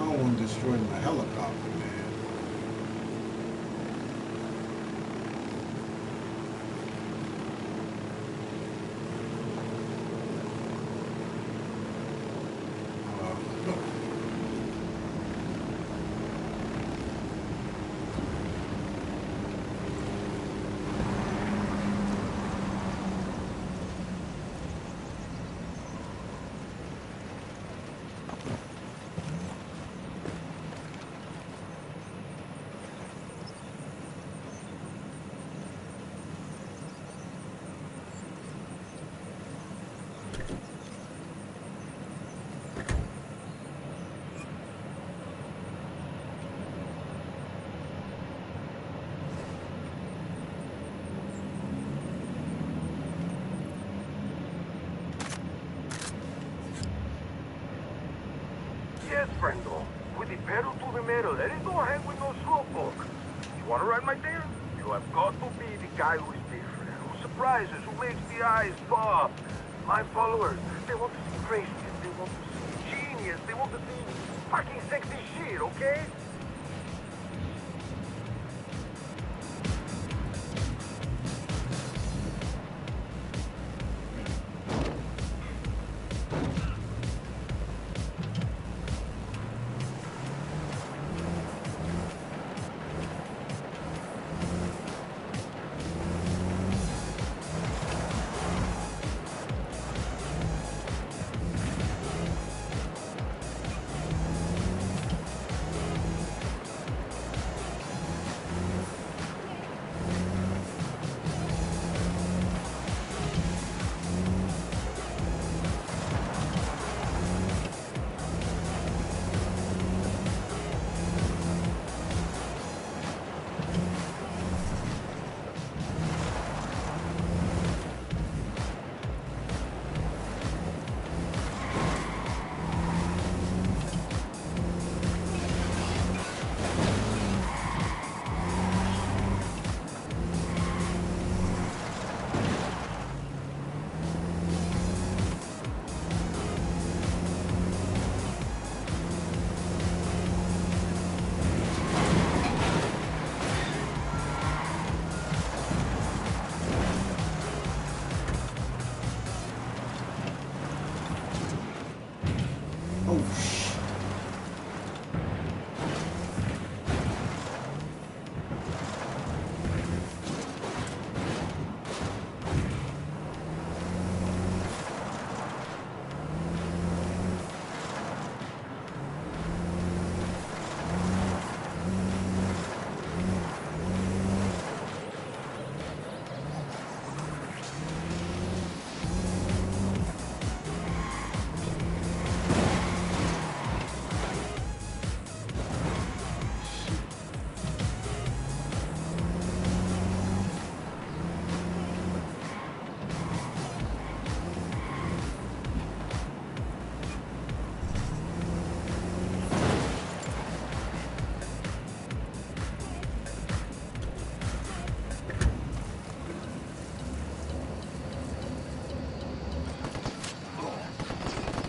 I pedal to the metal. Let it go hang with no slowpoke. You wanna ride my tail? You have got to be the guy who is different, who surprises, who makes the eyes pop. My followers, they want to see craziness, they want to see genius, they want to see fucking sexy shit, okay?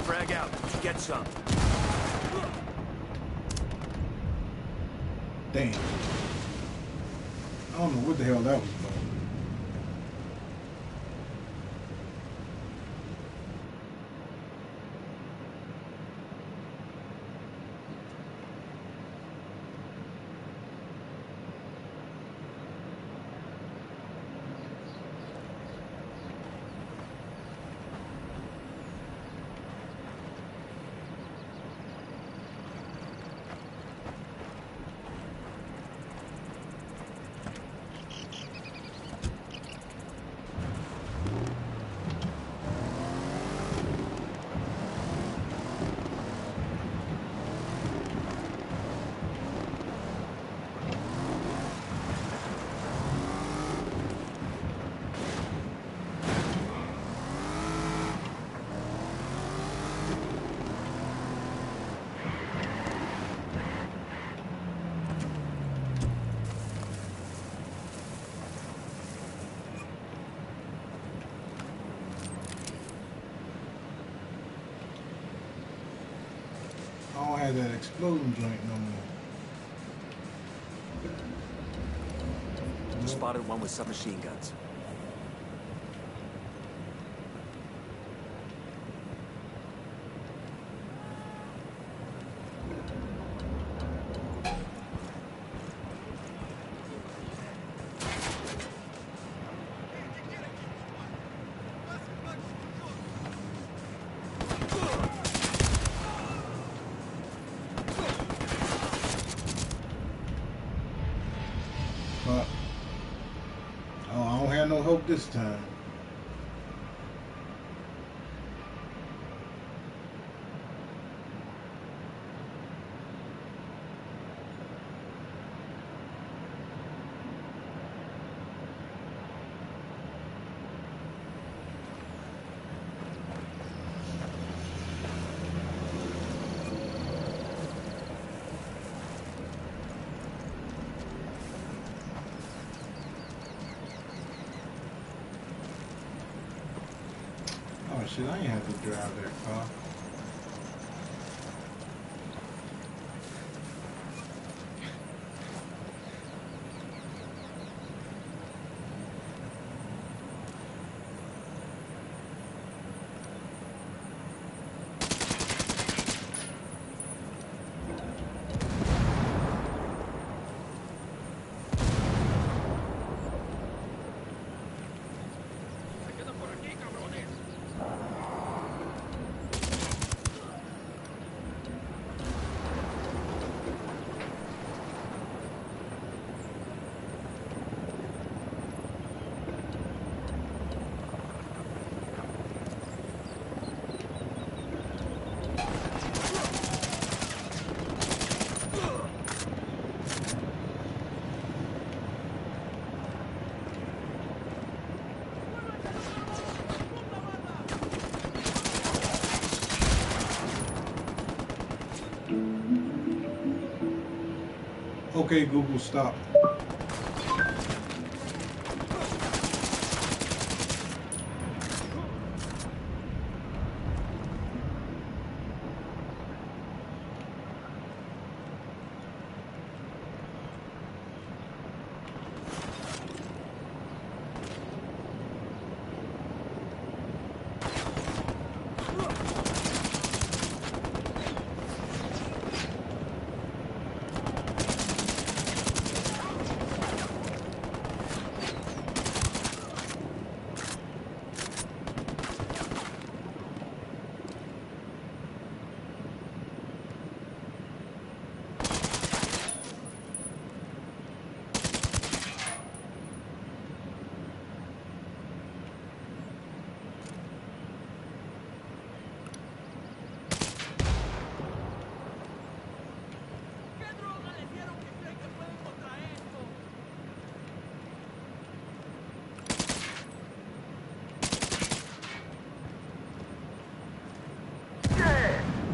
Frag out. Get some. Damn. I don't know what the hell that was about. I don't have that exploding joint no more. Spotted one with submachine guns. But I don't have no hope this time. Shit, I ain't have to drive that car. Okay, Google, stop.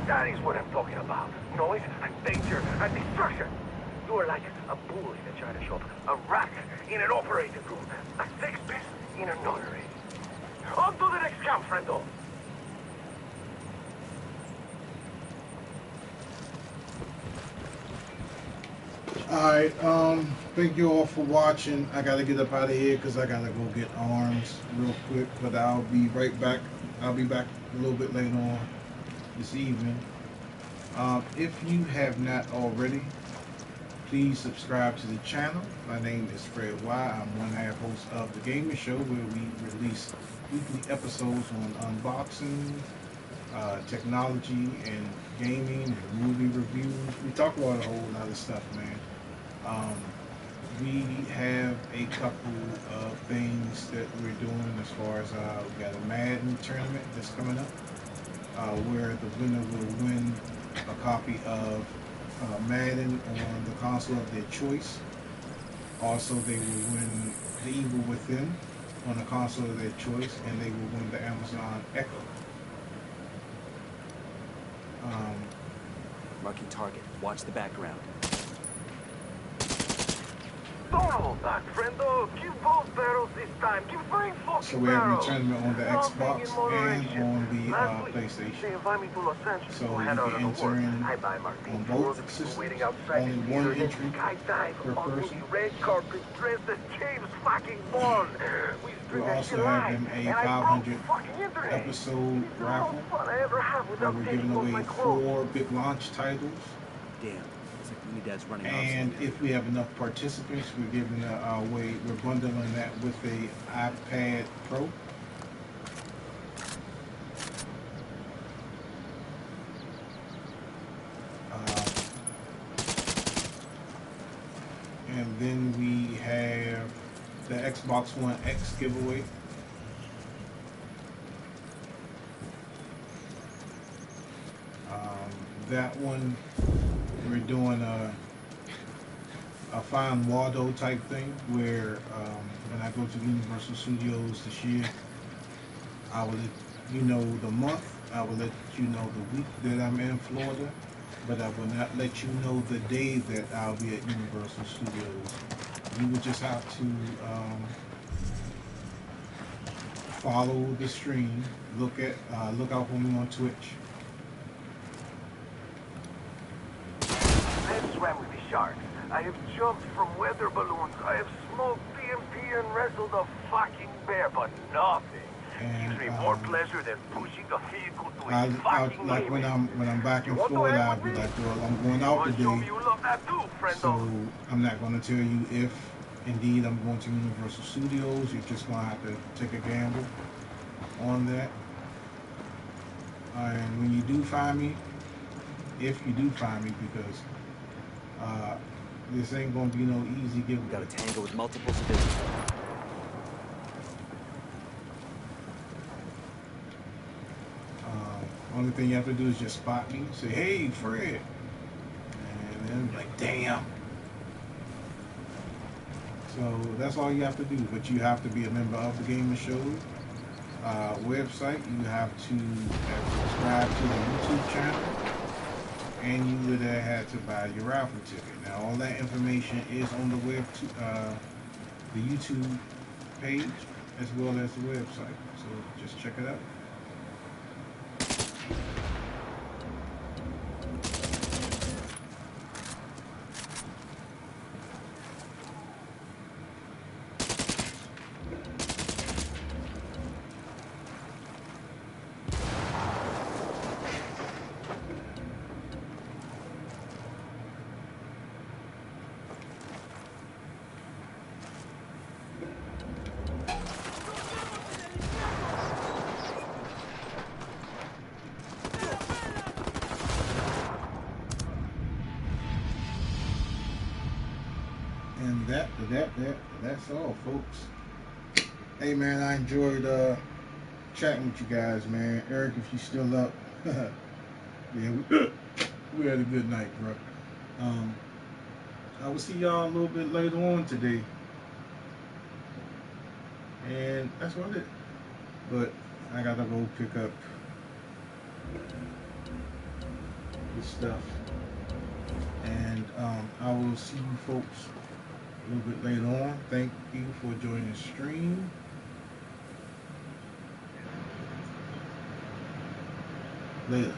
That is what I'm talking about. Noise and danger and destruction. You are like a bull in a china shop, a rat in an operating room, a six-piece in a nunnery. On to the next camp, friendo. Alright, thank you all for watching. I gotta get up out of here because I gotta go get arms real quick, but I'll be right back. I'll be back a little bit later on this evening. If you have not already, please subscribe to the channel. My name is Fred Y. I'm one half host of The Gamer Show, where we release weekly episodes on unboxing, technology, and gaming, and movie reviews. We talk about a whole lot of stuff, man. We have a couple of things that we're doing as far as we got a Madden tournament that's coming up, where the winner will win a copy of Madden on the console of their choice. Also, they will win The Evil Within on the console of their choice, and they will win the Amazon Echo. Marking target. Watch the background. Don't hold back, friendo. Give both barrels this time. Give 3 fucking So we're having a barrels. tournament on the Xbox and on the Last week, PlayStation. they invite me to Los Angeles So to you hand out can an award. enter in I buy martini on for both the people systems. waiting outside Only the one theater, entry skydive per onto person. the red carpet dressed as James fucking Bond. We We're stream that shit also live, having a and I broke 500 fucking internet. episode It's the raffle most fun I ever have where without we're taking giving off away my clothes. 4 big launch titles. Damn. Looks like Looney Dad's running off. And if we have enough participants, we're giving away, we're bundling that with the iPad Pro. And then we have the Xbox One X giveaway. That one, we're doing a Find Waldo type thing where when I go to Universal Studios this year, I will let you know the month, I will let you know the week that I'm in Florida, but I will not let you know the day that I'll be at Universal Studios. You would just have to follow the stream. Look out for me on Twitch. I've swam with the sharks. I have jumped from weather balloons. I have smoked PMP and wrestled a fucking bear, but nothing gives me more pleasure than pushing a vehicle to a fucking like limit. when I'm back in Florida, I'll be like, well, I'm going out today. You love that too, friendo. So I'm not going to tell you if indeed I'm going to Universal Studios. You're just going to have to take a gamble on that. And when you do find me, if you do find me, because this ain't going to be no easy giveaway. Got a tango with multiple civilians. Only thing you have to do is just spot me, say, hey, Fred. And then be like, damn. So that's all you have to do. But you have to be a member of the Gamer Show website. You have to subscribe to the YouTube channel. And you would have had to buy your raffle ticket. Now, all that information is on the the YouTube page, as well as the website. So just check it out. And that's all, folks. Hey man, I enjoyed chatting with you guys, man. Eric, if you still up, yeah, we had a good night, bro. I will see y'all a little bit later on today, and that's about it. But I gotta go pick up this stuff, and I will see you folks a little bit later on. Thank you for joining the stream. Later.